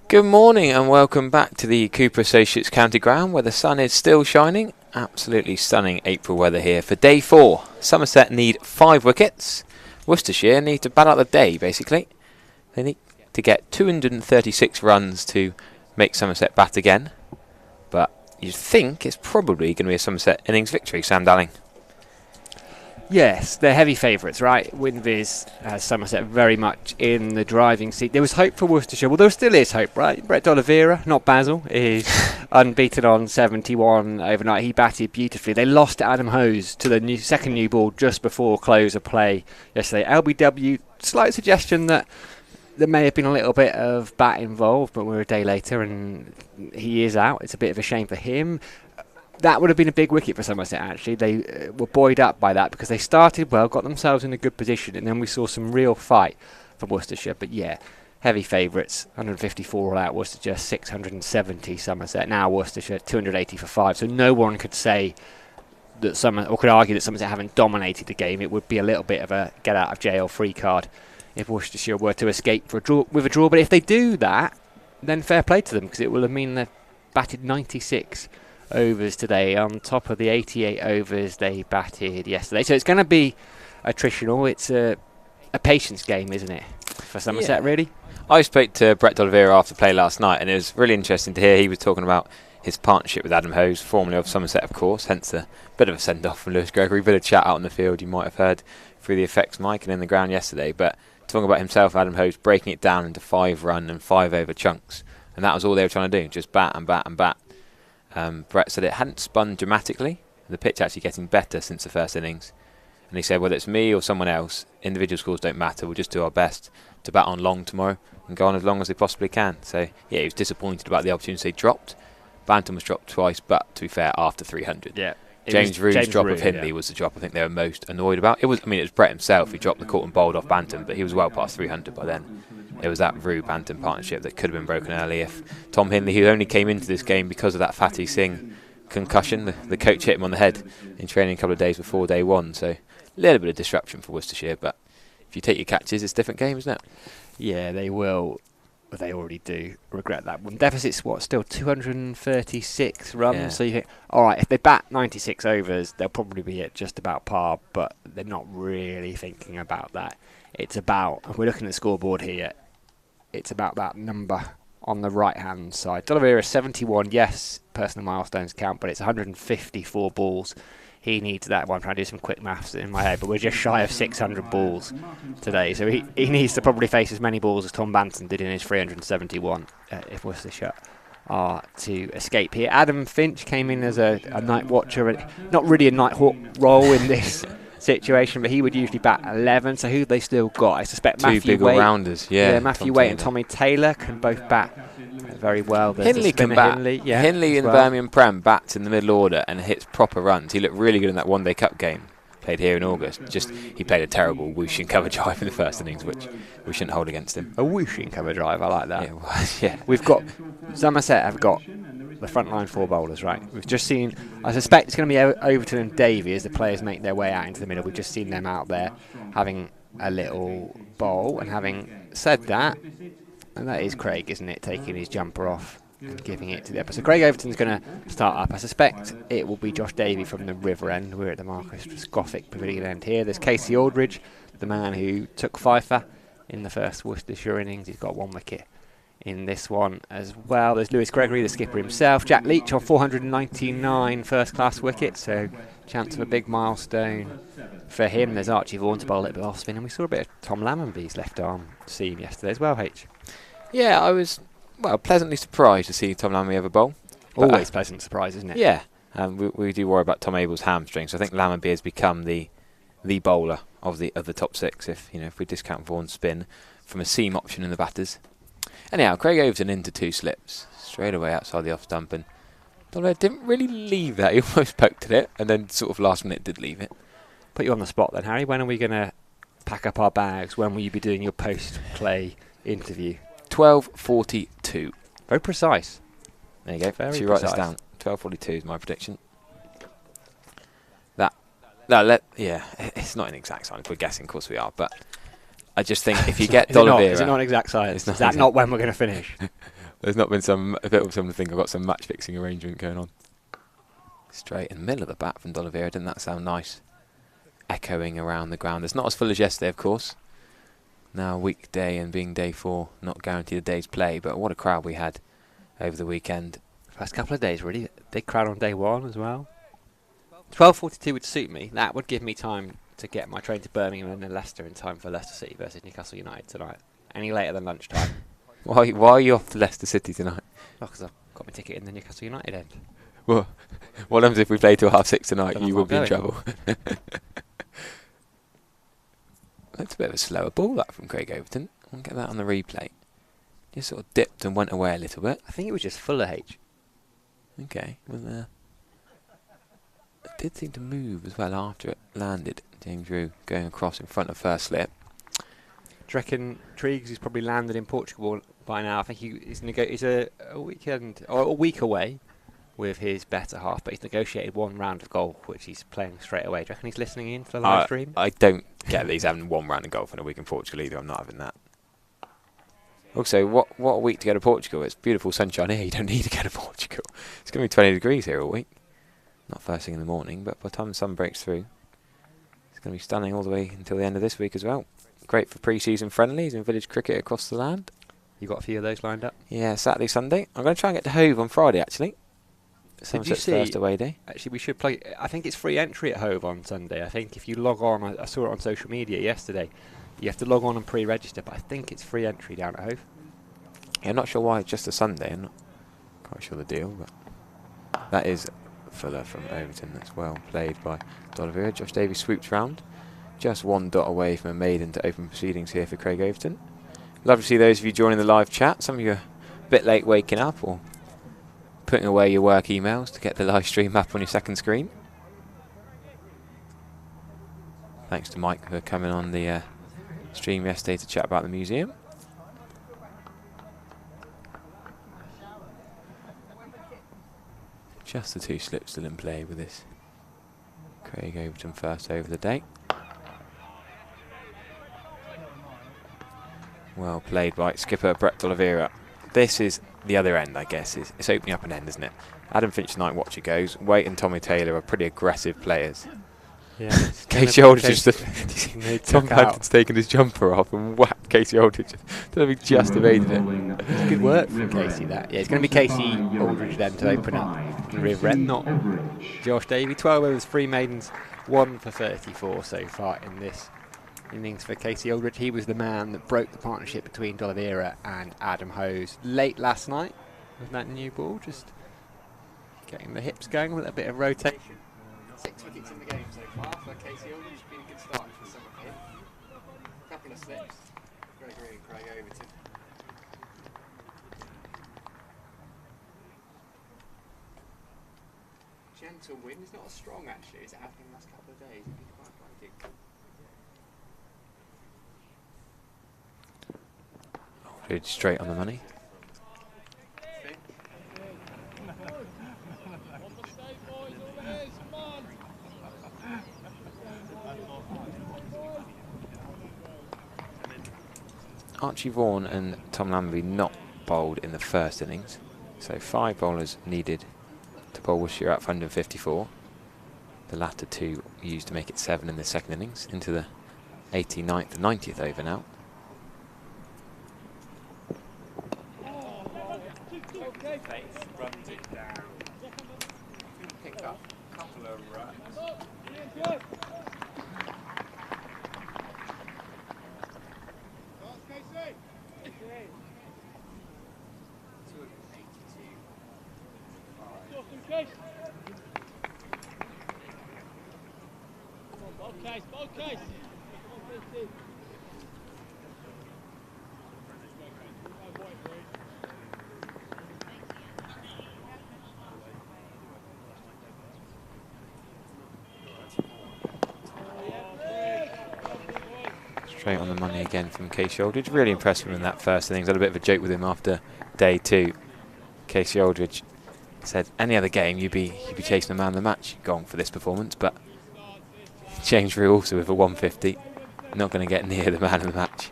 Good morning and welcome back to the Cooper Associates County Ground where the sun is still shining. Absolutely stunning April weather here for day 4. Somerset need 5 wickets. Worcestershire need to bat out the day basically. They need to get 236 runs to make Somerset bat again. But you'd think it's probably going to be a Somerset innings victory, Sam Dalling. Yes, they're heavy favourites, right? Winviz has Somerset very much in the driving seat. There was hope for Worcestershire. Well, there still is hope, right? Brett D'Oliveira, not Basil, is unbeaten on 71 overnight. He batted beautifully. They lost to Adam Hose to the second new ball just before close of play yesterday. LBW, slight suggestion that there may have been a little bit of bat involved, but we're a day later and he is out. It's a bit of a shame for him. That would have been a big wicket for Somerset, actually. They were buoyed up by that because they started well, got themselves in a good position, and then we saw some real fight from Worcestershire. But yeah, heavy favourites, 154 all out, Worcestershire 670 Somerset. Now Worcestershire 280 for 5, so no one could say that could argue that Somerset haven't dominated the game. It would be a little bit of a get-out-of-jail free card if Worcestershire were to escape with a draw. But if they do that, then fair play to them, because it will have mean they've batted 96 overs today on top of the 88 overs they batted yesterday. So it's going to be attritional. It's a patience game, isn't it, for Somerset, really? I spoke to Brett D'Oliveira after play last night, and it was really interesting to hear. He was talking about his partnership with Adam Hose, formerly of Somerset, of course, hence a bit of a send-off from Lewis Gregory, bit of chat out on the field you might have heard through the effects mic and in the ground yesterday. But talking about himself, Adam Hose, breaking it down into 5-run and 5-over chunks, and that was all they were trying to do, just bat and bat and bat. Brett said it hadn't spun dramatically, the pitch actually getting better since the first innings, and he said whether it's me or someone else, individual scores don't matter, we'll just do our best to bat on long tomorrow and go on as long as they possibly can. So yeah, he was disappointed about the opportunity they dropped. Bantam was dropped twice, but to be fair, after 300. Yeah. James Rhu's drop of Hindley was the drop I think they were most annoyed about. It was Brett himself, he dropped the caught and bowled off Bantam, but he was well past 300 by then. It was that Rhu-Bantam partnership that could have been broken early if Tom Hindley, who only came into this game because of that Fatih Singh concussion, the coach hit him on the head in training a couple of days before day 1, so a little bit of disruption for Worcestershire, but if you take your catches, it's a different game, isn't it? Yeah, they will. Well, they already do regret that one. Deficit's still 236 runs, Yeah. So you think, alright, if they bat 96 overs, they'll probably be at just about par, but they're not really thinking about that. It's about, we're looking at the scoreboard here, it's about that number on the right-hand side. D'Oliveira 71, yes, personal milestones count, but it's 154 balls. He needs that one. I'm trying to do some quick maths in my head, but we're just shy of 600 balls today. So he needs to probably face as many balls as Tom Banton did in his 371 if Worcestershire are to escape here. Adam Finch came in as a night watcher, not really a night hawk role in this situation, but he would usually bat 11. So who have they still got? I suspect Two Matthew big Waite. all-rounders, yeah. Matthew Waite and Tommy Taylor can both bat very well. There's Hindley can bat. Hindley in the Birmingham Prem bats in the middle order and hits proper runs. He looked really good in that one-day cup game played here in August. He played a terrible whooshing cover drive in the first innings, which we shouldn't hold against him. A whooshing cover drive, I like that. Yeah, well, yeah. We've got Somerset have got the front line 4 bowlers, right? We've just seen, I suspect it's going to be Overton and Davey as the players make their way out into the middle. We've just seen them out there having a little bowl, and having said that, and that is Craig, isn't it, taking his jumper off and giving it to the upper. So Craig Overton's going to start up. I suspect it will be Josh Davey from the River End. We're at the Marcus Scoffick Pavilion end here. There's Casey Aldridge, the man who took Fifer in the first Worcestershire innings. He's got 1 wicket in this one as well. There's Lewis Gregory, the skipper himself. Jack Leach on 499 first-class wickets, so chance of a big milestone for him. There's Archie Vaughan to bowl a little bit off spin, and we saw a bit of Tom Lammonby's left arm seam yesterday as well, H. Yeah, I was pleasantly surprised to see Tom Lammonby have a bowl. Always pleasant surprise, isn't it? Yeah, we do worry about Tom Abel's hamstring, so I think Lammonby has become the bowler of the top 6 if we discount Vaughan's spin from a seam option in the batters. Anyhow, Craig Overton into 2 slips straight away outside the off stump, and D'Oliveira didn't really leave that. He almost poked at it, and then sort of last minute did leave it. Put you on the spot then, Harry. When are we going to pack up our bags? When will you be doing your post-play interview? 12:42. Very precise. There you go. Very Should write this precise. down. 12:42 is my prediction. It's not an exact science. We're guessing, of course we are, but I just think if you get D'Oliveira... Is it not an exact science? It's not Is that exact. not when we're going to finish? There's not been a bit of someone to think I've got some match fixing arrangement going on. Straight in the middle of the bat from D'Oliveira. Didn't that sound nice? Echoing around the ground. It's not as full as yesterday, of course. Now weekday and being day 4, not guaranteed a day's play, but what a crowd we had over the weekend. First couple of days, really. Big crowd on day 1 as well. 12:42 would suit me. That would give me time to get my train to Birmingham and then Leicester in time for Leicester City versus Newcastle United tonight. Any later than lunchtime. Why are you off to Leicester City tonight? Oh, because I've got my ticket in the Newcastle United end. Well, what happens if we play till 6:30 tonight? Then You I'm will not be in going. trouble. That's a bit of a slower ball, that, from Craig Overton. I'll get that on the replay. Just sort of dipped and went away a little bit. I think it was just Fuller H. Okay, well, it did seem to move as well after it landed. James Rew going across in front of first slip. Do you reckon Triggs is probably landed in Portugal by now? I think he's a weekend or a week away with his better half, but he's negotiated 1 round of golf, which he's playing straight away. Do you reckon he's listening in for the live stream? I don't get that he's having 1 round of golf in a week in Portugal either. I'm not having that. Also, what a week to go to Portugal. It's beautiful sunshine here. You don't need to go to Portugal. It's going to be 20 degrees here all week. Not first thing in the morning, but by the time the sun breaks through, it's going to be stunning all the way until the end of this week as well. Great for pre-season friendlies and village cricket across the land. You got a few of those lined up? Yeah, Saturday, Sunday. I'm going to try and get to Hove on Friday, actually. Somerset's first away day. Actually, we should play. I think it's free entry at Hove on Sunday. I think if you log on, I saw it on social media yesterday. You have to log on and pre-register, but I think it's free entry down at Hove. Yeah, I'm not sure why it's just a Sunday. I'm not quite sure the deal, but that is Fuller from Overton. That's well played by D'Oliveira. Josh Davies swoops round. Just 1 dot away from a maiden to open proceedings here for Craig Overton. Love to see those of you joining the live chat. Some of you are a bit late waking up or putting away your work emails to get the live stream up on your second screen. Thanks to Mike for coming on the stream yesterday to chat about the museum. Just the 2 slips still in play with this. Craig Overton first over the day. Well played by skipper Brett D'Oliveira. This is the other end, I guess. It's opening up an end, isn't it? Adam Finch tonight, watch it goes. Waite and Tommy Taylor are pretty aggressive players. Yeah. Casey Aldridge just Tom Banton's taken his jumper off and whacked Casey Aldridge. Don't know if he just evaded it. It's good work from Casey, that. Yeah, it's going to be Casey Aldridge then to open up in rear red, not Josh Davey. 12 overs, 3 maidens, 1 for 34 so far in this innings for Casey Aldridge. He was the man that broke the partnership between D'Oliveira and Adam Hose late last night with that new ball, just getting the hips going with a bit of rotation. 6 wickets in the game so far for Casey Aldridge. It's been a good start for some of him. A couple of slips. Gregory and Craig Overton. Gentle wind. It's not as strong actually as it has been the last couple of days. It'd be quite biting. Aldridge straight on the money. Archie Vaughan and Tom Lamby not bowled in the first innings, so 5 bowlers needed to bowl Worcestershire out for 154. The latter 2 used to make it 7 in the second innings, into the 89th and 90th over now. Runs it down. Picked up a couple of runs. Okay. Straight on the money again from Casey Aldridge. Really impressed with him in that first innings. Had a bit of a joke with him after day 2. Casey Aldridge said any other game you'd be chasing a man of the match gone for this performance, but James Rew also with a 150. Not going to get near the man of the match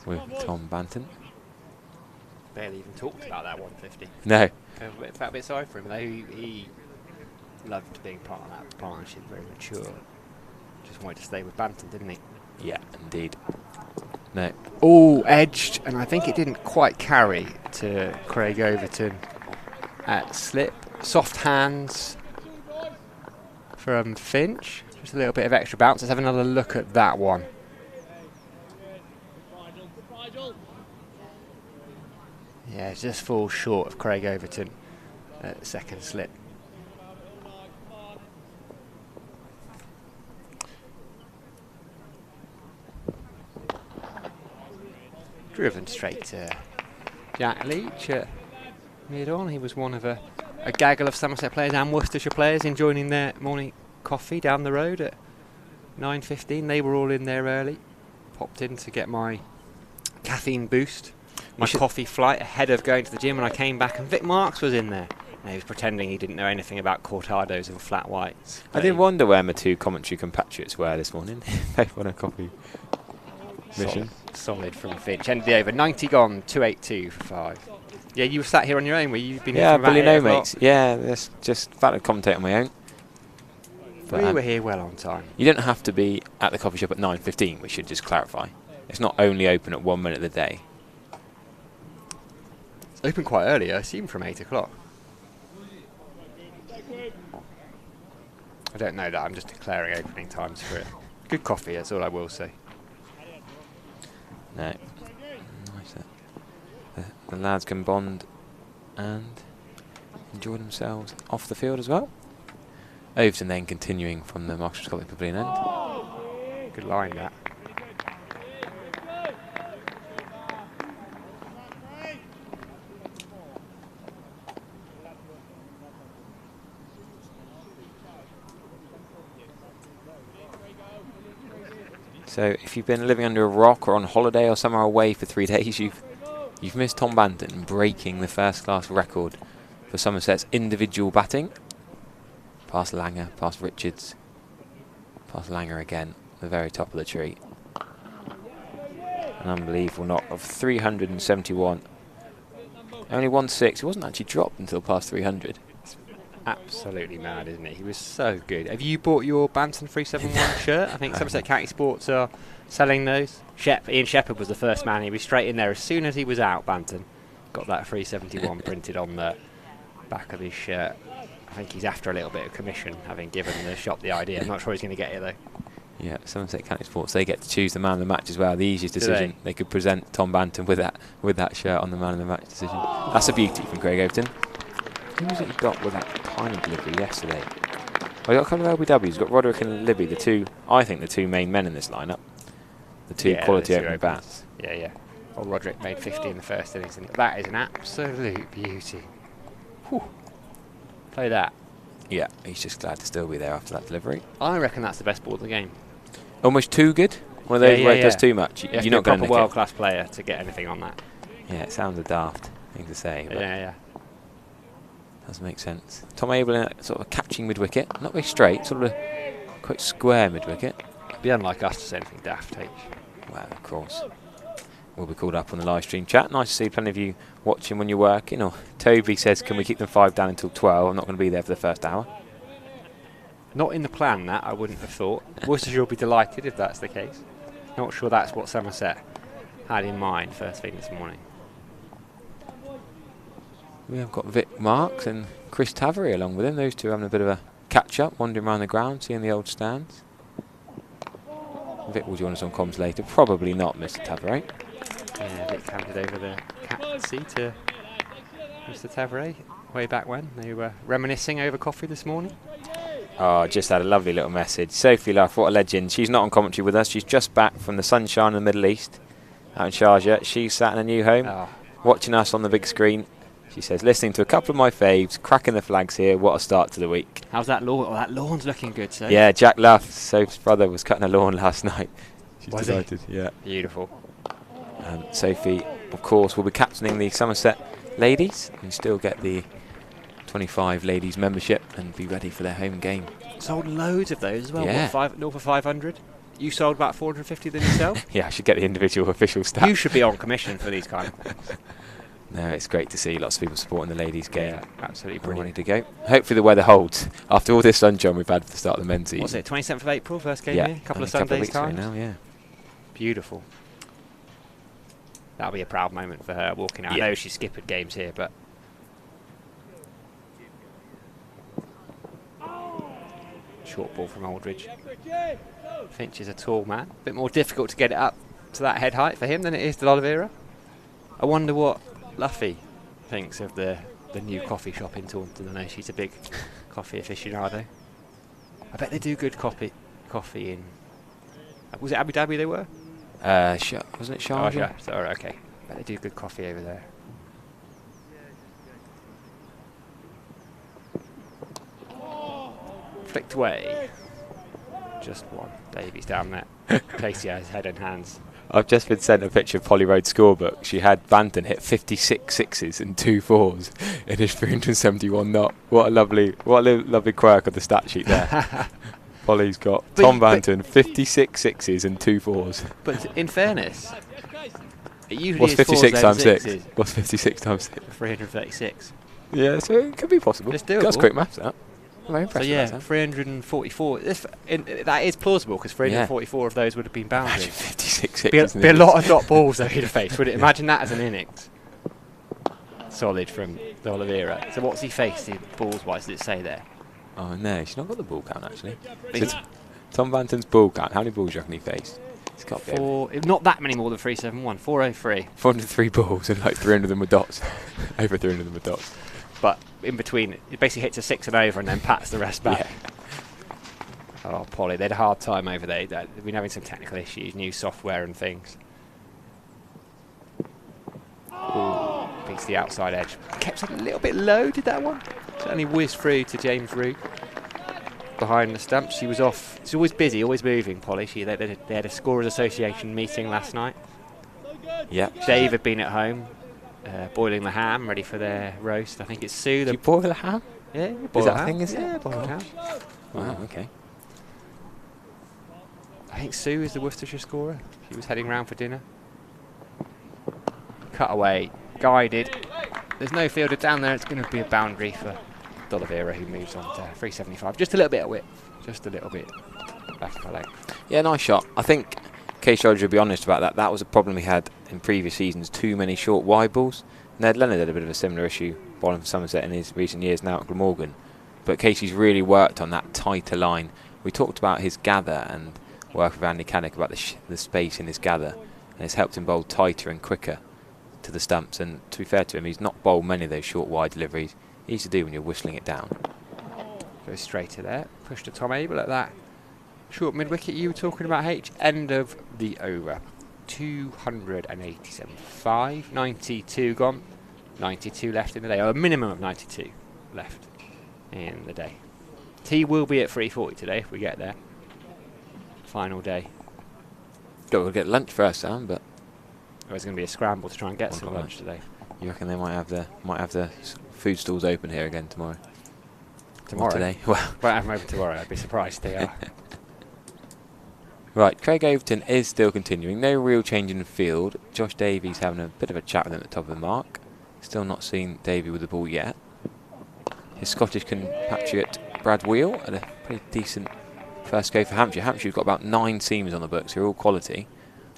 with Tom Banton. barely even talked about that 150. No. Felt a bit sorry for him, though. He loved being part of that partnership, very mature. Just wanted to stay with Banton, didn't he? Yeah, indeed. No. Oh, edged, and I think it didn't quite carry to Craig Overton at slip. Soft hands from Finch. Just a little bit of extra bounce. Let's have another look at that one. Yeah, it just falls short of Craig Overton at second slip. Driven straight to Jack Leach at mid-on. He was one of a gaggle of Somerset players and Worcestershire players enjoying their morning coffee down the road at 9:15. They were all in there early. Popped in to get my caffeine boost, my coffee flight ahead of going to the gym, and I came back and Vic Marks was in there. And he was pretending he didn't know anything about cortados and flat whites. I did wonder where my two commentary compatriots were this morning. Both on a coffee mission. Solid from Finch. Ended the over. 90 gone, 282 for 5. Yeah, you were sat here on your own, where you've been here Yeah, from about Billy 8 No o'clock. mates. Yeah, that's just fact of commentate on my own. But, We were here well on time. you don't have to be at the coffee shop at 9:15. We should just clarify. It's not only open at 1 minute of the day. It's open quite early, I assume from 8 o'clock. I don't know that, I'm just declaring opening times for it. Good coffee, that's all I will say. No. Nice. The lads can bond and enjoy themselves off the field as well. Overton then continuing from the Marshall Scotland Pavilion end. Good line, that. So if you've been living under a rock or on holiday or somewhere away for 3 days, you've missed Tom Banton breaking the first-class record for Somerset's individual batting. Past Langer, past Richards, past Langer again, the very top of the tree. An unbelievable knock of 371. Only 1-6. It wasn't actually dropped until past 300. Absolutely mad, isn't it? He was so good. Have you bought your Banton 371 shirt? I think Somerset County Sports are selling those. Ian Shepherd was the first man. He was straight in there as soon as he was out. Banton got that 371 printed on the back of his shirt. I think he's after a little bit of commission, having given the shop the idea. I'm not sure he's going to get it though. Yeah, Somerset County Sports, they get to choose the man of the match as well. The easiest Do decision. They could present Tom Banton with that shirt on the man of the match decision. That's a beauty from Craig Overton. Who was it he got with that tiny delivery yesterday? Well, he got a couple of LBWs. He's got Roderick and Libby, I think the two main men in this lineup. The two quality opening bats. Yeah. Well, Roderick made 50 in the first innings, and that is an absolute beauty. Whew. Play that. Yeah, he's just glad to still be there after that delivery. I reckon that's the best ball of the game. Almost too good? One of those where it does too much. You're not going to a world-class player to get anything on that. Yeah, it sounds a daft thing to say. But Yeah. does make sense. Tom Abel in a sort of a catching mid-wicket. Not very straight, sort of a quite square mid-wicket. It'd be unlike us to say anything daft, H. Well, of course. We'll be called up on the live stream chat. Nice to see plenty of you watching when you're working. Or Toby says, can we keep them 5 down until 12? I'm not going to be there for the first hour. Not in the plan, that, I wouldn't have thought. Worcestershire will be delighted if that's the case. Not sure that's what Somerset had in mind first thing this morning. We have got Vic Marks and Chris Tavery along with him. Those two having a bit of a catch-up, wandering around the ground, seeing the old stands. Vic will join us on comms later. Probably not, Mr. Tavery. Yeah, Vic handed over the captaincy to Mr. Taveray way back when. They were reminiscing over coffee this morning. Oh, just had a lovely little message. Sophie Luff, what a legend. She's not on commentary with us. She's just back from the sunshine in the Middle East, out in Sharjah. She's sat in a new home, watching us on the big screen. She says, listening to a couple of my faves, cracking the flags here. What a start to the week. How's that lawn? Oh, that lawn's looking good, sir. Yeah, Jack Luff, Soph's brother, was cutting a lawn last night. She's Was delighted. Yeah. Beautiful. Sophie, of course, will be captaining the Somerset ladies and still get the 25 ladies membership and be ready for their home game. Sold loads of those as well. Yeah. What, north of 500? You sold about 450 of them yourself? Yeah, I should get the individual official stats. You should be on commission for these kind of things. No, it's great to see lots of people supporting the ladies' game. Yeah, absolutely All ready brilliant. to go. Hopefully the weather holds after all this sunshine we've had for the start of the men's season. What's it, 27th of April, first game Yeah, here? Couple of only Sundays weeks away time. now, yeah. Beautiful. That'll be a proud moment for her walking out. Yeah. I know she skipped games here, but short ball from Aldridge. Finch is a tall man. A bit more difficult to get it up to that head height for him than it is to Oliveira. I wonder what Luffy thinks of the new coffee shop in Taunton. I know she's a big coffee aficionado. I bet they do good coffee in... Was it Abu Dhabi they were? Wasn't it Sharjah? Oh, yeah. Sorry, okay. Bet they do good coffee over there. Flicked away. Just one. Davies down there. Casey has head and hands. I've just been sent a picture of Polly Road's scorebook. She had Banton hit 56 sixes and 2 fours in his 371 knot. What a lovely quirk of the stat sheet there. Polly's got Tom Banton 56 sixes and 2 fours. But in fairness, it usually What's is 56 fours times then 6? What's 56 times 6? 336. Yeah, so it could be possible. It's doable. That's quick maths, that. I'm very So impressed yeah, with that. 344. That is plausible because 344 of those would have been Imagine boundaries. 56 Be sixes. a lot of dot balls that he'd have faced, would it? Imagine that as an innings. Solid from the Oliveira. So what's he faced in balls-wise? Did it say there? Oh no, she's not got the ball count actually. He's So Tom Banton's ball count. How many balls do you reckon he faced? He's got not that many more than 371. 403. 403 balls and like 300 of them were dots. Over 300 of them were dots. But in between, it basically hits a 6 and over and then pats the rest back. Yeah. Oh, Polly, they had a hard time over there. They've been having some technical issues, new software and things. Ooh, beats the outside edge. Kept it a little bit low, did that one? Only whizzed through to James Root. Behind the stumps, she was off. She's always busy, always moving, Polly. They had a Scorers Association meeting last night. Yeah. Dave had been at home, boiling the ham, ready for their roast. I think it's Sue. Do you boil the ham? Yeah, Is boil that a ham. thing, is it? Yeah, boiled ham. Wow, okay. I think Sue is the Worcestershire scorer. She was heading round for dinner. Cut away, guided. There's no fielder down there. It's going to be a boundary for Oliveira, who moves on to 375. Just a little bit of width. Just a little bit back of her leg. Yeah, nice shot. I think Case Roger will be honest about that. That was a problem he had in previous seasons. Too many short wide balls. Ned Leonard had a bit of a similar issue bowling for Somerset in his recent years now at Glamorgan. But Casey's really worked on that tighter line. We talked about his gather and work with Andy Caddick about the space in his gather. And it's helped him bowl tighter and quicker to the stumps. And to be fair to him, he's not bowled many of those short wide deliveries. Easy to do when you're whistling it down. Goes straight to there. Push to Tom Abel at that. Short mid-wicket you were talking about, H. End of the over. 287. 5. 92 gone. 92 left in the day. Or a minimum of 92 left in the day. Tea will be at 3:40 today if we get there. Final day. We'll get lunch first, Sam, but There's going to be a scramble to try and get 1 some o'clock lunch today. you reckon they might have the food stalls open here again tomorrow? Tomorrow? Or today? Well, Won't have them open tomorrow. I'd be surprised they are. right, Craig Overton is still continuing. No real change in the field. Josh Davies having a bit of a chat with him at the top of the mark. Still not seen Davey with the ball yet. His Scottish compatriot Brad Wheel had a pretty decent first go for Hampshire. Hampshire's got about 9 seamers on the books who are all quality.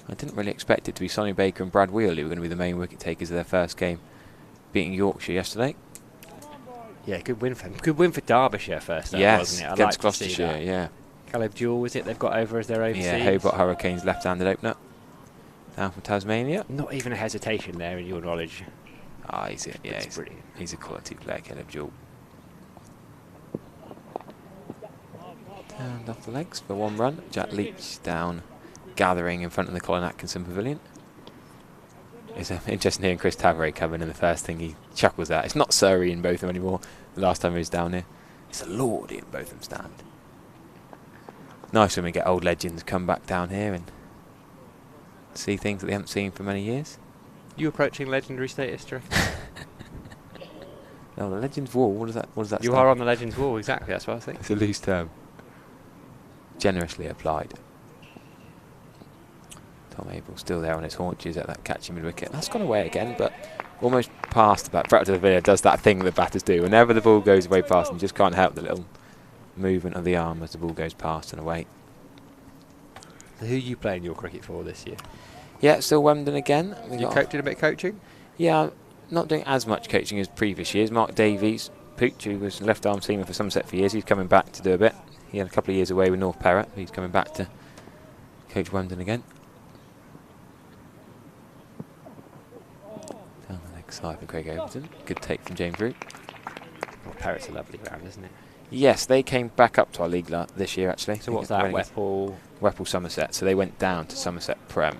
I didn't really expect it to be Sonny Baker and Brad Wheel who were going to be the main wicket takers of their first game, beating Yorkshire yesterday. Yeah, good win for him. Good win for Derbyshire first, Yes, wasn't it? I'd against like to see Gloucestershire, that. yeah. Caleb Jewell, was it? They've got over as their overseas. Yeah, Hobart Hurricanes left-handed opener. Down from Tasmania. Not even a hesitation there in your knowledge. Ah, he's It's brilliant. He's a quality player, Caleb Jewell. And off the legs for 1 run. Jack Leach down, gathering in front of the Colin Atkinson Pavilion. It's interesting hearing Chris Tavray come in, and the first thing he chuckles at. It's not Surrey in both of them anymore. The last time he was down here, it's a Lordy in both of them stand. Nice when we get old legends come back down here and see things that they haven't seen for many years. You approaching legendary status, do you reckon? No, the Legends Wall. What does that? You stand are on the Legends Wall, exactly. That's what I think. It's a loose term. Generously applied. Tom Abel still there on his haunches at that catching mid-wicket. That's gone away again, but almost past the bat. Brett D'Oliveira does that thing that batters do. Whenever the ball goes away past him, you just can't help the little movement of the arm as the ball goes past and away. So who are you playing your cricket for this year? Yeah, still Wemden again. You doing a bit of coaching? Yeah, I'm not doing as much coaching as previous years. Mark Davies, Pooch, who was left arm seamer for Somerset for years, he's coming back to do a bit. He had a couple of years away with North Perrott. He's coming back to coach Wemden again. Down the leg side for Craig Overton. Good take from James Root. Well, Perrott's a lovely ground, isn't it? Yes, they came back up to our league this year, actually. So what's that, Whipple? Whipple Somerset. So they went down to Somerset Prem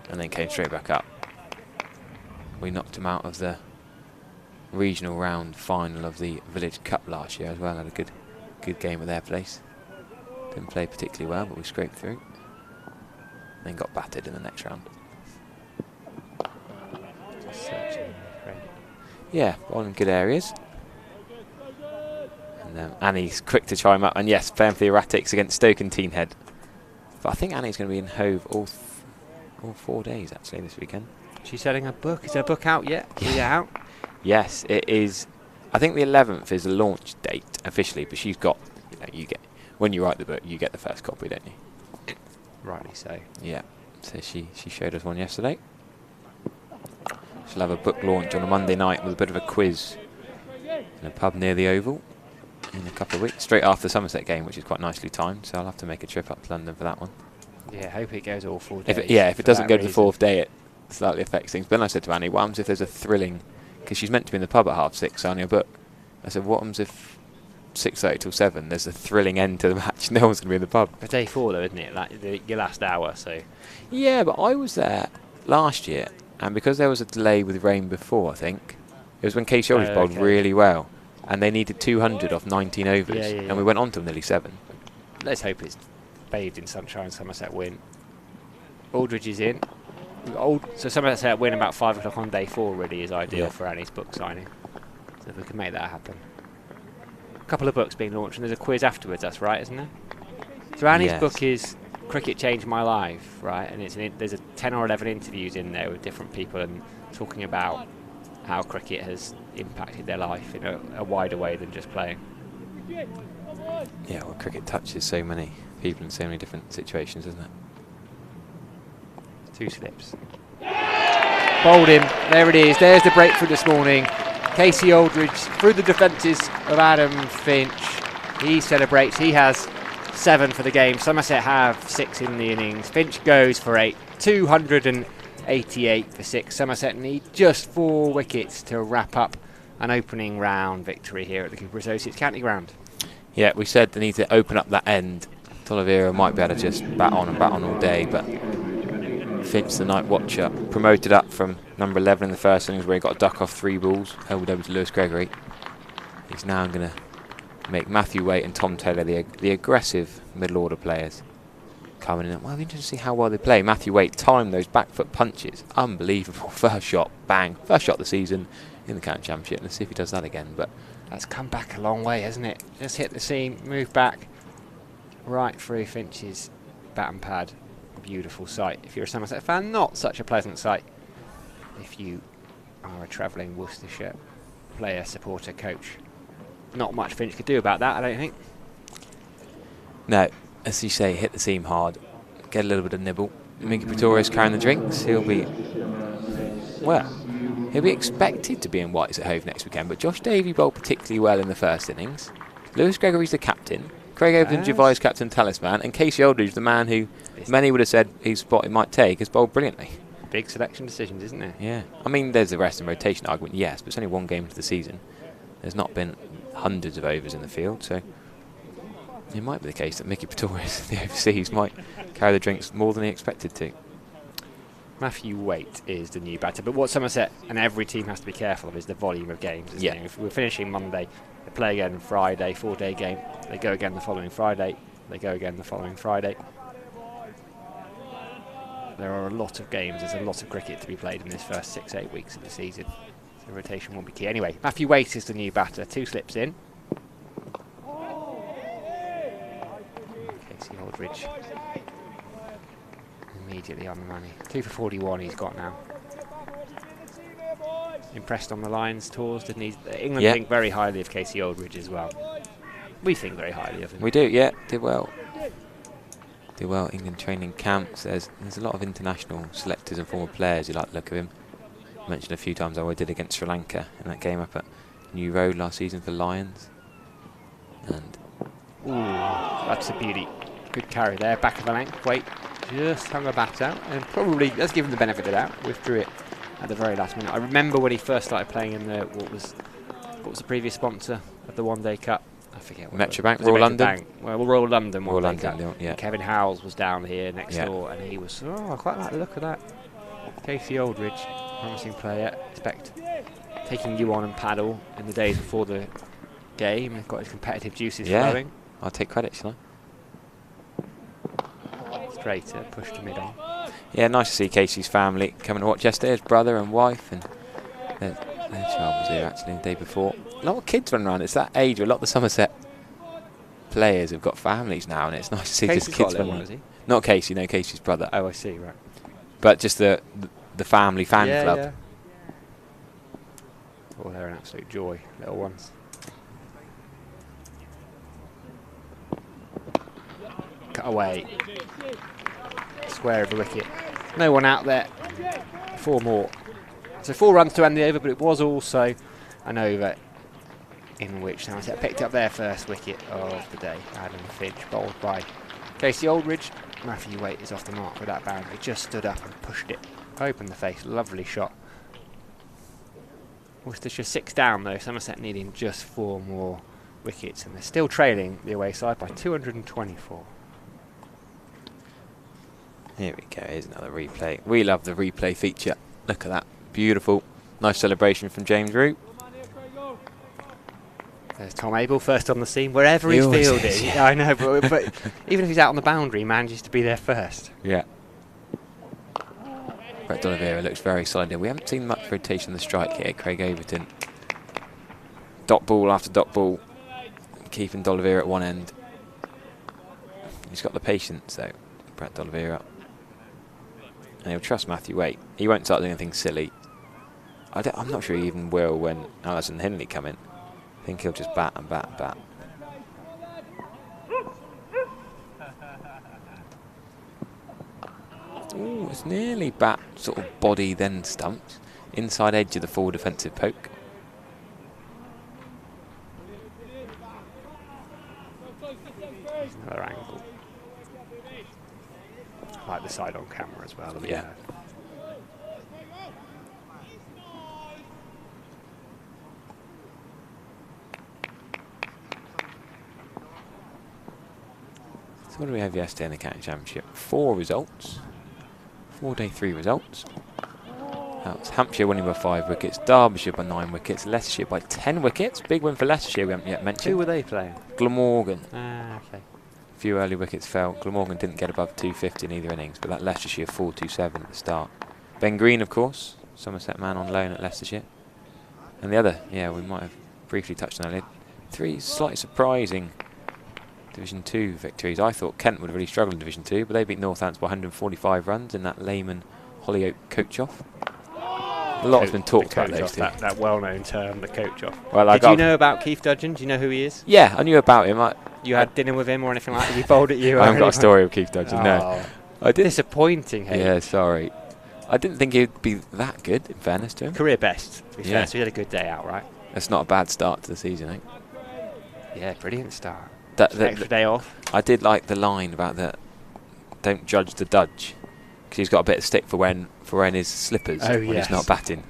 and then came straight back up. We knocked them out of the regional round final of the Village Cup last year as well. Had a good game at their place. Didn't play particularly well, but we scraped through. Then got battered in the next round. Just searching. Yeah, all in good areas. And Annie's quick to chime up. And yes, playing for the Erratics against Stoke and Teenhead. But I think Annie's going to be in Hove all 4 days, actually, this weekend. She's selling a book. Is her book out yet? Is it out? Yes, it is. I think the 11th is the launch date officially, but she's got, you get, when you write the book, you get the first copy, don't you? Rightly so. Yeah. So she showed us one yesterday. She'll have a book launch on a Monday night with a bit of a quiz in a pub near the Oval in a couple of weeks, straight after the Somerset game, which is quite nicely timed. So I'll have to make a trip up to London for that one. Yeah, hope it goes all 4 days. If it doesn't go to the 4th day, it slightly affects things. But then I said to Annie, what happens if there's a thrilling, because she's meant to be in the pub at 6:30 signing a book. I said, what happens if 6:30 till 7 there's a thrilling end to the match? No one's going to be in the pub. For day 4 though, isn't it? Like your last hour, so. Yeah, but I was there last year, and because there was a delay with rain before, I think, it was when Casey Aldridge bowled really well, and they needed 200 off 19 overs, and we went on till nearly 7. Let's hope it's bathed in sunshine, Somerset win. Aldridge is in. So Somerset win about 5 o'clock on day 4 really is ideal for Annie's book signing. So if we can make that happen. A couple of books being launched and there's a quiz afterwards, that's right, isn't there? So Annie's book is Cricket Changed My Life, right? And there's 10 or 11 interviews in there with different people and talking about how cricket has impacted their life in a wider way than just playing. Yeah, well, cricket touches so many people in so many different situations, doesn't it? 2 slips. Bowled him. There it is. There's the breakthrough this morning. Casey Aldridge through the defences of Adam Finch. He celebrates. He has 7 for the game. Somerset have 6 in the innings. Finch goes for 8. 288 for 6. Somerset need just 4 wickets to wrap up an opening round victory here at the Cooper Associates County Ground. Yeah, we said they need to open up that end. D'Oliveira might be able to just bat on all day, but Finch, the night watcher, promoted up from number 11 in the first innings where he got a duck off 3 balls, held over to Lewis Gregory. He's now going to make Matthew Waite and Tom Taylor the aggressive middle order players coming in. Well, it'll be interesting to see how well they play. Matthew Waite timed those back foot punches. Unbelievable. First shot, bang. First shot of the season in the county championship. Let's see if he does that again. But that's come back a long way, hasn't it? Just hit the seam, move back, right through Finch's bat and pad. Beautiful sight. If you're a Somerset fan, not such a pleasant sight. If you are a travelling Worcestershire player, supporter, coach, not much Finch could do about that, I don't think. No, as you say, hit the seam hard, get a little bit of nibble. Mickey Pretorius carrying the drinks. He'll be expected to be in whites at Hove next weekend, but Josh Davey bowled particularly well in the first innings. Lewis Gregory's the captain. Craig Overton, vice captain talisman, and Casey Aldridge, the man who many would have said his spot he might take, has bowled brilliantly. Big selection decisions, isn't there? Yeah. I mean, there's the rest and rotation argument, yes, but it's only 1 game into the season. There's not been hundreds of overs in the field, so it might be the case that Mickey Pretorius, the overseas, might carry the drinks more than he expected to. Matthew Waite is the new batter, but what Somerset and every team has to be careful of is the volume of games. Isn't it? If we're finishing Monday, they play again Friday, 4-day game. They go again the following Friday. They go again the following Friday. There are a lot of games. There's a lot of cricket to be played in this first 6-8 weeks of the season. So rotation will be key. Anyway, Matthew Waite is the new batter. 2 slips in. Casey Aldridge immediately on the money. 2 for 41 he's got now. impressed on the Lions tours, didn't he? England Yeah. think very highly of Casey Aldridge as well. We think very highly of him. We do, yeah. Did well. Did well. England training camps. There's a lot of international selectors and former players who like the look of him. I mentioned a few times how I did against Sri Lanka in that game up at New Road last season for Lions. And Ooh, that's a beauty. Good carry there, back of the length. Wait, just hung a bat out, and probably, let's give him the benefit of the doubt, withdrew it at the very last minute. I remember when he first started playing in the, what was the previous sponsor of the One Day Cup? I forget what Metrobank, it was. Royal London? Bank. Well, Royal London One Royal Day London, Cup. yeah. Kevin Howells was down here next door, and he was, I quite like the look of that. Casey Aldridge, promising player. Expect taking you on and paddle in the days before the game. He's got his competitive juices flowing. I'll take credit, shall I? Straight push to mid on. Yeah, nice to see Casey's family coming to watch yesterday. His brother and wife, and their child was here actually the day before. A lot of kids running around. It's that age where a lot of the Somerset players have got families now, and it's nice to see Casey's just kids got a running little one, around. has he? Not Casey, no, Casey's brother. Oh, I see, right. But just the family fan club. Yeah. Oh, they're an absolute joy, little ones. Cut away. Square of the wicket. No one out there. 4 more. So 4 runs to end the over, but it was also an over in which Somerset picked up their first wicket of the day. Adam Finch bowled by Casey Aldridge. Matthew Waite is off the mark with that boundary. Just stood up and pushed it. Opened the face. Lovely shot. Worcestershire 6 down though. Somerset needing just 4 more wickets, and they're still trailing the away side by 224. Here we go, here's another replay. We love the replay feature. Look at that, beautiful. Nice celebration from James Root. There's Tom Abel first on the scene, wherever He he's always fielding. is, Yeah, I know, but even if he's out on the boundary, he manages to be there first. Yeah. Brett D'Oliveira looks very solid here. We haven't seen much rotation on the strike here. Craig Overton. Dot ball after dot ball. Keeping D'Oliveira at one end. He's got the patience though, Brett D'Oliveira. And he'll trust Matthew Waite. He won't start doing anything silly. I'm not sure he even will when Alison Hindley come in. I think he'll just bat and bat and bat. Ooh, it's nearly bat, sort of body, then stumped. Inside edge of the forward defensive poke. Another angle. I like the side on camera as well. Yeah. So what do we have yesterday in the county championship? 4 results. 4-day 3 results. That was Hampshire winning by 5 wickets, Derbyshire by 9 wickets, Leicestershire by 10 wickets. Big win for Leicestershire we haven't yet mentioned. Who were they playing? Glamorgan. Ah, okay. A few early wickets fell. Glamorgan didn't get above 250 in either innings, but that Leicestershire 4-2-7 at the start. Ben Green, of course, Somerset man on loan at Leicestershire. And the other, yeah, we might have briefly touched on earlier. 3 slightly surprising Division 2 victories. I thought Kent would have really struggled in Division 2, but they beat Northants by 145 runs in that Lehman Hollyoak coach-off. A lot has been talked about those two. That well-known term, the coach-off. Well, Did you know about Keith Dudgeon? Do you know who he is? Yeah, I knew about him. You had dinner with him or anything like that? He bowled at you? I haven't got a story of Keith Dudgeon, no. Oh, I did. disappointing, hey? Yeah, sorry. I didn't think he'd be that good, in fairness to him. Career best, to be Yeah. fair. So he had a good day out, right? That's not a bad start to the season, eh? Yeah, brilliant start. That, Extra day off. I did like the line about that. Don't judge the Dudge, because he's got a bit of stick for wearing his slippers when yes. he's not batting.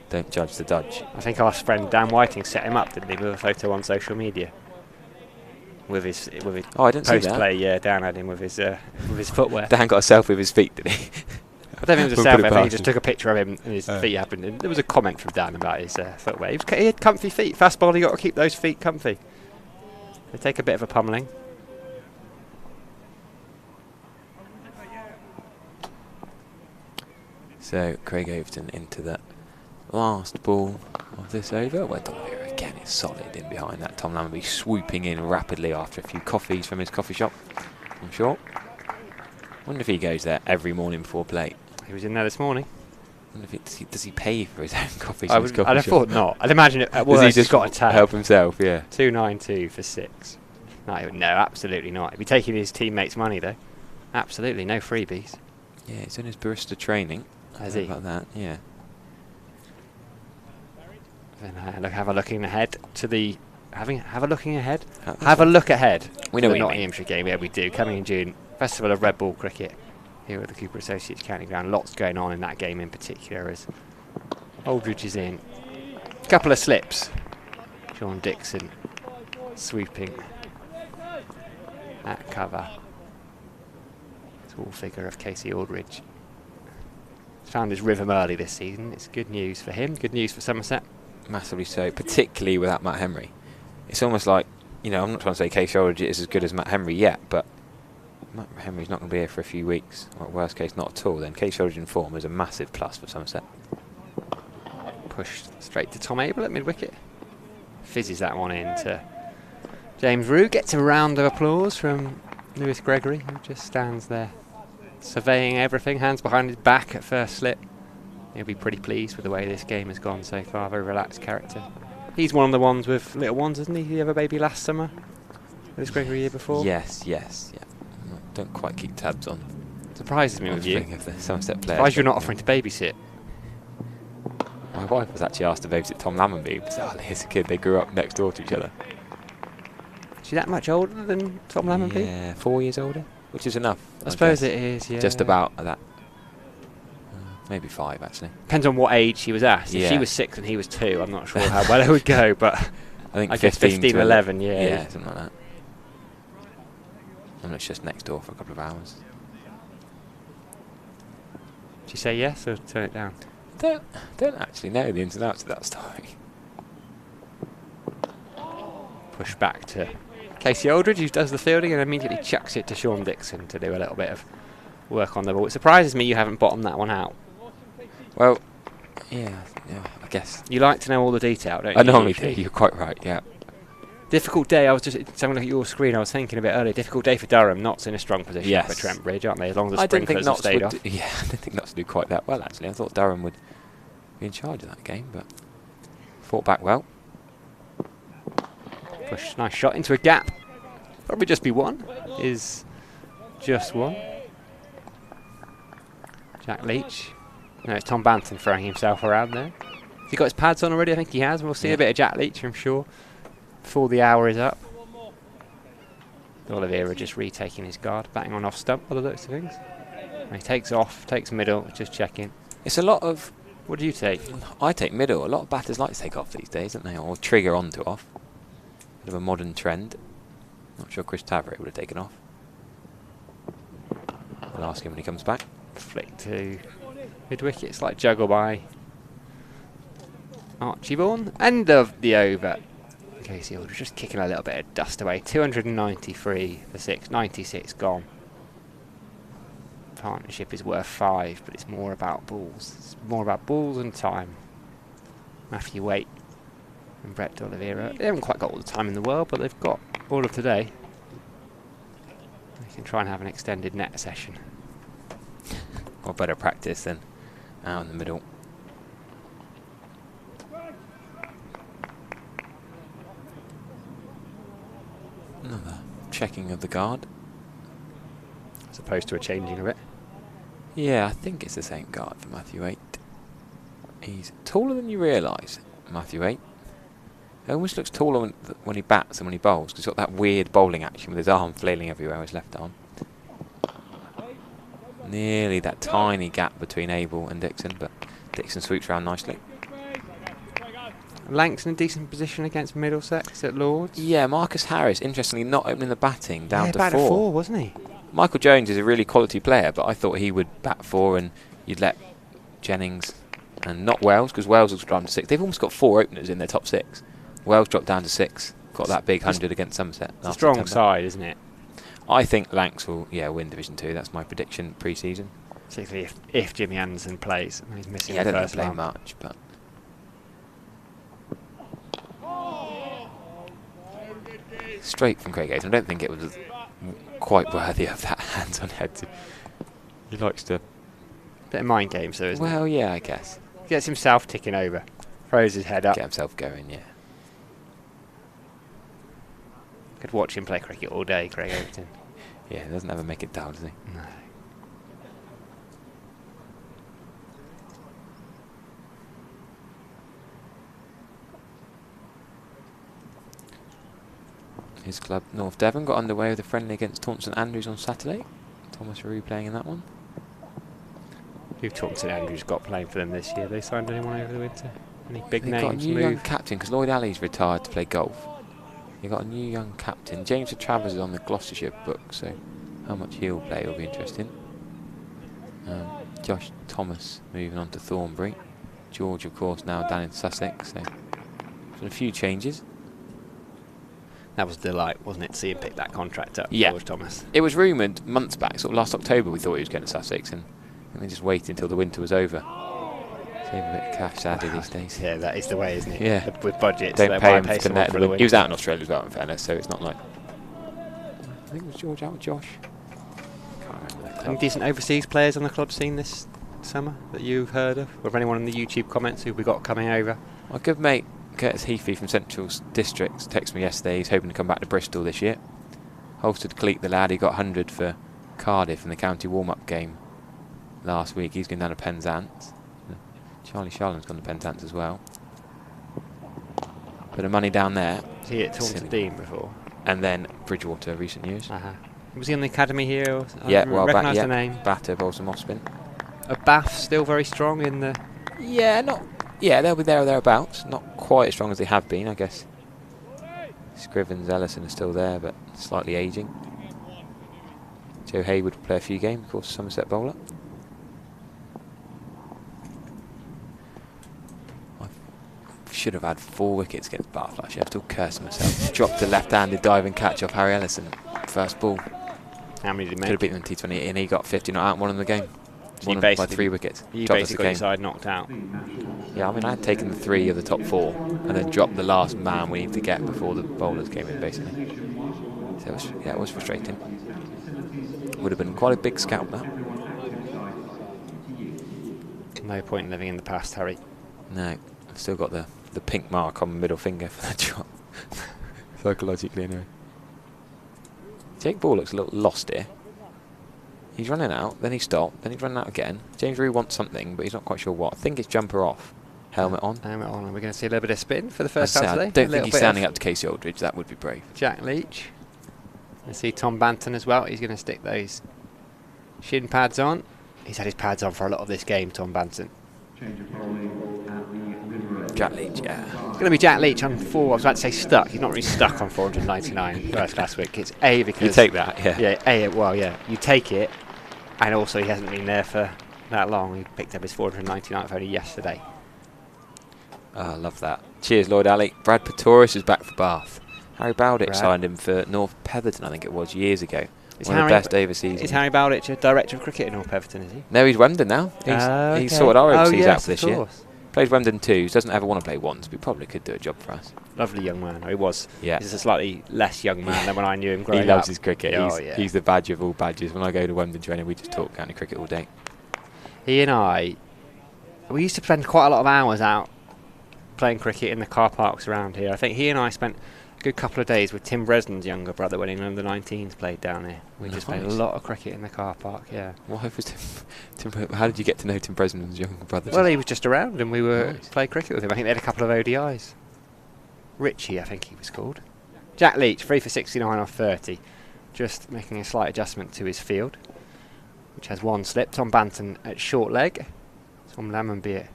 Don't judge the Dudge. I think our friend Dan Whiting set him up, didn't he, with a photo on social media? With his Oh, I didn't see that. post-play, yeah, Dan had him with his footwear. Dan got a selfie with his feet, did he? I don't think it was a We'll put selfie, it I think he past just him. took a picture of him and his feet happened. And there was a comment from Dan about his footwear. He had comfy feet. Fast bowler, you got to keep those feet comfy. They take a bit of a pummeling. So Craig Overton into the last ball of this over. Where D'Oliveira again is solid in behind that. Tom Lamberby swooping in rapidly after a few coffees from his coffee shop, I'm sure. Wonder if he goes there every morning before play. He was in there this morning. Does he pay for his own coffee? I'd have thought not. I'd imagine at worst he's he's got a tab. help himself, yeah. 292 for 6. No, absolutely not. He'd be taking his teammates' money though. Absolutely, no freebies. Yeah, he's in his barista training. Has he? About that, yeah. Then have a looking ahead to the have a looking ahead. Have a look ahead. We know to what the you mean. Nottinghamshire game. Yeah, we do. Coming in June, Festival of Red Ball Cricket here at the Cooper Associates County Ground. Lots going on in that game in particular as Aldridge is in. A couple of slips. Sean Dixon sweeping that cover. Tall figure of Casey Aldridge. Found his rhythm early this season. It's good news for him. Good news for Somerset. Massively so, particularly without Matt Henry. It's almost like, I'm not trying to say Casey Aldridge is as good as Matt Henry yet, but Matt Henry's not going to be here for a few weeks, or worst case, not at all. Then Casey Aldridge in form is a massive plus for Somerset. Pushed straight to Tom Abel at mid-wicket. Fizzes that one in to James Rue. Gets a round of applause from Lewis Gregory, who just stands there surveying everything, hands behind his back at first slip. He'll be pretty pleased with the way this game has gone so far. Very relaxed character. He's one of the ones with little ones, isn't he? Did he have a baby last summer? Lewis Gregory year before? Yes, yeah. Don't quite keep tabs on. Surprises me with you. Of the Somerset players. Surprised you're not offering to babysit. My wife was actually asked to babysit Tom Lammonby. Bizarrely, as a kid, they grew up next door to each other. Is she that much older than Tom Lammonby? Yeah, 4 years older, which is enough. I suppose it is, yeah. Just about that. Maybe 5, actually. Depends on what age he was at. If she was 6 and he was 2, I'm not sure how well it would go, but I guess 15 to 11, yeah. Yeah, something like that. And it's just next door for a couple of hours. Did you say yes or turn it down? Don't actually know the ins and outs of that story. Push back to Casey Aldridge, who does the fielding and immediately chucks it to Sean Dixon to do a little bit of work on the ball. It surprises me you haven't bottomed that one out. Well, yeah, I guess. You like to know all the detail, don't you? I normally do, you're quite right, yeah. Difficult day. I was just having a look at your screen. I was thinking a bit earlier. Difficult day for Durham. Notts in a strong position for Trent Bridge, aren't they? As long as the sprinklers have stayed off. Yeah, I didn't think Notts would do quite that well, actually. I thought Durham would be in charge of that game, but fought back well. Push, nice shot into a gap. Probably just be one. Is just one. Jack Leach. No, it's Tom Banton throwing himself around there. Has he got his pads on already? I think he has. We'll see a bit of Jack Leach, I'm sure, before the hour is up. Oliveira just retaking his guard, batting on off stump by the looks of things. And he takes off, takes middle, just checking. It's a lot of... What do you take? I take middle. A lot of batters like to take off these days, don't they? Or trigger on to off. Bit of a modern trend. Not sure Chris Taveret would have taken off. I'll ask him when he comes back. Flick to mid-wicket. It's like juggle by Archie Vaughan. End of the over. Casey Aldridge just kicking a little bit of dust away. 293 for 6. 96 gone. Partnership is worth 5, but it's more about balls. It's more about balls and time. Matthew Waite and Brett Oliveira. They haven't quite got all the time in the world, but they've got all of today. They can try and have an extended net session. Or better practice than out in the middle. Another checking of the guard. As opposed to a changing of it. Yeah, I think it's the same guard for Matthew Waite. He's taller than you realise, Matthew Waite. He almost looks taller when he bats than when he bowls, because he's got that weird bowling action with his arm flailing everywhere, his left arm. Nearly that tiny gap between Abel and Dixon, but Dixon sweeps around nicely. Lanks in a decent position against Middlesex at Lords. Yeah, Marcus Harris, interestingly, not opening the batting, down to 4. At 4, wasn't he? Michael Jones is a really quality player, but I thought he would bat 4 and you'd let Jennings and not Wells, because Wells was down to 6. They've almost got 4 openers in their top 6. Wells dropped down to 6, got that big 100 against Somerset. It's a strong side, isn't it? I think Lanks will win Division 2. That's my prediction pre-season. Particularly if Jimmy Anderson plays. He's missing I the don't first play line. much, but... Straight from Craig Hayes. I don't think it was quite worthy of that hands on head. He likes to Bit of mind games, though, isn't it? Well, yeah, I guess. Gets himself ticking over. Throws his head up. Get himself going, yeah. Could watch him play cricket all day, Craig Overton. Yeah, he doesn't ever make it dull, does he? No. His club, North Devon, got underway with a friendly against Taunton Andrews on Saturday. Thomas Rue playing in that one. Who've Taunton Andrews got playing for them this year? They signed anyone over the winter? Any big They've names got a new young move? captain, because Lloyd Alley's retired to play golf. You've got a new young captain. James Travers is on the Gloucestershire book, so how much he'll play will be interesting. Josh Thomas moving on to Thornbury. George, of course, now down in Sussex. So a few changes. That was a delight, wasn't it, to see him pick that contract up, Yeah. George Thomas. It was rumoured months back, sort of last October, we thought he was going to Sussex, and they just waited until the winter was over. Save a bit of cash, sadly, these days. Yeah, that is the way, isn't it? Yeah. With budgets, Don't they pay might him for someone net. for the He was winter. out in Australia as well, in fairness, so it's not like... I think it was George out with Josh. Can't remember the Any club. decent overseas players on the club scene this summer that you've heard of? Or if anyone in the YouTube comments who we got coming over? My good mate Curtis Heafy from Central Districts texted me yesterday. He's hoping to come back to Bristol this year. Holstered Cleek, the lad, he got 100 for Cardiff in the county warm-up game last week. He's going down to Penzance. Charlie Sharland's gone to Penzance as well. Bit of money down there. Was he at Taunton Dean before? And then Bridgewater recent years. Was he on the academy here? Or Yeah, I well back. recognise Yeah, the name. Batter, Bolson, Mospin. A Bath still very strong in the... Yeah, not. Yeah, they'll be there or thereabouts. Not quite as strong as they have been, I guess. Scrivens, Ellison are still there, but slightly ageing. Joe Hayward will play a few games, of course, Somerset bowler. I should have had 4 wickets against Bath last year. I'm still cursing myself. Dropped a left-handed diving catch off Harry Ellison. First ball. How many did he Could make? have beaten him T20, and he got 50 not out and won in the game. So Won you by basically- 3 wickets. You Dropped us basically the got your game. side knocked out. Yeah, I mean, I had taken the 3 of the top 4 and then dropped the last man we needed to get before the bowlers came in, basically. So it was, yeah, it was frustrating. Would have been quite a big scalp, that. No point in living in the past, Harry. No, I've still got the pink mark on my middle finger for that drop. Psychologically, anyway. Jake Ball looks a little lost here. He's running out, then he stopped, then he's running out again. James Rue wants something, but he's not quite sure what. I think it's jumper off, helmet on. Helmet on. Are we going to see a little bit of spin for the first I time today? don't think he's standing up to Casey Aldridge. That would be brave. Jack Leach. I see Tom Banton as well. He's going to stick those shin pads on. He's had his pads on for a lot of this game, Tom Banton. Jack Leach, yeah. It's going to be Jack Leach on 4. I was about to say stuck. He's not really stuck on 499 first class wickets. A, because... You take that, yeah. Yeah, A, well, yeah. You take it. And also he hasn't been there for that long. He picked up his 499th only yesterday. Oh, I love that. Cheers, Lloyd Alley. Brad Pretorius is back for Bath. Harry Bowdick Brad. signed him for North Petherton, I think it was, years ago. Is One of Harry the best overseas. Is Harry Bowditch a director of cricket in North Everton, is he? No, he's Wemden now. He's sorted our overseas out for this year. Plays Wemden 2s, doesn't ever want to play 1s, but he probably could do a job for us. Lovely young man. He was. Yeah. He's a slightly less young man than when I knew him growing He loves up. his cricket. Oh, he's, yeah. he's the badge of all badges. When I go to Wemden training, we just talk county cricket all day. He and I, we used to spend quite a lot of hours out playing cricket in the car parks around here. I think he and I spent a good couple of days with Tim Bresnan's younger brother when England under 19s played down here. We just played a Nice. lot of cricket in the car park, yeah. Why was Tim how did you get to know Tim Bresnan's younger brother? Well, he was just around and we were Nice. played cricket with him. I think they had a couple of ODIs. Richie, I think he was called. Jack Leach, 3 for 69 off 30. Just making a slight adjustment to his field, which has 1 slip. Tom Banton at short leg. Tom Lammonby at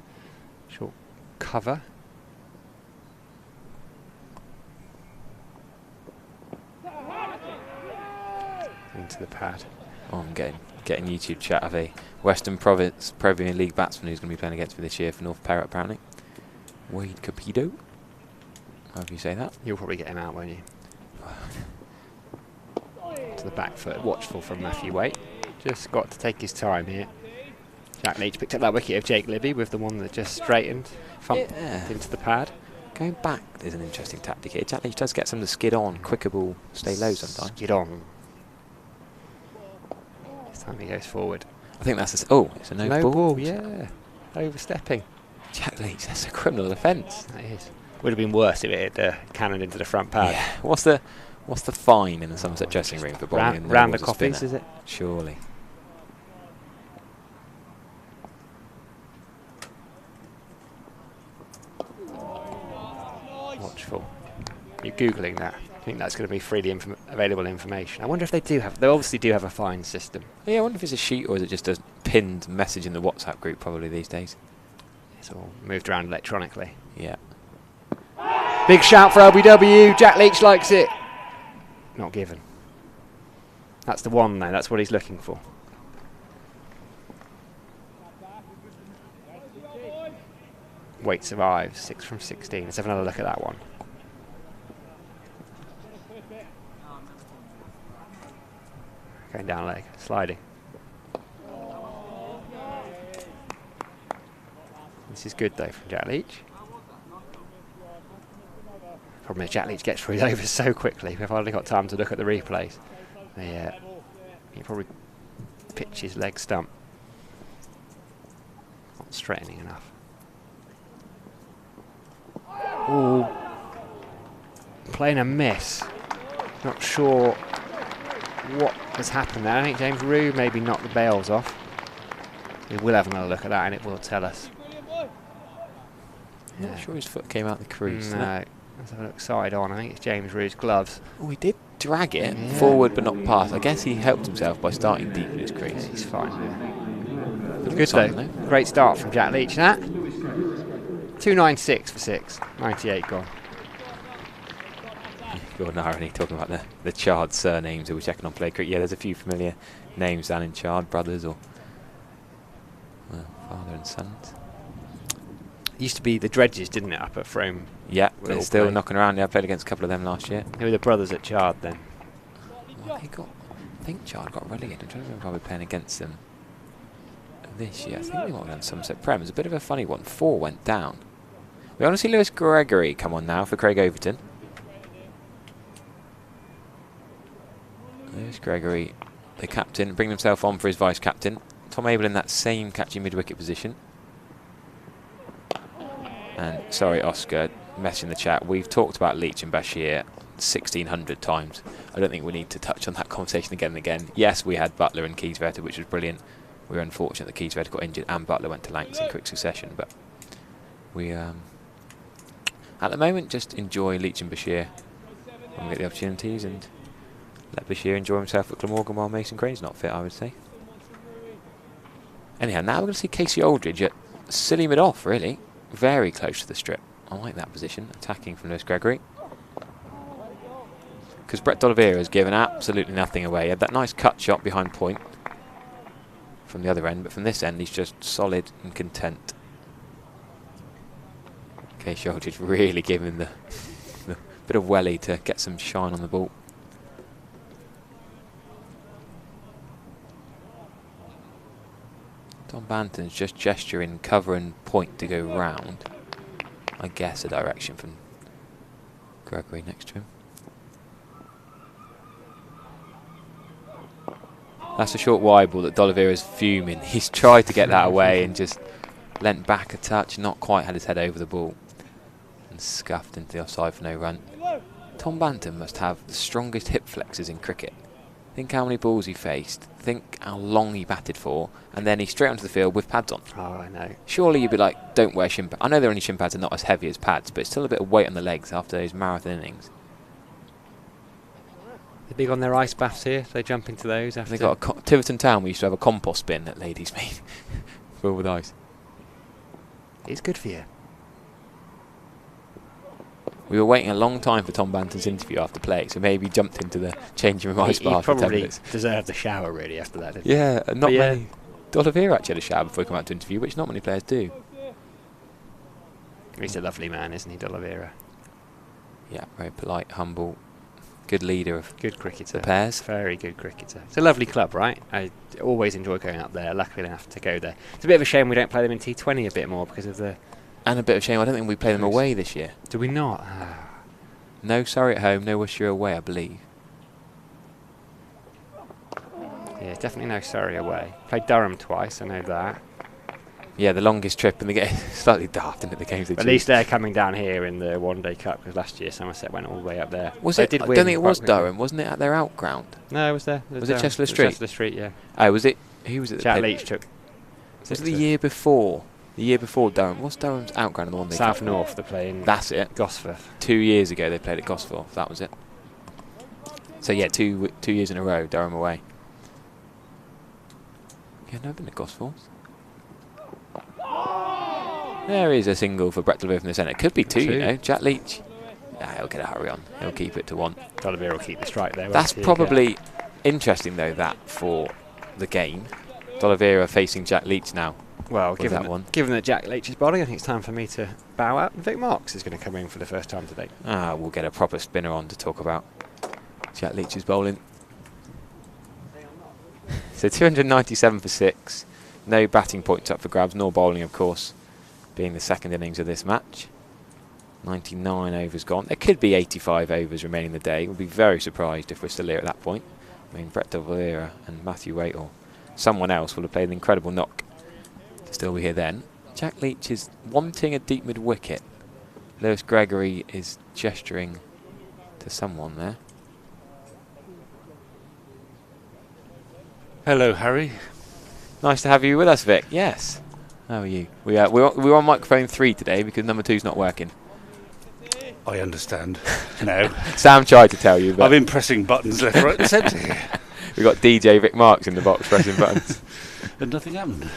short cover. Into the pad. Oh, I'm getting YouTube chat of a Western Province Premier League batsman who's going to be playing against me this year for North Parrot, apparently. Wade Capito. However you say that. You'll probably get him out, won't you? To the back foot, watchful from Matthew Waite. Just got to take his time here. Jack Leach picked up that wicket of Jake Libby with the one that just straightened, thumped Yeah. into the pad. Going back is an interesting tactic here. Jack Leach does get some of the skid on, quicker ball, stay low sometimes. Skid on. This time he goes forward. I think that's it's a no ball. ball, yeah. Overstepping. Jack Leach, that's a criminal offence. That is. Would have been worse if it had cannoned into the front pad. Yeah. What's the fine in the Somerset dressing room for bowling? Round the coffees, is it? Surely. Watchful. You're Googling that. I think that's going to be freely available information. I wonder if they obviously do have a fine system. Yeah, I wonder if it's a sheet or is it just a pinned message in the WhatsApp group probably these days. It's all moved around electronically. Yeah. Big shout for LBW. Jack Leach likes it. Not given. That's the one though. That's what he's looking for. Wait survives. 6 from 16. Let's have another look at that one. Going down leg. Sliding. This is good though from Jack Leach. Problem is Jack Leach gets through over so quickly. We've hardly got time to look at the replays. He probably pitched his leg stump. Not straightening enough. Ooh. Playing a miss. Not sure what has happened there. I think James Rue maybe knocked the bails off. We will have another look at that and it will tell us. I'm not sure his foot came out the crease. No. Let's have a look side on. I think it's James Rue's gloves. Oh, he did drag it forward but not past. I guess he helped himself by starting deep in his crease. He's fine. Good though. Great start from Jack Leach. That 296 for 6. 98 gone. Gordon irony talking about the Chard surnames who we're checking on Play Cricket. Yeah, there's a few familiar names down in Chard, brothers or father and sons. Used to be the Dredges, didn't it, up at Frome? Yeah, they're still knocking around. Yeah, I played against a couple of them last year. Who were the brothers at Chard then? Well, I think Chard got relegated. I'm trying to remember if I was playing against them this year. I think they might have done Somerset Prem. It's a bit of a funny one. 4 went down. We want to see Lewis Gregory come on now for Craig Overton. Lewis Gregory, the captain, bring himself on for his vice-captain. Tom Abel in that same catching mid-wicket position. And sorry, Oscar, message in the chat. We've talked about Leach and Bashir 1,600 times. I don't think we need to touch on that conversation again and again. Yes, we had Butler and Keysvetter, which was brilliant. We were unfortunate that Keysvetter got injured and Butler went to Lancs in quick succession. But we, at the moment, just enjoy Leach and Bashir when we get the opportunities and let Bashir enjoy himself at Glamorgan while Mason Crane's not fit, I would say. Anyhow, now we're going to see Casey Aldridge at silly mid-off, really. Very close to the strip. I like that position, attacking from Lewis Gregory. Because Brett D'Oliveira has given absolutely nothing away. He had that nice cut shot behind point from the other end, but from this end he's just solid and content. Casey Aldridge really giving the bit of welly to get some shine on the ball. Tom Banton's just gesturing cover and point to go round. I guess a direction from Gregory next to him. That's a short wide ball that D'Oliveira's fuming. He's tried to get that away and just leant back a touch, not quite had his head over the ball and scuffed into the offside for no run. Tom Banton must have the strongest hip flexors in cricket. Think how many balls he faced, think how long he batted for, and then he's straight onto the field with pads on. Oh, I know. Surely you'd be like, don't wear shin pads. I know they're only shin pads and not as heavy as pads, but it's still a bit of weight on the legs after those marathon innings. They're big on their ice baths here. They jump into those after. They got Tiverton Town. We used to have a compost bin at Ladies' Meet, filled with ice. It's good for you. We were waiting a long time for Tom Banton's interview after play, so maybe he jumped into the changing room ice bath for 10 minutes. Probably deserved the shower really after that. Yeah, not many. D'Oliveira actually had a shower before he came out to interview, which not many players do. He's a lovely man, isn't he, D'Oliveira? Yeah, very polite, humble, good leader of good cricketer. The pairs. Very good cricketer. It's a lovely club, right? I always enjoy going up there. Luckily enough to go there. It's a bit of a shame we don't play them in T20 a bit more because of the. And a bit of shame, I don't think we play them away this year. Do we not? No Surrey at home, no Worcestershire away, I believe. Yeah, definitely no Surrey away. Played Durham twice, I know that. Yeah, the longest trip in the game. Slightly daft, isn't it, the games they At choose. least they're coming down here in the one-day cup, because last year Somerset went all the way up there. Was They it? did I win don't think it quite was quickly. Durham, wasn't it? At their outground. No, it was there. Was it Chester It was Street? Chester Street, yeah. Oh, was it? Who was it? that Jack played- Leach took. Was it the year before? The year before Durham. What's Durham's outground in the one they South North, they're playing. That's it. Gosforth. 2 years ago they played at Gosforth. That was it. So yeah, 2 years in a row, Durham away. Yeah, no, I've been at Gosforth. There is a single for Brett Delvere from the centre. It could be two, you know. Jack Leach. He'll get a hurry on. He'll keep it to 1. Delvere will keep the strike there. That's probably interesting, though, that for the game. D'Oliveira facing Jack Leach now. Well, with given that one. given that Jack Leach is bowling, I think it's time for me to bow out. And Vic Marks is going to come in for the first time today. We'll get a proper spinner on to talk about Jack Leach's bowling. So 297 for 6. No batting points up for grabs, nor bowling, of course, being the second innings of this match. 99 overs gone. There could be 85 overs remaining in the day. We'll be very surprised if we're still here at that point. I mean, Brett D'Oliveira and Matthew Waite or someone else will have played an incredible knock to still be here then. Jack Leach is wanting a deep mid wicket. Lewis Gregory is gesturing to someone there. Hello, Harry. Nice to have you with us, Vic. Yes. How are you? We're on microphone 3 today because number 2's not working. I understand now. Sam tried to tell you, but I've been pressing buttons left, right and centre here. we got DJ Vic Marks in the box pressing buttons. And nothing happened.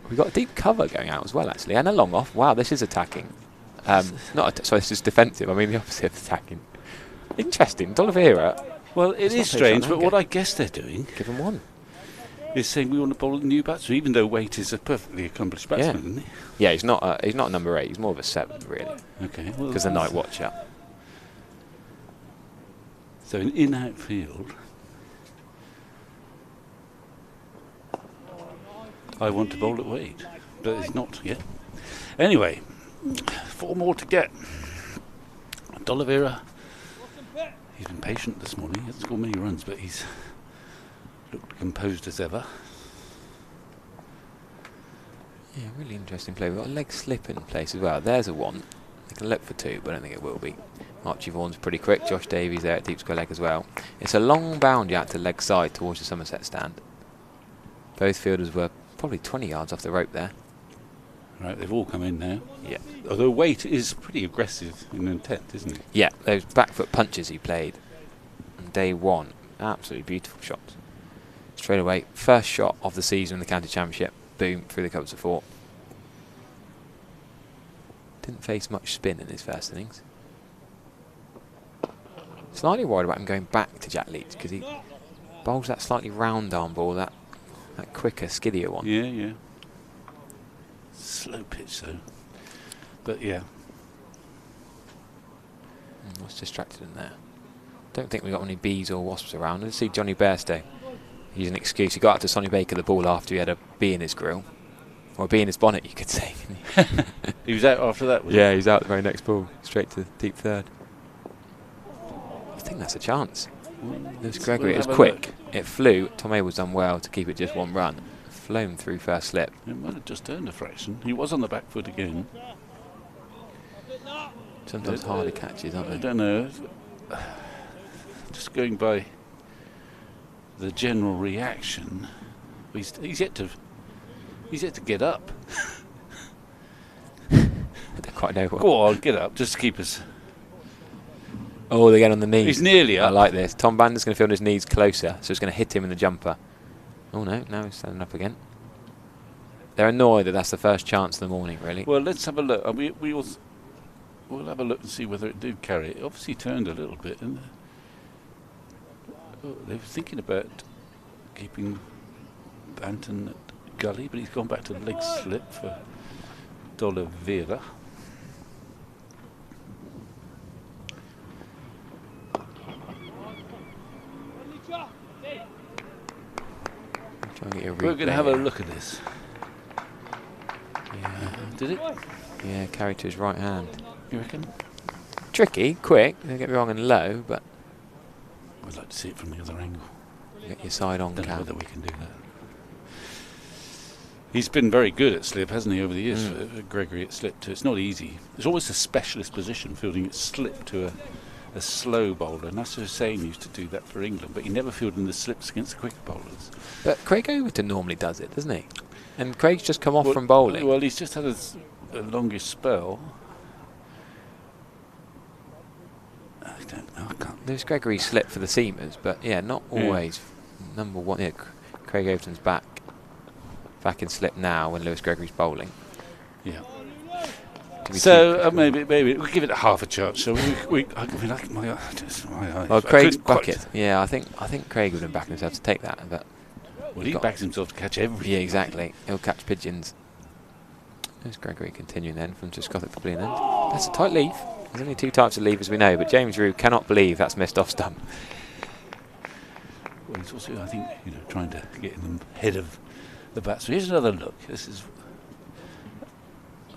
We've got a deep cover going out as well, actually, and a long off. Wow, this is attacking. Sorry, this is defensive. I mean, the opposite of attacking. Interesting. D'Oliveira. Well, it It's is not strange, Peter but what I guess they're doing Give him 1. is saying we want to bowl a new batsman, even though Waite is a perfectly accomplished batsman, isn't he? Yeah, he's not a number 8. He's more of a 7, really, Okay. Well, because the night watcher. so in outfield, I want to bowl at Waite, but it's not yet. Anyway, 4 more to get. D'Oliveira, he's been patient this morning. He hasn't scored many runs, but he's looked composed as ever. Yeah, really interesting play. We've got a leg slip in place as well. There's a 1. They can look for 2, but I don't think it will be. Archie Vaughan's pretty quick. Josh Davies there at deep square leg as well. It's a long boundary out to leg side towards the Somerset stand. Both fielders were probably 20 yards off the rope there. Right, they've all come in now. Yeah. Although Waite is pretty aggressive in intent, isn't he? Yeah, those back foot punches he played on day 1. Absolutely beautiful shots. Straight away, first shot of the season in the county championship. Boom, through the covers of 4. Didn't face much spin in his first innings. Slightly worried about him going back to Jack Leach because he bowls that slightly round arm ball, that quicker, skiddier one. Yeah, yeah. Slow pitch though. But yeah. What's distracted in there? Don't think we got any bees or wasps around. Let's see Johnny Bairstow. He's an excuse. He got out to Sonny Baker the ball after he had a bee in his grill. Or a bee in his bonnet, you could say. He was out after that, was Yeah, he's out the very next ball, straight to deep third. I think that's a chance. Lewis Gregory, it was quick. It flew. Tom Abel's done well to keep it just 1 run. Flown through first slip. It might have just turned a fraction. He was on the back foot again. Sometimes harder catches, aren't I they? don't know. Just going by the general reaction, he's yet to get up. I don't quite know what. Go on, get up, just to keep us. Oh, they get on the knees. He's nearly I up. like this. Tom Bander's going to feel his knees closer, so it's going to hit him in the jumper. Oh no, now he's standing up again. They're annoyed that that's the first chance of the morning, really. Well, let's have a look. We'll have a look and see whether it did carry. It obviously turned a little bit, and they were thinking about keeping Banton at gully, but he's gone back to the leg slip for D'Oliveira. Try and get your We're going to replay have a here. look at this. Did it? Yeah, carried to his right hand. You reckon? Tricky, quick, don't get me wrong, and low, but I'd like to see it from the other angle. Get your side on, Don't know Cam. whether we can do that. He's been very good at slip, hasn't he, over the years? Gregory at slip too. It's not easy. There's always a specialist position, fielding at slip to a slow bowler. Nasser Hussain used to do that for England, but he never fielded in the slips against the quick bowlers. But Craig Overton normally does it, doesn't he? And Craig's just come off from bowling. Well, he's just had a longish spell. I don't know. I can't. Lewis Gregory slipped for the seamers, but yeah, not always number one. Yeah, Craig Overton's back in slip now when Lewis Gregory's bowling. Yeah. So maybe we'll give it a half a chance. So we I mean, like my eyes. well, Craig's I couldn't quite- bucket. Yeah, I think Craig would have backed himself to take that, but Well, he backs himself to catch everything. yeah, exactly. He'll catch pigeons. There's Gregory continuing then from just Gothic to Blue End. That's a tight leave. There's only 2 types of levers we know, but James Rue cannot believe that's missed off stump. Well, he's also, I think, trying to get in the head of the batsman. Here's another look. This is.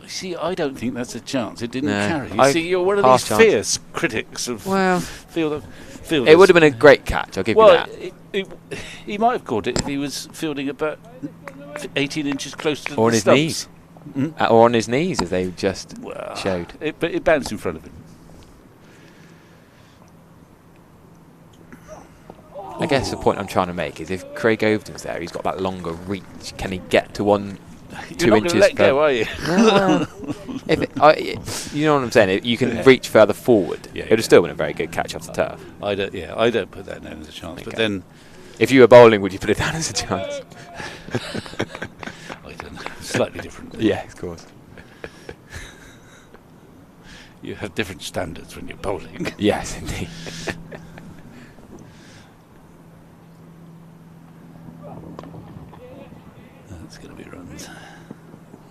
See, I don't think that's a chance. It didn't No, carry. You see, you're one of half these chance. fierce critics of Well, fielders. it would have been a great catch. I'll give you Well, that. he might have caught it if he was fielding about 18 inches closer to Or on the his stumps. knees. Or on his knees, as they just showed. But it bounced in front of him. I guess the point I'm trying to make is if Craig Overton's there, he's got that longer reach. Can he get to 1, 2 You're not inches? going to let go, are you? You know what I'm saying? You can reach further forward. Yeah, It would have still been a very good catch off the turf. I don't put that down as a chance. But Okay. then, If you were bowling, would you put it down as a chance? I don't know, slightly different. Yeah, of course. You have different standards when you're bowling. Yes, indeed. That's going to be runs.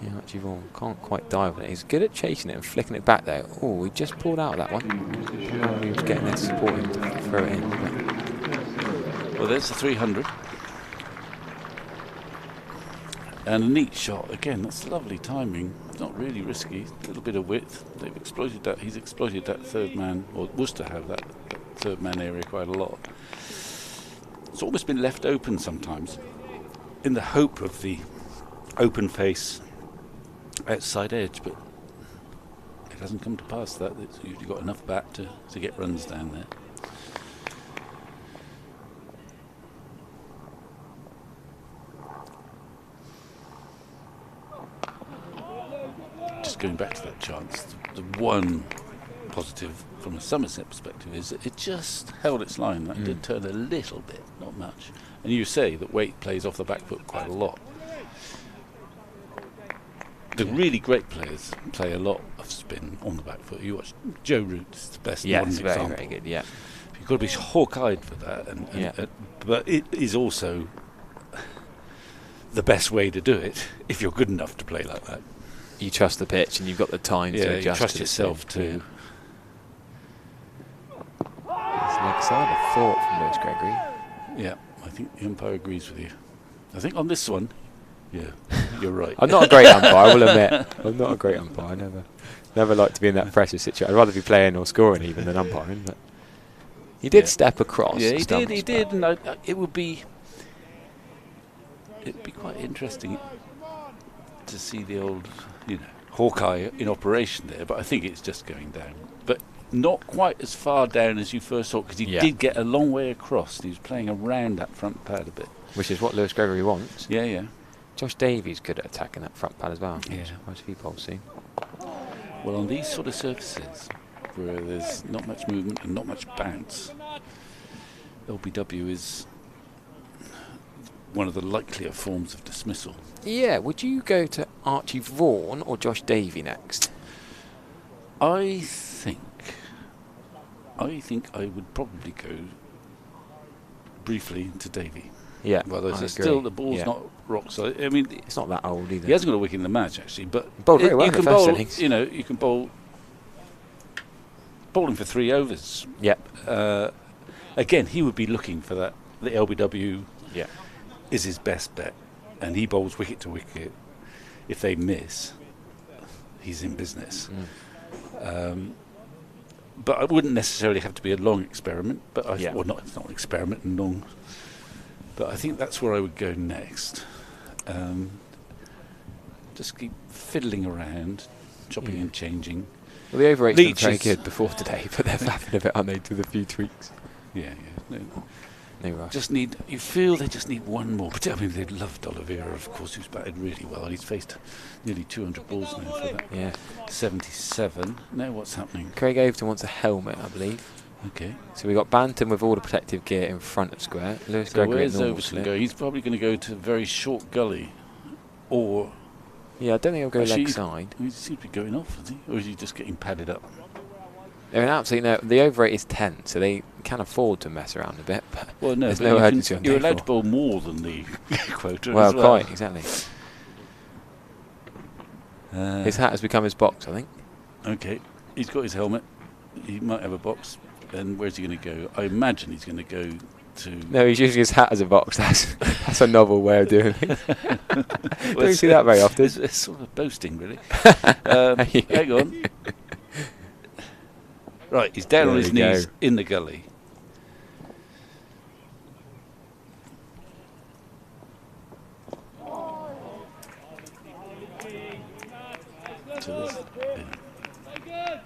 Yeah, Archie Vaughan can't quite dive on it. He's good at chasing it and flicking it back though. Oh, he just pulled out of that one. He was getting there to support him to throw it in. But Well, there's the 300. And a neat shot. Again, that's lovely timing. It's not really risky. A little bit of width. They've exploited that. He's exploited that third man, or was to have that third man area quite a lot. It's almost been left open sometimes in the hope of the open face outside edge, but it hasn't come to pass that. It's usually got enough bat to get runs down there. Just going back to that chance, the one positive from a Somerset perspective is that it just held its line. That did turn a little bit, not much. And you say that weight plays off the back foot quite a lot. The really great players play a lot of spin on the back foot. You watch Joe Root, is the best modern yes, very, example. very good, yeah. You've got to be hawk-eyed for that, but it is also the best way to do it if you're good enough to play like that. You trust the pitch and you've got the time to Yeah, adjust. you trust to the yourself spin. too. It's an exciting thought from Lewis Gregory. Yeah, I think the umpire agrees with you. I think on this one, yeah, you're right. I'm not a great umpire, I will admit. I'm not a great umpire. I never like to be in that pressure situation. I'd rather be playing or scoring even than umpiring. But he did step across. Yeah, the he stumps, did, and it would be quite interesting to see the old, Hawkeye in operation there. But I think it's just going down, but not quite as far down as you first thought, because he did get a long way across. He was playing around that front pad a bit. which is what Lewis Gregory wants. Yeah, yeah. Josh Davies good at attacking that front pad as well. Yeah. Quite a few bowls soon. Well, on these sort of surfaces where there's not much movement and not much bounce, LBW is one of the likelier forms of dismissal. Yeah, would you go to Archie Vaughan or Josh Davey next? I think I would probably go briefly to Davey. Yeah, Well, I there's agree. still the ball's Yeah. not rock solid. I mean, It's not that old either. he hasn't got a wicket in the match actually, but Bowled very well you in the can first bowl. innings. You can bowling for 3 overs. Yep. Again, he would be looking for that. The LBW Yeah. is his best bet, and he bowls wicket to wicket. If they miss, he's in business. But it wouldn't necessarily have to be a long experiment. But Yeah. well, not it's not an experiment, and long. But I think that's where I would go next. Just keep fiddling around, chopping and changing. Well, the over 8's been very Leeches. good before today, but they're faffing a bit, aren't they, with a few tweaks? Yeah. No rush. You feel they just need one more. But I mean, they loved Oliveira, of course, who's batted really well. And he's faced nearly 200 balls now for that. Yeah. 77. Now what's happening? Craig Overton wants a helmet, I believe. Okay. So we got Bantam with all the protective gear in front of square. Lewis So Gregory at where's normal Overton slip. going? He's probably going to go to a very short gully. Or Yeah, I don't think he'll go Actually, leg side. he seems to be going off, is he? Or is he just getting padded up? I mean, absolutely no. The over 8 is 10, so they can afford to mess around a bit. But Well, no, there's but no you urgency on you're day allowed to 4. bowl more than the quota Well, as well. quite, exactly. His hat has become his box, I think. Okay, he's got his helmet. He might have a box. And where's he going to go? I imagine he's going to go to... No, he's using his hat as a box. That's a novel way of doing it. Don't you see that very often? It's sort of boasting, really. Hang on. Right, he's down There on his you go. knees in the gully. So this, yeah.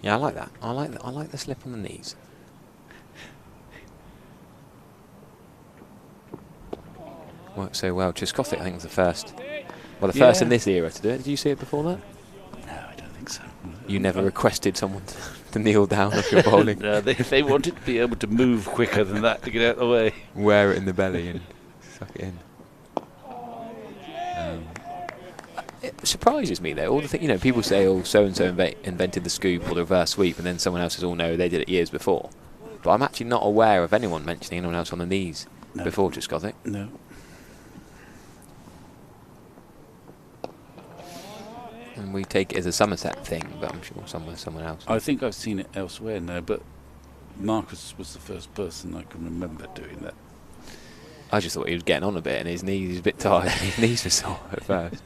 Yeah, I like that. I like the slip on the knees. Worked so well. Tchaikovsky, I think, was the first. Well, the first in this era to do it. Did you see it before that? No, I don't think so. You never requested someone to kneel down if you're bowling. No, they wanted to be able to move quicker than that to get out of the way. Wear it in the belly and suck it in. It surprises me though. All the people say, "Oh, so and so invented the scoop or the reverse sweep," and then someone else says, "Oh no, they did it years before." But I'm actually not aware of anyone mentioning anyone else on the knees before Tchaikovsky. No. And we take it as a Somerset thing, but I'm sure someone else. I think I've seen it elsewhere now, but Marcus was the first person I can remember doing that. I just thought he was getting on a bit, and his knees, he's a bit tired. His knees were sore at first.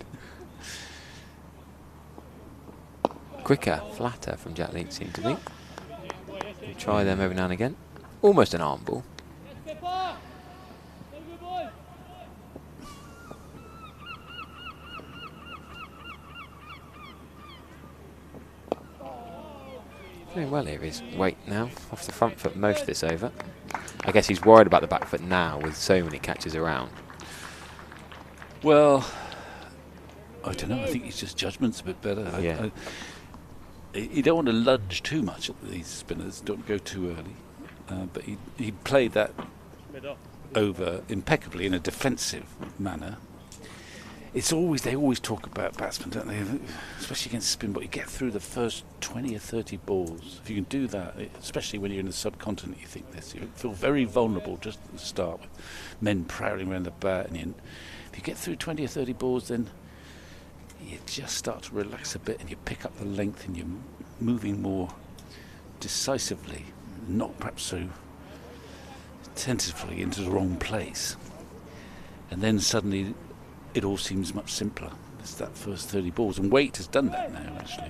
Quicker, flatter from Jack Leach, seemed to be. We'll try them every now and again. Almost an arm ball. Doing well here. His weight now off the front foot most of this over. I guess he's worried about the back foot now with so many catches around. Well, I don't know. I think his just judgment's a bit better. Yeah. You don't want to lunge too much at these spinners. Don't go too early. But he played that over impeccably in a defensive manner. They always talk about batsmen, don't they? Especially against spin, but you get through the first 20 or 30 balls. If you can do that, especially when you're in the subcontinent, you think this. You feel very vulnerable just at the start with men prowling around the bat. And if you get through 20 or 30 balls, then you just start to relax a bit and you pick up the length and you're moving more decisively, not perhaps so tentatively into the wrong place. And then suddenly it all seems much simpler. It's that first 30 balls, and Waite has done that now, actually.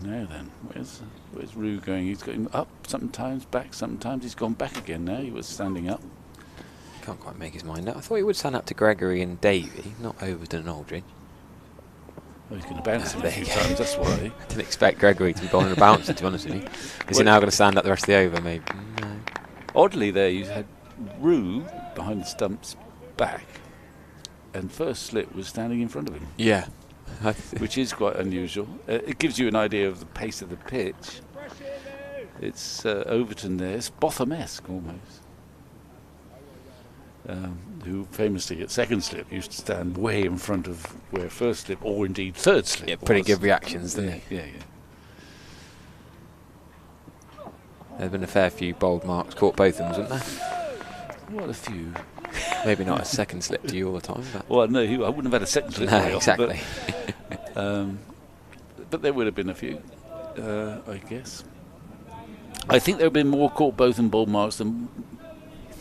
Now then, where's Rue going? He's got him up sometimes, back sometimes. He's gone back again now. He was standing up. Can't quite make his mind up. I thought he would stand up to Gregory and Davey, not Overton and Aldridge. Oh, he's going to bounce him a few times, that's why. I didn't expect Gregory to be bowling a bouncer, to be honest with you. Is he now going to stand up the rest of the over, maybe? No. Oddly there, you had Rue behind the stumps back, and first slip was standing in front of him. Yeah. Which is quite unusual. It gives you an idea of the pace of the pitch. It's Overton there. It's Botham-esque almost. Who famously at second slip used to stand way in front of where first slip, or indeed third slip. Yeah, pretty was. good reactions, didn't he? Yeah. There's been a fair few bold marks, caught both of them, hasn't there? What a few. Maybe not a second slip to you all the time, but Well, no, I wouldn't have had a second slip. no, very often, exactly. but there would have been a few, I guess. I think there have been more caught both and bold marks than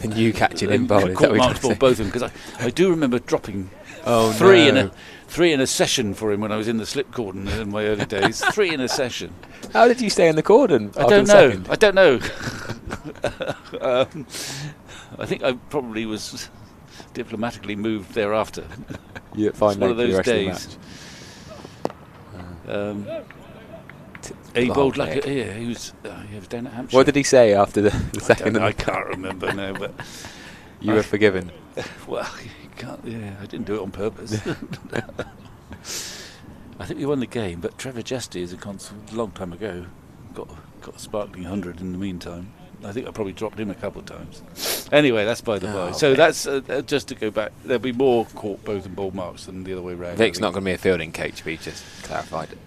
And you catching in bowl. Caught marks for both of them, because I do remember dropping three in a session for him when I was in the slip cordon in my early days. 3 in a session. How did you stay in the cordon? I don't know. I think I probably was diplomatically moved thereafter. You find one of those days. He bowled like he was down at Hampshire. What did he say after the second? I can't remember now, but you were forgiven. Well, you can't. Yeah, I didn't do it on purpose. I think we won the game, but Trevor Jesty is a long time ago. Got a sparkling 100 in the meantime. I think I probably dropped him a couple of times. Anyway, that's by the by. Okay. So that's just to go back. There'll be more caught both and ball marks than the other way round. Vic's not going to be a fielding coach, we just clarified it.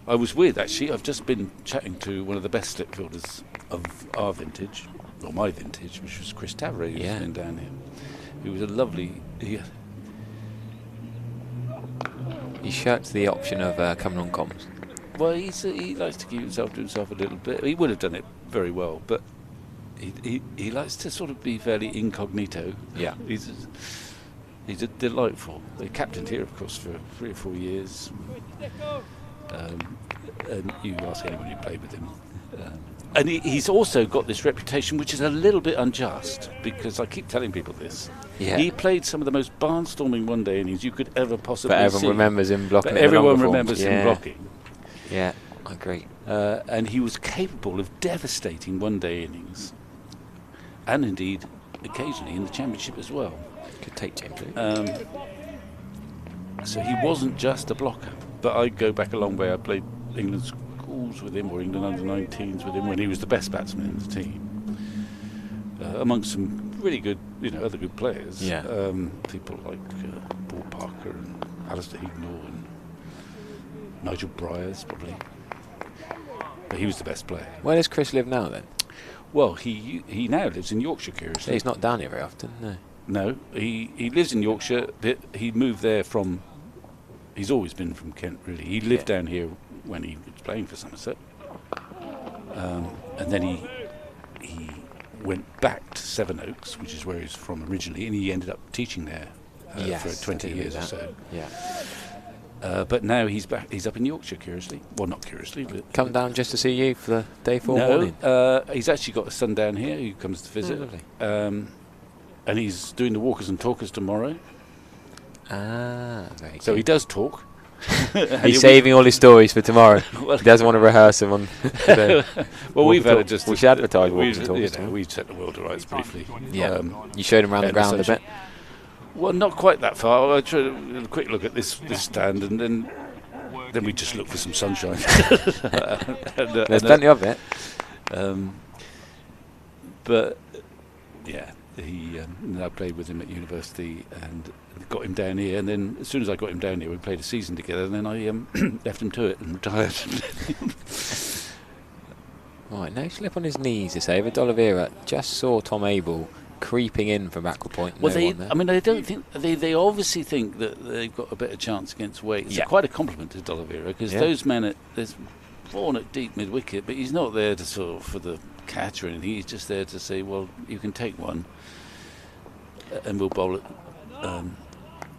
I was with, actually. I've just been chatting to one of the best slip fielders of our vintage, or my vintage, which was Chris Tavray, who's been down here. He was a lovely... He shirks the option of coming on comms. Well, he likes to keep himself to himself a little bit. He would have done it very well, but he likes to sort of be fairly incognito. Yeah. He's a delightful. He captained here, of course, for 3 or 4 years. And you ask anyone who played with him. And he's also got this reputation, which is a little bit unjust, because I keep telling people this. Yeah. He played some of the most barnstorming one-day innings you could ever possibly see. But everyone remembers him blocking. But everyone remembers him blocking. Yeah, I agree. And he was capable of devastating one-day innings, and indeed, occasionally in the championship as well. Could take James. So he wasn't just a blocker. But I go back a long way. I played England schools with him, or England under-19s with him, when he was the best batsman in the team, amongst some really good, other good players. Yeah. People like Paul Parker and Alistair Hignall and Nigel Bryars, probably. But he was the best player. Where does Chris live now, then? Well, he now lives in Yorkshire, curiously. He's not down here very often, no. No, he lives in Yorkshire. But he moved there from... He's always been from Kent, really. He lived down here when he was playing for Somerset. And then he went back to Sevenoaks, which is where he's from originally, and he ended up teaching there for 20 years or so. Yeah. But now he's back. He's up in Yorkshire, curiously. Well, not curiously, but... Come down just to see you for the day 4 morning? No, he's actually got a son down here who comes to visit. Lovely. And he's doing the walkers and talkers tomorrow. Very So good. he does talk. He's saving all his stories for tomorrow. He doesn't want to rehearse them on today. Well, we've had it just... We should advertise walkers and talkers. We've set the world to rights briefly. Yeah. You showed him around the ground a bit? Well, not quite that far. I tried a quick look at this stand, and then we just look for some sunshine. There's plenty of it. But yeah, I played with him at university and got him down here. And then as soon as I got him down here, we played a season together. And then I left him to it and retired. Right, no slip on his knees this over. D'Oliveira just saw Tom Abel creeping in from backward point. Well, they don't think they obviously think that they've got a better chance against Wade. It's quite a compliment to D'Oliveira, because those men there's Vaughan at deep mid wicket, but he's not there to sort of for the catch or anything. He's just there to say, well, you can take one, and we'll bowl it.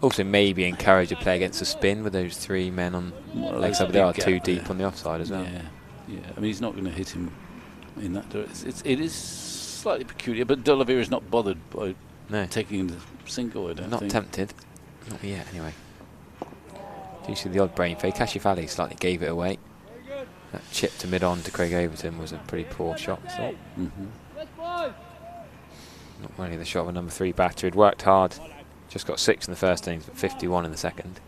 Also, maybe encourage a play against the spin with those 3 men on legs up. They are too deep on the offside as well. Yeah. I mean, he's not going to hit him in that direction. It is slightly peculiar, but D'Oliveira's not bothered by taking the single. I don't think. Not tempted. Not yet, anyway. Do you see the odd brain fake? Kashif slightly gave it away. That chip to mid-on to Craig Overton was a pretty poor shot, I thought. Not really the shot of a number 3 batter. He'd worked hard. Just got 6 in the first innings, but 51 in the second.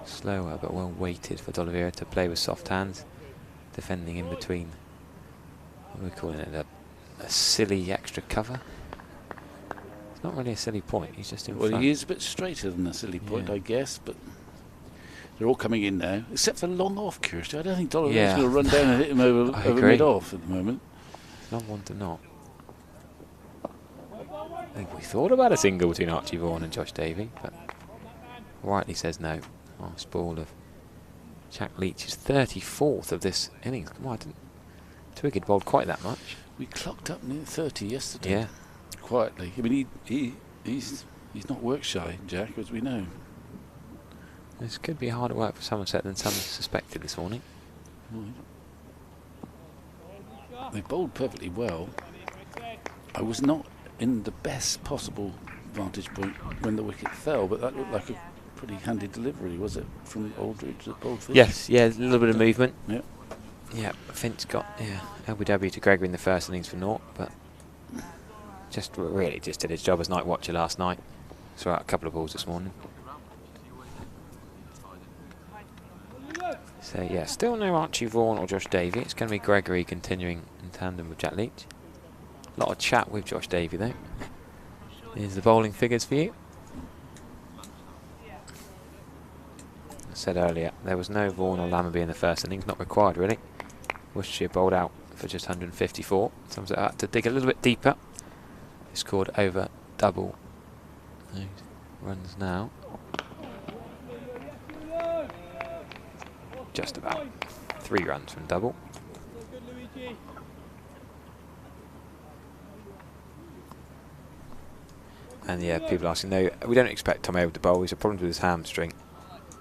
Slower, but well weighted for D'Oliveira to play with soft hands. Defending in between. What are we calling it? A silly extra cover? It's not really a silly point. He's just in front. Well, he is a bit straighter than a silly point, I guess, but they're all coming in now, except for long off, curiously. I don't think D'Oliveira's going to run down and hit him over mid-off at the moment. Not one to not. I think we thought about a single between Archie Vaughan and Josh Davey, but rightly says no. Last ball of Jack Leach is 34th of this innings. Well, I didn't. Twigg bowled quite that much. We clocked up near 30 yesterday. Yeah. Quietly. I mean, he's not work shy, Jack, as we know. This could be harder work for Somerset than some suspected this morning. They bowled perfectly well. I was not in the best possible vantage point when the wicket fell, but that looked like a pretty handy delivery, was it, from Aldridge that bowled Finch? Yes, yeah, a little bit of movement. Yeah. Yeah, Finch got LBW to Gregory in the first innings for naught, but just really just did his job as night watcher last night. Threw out a couple of balls this morning. So yeah, still no Archie Vaughan or Josh Davey. It's going to be Gregory continuing in tandem with Jack Leach. A lot of chat with Josh Davey though. Here's the bowling figures for you. I said earlier, there was no Vaughan or Lammerby in the first innings, not required really. Worcestershire bowled out for just 154. Somerset had to dig a little bit deeper. They scored over double those runs now. Just about 3 runs from double. And yeah, people asking, no, we don't expect Tom Abel to bowl. He's had problems with his hamstring.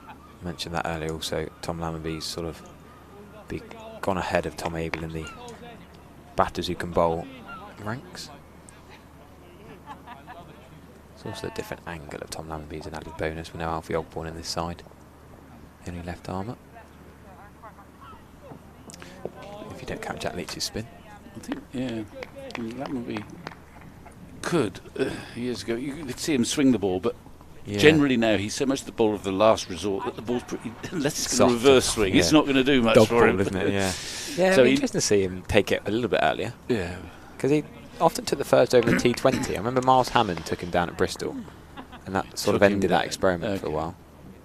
I mentioned that earlier also. Tom Lammerby's sort of gone ahead of Tom Abel in the batters who can bowl ranks. It's also a different angle of Tom Lammerby's an added bonus. We know Alfie Ogborn in this side. Only left armour. If you don't count Jack Leach's spin. I think, yeah, Lammerby could years ago. You could see him swing the ball, but generally now he's so much the bowler of the last resort that the ball's pretty, unless it's going to reverse swing, it's not going to do much Dog for ball, him. Isn't it? Yeah. Yeah, So it'd be interesting to see him take it a little bit earlier. Yeah. Because he often took the first over in T20. I remember Miles Hammond took him down at Bristol, and that sort of ended that experiment for a while.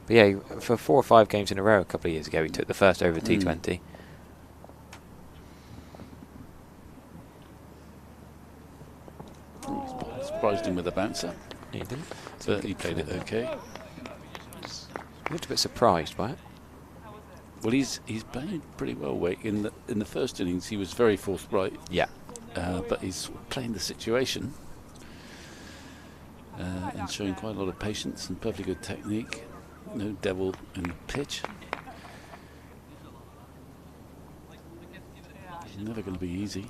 But yeah, for 4 or 5 games in a row a couple of years ago, he took the first over T20. Surprised him with a bouncer. He didn't. But he played it okay. Looked a bit surprised by it. Well, he's playing pretty well. Wake in the first innings, he was very forthright. Yeah. But he's playing the situation and showing quite a lot of patience and perfectly good technique. No devil in the pitch. It's never going to be easy.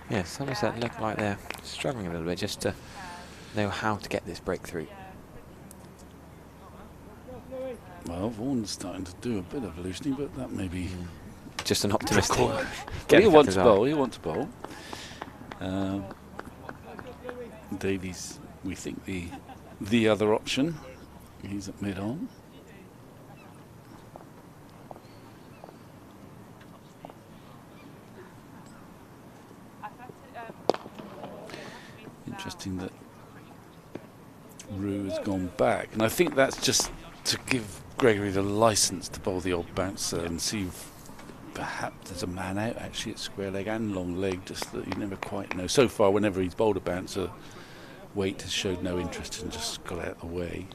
Yeah, Somerset look like they're struggling a little bit just to know how to get this breakthrough. Well, Vaughan's starting to do a bit of loosening, but that may be just an optimistic. Well, he wants to bowl. He wants to bowl. Davies, we think the other option. He's at mid-on. Interesting that Rue has gone back, and I think that's just to give Gregory the licence to bowl the old bouncer and see if perhaps there's a man out actually at square leg and long leg, just that you never quite know. So far, whenever he's bowled a bouncer, Waite has showed no interest and just got out of the way.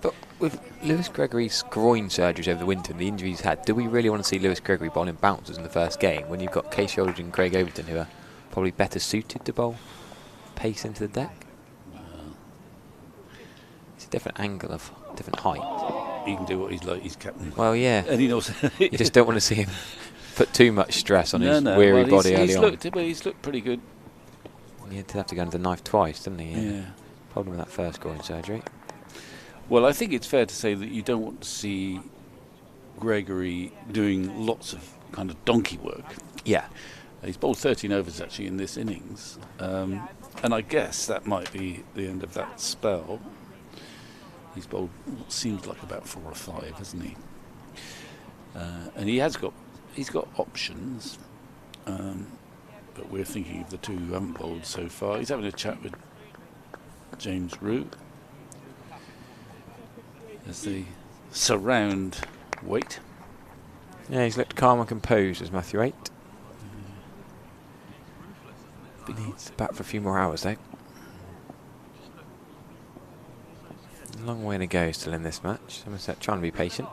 But with Lewis Gregory's groin surgeries over the winter and the injuries he's had, do we really want to see Lewis Gregory bowling bouncers in the first game when you've got Case Sholdridge and Craig Overton who are probably better suited to bowl pace into the deck? It's a different angle of different height. He can do what he's like. He's captain. Well, yeah. And he knows. You just don't want to see him put too much stress on his weary body early on. He's looked pretty good. He did have to go under the knife twice, didn't he? Yeah. Problem with that first groin surgery. Well, I think it's fair to say that you don't want to see Gregory doing lots of kind of donkey work. Yeah. He's bowled 13 overs actually in this innings. And I guess that might be the end of that spell. He's bowled what seems like about 4 or 5, hasn't he? And he's got options. But we're thinking of the 2 who haven't bowled so far. He's having a chat with James Rue as they surround Waite. Yeah, he's looked calm and composed as Matthew 8. It's back for a few more hours though. Long way to go still in this match. Somerset trying to be patient.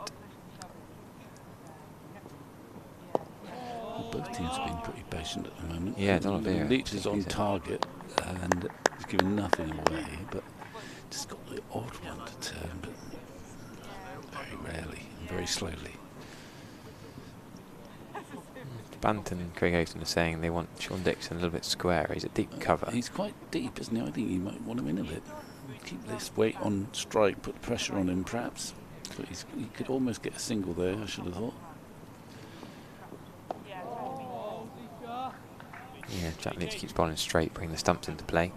Well, both teams have been pretty patient at the moment. Yeah, D'Oliveira Leach is on target and he's given nothing away, but just got the odd one to turn, but very rarely and very slowly. Banton and Craig Oaten are saying they want Sean Dixon a little bit square. He's at deep cover. He's quite deep, isn't he? I think you might want him in a bit. Keep this weight on strike, put pressure on him perhaps. But he could almost get a single there, I should have thought. Yeah, Jack Leach keeps bowling straight, bringing the stumps into play.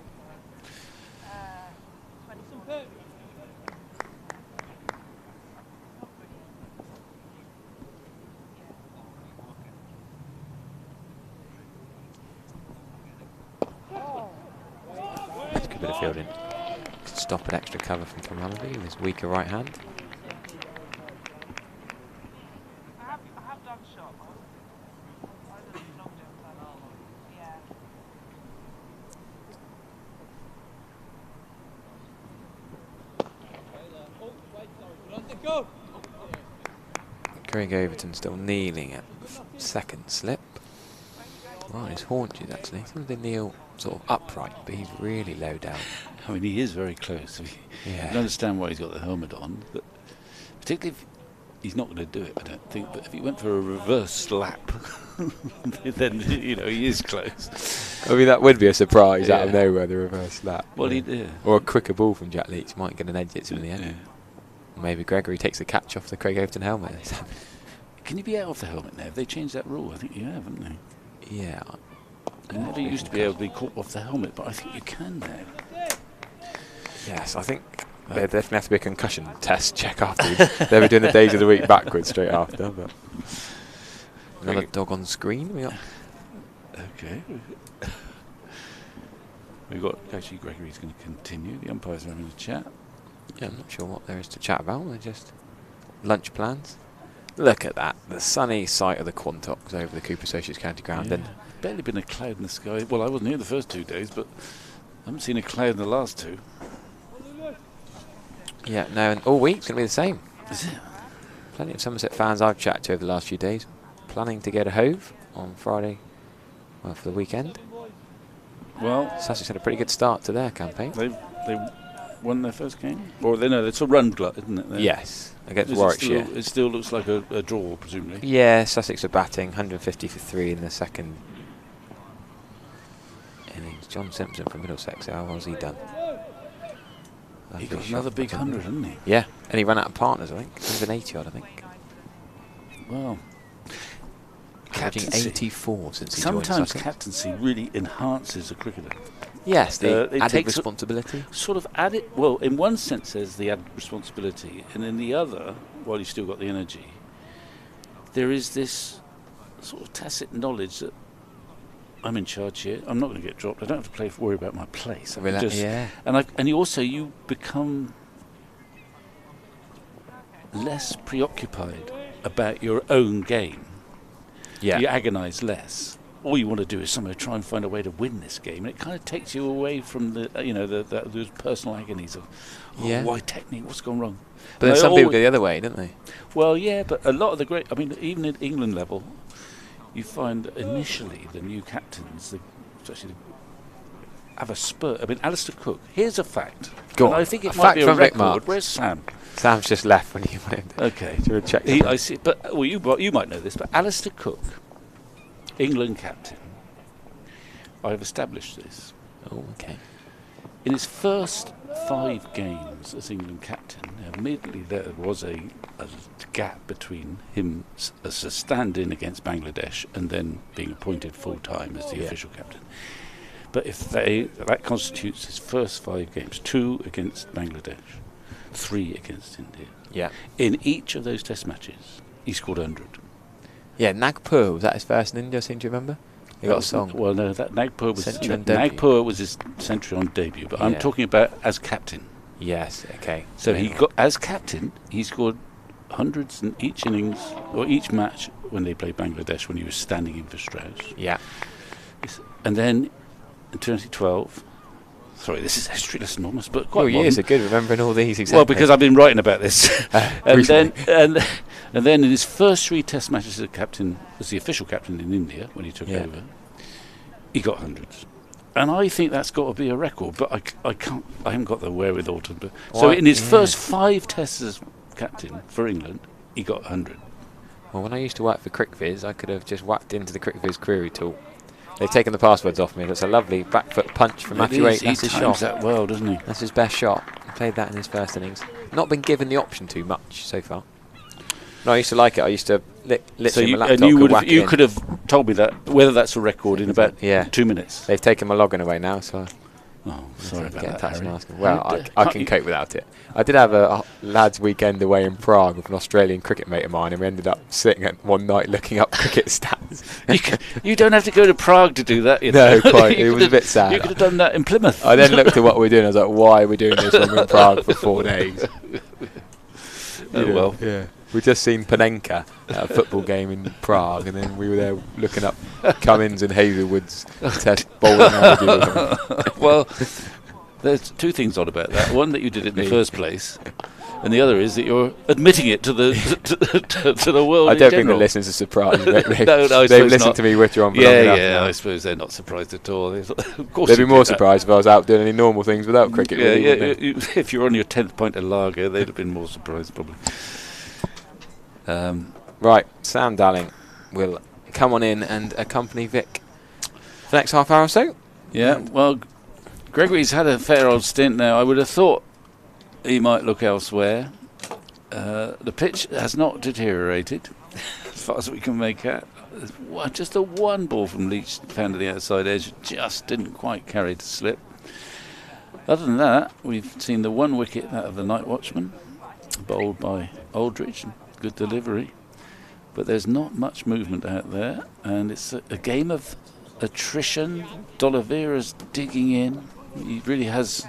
That's a good bit of fielding. Stop an extra cover from Kamalabi with his weaker right hand. Craig Overton still kneeling at second slip. Right, his haunches actually. Some of they kneel sort of upright, but he's really low down. I mean, he is very close. Yeah. You can understand why he's got the helmet on, but particularly if he's not going to do it, I don't think. But if he went for a reverse slap, then he is close. I mean, that would be a surprise out of nowhere, the reverse slap. Well, or a quicker ball from Jack Leach might get an edge hits him in the end. Yeah. Maybe Gregory takes the catch off the Craig Overton helmet. Can you be out of the helmet now? Have they changed that rule? I think you have, haven't they? Yeah. You never used to be able to be caught off the helmet, but I think you can now. Yes, I think there definitely has to be a concussion test check afterwards. They were doing the days of the week backwards straight after. But another dog on screen. Okay. We've got actually Gregory's going to continue. The umpires are having a chat. Yeah, I'm not sure what there is to chat about. They're just lunch plans. Look at that, the sunny sight of the Quantocks over the Cooper Associates County Ground. Yeah. And barely been a cloud in the sky. Well, I wasn't here the first 2 days, but I haven't seen a cloud in the last 2. yeah, no, and all week's going to be the same. Is it? Plenty of Somerset fans I've chatted to over the last few days planning to go to Hove on Friday, well, for the weekend. Well, Sussex had a pretty good start to their campaign. they won their first game? Or they know it's a run glut, isn't it? Yes, against Is Warwickshire. It still looks like a draw, presumably. Yeah, Sussex are batting 150 for 3 in the second innings. John Simpson from Middlesex, how was he done? He got another big 100, hasn't he? Yeah, and he ran out of partners, I think. 180 odd, I think. Well, Averaging captaincy. 84 since he joined Sometimes Sussex. captaincy really enhances a cricketer. Yes, the it added takes responsibility. Sort of added, well, in one sense there's the added responsibility, and in the other, while you've still got the energy, there is this sort of tacit knowledge that I'm in charge here. I'm not going to get dropped. I don't have to worry about my place. I can just, Yeah. and you become less preoccupied about your own game. Yeah. You agonise less. All you want to do is somehow try and find a way to win this game, and it kind of takes you away from those personal agonies of why technique, what's gone wrong. But then some people go the other way, don't they? Well, yeah, but a lot of even at England level, you find initially the new captains, especially have a spurt. I mean, Alistair Cook. Here's a fact. Go and on. I think it A might fact be a from Rick record. Marks. Where's Sam? Sam's just left when you went. Okay. To check. I see. But you might know this. But Alistair Cook, England captain. I've established this. Oh, okay. In his first 5 games as England captain, immediately there was a gap between him as a stand-in against Bangladesh and then being appointed full-time as the official captain. But that constitutes his first 5 games: 2 against Bangladesh, 3 against India. Yeah. In each of those test matches, he scored 100. Yeah, Nagpur, was that his first in India, I seem to remember? He got a song. Well, no, that Nagpur was Century his century on debut, but I'm talking about as captain. Yes, okay. So he got, as captain, he scored hundreds in each innings or each match when they played Bangladesh when he was standing in for Strauss. Yeah. And then in 2012. Sorry, this is history lesson almost, but Well, quite years modern. are good remembering all these exactly. Well, because I've been writing about this. and then recently. and then in his first 3 Test matches as captain, as the official captain in India when he took over, he got hundreds. And I think that's got to be a record, but I haven't got the wherewithal to. So in his first 5 Tests as captain for England, he got 100. Well, when I used to work for CricViz, I could have just whacked into the CricViz query tool. They've taken the passwords off me. That's a lovely back foot punch from Matthew Waite. That's his He shot. times that well, doesn't he? That's his best shot. He played that in his first innings. Not been given the option too much so far. No, I used to like it. I used to literally my laptop you could have told me that whether that's a record in about 2 minutes. They've taken my login away now, so Oh, sorry about get in that, touch and Harry. ask them. Well, I can cope without it. I did have a lads' weekend away in Prague with an Australian cricket mate of mine, and we ended up sitting at one night looking up cricket stats. You don't have to go to Prague to do that. You No, know. quite. It was a bit sad. You could have done that in Plymouth. I then looked at what we're doing. I was like, why are we doing this when we're in Prague for 4 days? Well. Yeah. We'd just seen Panenka at a football game in Prague, and then we were there looking up Cummins and Hazelwood's test bowling average. Well, there's 2 things odd about that. One, that you did it in the first place, and the other is that you're admitting it to the to the world. I in don't think the general. listeners are surprised. No, I They've suppose listened not. to me witter on for long enough now. I suppose they're not surprised at all. Of course, They'd be you more did that. surprised if I was out doing any normal things without cricket. Yeah, really, yeah. wouldn't they? If you're on your 10th pint of lager, they'd have been more surprised probably. Right, Sam Dalling will come on in and accompany Vic for the next half hour or so. Yeah, well, Gregory's had a fair old stint now. I would have thought he might look elsewhere. The pitch has not deteriorated, as far as we can make out. Just the one ball from Leach found to the outside edge just didn't quite carry to slip. Other than that, we've seen the 1 wicket, that of the night watchman, bowled by Aldridge. Good delivery. But there's not much movement out there, and it's a game of attrition. D'Oliveira's digging in. He really has.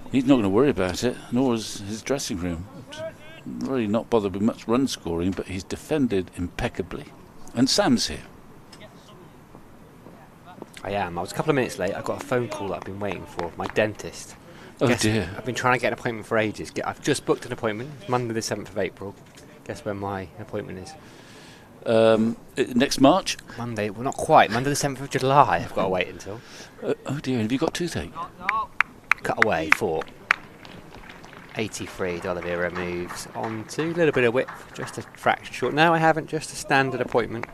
He's not going to worry about it, nor is his dressing room. Really not bothered with much run scoring, but he's defended impeccably. And Sam's here. I am. I was a couple of minutes late. I got a phone call that I've been waiting for. My dentist. Oh dear. I've been trying to get an appointment for ages. I've just booked an appointment. Monday the 7th of April. Guess when my appointment is? Next March? Monday. Well, not quite. Monday the 7th of July. I've got to wait until. Oh dear, have you got toothache? Cut away for 83. D'Oliveira moves on to a little bit of width. Just a fraction short. No, I haven't. Just a standard appointment.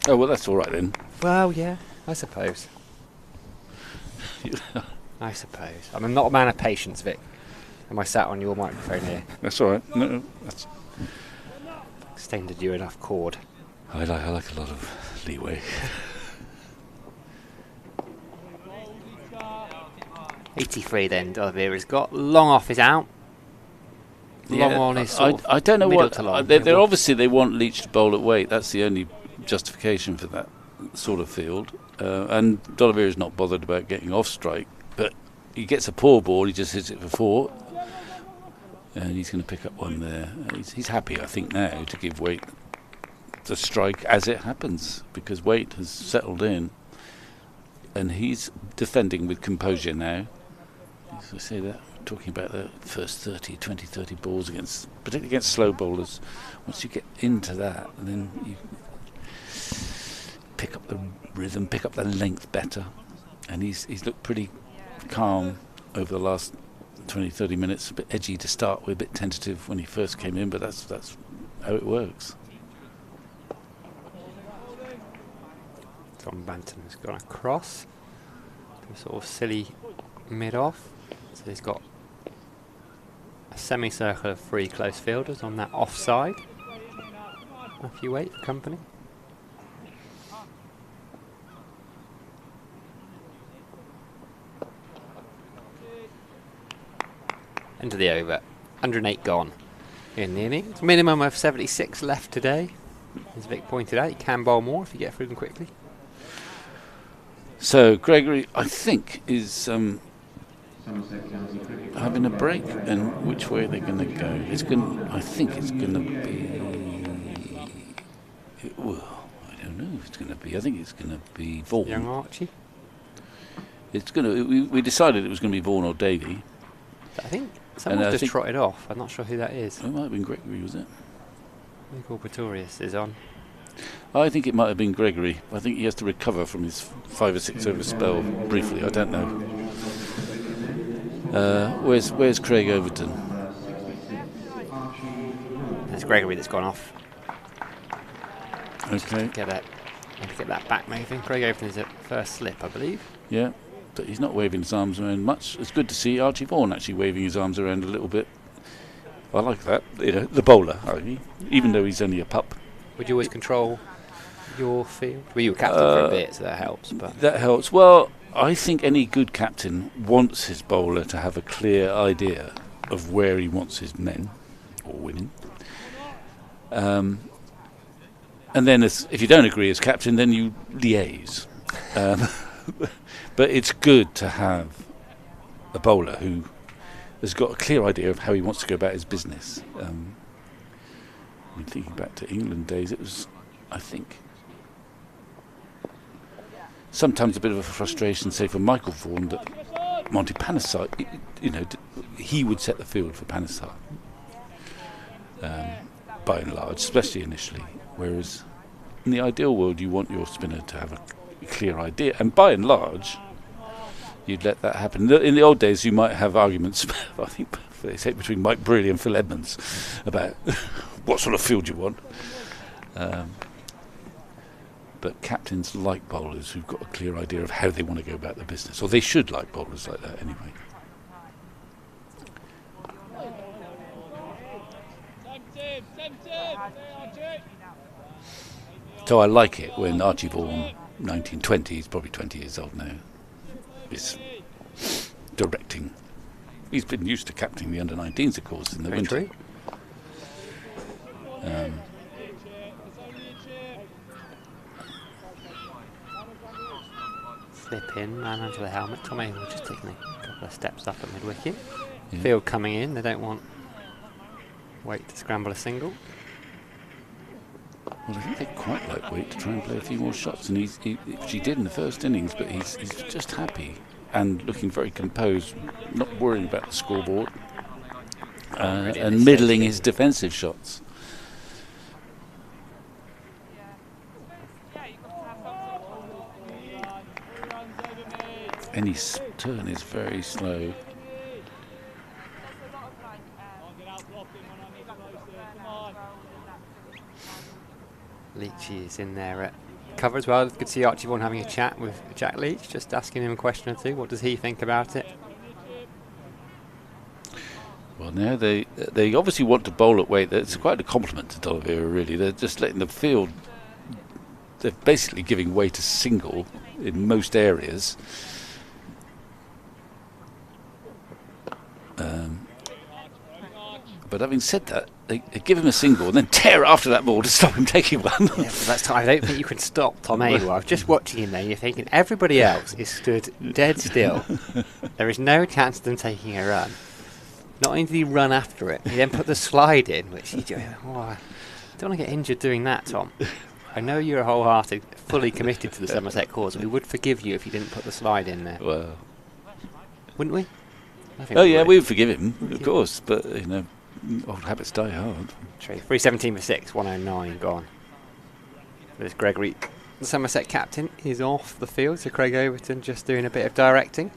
Oh, well, that's all right then. Well, yeah, I suppose. I suppose. I'm not a man of patience, Vic. Am I sat on your microphone here? That's all right. No, that's... Extended you enough cord. I like a lot of leeway. 83 then, D'Oliveira's got. Long off is out. Long on is sort of I don't know middle what... to long. They're obviously they want Leach to bowl at weight. That's the only justification for that sort of field. And D'Oliveira's not bothered about getting off strike, but he gets a poor ball, he just hits it for 4. And he's going to pick up one there. He's happy, I think, now to give Waite the strike as it happens, because Waite has settled in and he's defending with composure now. As I say that, we're talking about the first 20, 30 balls against, particularly against slow bowlers. Once you get into that, then you pick up the rhythm, pick up the length better. And he's looked pretty calm over the last 20, 30 minutes, a bit edgy to start with, a bit tentative when he first came in, but that's how it works. John Banton has gone across to a sort of silly mid-off. So he's got a semicircle of 3 close fielders on that offside. Matthew Waite for company. End of the over. 108 gone in the innings. Minimum of 76 left today. As Vic pointed out, you can bowl more if you get through them quickly. So Gregory, I think, is having a break, and which way they're going to go? I think it's going to be. Well, I don't know if it's going to be. I think it's going to be Vaughan. Young Archie. It's going to. We decided it was going to be Vaughan or Davey. I think someone I just think trotted off. I'm not sure who that is. It might have been Gregory, was it? Michael Pretorius is on. I think it might have been Gregory. I think he has to recover from his 5 or 6 over spell briefly. I don't know. Where's Craig Overton? It's Gregory that's gone off. Okay. Get that back moving. Craig Overton is at first slip, I believe. Yeah, but he's not waving his arms around much. It's good to see Archie Vaughan actually waving his arms around a little bit. I like that. The bowler, even though he's only a pup. Would you always control your field? Well, you were captain for a bit, so that helps. But that helps. Well, I think any good captain wants his bowler to have a clear idea of where he wants his men or women. And then if you don't agree as captain, then you liaise. But it's good to have a bowler who has got a clear idea of how he wants to go about his business. Thinking back to England days, it was, I think, sometimes a bit of a frustration, say, for Michael Vaughan, that Monty Panesar, he would set the field for Panesar, by and large, especially initially. Whereas in the ideal world, you want your spinner to have a clear idea, and by and large, you'd let that happen. In the old days, you might have arguments, I think, they say between Mike Brearley and Phil Edmonds about what sort of field you want. But captains like bowlers who've got a clear idea of how they want to go about the business, or they should like bowlers like that anyway. So I like it when Archie Vaughan, 1920, he's probably 20 years old now, is directing. He's been used to captaining the under-19s, of course, in the winter. Slip in, man under the helmet. Tom Abel just taking a couple of steps up at mid-wicket. Yeah. Field coming in, they don't want Waite to scramble a single. Well, I think they quite like Waite to try and play a few more shots, and she did in the first innings, but he's just happy and looking very composed, not worrying about the scoreboard, and middling his defensive shots. Any turn is very slow. Leach is in there at cover as well. Could see Archie Vaughan having a chat with Jack Leach, just asking him a question or two. What does he think about it? Well, now they obviously want to bowl at Waite. It's quite a compliment to D'Oliveira, really. They're just letting the field. They're basically giving Waite a single in most areas. But having said that, they give him a single and then tear after that ball to stop him taking one. Yeah, that's I don't think you can stop Tom Abel. I was just watching him there. You're thinking everybody else is stood dead still. There is no chance of them taking a run. Not only did he run after it, he then put the slide in, which he don't want to get injured doing that, Tom. I know you're wholehearted, fully committed to the Somerset cause. We would forgive you if you didn't put the slide in there. Well, wouldn't we? Oh yeah, we would forgive him, of course, but old habits die hard. True. 317 for 6, 109 gone. There's Gregory. The Somerset captain is off the field, so Craig Overton just doing a bit of directing.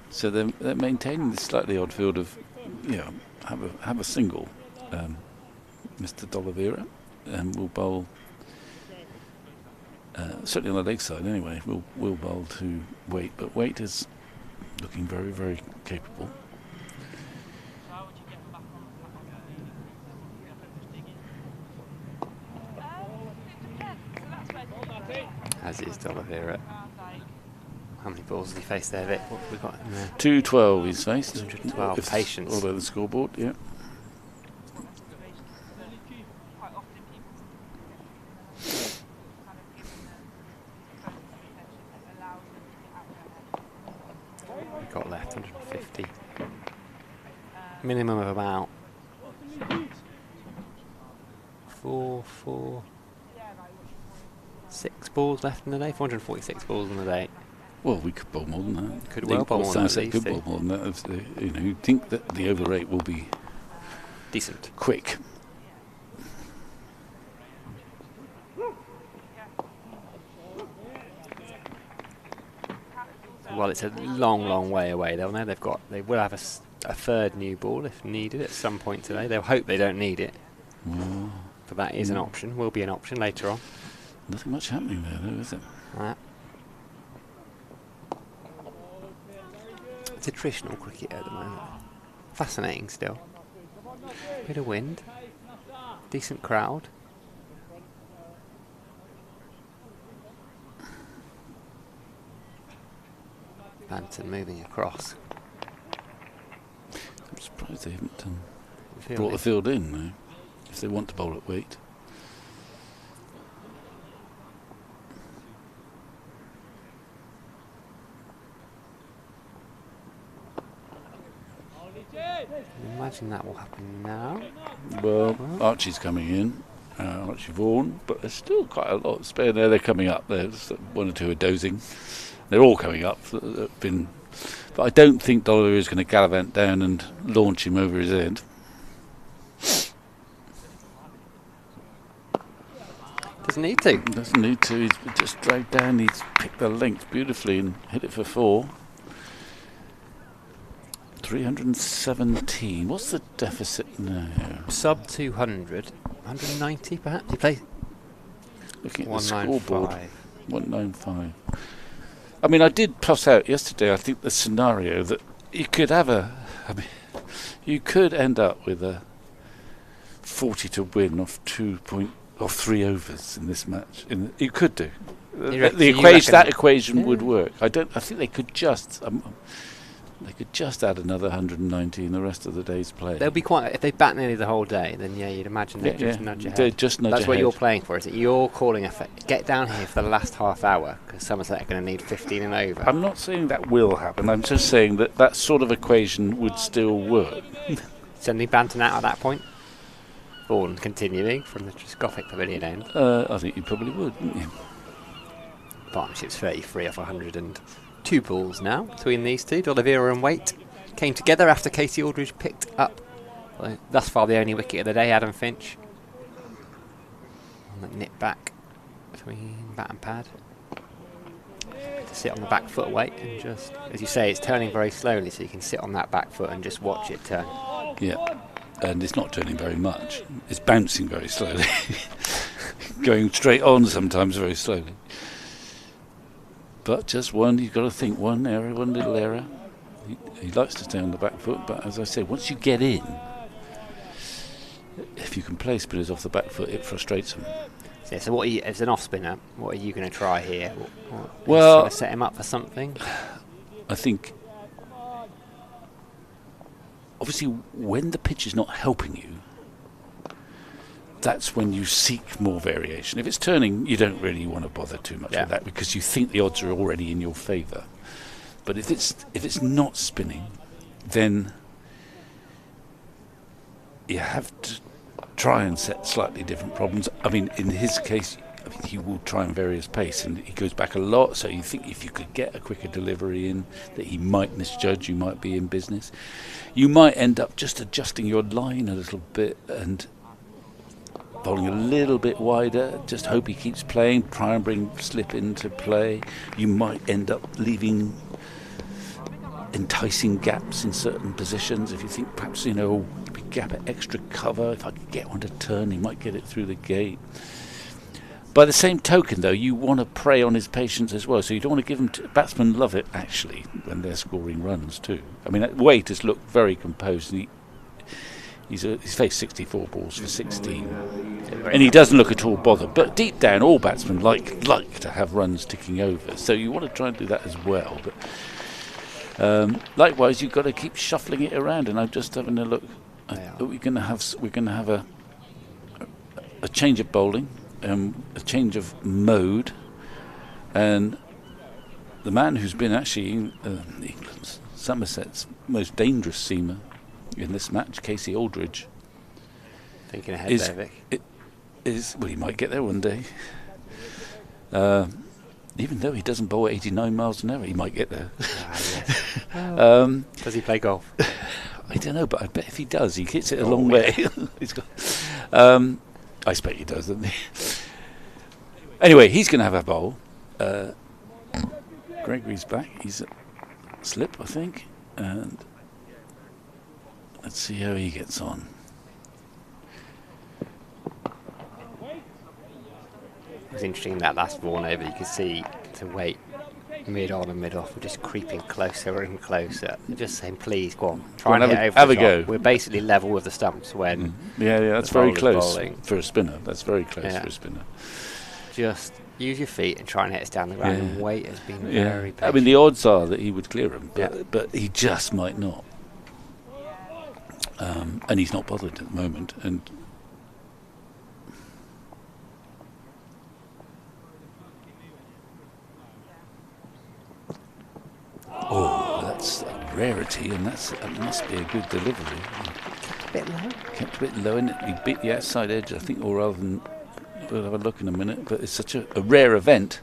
So they're maintaining this slightly odd field of, have a single. Mr. D'Oliveira will bowl, certainly on the leg side anyway, will bowl to Waite, but Waite is looking very, very capable. As is D'Oliveira. How many balls has he faced there, Vic? What have we got in there? 212 he's faced. 212, patience. All over the scoreboard, yeah. We've got left 150. Minimum of about 6 balls left in the day. 446 balls in the day. Well, we could bowl more than that. Could well bowl more than that, Somerset could bowl more than that. If you'd think that the over rate will be decent. quick. Well, it's a long, long way away. They'll know they will have a third new ball if needed at some point today. They'll hope they don't need it. But that is an option. Will be an option later on. Nothing much happening there, though, is it? It's a traditional cricket at the moment. Fascinating still. Bit of wind. Decent crowd. Banton moving across. I'm surprised they haven't brought the field in, though, if they want to bowl at weight. Imagine that will happen now. Well, Archie's coming in, Archie Vaughan, but there's still quite a lot spare there. They're coming up. There's one or two are dozing. They're all coming up. But I don't think D'Oliveira is going to gallivant down and launch him over his head. Doesn't need to. Doesn't need to. He's just dragged down. He's picked the length beautifully and hit it for 4. 317. What's the deficit now? Sub 200. 190 perhaps? You play Looking at the scoreboard. 195. 195. I mean, I did toss out yesterday, I think, the scenario that you could have you could end up with a 40 to win off 3 overs in this match. You could do. That equation would work. I think they could just add another 190 in the rest of the day's play. They'll be quite. If they bat nearly the whole day, then you'd imagine they'd just nudge ahead. They'd just nudge That's ahead. what you're playing for, is it? You're calling get down here for the last half hour because Somerset are going to need 15 and over. I'm not saying that will happen. I'm just saying that sort of equation would still work. Sending Banton out at that point. Vaughan continuing from the Triscothic Pavilion end. I think you probably would, wouldn't you? Partnership's 33 off 102 balls now between these two. D'Oliveira and Waite came together after Casey Aldridge picked up, thus far, the only wicket of the day, Adam Finch. On that nip back between bat and pad. To sit on the back foot, Waite, and just, as you say, it's turning very slowly, so you can sit on that back foot and just watch it turn. Yeah, and it's not turning very much. It's bouncing very slowly. Going straight on sometimes very slowly. But just one, you've got to think one error, one little error. He likes to stay on the back foot, but as I say, once you get in, if you can play spinners off the back foot, it frustrates them. Yeah, so as an off spinner, what are you going to try here? Well, going to set him up for something? I think, obviously, when the pitch is not helping you, that's when you seek more variation. If it's turning, you don't really want to bother too much with that because you think the odds are already in your favour. But if it's not spinning, then you have to try and set slightly different problems. I mean, in his case, he will try and vary his pace, and he goes back a lot. So you think if you could get a quicker delivery in, that he might misjudge, you might be in business. You might end up just adjusting your line a little bit and bowling a little bit wider, just hope he keeps playing, try and bring slip into play. You might end up leaving enticing gaps in certain positions. If you think perhaps, gap at extra cover, if I could get one to turn, he might get it through the gate. By the same token, though, you want to prey on his patience as well, so you don't want to give him batsmen love it, actually, when they're scoring runs too. I mean, Waite has looked very composed, and he's faced 64 balls for 16, and he doesn't look at all bothered. But deep down, all batsmen like to have runs ticking over, so you want to try and do that as well. But likewise, you've got to keep shuffling it around. And I'm just having a look. We're going to have a change of bowling, a change of mode, and the man who's been actually England's Somerset's most dangerous seamer in this match, Casey Aldridge. Thinking ahead there, Vic. Well, he might get there one day. Even though he doesn't bowl at 89 miles an hour, he might get there. Yes. Does he play golf? I don't know, but I bet if he does, he hits it a long way. He's got, I expect he does, doesn't he? Anyway, he's going to have a bowl. Gregory's back. He's at slip, I think. And let's see how he gets on. It was interesting that last one over. You could see the weight mid on and mid off were just creeping closer and closer. They're just saying, please, go on, try and hit over have the a go. top. We're basically level with the stumps when. Yeah, that's the very bowler's close bowling. for a spinner. That's very close for a spinner. Just use your feet and try and hit us down the ground. And weight has been very patient. I mean, the odds are that he would clear him, but, Yeah. but he just might not. And he's not bothered at the moment. And that's a rarity, and that must be a good delivery. a bit low. Kept a bit low, and he beat the outside edge, I think, or rather than. We'll have a look in a minute, but it's such a rare event.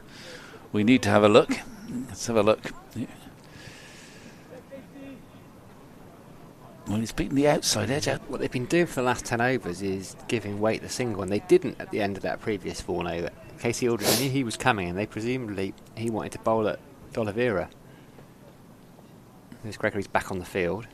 We need to have a look. Let's have a look. Yeah. Well, he's beaten the outside edge out. What they've been doing for the last 10 overs is giving weight the single, and they didn't at the end of that previous 4 over. Casey Aldridge knew he was coming, and they presumably he wanted to bowl at D'Oliveira. There's Gregory's back on the field.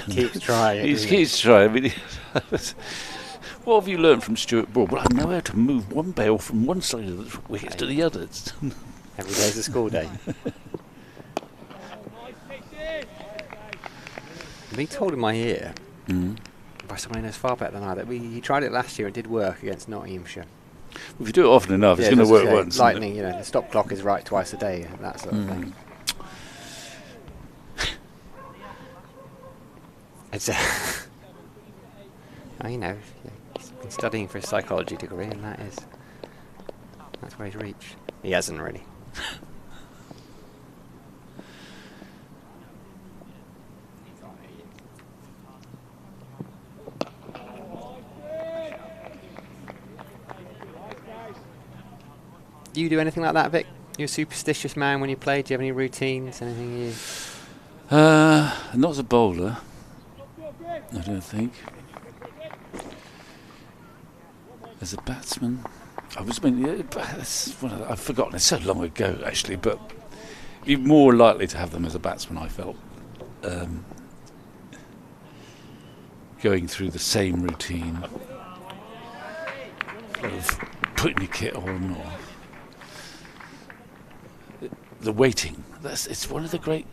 He keeps trying. He keeps trying. I mean, what have you learned from Stuart Broad? Well, I know how to move one bail from one side of the wicket to the other. Every day's a school day. I've been told in my ear by someone who knows far better than I that he tried it last year and did work against Nottinghamshire. If you do it often enough, it's going to work once. Lightning, the stop clock is right twice a day, and that sort of thing. It's he's been studying for his psychology degree, and that's where he's reached. He hasn't really. Do you do anything like that, Vic? You're a superstitious man when you play. Do you have any routines? Anything you? Not as a bowler, I don't think. As a batsman, I've forgotten. It's so long ago, actually. But you're more likely to have them as a batsman, I felt. Going through the same routine of putting your kit on, or the waiting. It's one of the great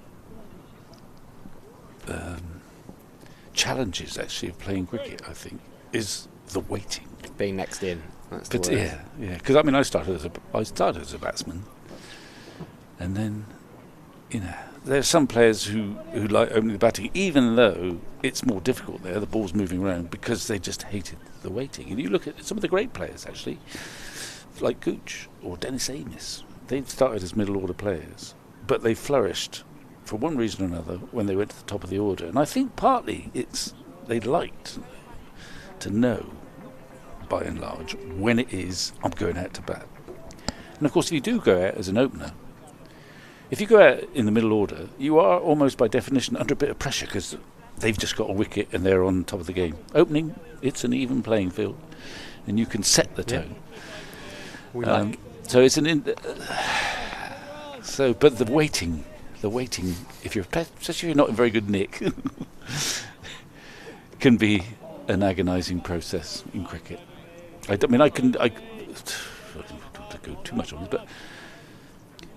challenges, actually, of playing cricket, I think, is the waiting. Being next in. That's But the word. yeah. Because I mean, I started as a batsman, and then there are some players who like opening the batting, even though it's more difficult there. The ball's moving around because they just hated the waiting. And you look at some of the great players, actually, like Gooch or Dennis Amiss. They started as middle order players, but they flourished for one reason or another when they went to the top of the order. And I think partly it's they liked to know, by and large, when it is I'm going out to bat. And of course, if you do go out as an opener, if you go out in the middle order, you are almost by definition under a bit of pressure because they've just got a wicket and they're on top of the game. Opening, it's an even playing field, and you can set the tone. So it's but the waiting, if you're especially if you're not in very good nick, can be an agonising process in cricket. I don't go too much on this, but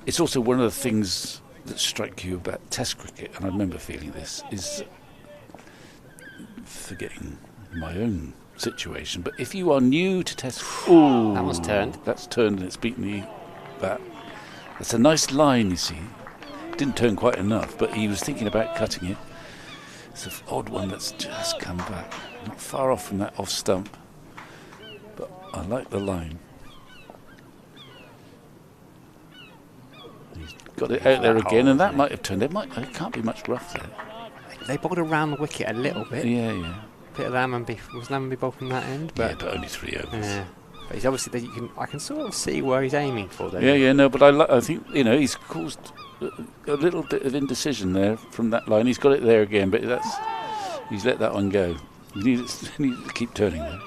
it's also one of the things that strike you about Test cricket, and I remember feeling this, is forgetting my own situation, but if you are new to Test... Ooh, that one's turned. That's turned and it's beaten the bat. That's a nice line, you see. Didn't turn quite enough, but he was thinking about cutting it. It's an odd one that's just come back. Not far off from that off stump. But I like the line. He's got it out there again, and that might have turned. There can't be much rough there. They bowled around the wicket a little bit. Yeah. Bit of Lammonby. Was Lammonby bowled from that end? But only 3 overs. Yeah. But he's obviously, I can sort of see where he's aiming for there. Yeah, no, but I think, he's caused a little bit of indecision there from that line. He's got it there again, but he's let that one go. He needs to keep turning there.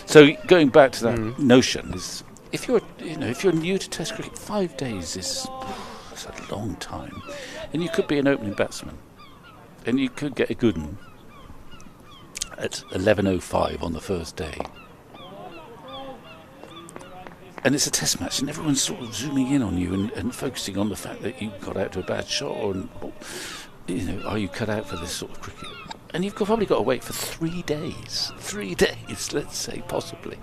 So going back to that notion is, if you're new to Test cricket, 5 days is a long time, and you could be an opening batsman, and you could get a good one at 11:05 on the first day. And it's a test match, and everyone's sort of zooming in on you and focusing on the fact that you got out to a bad shot, or are you cut out for this sort of cricket? And you've probably got to wait for 3 days. 3 days, let's say, possibly,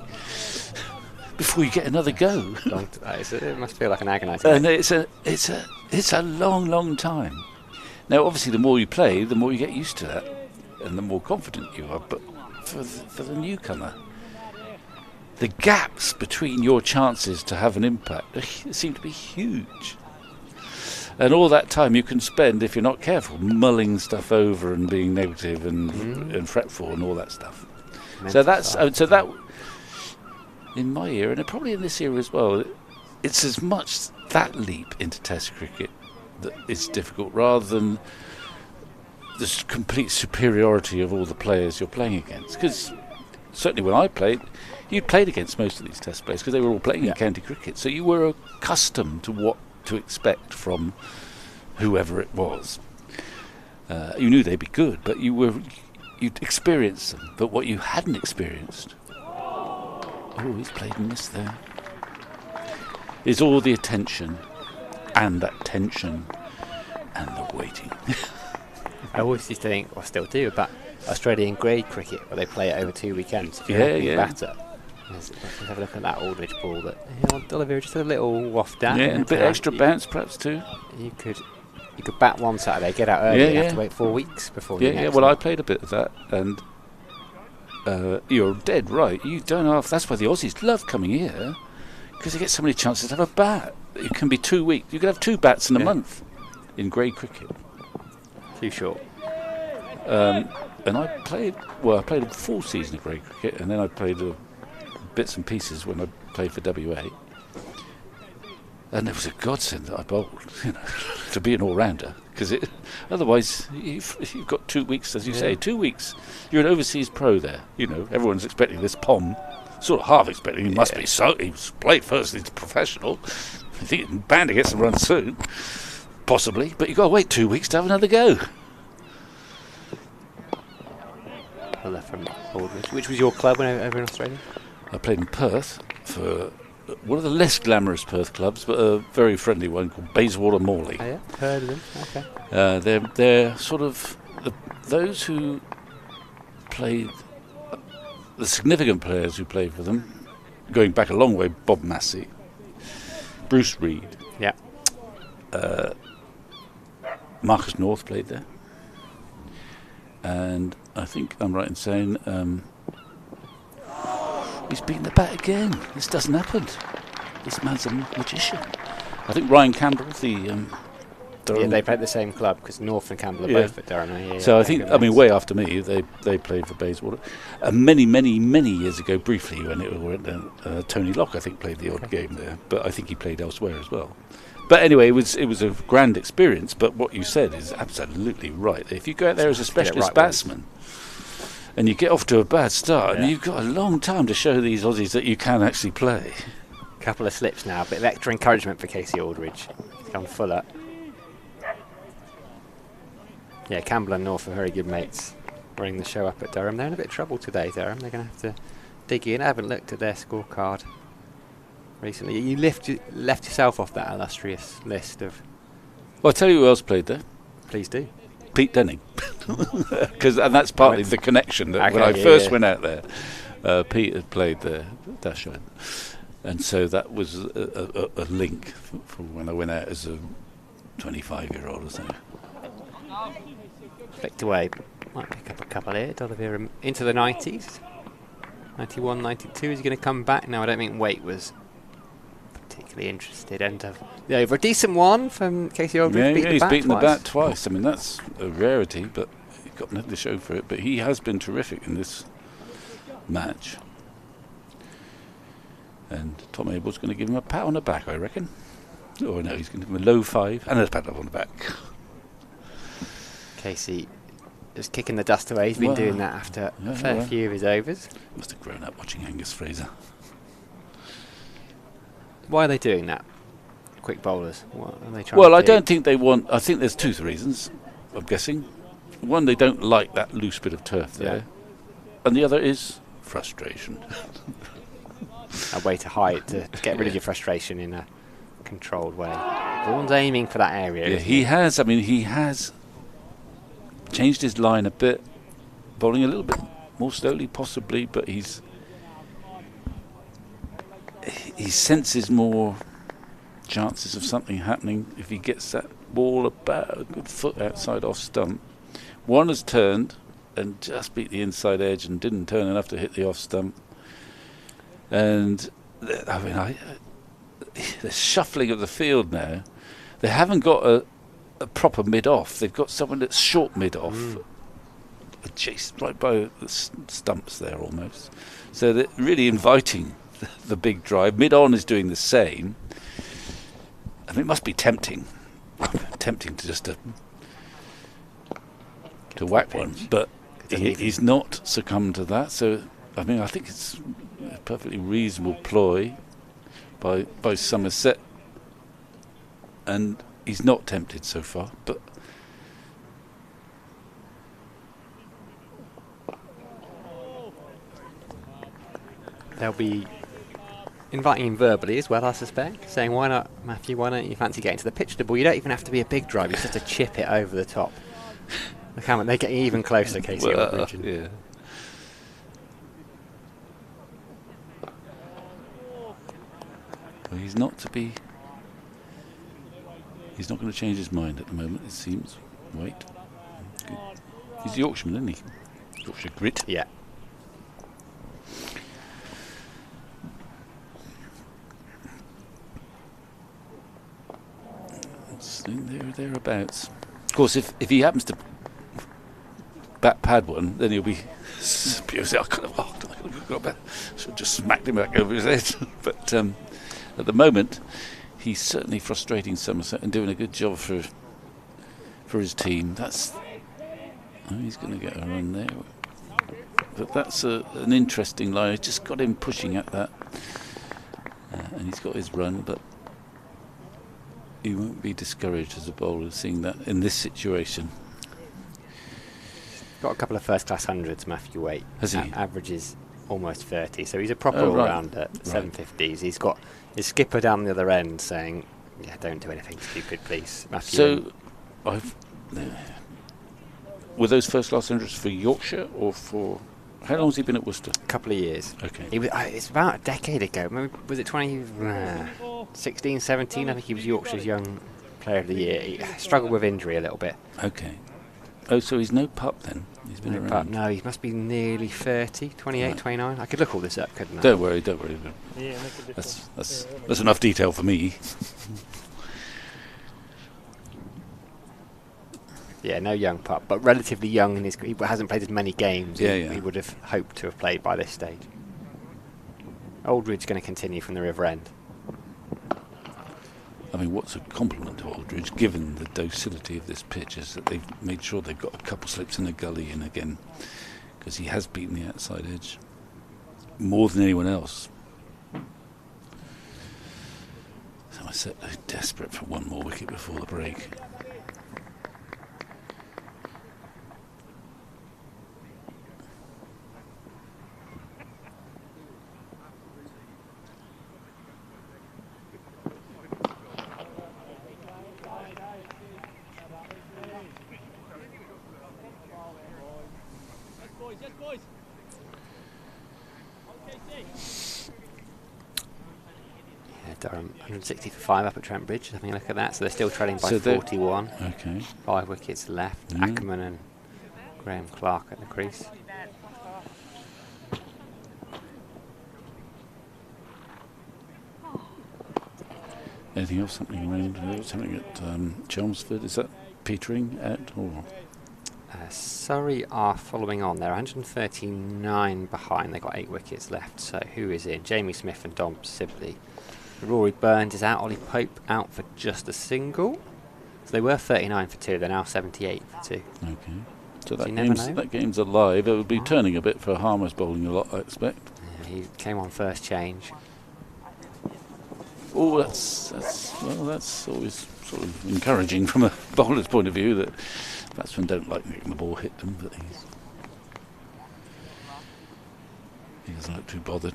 before you get another go. It must feel like an agonising. And it's a long time. Now, obviously, the more you play, the more you get used to that, and the more confident you are. But for the newcomer, the gaps between your chances to have an impact seem to be huge. And all that time you can spend, if you're not careful, mulling stuff over and being negative and fretful and all that stuff. So that, in my era, and probably in this era as well, it's as much that leap into Test cricket that is difficult, rather than the complete superiority of all the players you're playing against. Because certainly when I played, you played against most of these Test players because they were all playing in county cricket, so you were accustomed to what to expect from whoever it was. You knew they'd be good, but you'd experienced them. But what you hadn't experienced, he's played and missed there, is all the attention and that tension and the waiting. I always used to think, I still do, about Australian grade cricket, where they play it over 2 weekends. If you're batter, let's have a look at that Aldridge ball that D'Oliveira just a little waft down. Yeah, and a bit extra bounce perhaps too. You could bat one Saturday, get out early, you have to wait 4 weeks before you well, I played a bit of that, and you're dead right. You don't know if that's why the Aussies love coming here, because they get so many chances to have a bat. It can be 2 weeks. You can have 2 bats in a month in grade cricket. Too short. And I played a full season of grade cricket, and then I played bits and pieces when I played for WA. And it was a godsend that I bowled, to be an all-rounder, because otherwise you've got 2 weeks, as you say, 2 weeks. You're an overseas pro there. Everyone's expecting this Pom, sort of half expecting he must be so. He's played first, he's professional. I think he's bound to get some runs soon, possibly. But you've got to wait 2 weeks to have another go. From Aldridge. Which was your club when over in Australia? I played in Perth for one of the less glamorous Perth clubs, but a very friendly one called Bayswater Morley. Oh, yeah, heard of them. Okay. They're sort of those who played, the significant players who played for them, going back a long way. Bob Massey, Bruce Reid, Marcus North played there, and I think I'm right in saying he's beaten the bat again. This doesn't happen. This man's a magician. I think Ryan Campbell, Durham. They played the same club, because North and Campbell are both at Durham. So I think, way after me, they played for Bayswater. Many years ago, briefly, when it went Tony Locke, I think, played the odd game there. But I think he played elsewhere as well. But anyway, it was a grand experience. But what you said is absolutely right. If you go out there as a specialist batsman, and you get off to a bad start, and you've got a long time to show these Aussies that you can actually play. Couple of slips now, a bit of extra encouragement for Casey Aldridge. He's gone full up. Yeah, Campbell and North are very good mates, running the show up at Durham. They're in a bit of trouble today, Durham. They're going to have to dig in. I haven't looked at their scorecard recently. You left yourself off that illustrious list of... Well, I'll tell you who else played there. Please do. Pete Denning. And that's partly the connection. That when I first went out there, Pete had played there, Dashman. And so that was a link from when I went out as a 25-year-old or something. Flicked away. Might pick up a couple here. D'Oliveira into the 90s. 91, 92. Is he going to come back? No, I don't think Waite was particularly interested. End of the over. A decent one from Casey Aldridge. He's beaten the bat twice. I mean, that's a rarity, but he's got nothing to show for it. But he has been terrific in this match. And Tom Abel's going to give him a pat on the back, I reckon. Oh no, he's going to give him a low 5 and a pat on the back. Casey just kicking the dust away. He's been doing that after a fair few of his overs. Must have grown up watching Angus Fraser. Why are they doing that? Quick bowlers. What are they trying Well, to I do? don't think they want. I think there's two reasons, I'm guessing. One, they don't like that loose bit of turf there. And the other is frustration. A way to hide, to get rid of your frustration in a controlled way. Vaughan's aiming for that area. Yeah, he has. I mean, he has changed his line a bit, bowling a little bit more slowly, possibly, but he senses more chances of something happening if he gets that ball about a good foot outside off stump. One has turned and just beat the inside edge and didn't turn enough to hit the off stump. And I mean, the shuffling of the field now, they haven't got a proper mid-off. They've got someone that's short mid-off, adjacent right by the stumps there almost. So they're really inviting the big drive. Mid-on is doing the same. I mean, it must be tempting to just to whack one, but he's not succumbed to that. So I mean, I think it's a perfectly reasonable ploy by Somerset, and he's not tempted so far. But they'll be inviting him verbally as well, I suspect, saying, "Why not, Matthew? Why don't you fancy getting to the pitch to the ball? You don't even have to be a big drive; it's just to chip it over the top." They're getting even closer, Casey. Yeah. Well, he's not going to change his mind at the moment, it seems. Wait. Good. He's the Yorkshireman, isn't he? Yorkshire grit. Yeah. It's thereabouts. Of course, if he happens to bat pad one, then he'll be spewing. I could have just smacked him back over his head. But at the moment, he's certainly frustrating Somerset and doing a good job for his team. He's going to get a run there. But that's an interesting line. It's just got him pushing at that, and he's got his run. But he won't be discouraged as a bowler seeing that in this situation. Got a couple of first-class hundreds, Matthew Waite. Has he? Averages almost 30, so he's a proper Oh, right. all-rounder. 750s. He's got his skipper down the other end saying, "Yeah, don't do anything stupid, please, Matthew." So, were those first-class hundreds for Yorkshire or for? How long has he been at Worcester? A couple of years. Okay. It's about a decade ago. Maybe, was it 16, 17? I think he was Yorkshire's Young Player of the Year. He struggled with injury a little bit. Okay. Oh, so he's no pup then? He's been around. No, he must be nearly 30, 28, Right. 29. I could look all this up, couldn't I? Don't worry. Yeah, make a difference. That's enough detail for me. Yeah, no young pup, but relatively young in his. He hasn't played as many games. Yeah, he, yeah. he would have hoped to have played by this stage. Aldridge going to continue from the river end. I mean, what's a compliment to Aldridge, given the docility of this pitch, is that they've made sure they've got a couple slips in the gully in again, because he has beaten the outside edge more than anyone else. Somerset are desperate for one more wicket before the break. Yes, boys. Okay, Yeah, Durham 160 for 5 up at Trent Bridge. Having a look at that. So they're still trailing by So 41. Okay. 5 wickets left. Mm. Ackerman and Graham Clark at the crease. Anything else happening around? What's happening at Chelmsford? Is that petering at or? Surrey are following on. They're 139 behind. They've got 8 wickets left. So who is in? Jamie Smith and Dom Sibley. Rory Burns is out. Ollie Pope out for just a single. So they were 39 for 2. They're now 78 for 2. Okay. So that that game's alive. It would be turning a bit for Harmer's bowling a lot, I expect. Yeah, he came on first change. Oh, that's always sort of encouraging from a bowler's point of view that batsmen don't like making the ball hit them, but he doesn't look too bothered.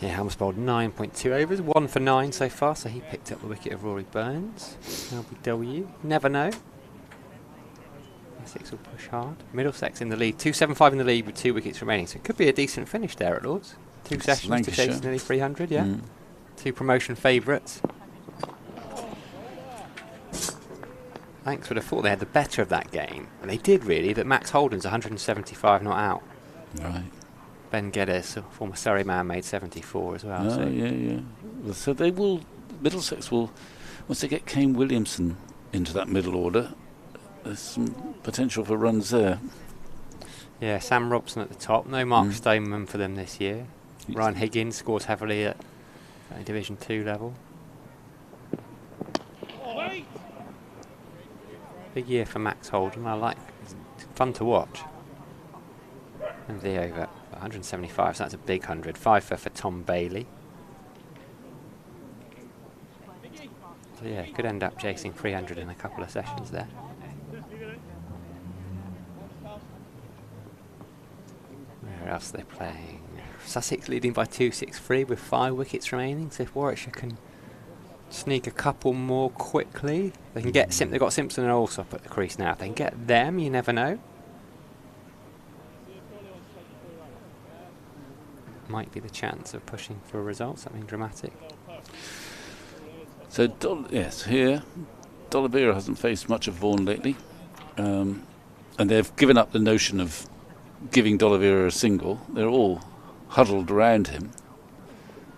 Yeah, Helm's bowled 9.2 overs, 1 for 9 so far, so he picked up the wicket of Rory Burns. LBW, never know. Essex will push hard. Middlesex in the lead, 275 in the lead with 2 wickets remaining, so it could be a decent finish there at Lords. 2 sessions to chase nearly 300, yeah. 2 promotion favourites. Thanks would have thought they had the better of that game, and they did really, but Max Holden's 175 not out. Right. Ben Geddes, a former Surrey man, made 74 as well. Oh, so yeah. Well, so they will, Middlesex will, once they get Kane Williamson into that middle order, there's some potential for runs there. yeah, Sam Robson at the top. No Mark Stoneman for them this year. Ryan Higgins scores heavily at Division 2 level. Big year for Max Holden. I like it. It's fun to watch. And the over 175, so that's a big 100. 5 for Tom Bailey. So yeah, could end up chasing 300 in a couple of sessions there. Where else are they playing? Sussex leading by 263 with 5 wickets remaining. So if Warwickshire can sneak a couple more quickly, they can get they've got Simpson and Allsop at the crease now. If they can get them, you never know. Might be the chance of pushing for a result, something dramatic. So here, D'Oliveira hasn't faced much of Vaughan lately, and they've given up the notion of giving D'Oliveira a single. They're all huddled around him.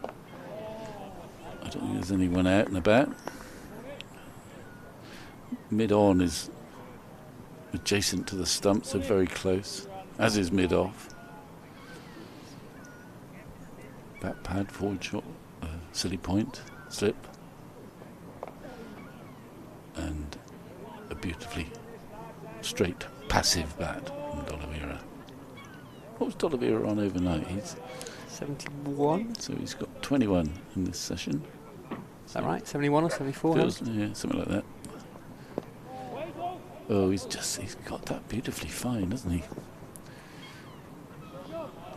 I don't think there's anyone out and about. Mid-on is adjacent to the stump, so very close, as is mid-off. Back pad, forward shot, silly point, slip. And a beautifully straight, passive bat from D'Oliveira. What was D'Oliveira on overnight? He's 71? So he's got 21 in this session. Is that right? 71 or 74? Yeah, something like that. Oh, he's got that beautifully fine, doesn't he?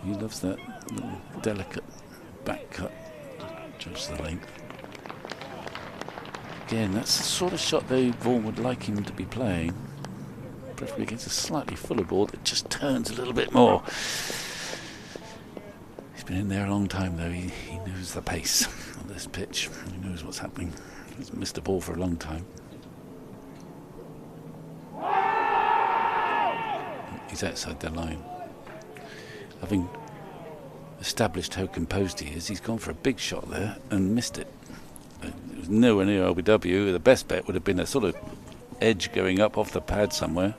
He loves that little delicate back cut to judge the length. Again, that's the sort of shot they Vaughan would like him to be playing. Preferably against a slightly fuller ball that just turns a little bit more. He's been in there a long time though. He knows the pace of this pitch. He knows what's happening. He's missed a ball for a long time. He's outside the line. Having established how composed he is, he's gone for a big shot there and missed it. It was nowhere near LBW. The best bet would have been a sort of edge going up off the pad somewhere.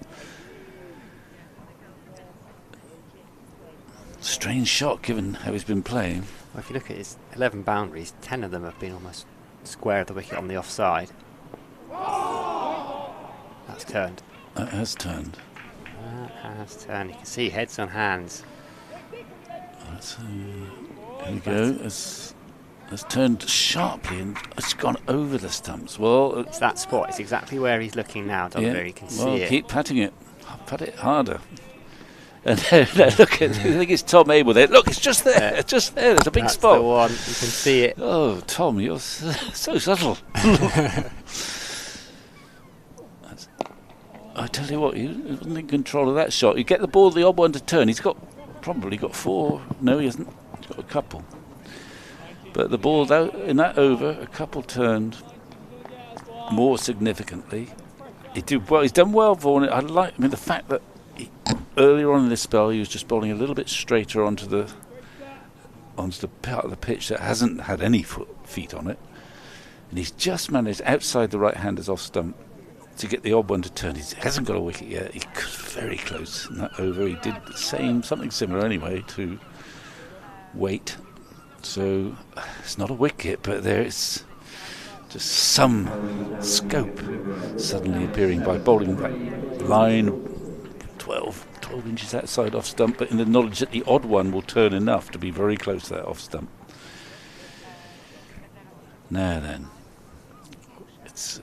Strange shot given how he's been playing. Well, if you look at his 11 boundaries, 10 of them have been almost square of the wicket on the offside. That's turned. That has turned. That has turned. You can see heads on hands. Here we go. It's turned sharply and it's gone over the stumps. Well, it's that spot. It's exactly where he's looking now, D'Oliveira. You can see it. Keep patting it. Pat it harder. And look at, I think it's Tom Abel there. Look, it's just there. It's just there. There's a big spot. That's the one. You can see it. Oh, Tom, you're so subtle. I tell you what, he wasn't in control of that shot. You get the ball, the odd one to turn. He's probably got 4. No, he hasn't. He's got a couple. But the ball in that over, a couple turned more significantly. He did well. He's done well, Vaughan. The fact that earlier on in this spell he was just bowling a little bit straighter onto the part of the pitch that hasn't had any feet on it, and he's just managed outside the right-handers off stump to get the odd one to turn. He hasn't got a wicket yet. He was very close in that over. He did something similar anyway to Waite. So it's not a wicket, but there's just some scope suddenly appearing by bowling that line 12 inches outside off stump, but in the knowledge that the odd one will turn enough to be very close to that off stump. Now then, it's a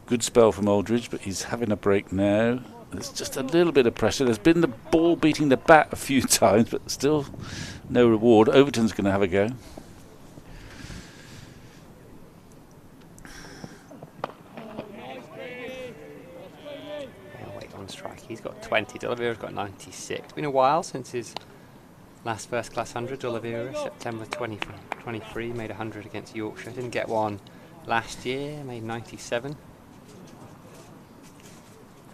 good spell from Aldridge, but he's having a break now. There's just a little bit of pressure. There's been the ball beating the bat a few times, but still no reward. Overton's going to have a go. Wait on strike. He's got 20. D'Oliveira's got 96. It's been a while since his last first class 100. D'Oliveira, September 23, made 100 against Yorkshire. Didn't get one last year. Made 97.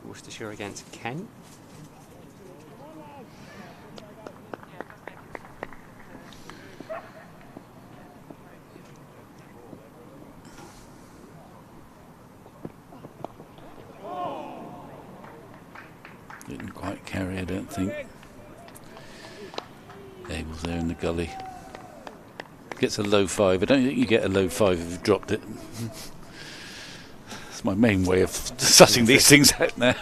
Worcestershire against Kent. Didn't quite carry, I don't think. Abel's there in the gully. Gets a low 5. I don't think you get a low 5 if you've dropped it. That's my main way of sussing these things out now.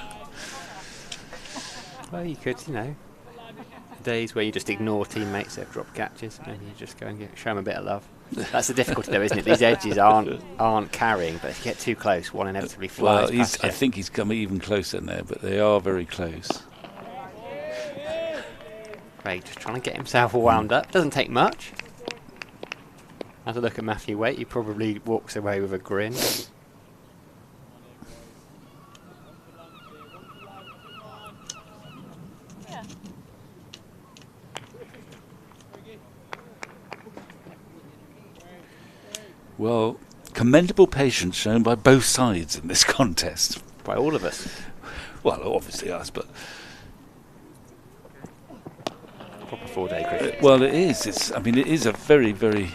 Well, you could, days where you just ignore teammates that have dropped catches and you just go and show them a bit of love. That's the difficulty though, isn't it? These edges aren't carrying, but if you get too close, one inevitably flies past you. I think he's come even closer now, but they are very close. Craig just trying to get himself all wound up. Doesn't take much. Have a look at Matthew Waite. He probably walks away with a grin. Well, commendable patience shown by both sides in this contest. By all of us. Well, obviously us, but Proper 4-day cricket. well, it is. It is a very, very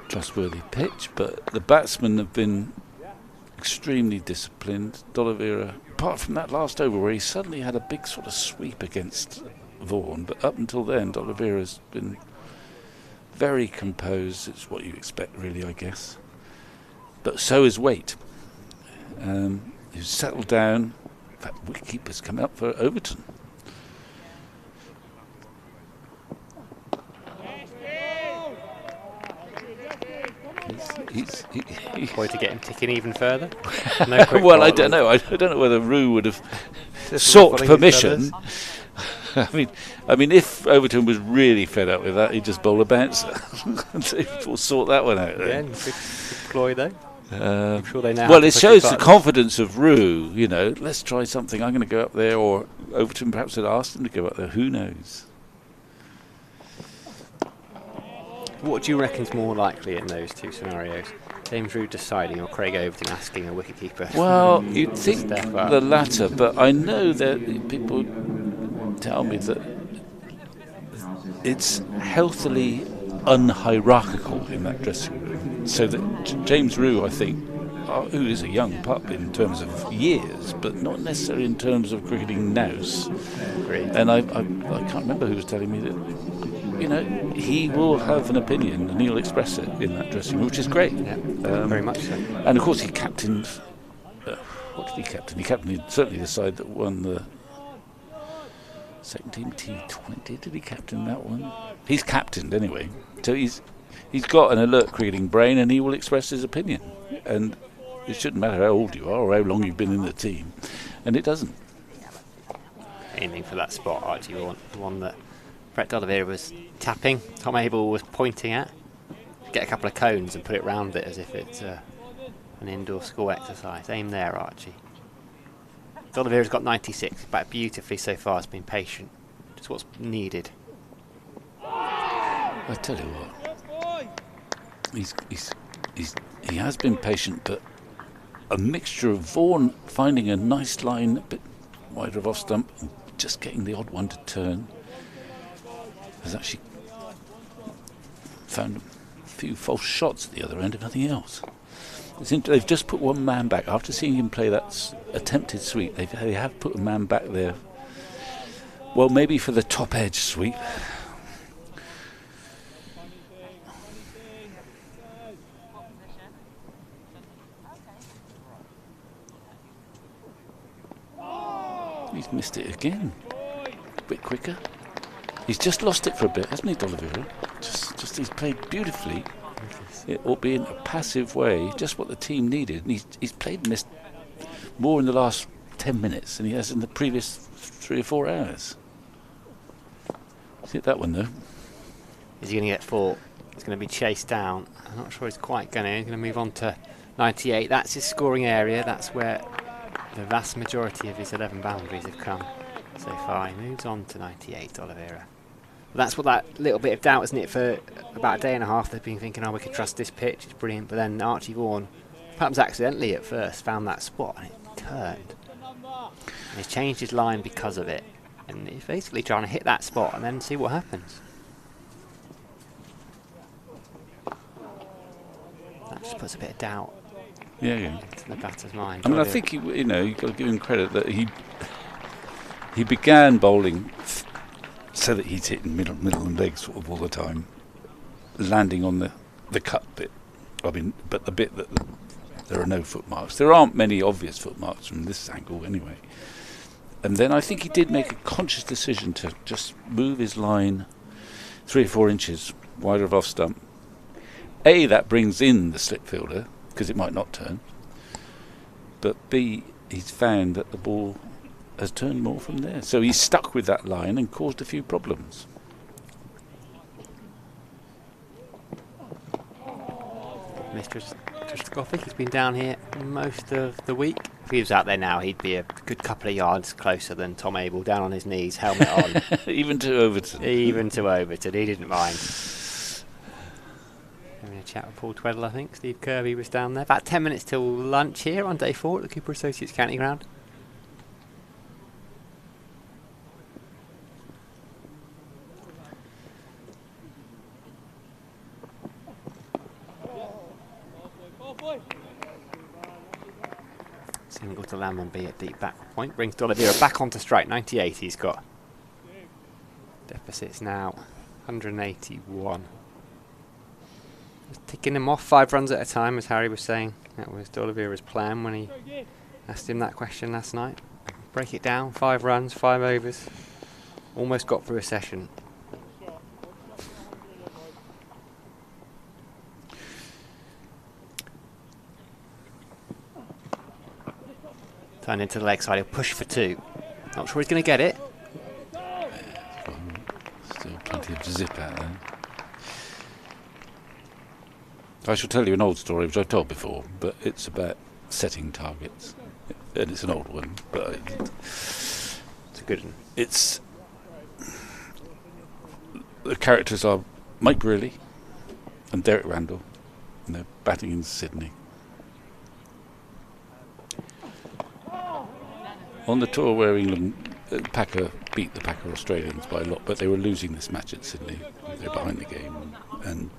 trustworthy pitch, but the batsmen have been extremely disciplined. D'Oliveira, apart from that last over where he suddenly had a big sort of sweep against Vaughan, but up until then, D'Oliveira's been very composed. It's what you expect, really, I guess. But so is Waite, who's settled down. In fact, wicketkeeper's come out for Overton. He's Boy, to get him ticking even further. No quick well, ball. I don't know. I don't know whether Rue would have sought permission. I mean, if Overton was really fed up with that, he'd just bowl a bouncer or sort that one out. Yeah, good ploy though. I'm sure they now. Well, it shows the confidence of Rue. Let's try something. I'm going to go up there, or Overton perhaps had asked him to go up there. Who knows? What do you reckon's more likely in those two scenarios? James Rue deciding, or Craig Overton asking a wicketkeeper? Well, you'd think the latter, but I know that people tell me that it's healthily unhierarchical in that dressing room. So that James Rue, I think, who is a young pup in terms of years, but not necessarily in terms of cricketing nous. Agreed. And I can't remember who was telling me that, he will have an opinion and he'll express it in that dressing room, which is great. Yeah, very much so. And of course he captained, what did he captain? He captained certainly the side that won the second team T20. Did he captain that one? He's captained anyway. So he's got an alert cricketing brain and he will express his opinion. And it shouldn't matter how old you are or how long you've been in the team. And it doesn't. Aiming for that spot, Archie, the one that Brett D'Oliveira was tapping, Tom Abel was pointing at. Get a couple of cones and put it round it as if it's an indoor school exercise. Aim there, Archie. D'Oliveira's got 96, but beautifully so far. Has been patient. Just what's needed. I tell you what, he has been patient, but a mixture of Vaughan finding a nice line a bit wider of off stump and just getting the odd one to turn has actually found a few false shots at the other end, if nothing else. They've just put one man back after seeing him play that attempted sweep. They have put a man back there. Well, maybe for the top edge sweep. He's missed it again. A bit quicker. He's just lost it for a bit, hasn't he, D'Oliveira? Just he's played beautifully, albeit in a passive way, just what the team needed. And he's played and missed more in the last 10 minutes than he has in the previous 3 or 4 hours. See that one though. Is he going to get 4? He's going to be chased down. I'm not sure he's quite going to. He's going to move on to 98. That's his scoring area. That's where the vast majority of his 11 boundaries have come so far. He moves on to 98, Oliveira. Well, that's what that little bit of doubt, isn't it? For about a day and a half, they've been thinking, oh, we could trust this pitch, it's brilliant. But then Archie Vaughan, perhaps accidentally at first, found that spot and it turned. And he's changed his line because of it. And he's basically trying to hit that spot and then see what happens. That just puts a bit of doubt. Yeah. Into the batter's mind. I mean, I think you've got to give him credit that he began bowling so that he's hitting middle and leg sort of all the time, landing on the cut bit. I mean, but the bit that there are no footmarks. There aren't many obvious footmarks from this angle anyway. And then I think he did make a conscious decision to just move his line 3 or 4 inches wider of off stump. A, that brings in the slip fielder, because it might not turn, but B, he's found that the ball has turned more from there, so he's stuck with that line and caused a few problems. Mr. Trustakoffic has been down here most of the week. If he was out there now, he'd be a good couple of yards closer than Tom Abel, down on his knees, helmet on. Even to Overton. He didn't mind. Having a chat with Paul Tweddle, I think. Steve Kirby was down there. About 10 minutes till lunch here on day 4 at the Cooper Associates County Ground. Single to Lamb B at deep back point. Brings D'Oliveira back onto strike. 98 he's got. Deficit's now 181. Just ticking him off 5 runs at a time, as Harry was saying. That was D'Oliveira's plan when he asked him that question last night. Break it down, 5 runs, 5 overs. Almost got through a session. Turn into the leg side, he'll push for 2. Not sure he's going to get it. Still plenty of zip out there. I shall tell you an old story which I've told before, but it's about setting targets. And it's an old one, but It's a good one. it's... The characters are Mike Brearley and Derek Randall, and they're batting in Sydney. On the tour where England, Packer beat the Packer Australians by a lot, but they were losing this match at Sydney. They were behind the game, and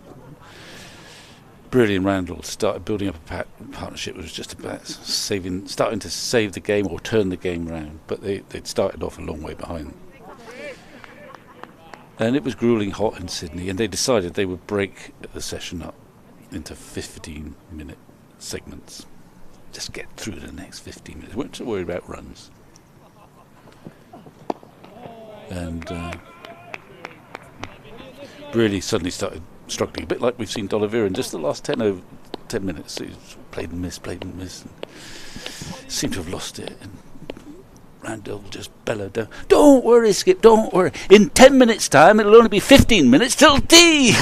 Brearley and Randall started building up a partnership that was just about starting to save the game or turn the game round, but they'd started off a long way behind. And it was grueling hot in Sydney, and they decided they would break the session up into 15-minute segments. Just get through the next 15 minutes. They weren't too worried about runs. And really suddenly started struggling, a bit like we've seen D'Oliveira in just the last 10 minutes. He's played and missed, and seemed to have lost it. And Randall just bellowed down, "Don't worry, Skip, don't worry. In 10 minutes' time, it'll only be 15 minutes till tea."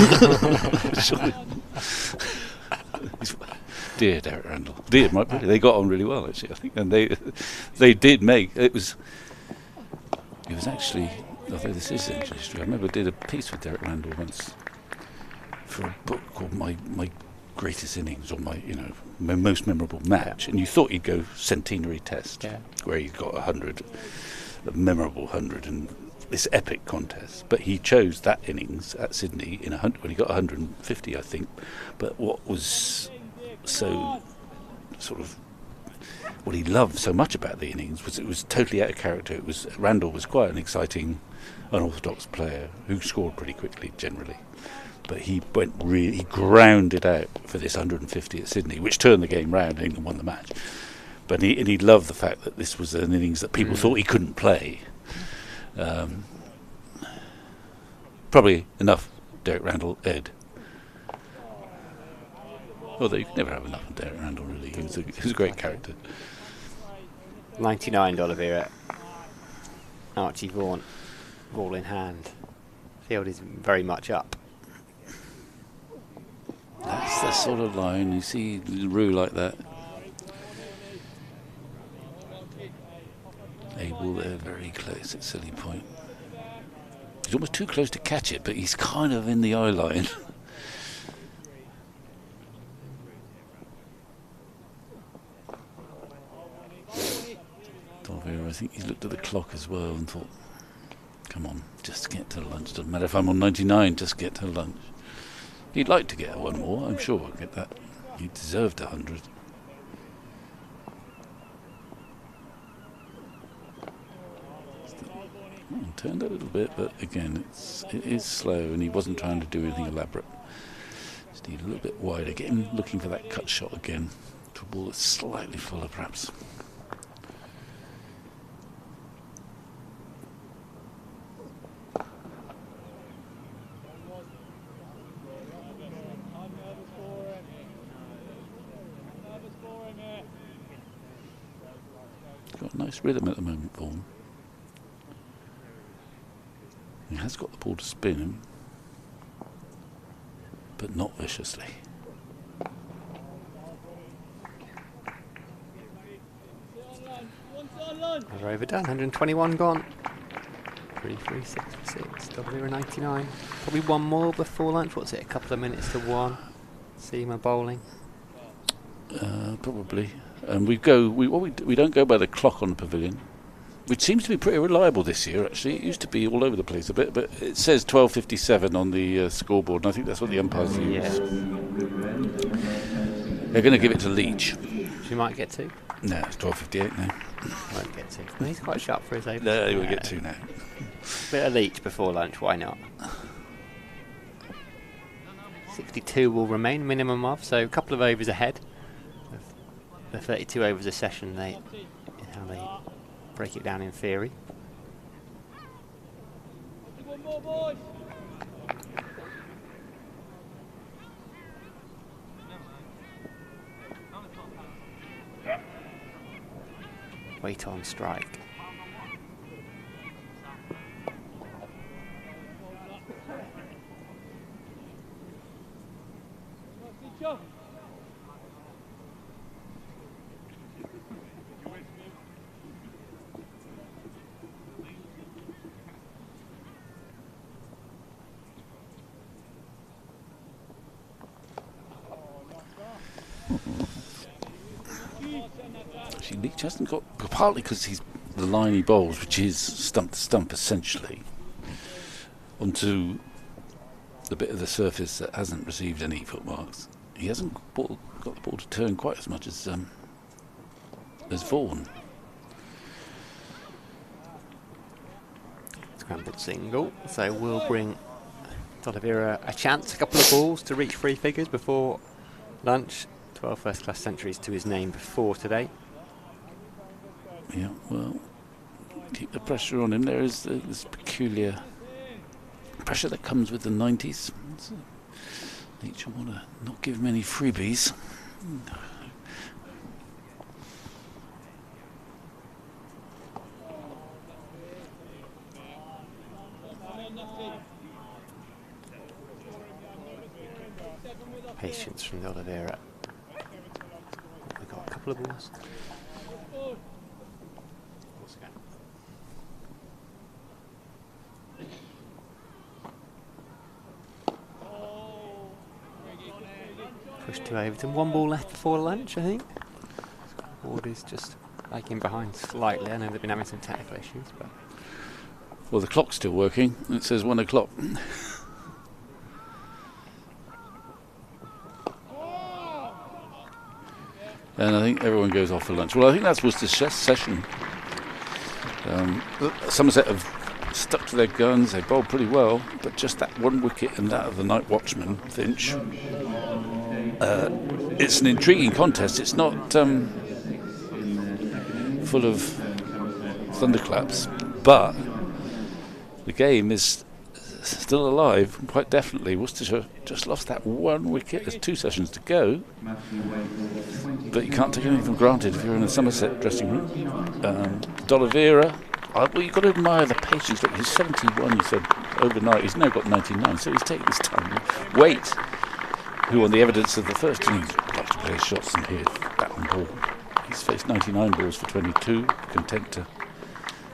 Dear Derek Randall. Dear Mike Brearley. They got on really well, actually, I think. And they did make... It was actually... Although this is ancient history, I remember I did a piece with Derek Randall once for a book called My Greatest Innings, or my most memorable match, and you thought he'd go centenary test, where he got 100, a memorable 100, and this epic contest. But he chose that innings at Sydney when he got 150, I think. But what was so sort of what he loved so much about the innings was it was totally out of character. Randall was quite an exciting, unorthodox player who scored pretty quickly generally, but he ground it out for this 150 at Sydney, which turned the game round and England won the match. But he loved the fact that this was an innings that people thought he couldn't play. Probably enough Derek Randall, Ed. Although you could never have enough of Derek Randall, really. He was a great character. 99 D'Oliveira. Archie Vaughan, ball in hand. Field is very much up. That's the sort of line you see Rue like that. Abel there, very close at silly point. He's almost too close to catch it, but he's kind of in the eye line. D'Oliveira, I think he looked at the clock as well and thought, come on, just get to lunch. Doesn't matter if I'm on 99, just get to lunch. He'd like to get one more, I'm sure. Get that. He deserved 100. Turned a little bit, but again, it is slow, and he wasn't trying to do anything elaborate. Just need a little bit wider. Get him looking for that cut shot again, to a ball that's slightly fuller, perhaps. Got a nice rhythm at the moment, Vaughan. He has got the ball to spin him, but not viciously. Another overdone, 121 gone. 3-3, 6-6, D'Oliveira 99. Probably one more before lunch. What's it, a couple of minutes to 1? Seamer bowling. Probably. And we don't go by the clock on the pavilion, which seems to be pretty reliable this year, actually. It used to be all over the place a bit, but it says 12:57 on the scoreboard, and I think that's what the umpires use. Yeah. They're going to give it to Leach. She might get 2. No, it's 12:58 now. Won't get 2. Well, he's quite sharp for his age. No, he will get 2 now. Bit of Leach before lunch, why not? 62 will remain, minimum of, so a couple of overs ahead. The 32 overs a session, how they break it down in theory. Wait on strike. Leach hasn't got, partly because he's the line he bowls, which is stump to stump essentially, onto the bit of the surface that hasn't received any footmarks. He hasn't got the ball to turn quite as much as Vaughan. Scrambled single, so we'll bring D'Oliveira a chance, a couple of balls to reach 3 figures before lunch. 12 first-class centuries to his name before today. Yeah, well, keep the pressure on him. There is this peculiar pressure that comes with the 90s. Leach want to not give him any freebies. Patience from D'Oliveira. We've got a couple of balls. Push to Overton. 1 ball left before lunch, I think. Ward is just lagging behind slightly. I know they've been having some technical issues, but Well, the clock's still working. It says 1 o'clock. And I think everyone goes off for lunch. Well, I think that's Worcestershire session. Somerset have stuck to their guns. They bowled pretty well, but just that 1 wicket and that of the night watchman, Finch. It's an intriguing contest. It's not full of thunderclaps, but the game is still alive, quite definitely. Worcestershire just lost that 1 wicket. There's 2 sessions to go, but you can't take anything for granted if you're in a Somerset dressing room. D'Oliveira, well, you've got to admire the patience. Look, he's 71, you said, overnight. He's now got 99, so he's taking his time. Wait, who on the evidence of the first innings likes to play his shots and hit bat and ball. He's faced 99 balls for 22, content to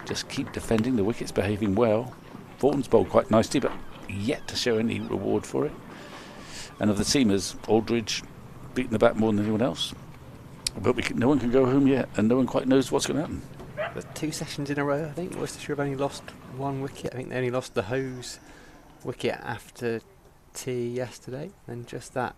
just keep defending. The wicket's behaving well. Vaughan's bowled quite nicely, but yet to show any reward for it. And of the seamers, Aldridge beaten the bat more than anyone else. But no one can go home yet, and no one quite knows what's going to happen. there's 2 sessions in a row, I think. Worcestershire have only lost 1 wicket. I think they only lost the Hose wicket after tea yesterday, and just that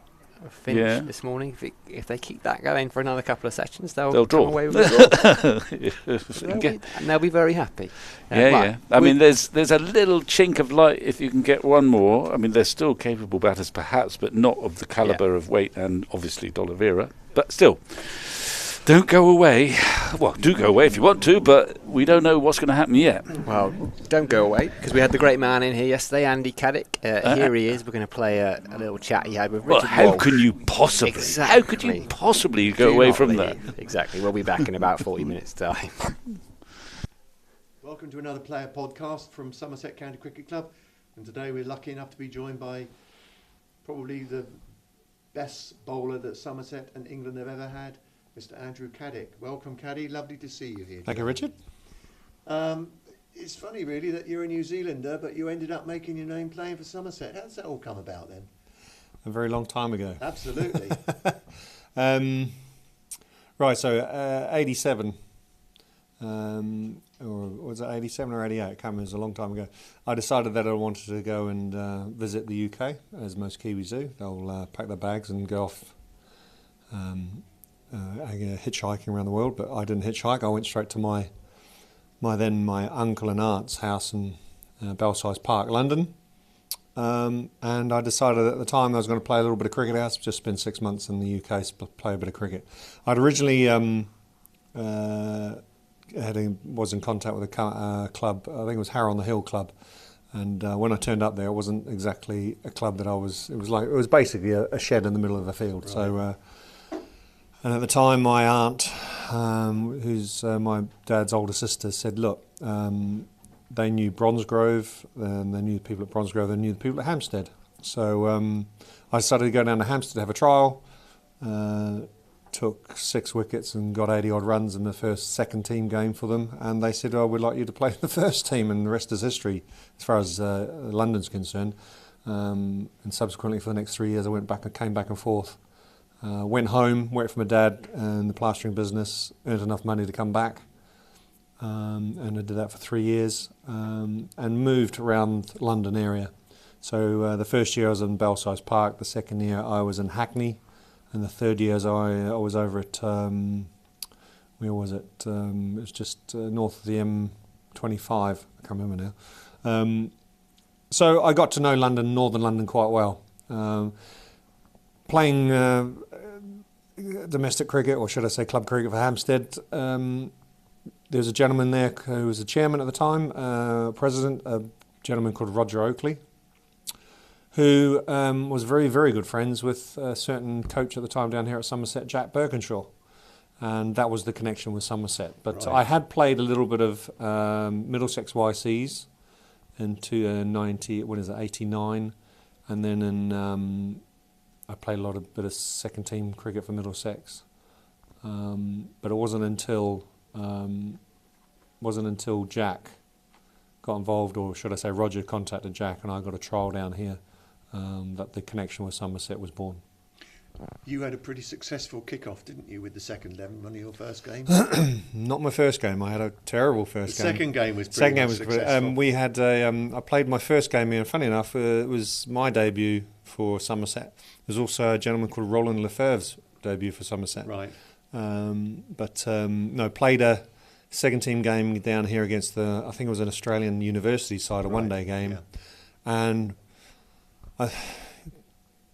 finish this morning. If they keep that going for another couple of sessions, they'll draw come away with a draw. And they'll be very happy. I mean, there's a little chink of light if you can get 1 more. I mean, they're still capable batters, perhaps, but not of the calibre of Waite and obviously D'Oliveira. But still, don't go away. Well, do go away if you want to, but we don't know what's going to happen yet. Well, don't go away, because we had the great man in here yesterday, Andy Caddick. Here he is. We're going to play a little chat he had with Richard Well, how Wall. can you possibly? Exactly. How could you possibly go away from that? Exactly. We'll be back in about 40 minutes' time. Welcome to another player podcast from Somerset County Cricket Club, and today we're lucky enough to be joined by probably the best bowler that Somerset and England have ever had, Mr. Andrew Caddick. Welcome, Caddy. Lovely to see you here. Thank you, Richard. It's funny, really, that you're a New Zealander, but you ended up making your name playing for Somerset. How does that all come about then? A very long time ago. Absolutely. Right, so 87, or was it 87 or 88? I can't remember, it was a long time ago. I decided that I wanted to go and visit the UK, as most Kiwis do. They'll pack their bags and go off hitchhiking around the world, but I didn't hitchhike. I went straight to my uncle and aunt's house in Belsize Park, London. And I decided at the time I was going to play a little bit of cricket. I've just spent 6 months in the UK to play a bit of cricket. I'd originally was in contact with a club, I think it was Harrow on the Hill Club. And when I turned up there, it wasn't exactly a club that I was. It was basically a shed in the middle of the field. Right. So, and at the time, my aunt, who's my dad's older sister, said, "Look, they knew Bromsgrove, and they knew the people at Bromsgrove, they knew the people at Hampstead." So I decided to go down to Hampstead to have a trial. Took 6 wickets and got 80 odd runs in the second team game for them, and they said, "Oh, we'd like you to play the first team," and the rest is history as far as London's concerned. And subsequently for the next 3 years I came back and forth. Went home, worked for my dad in the plastering business, earned enough money to come back, and I did that for 3 years, and moved around London area. So the first year I was in Belsize Park, the second year I was in Hackney, and the third year I was over at, where was it? It was just north of the M25, I can't remember now. So I got to know northern London quite well. Playing domestic cricket, or should I say club cricket for Hampstead, there was a gentleman there who was the chairman at the time, president, a gentleman called Roger Oakley, who was very, very good friends with a certain coach at the time down here at Somerset, Jack Birkinshaw. And that was the connection with Somerset. But right. I had played a little bit of Middlesex YCs in 89, and then I played a bit of second team cricket for Middlesex. But it wasn't until Jack got involved, or should I say Roger contacted Jack, and I got a trial down here, that the connection with Somerset was born. You had a pretty successful kick-off, didn't you, with the second 11, one of your first games? Not my first game. I had a terrible The first game. second game was pretty much successful. We had I played my first game here, and funny enough, it was my debut for Somerset. There was also a gentleman called Roland Lefebvre's debut for Somerset. Right. Played a second team game down here against I think it was an Australian university side, a one-day game. Yeah. And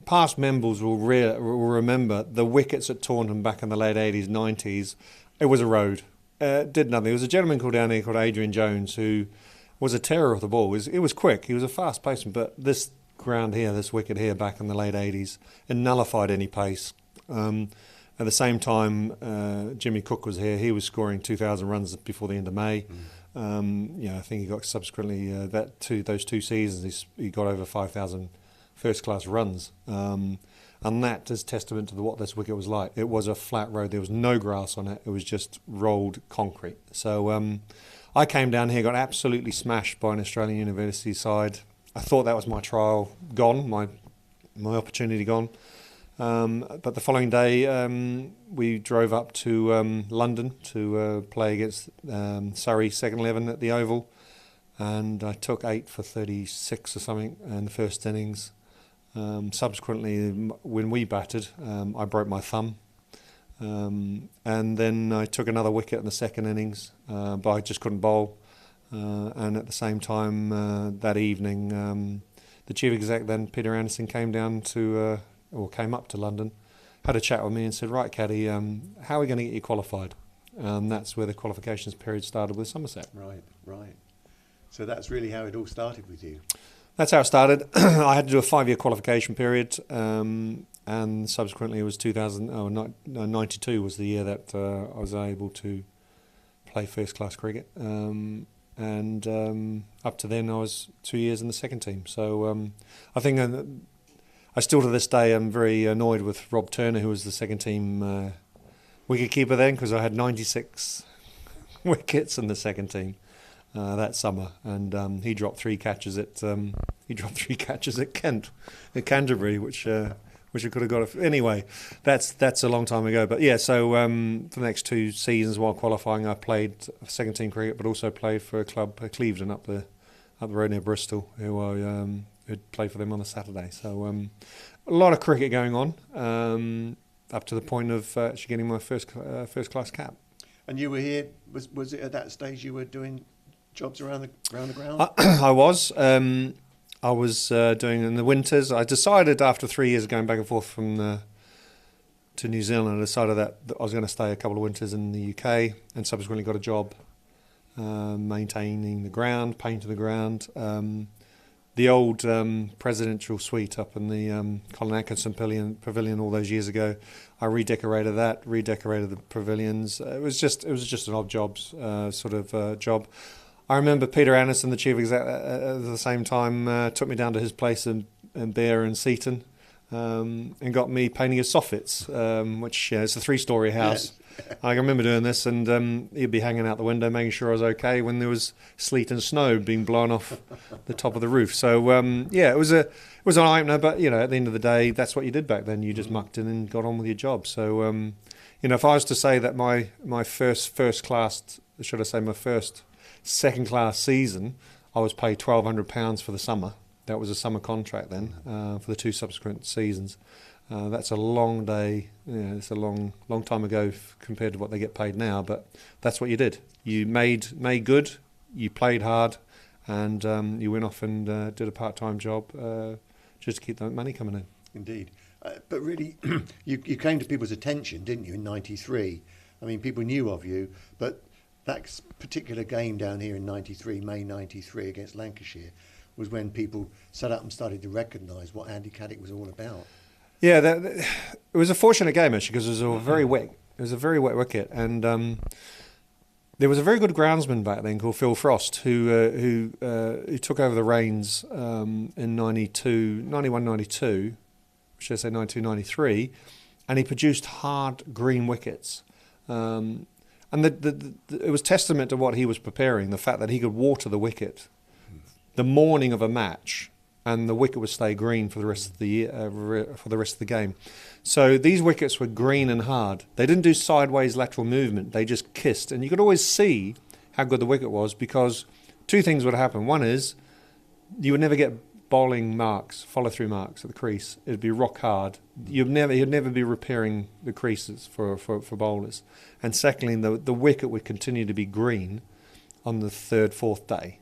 past members will remember the wickets at Taunton back in the late 80s, 90s. It was a road. Did nothing. There was a gentleman down here called Adrian Jones who was a terror of the ball. It was quick. He was a fast pacer, but this ground here, this wicket here back in the late 80s, it nullified any pace. At the same time, Jimmy Cook was here. He was scoring 2,000 runs before the end of May. I think he got subsequently those 2 seasons. He got over 5,000 first-class runs, and that is testament to what this wicket was like. It was a flat road. There was no grass on it. It was just rolled concrete. So I came down here, got absolutely smashed by an Australian university side. I thought that was my trial gone, my opportunity gone. But the following day, we drove up to London to play against Surrey second 11 at the Oval, and I took 8 for 36 or something in the first innings. Subsequently, when we batted, I broke my thumb, and then I took another wicket in the second innings, but I just couldn't bowl. And at the same time that evening, the chief exec then, Peter Anderson, came up to London, had a chat with me and said, "Right, Caddy, how are we going to get you qualified?" And that's where the qualifications period started with Somerset. Right. So that's really how it all started with you. That's how it started. I had to do a 5-year qualification period, and subsequently it was 92 was the year that I was able to play first-class cricket. And up to then I was 2 years in the second team. So I think I still to this day am very annoyed with Rob Turner, who was the second team wicket-keeper then, because I had 96 wickets in the second team that summer, and he dropped 3 catches at Kent, at Canterbury, which I could have got. Anyway, that's a long time ago. But yeah, so for the next 2 seasons while qualifying, I played second team cricket, but also played for a club, Clevedon, up the road near Bristol, who'd play for them on a Saturday. So a lot of cricket going on, up to the point of actually getting my first class cap. And you were here. Was it at that stage you were doing jobs around the ground? I was doing in the winters. I decided after 3 years of going back and forth to New Zealand, I decided that I was going to stay a couple of winters in the UK, and subsequently got a job maintaining the ground, painting the ground. The old presidential suite up in the Colin Atkinson pavilion all those years ago, I redecorated the pavilions. It was just an odd jobs job. I remember Peter Anderson, the chief exec, at the same time took me down to his place in Bear and Seaton, and got me painting his soffits, which is a 3-storey house. Yes. I remember doing this, and he'd be hanging out the window making sure I was okay when there was sleet and snow being blown off the top of the roof. So it was an eye-opener, but at the end of the day, that's what you did back then. You just mucked in and got on with your job. So if I was to say that my first second class season, I was paid £1,200 for the summer. That was a summer contract then, for the 2 subsequent seasons. That's a long day. It's a long time ago compared to what they get paid now. But that's what you did. You made good. You played hard, and you went off and did a part-time job just to keep that money coming in. Indeed, but really, you came to people's attention, didn't you, in '93? I mean, people knew of you, but that particular game down here in May '93 against Lancashire was when people sat up and started to recognise what Andy Caddick was all about. Yeah, it was a fortunate game actually, because it was a very wet wicket, and there was a very good groundsman back then called Phil Frost who took over the reins in 91-92, should I say 92-93, and he produced hard green wickets. And it was testament to what he was preparing, the fact that he could water the wicket the morning of a match and the wicket would stay green for the rest of the year, for the rest of the game. So these wickets were green and hard. They didn't do sideways lateral movement. They just kissed, and you could always see how good the wicket was, because two things would happen. One is you would never get bowling marks, follow-through marks at the crease. It'd be rock hard. You'd never be repairing the creases for bowlers. And secondly, the wicket would continue to be green on the third, fourth day.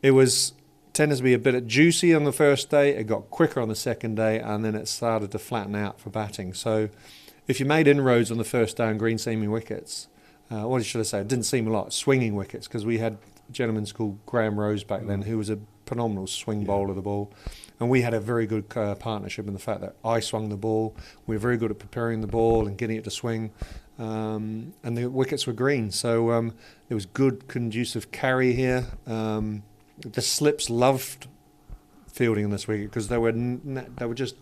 It was tended to be a bit juicy on the first day. It got quicker on the second day, and then it started to flatten out for batting. So if you made inroads on the first day on green seaming wickets, what should I say? It didn't seem a lot. Swinging wickets, because we had a gentleman called Graham Rose back then, who was a phenomenal swing bowler of the ball, and we had a very good partnership in the fact that I swung the ball. We were very good at preparing the ball and getting it to swing, and the wickets were green, so there was good conducive carry here. The slips loved fielding in this wicket because they were just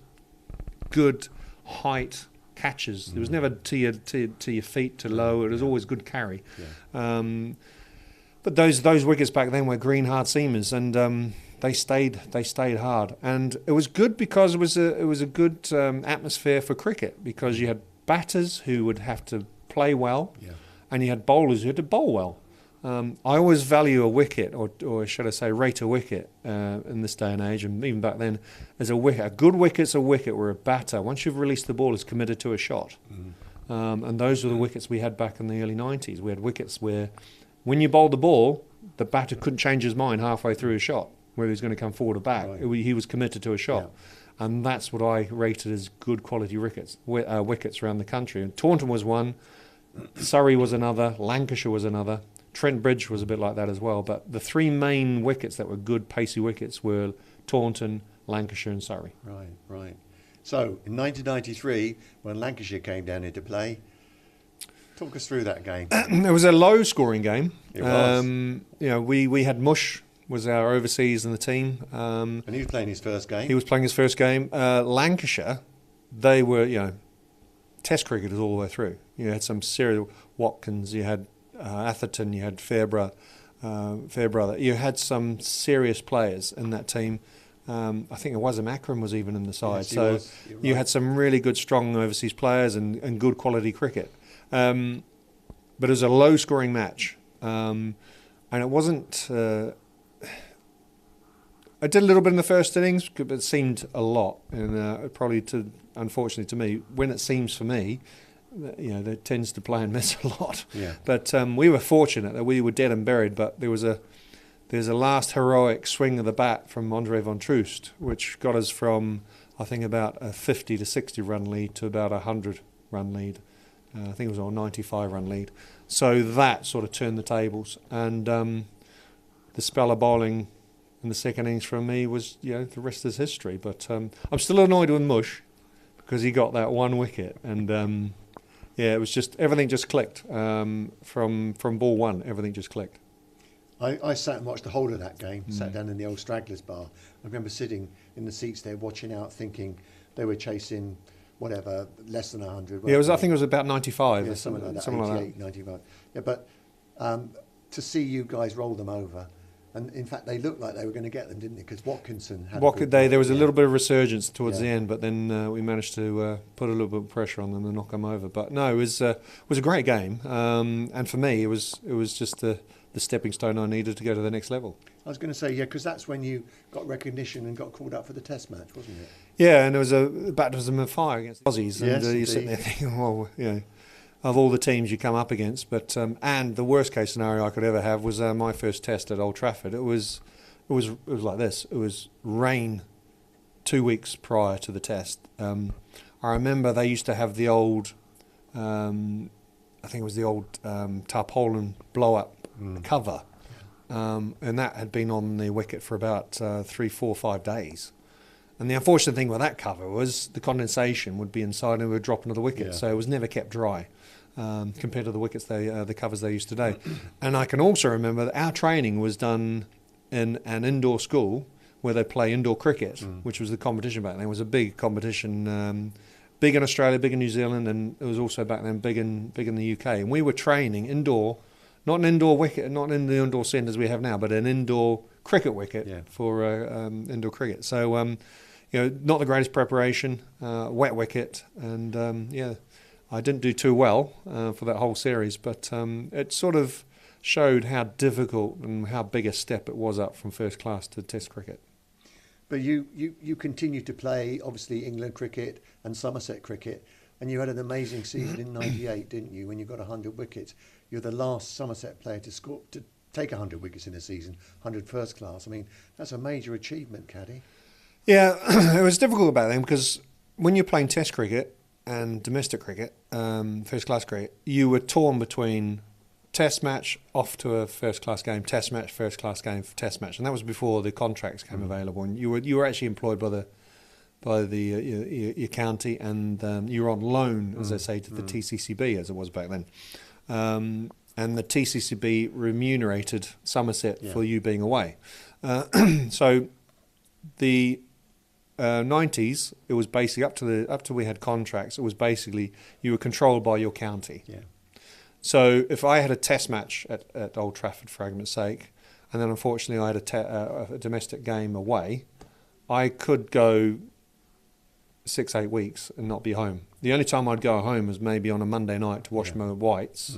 good height catches. There was never to your feet too low. It was always good carry. But those wickets back then were green hard seamers, and they stayed hard, and it was good because it was a good atmosphere for cricket, because you had batters who would have to play well, and you had bowlers who had to bowl well. I always value a wicket, or should I say, rate a wicket in this day and age, and even back then, as a wicket. A good wicket's a wicket where a batter, once you've released the ball, is committed to a shot. And those were the wickets we had back in the early 90s. We had wickets where, when you bowled the ball, the batter couldn't change his mind halfway through a shot, whether he was going to come forward or back. Right. He was committed to a shot. And that's what I rated as good quality wickets around the country. And Taunton was one, Surrey was another, Lancashire was another. Trent Bridge was a bit like that as well, but the three main wickets that were good, pacey wickets were Taunton, Lancashire and Surrey. Right. So, in 1993, when Lancashire came down into play, talk us through that game. It was a low-scoring game. It was. We had Mush, was our overseas in the team. And he was playing his first game. He was playing his first game. Lancashire, they were, Test cricketers all the way through. You had some serial Watkins, you had Atherton, you had Fairbrother. You had some serious players in that team. I think Wazam Akram was even in the side. Yes, so right. You had some really good, strong overseas players and good quality cricket. But it was a low-scoring match, and it wasn't. I did a little bit in the first innings, but it seemed a lot, and unfortunately to me, when it seems for me, that tends to play and miss a lot. Yeah. But we were fortunate that we were dead and buried. But there's a last heroic swing of the bat from Andre van Troost, which got us from, I think, about a 50 to 60 run lead to about a 100 run lead. I think it was a 95 run lead. So that sort of turned the tables. And the spell of bowling in the second innings from me was, the rest is history. But I'm still annoyed with Mush because he got that one wicket. And it was just, everything just clicked. From ball one, everything just clicked. I sat and watched the whole of that game, sat down in the old Stragglers bar. I remember sitting in the seats there watching out, thinking they were chasing whatever, less than 100. I think it was about 95. Yeah, something like that, something 88, like that. 95. Yeah, but to see you guys roll them over, and in fact they looked like they were going to get them, didn't they? Because Watkinson had there was a little bit of resurgence towards the end, but then we managed to put a little bit of pressure on them and knock them over. But no, it was a great game, and for me it was just the stepping stone I needed to go to the next level. I was going to say, because that's when you got recognition and got called up for the Test match, wasn't it? Yeah, and there was a baptism of fire against the Aussies, and you're sitting there thinking, well, of all the teams you come up against, but and the worst case scenario I could ever have was my first Test at Old Trafford. It was like this. It was rain 2 weeks prior to the Test. I remember they used to have the old, I think it was the old tarpaulin blow-up cover, and that had been on the wicket for about 3, 4, 5 days. And the unfortunate thing with that cover was the condensation would be inside and it would drop into the wicket, so it was never kept dry compared to the wickets the covers they use today. And I can also remember that our training was done in an indoor school where they play indoor cricket, which was the competition back then. It was a big competition, big in Australia, big in New Zealand, and it was also back then big in the UK. And we were training indoor. Not an indoor wicket, not in the indoor centres we have now, but an indoor cricket wicket for indoor cricket. So, not the greatest preparation, wet wicket, and I didn't do too well for that whole series, but it sort of showed how difficult and how big a step it was up from first class to Test cricket. But you continued to play, obviously, England cricket and Somerset cricket, and you had an amazing season in '98, didn't you, when you got 100 wickets? You're the last Somerset player to take 100 wickets in a season, 100 first class. I mean, that's a major achievement, Caddy. Yeah, it was difficult back then because when you're playing Test cricket and domestic cricket, first class cricket, you were torn between Test match, off to a first class game, Test match, first class game, Test match, and that was before the contracts came available. And you were actually employed by your county, and you were on loan, as they say, to the TCCB, as it was back then. And the TCCB remunerated Somerset for you being away. So the 90s, it was basically up to we had contracts. It was basically you were controlled by your county. Yeah. So if I had a Test match at Old Trafford, for argument's sake, and then unfortunately I had a domestic game away, I could go 6-8 weeks and not be home. The only time I'd go home was maybe on a Monday night to wash my whites,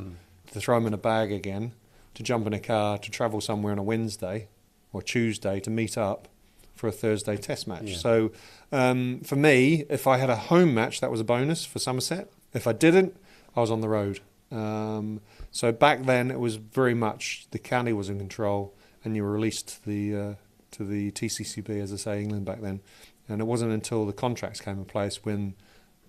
to throw them in a bag again, to jump in a car, to travel somewhere on a Wednesday or Tuesday to meet up for a Thursday Test match. Yeah. So for me, if I had a home match, that was a bonus for Somerset. If I didn't, I was on the road. So back then, it was very much the county was in control, and you were released to the TCCB, as I say, England back then. And it wasn't until the contracts came in place when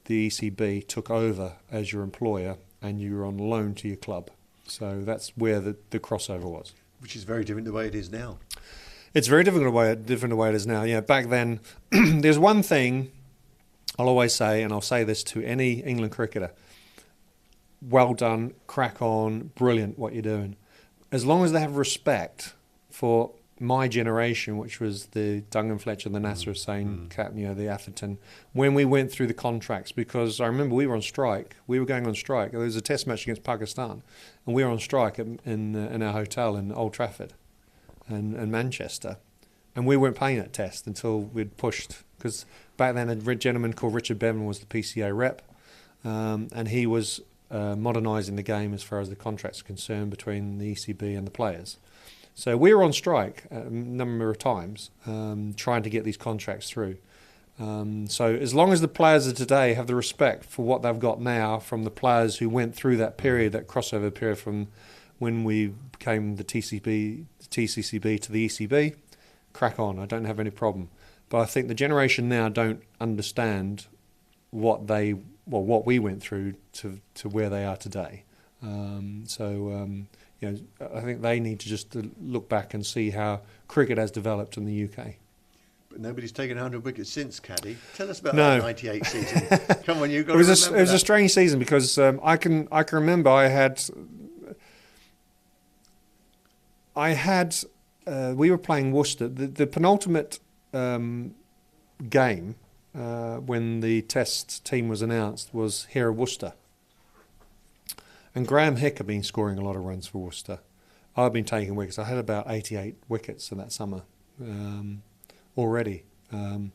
the ECB took over as your employer and you were on loan to your club. So that's where the crossover was. Which is very different the way it is now. It's very different the way it is now. Yeah, back then, there's one thing I'll always say, and I'll say this to any England cricketer: well done, crack on, brilliant what you're doing. As long as they have respect for my generation, which was the Duncan Fletcher, the Nasser Hussain, the Atherton, when we went through the contracts, because I remember we were on strike. We were going on strike. There was a Test match against Pakistan, and we were on strike in our hotel in Old Trafford and Manchester, and we weren't playing that Test until we'd pushed, because back then a gentleman called Richard Bevan was the PCA rep, and he was modernising the game as far as the contracts are concerned between the ECB and the players. So we were on strike a number of times trying to get these contracts through. So as long as the players of today have the respect for what they've got now from the players who went through that period, that crossover period from when we became the TCCB to the ECB, crack on, I don't have any problem. But I think the generation now don't understand what we went through to where they are today. I think they need to just look back and see how cricket has developed in the UK. But nobody's taken 100 wickets since, Caddy. Tell us about that '98 season. Come on, you've got to remember it was a strange season because I can remember we were playing Worcester. The penultimate game when the Test team was announced was here at Worcester. And Graham Hick had been scoring a lot of runs for Worcester. I'd been taking wickets. I had about 88 wickets in that summer already. And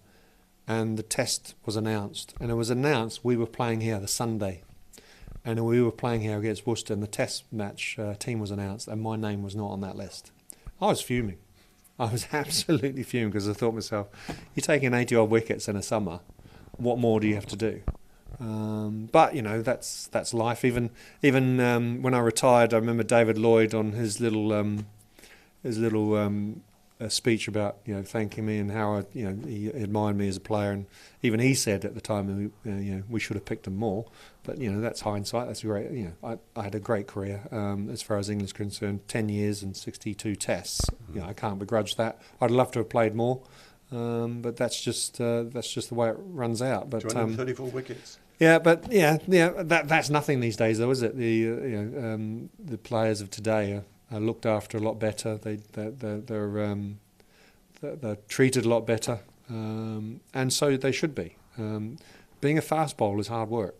the Test was announced. And it was announced we were playing here the Sunday. And we were playing here against Worcester, and the Test match team was announced, and my name was not on that list. I was fuming. I was absolutely fuming because I thought to myself, you're taking 80-odd wickets in a summer. What more do you have to do? But that's life. Even when I retired, I remember David Lloyd on his little speech about thanking me and how he admired me as a player, and even he said at the time we should have picked him more. But that's hindsight. That's great. I had a great career as far as England's concerned. 10 years and 62 tests. I can't begrudge that. I'd love to have played more, but that's just the way it runs out. But 234 wickets. Yeah, but that's nothing these days, though, is it? The players of today are looked after a lot better. They're treated a lot better, and so they should be. Being a fast bowler is hard work.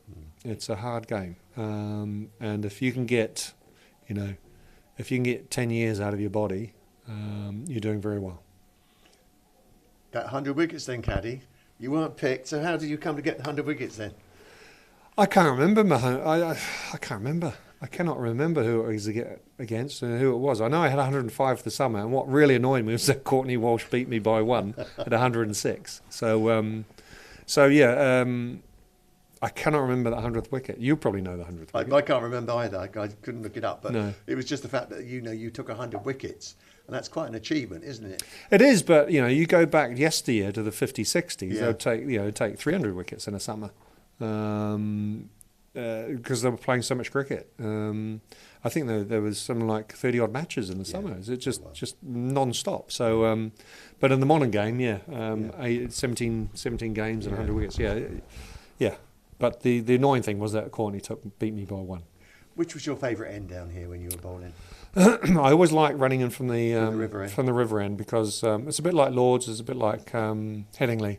It's a hard game, and if you can get 10 years out of your body, you're doing very well. That 100 wickets then, Caddy. You weren't picked, so how did you come to get the 100 wickets then? I can't remember. I can't remember. I cannot remember who it was against and who it was. I know I had 105 for the summer, and what really annoyed me was that Courtney Walsh beat me by 1 at 106. I cannot remember that 100th wicket. You probably know the 100th wicket. I can't remember either. I couldn't look it up, but No. it was just the fact that you took 100 wickets, and that's quite an achievement, isn't it? It is, but you go back yesteryear to the 50s, 60s. Yeah. They'd take 300 wickets in a summer because they were playing so much cricket. I think there was something like 30 odd matches in the summers. It's just non-stop. So, but in the modern game, 17 games and 100 wickets. Yeah. But the annoying thing was that Courtney beat me by 1. Which was your favourite end down here when you were bowling? I always like running in from the river end. Because it's a bit like Lords, it's a bit like Headingley.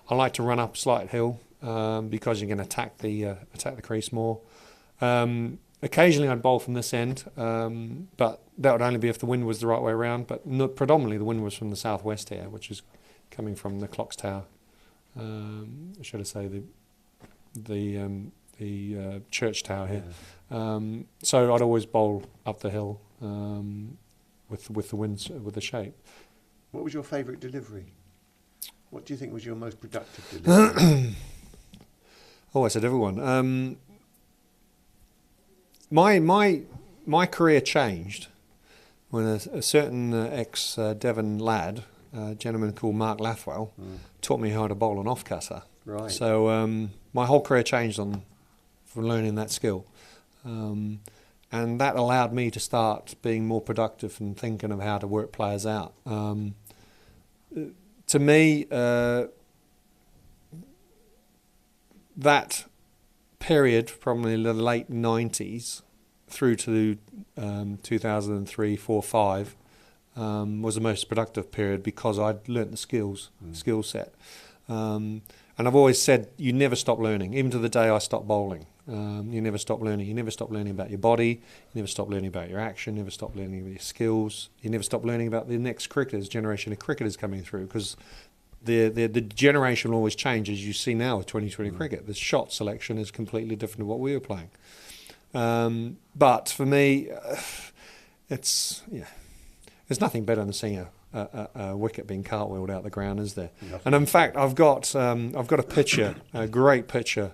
I like to run up a slight hill because you can attack the crease more. Occasionally I'd bowl from this end, but that would only be if the wind was the right way around. But predominantly the wind was from the southwest here, which is coming from the Clocks Tower. Should I say the church tower here? So I'd always bowl up the hill with the winds, with the shape. What was your favourite delivery? What do you think was your most productive delivery? I said everyone. My career changed when a certain ex-Devon lad, a gentleman called Mark Lathwell, taught me how to bowl an off-cutter. Right. So my whole career changed from learning that skill. And that allowed me to start being more productive and thinking of how to work players out. To me, that period, probably the late 90s through to 2003, 4, 5, was the most productive period because I'd learnt the skill set. And I've always said you never stop learning, even to the day I stopped bowling. You never stop learning. You never stop learning about your body. You never stop learning about your action. You never stop learning about your skills. You never stop learning about the next generation of cricketers coming through, because the generation will always change, as you see now with 2020 cricket. The shot selection is completely different to what we were playing. But for me, there's nothing better than seeing a wicket being cartwheeled out the ground, is there? Nothing. And in fact, I've got a picture, a great picture.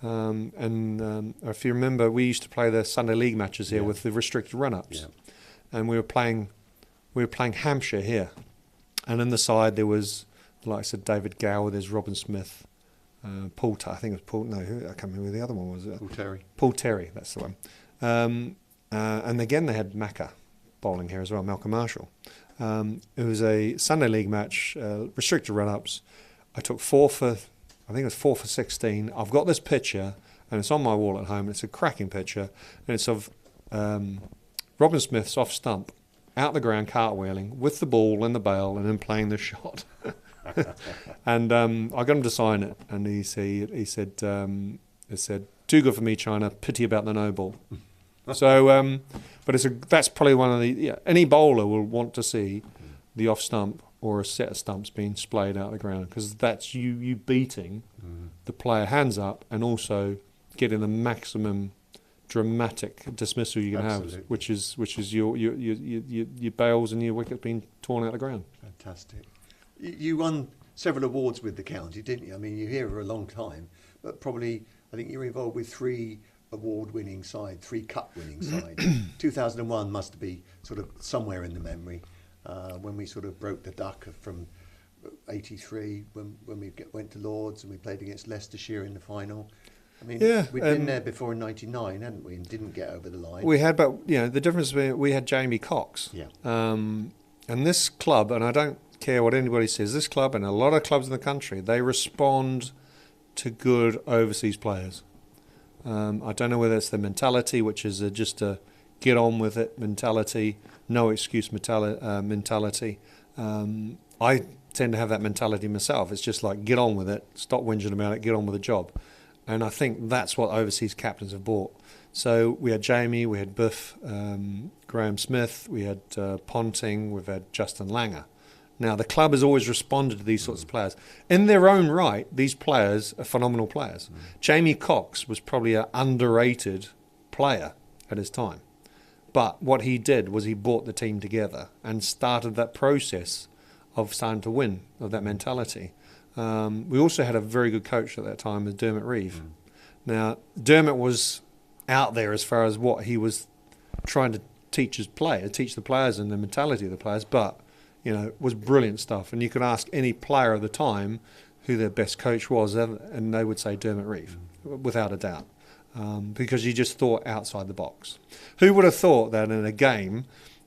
If you remember, we used to play the Sunday League matches here with the restricted run-ups, and we were playing Hampshire here, and in the side there was, like I said, David Gower, there's Robin Smith, Paul. I think it was Paul. No, I can't remember who the other one was. Paul Terry, that's the one. And again, they had Macca bowling here as well, Malcolm Marshall. It was a Sunday League match, restricted run-ups. I took 4 for 16. I've got this picture, and it's on my wall at home. It's a cracking picture, and it's of Robin Smith's off stump, out the ground, cartwheeling with the ball in the bail, and then playing the shot. And I got him to sign it, and he said, "Too good for me, China. Pity about the no ball." So, but that's probably one of the any bowler will want to see the off stump or a set of stumps being splayed out of the ground, because that's you beating the player hands up and also getting the maximum dramatic dismissal you can have, which is your bails and your wickets being torn out of the ground. Fantastic. You won several awards with the county, didn't you? I mean, you're here for a long time, but probably I think you're involved with 3 award-winning sides, 3 cup-winning sides. 2001 must be sort of somewhere in the memory. When we sort of broke the duck from 83, when we went to Lords and we played against Leicestershire in the final. I mean, we'd been there before in 99, hadn't we, and didn't get over the line. We had, but the difference was we had Jamie Cox. Yeah. And this club, and I don't care what anybody says, this club and a lot of clubs in the country, they respond to good overseas players. I don't know whether it's the mentality, which is just a get on with it mentality, no excuse mentality. I tend to have that mentality myself. It's just like, get on with it, stop whinging about it, get on with the job. And I think that's what overseas captains have brought. So we had Jamie, we had Biff, Graham Smith, we had Ponting, we've had Justin Langer. Now, the club has always responded to these sorts of players. In their own right, these players are phenomenal players. Jamie Cox was probably an underrated player at his time. But what he did was he brought the team together and started that process of starting to win, of that mentality. We also had a very good coach at that time, with Dermot Reeve. Now, Dermot was out there as far as what he was trying to teach the players and the mentality of the players, but it was brilliant stuff. And you could ask any player of the time who their best coach was, and they would say Dermot Reeve, without a doubt, because he just thought outside the box. Who would have thought that in a game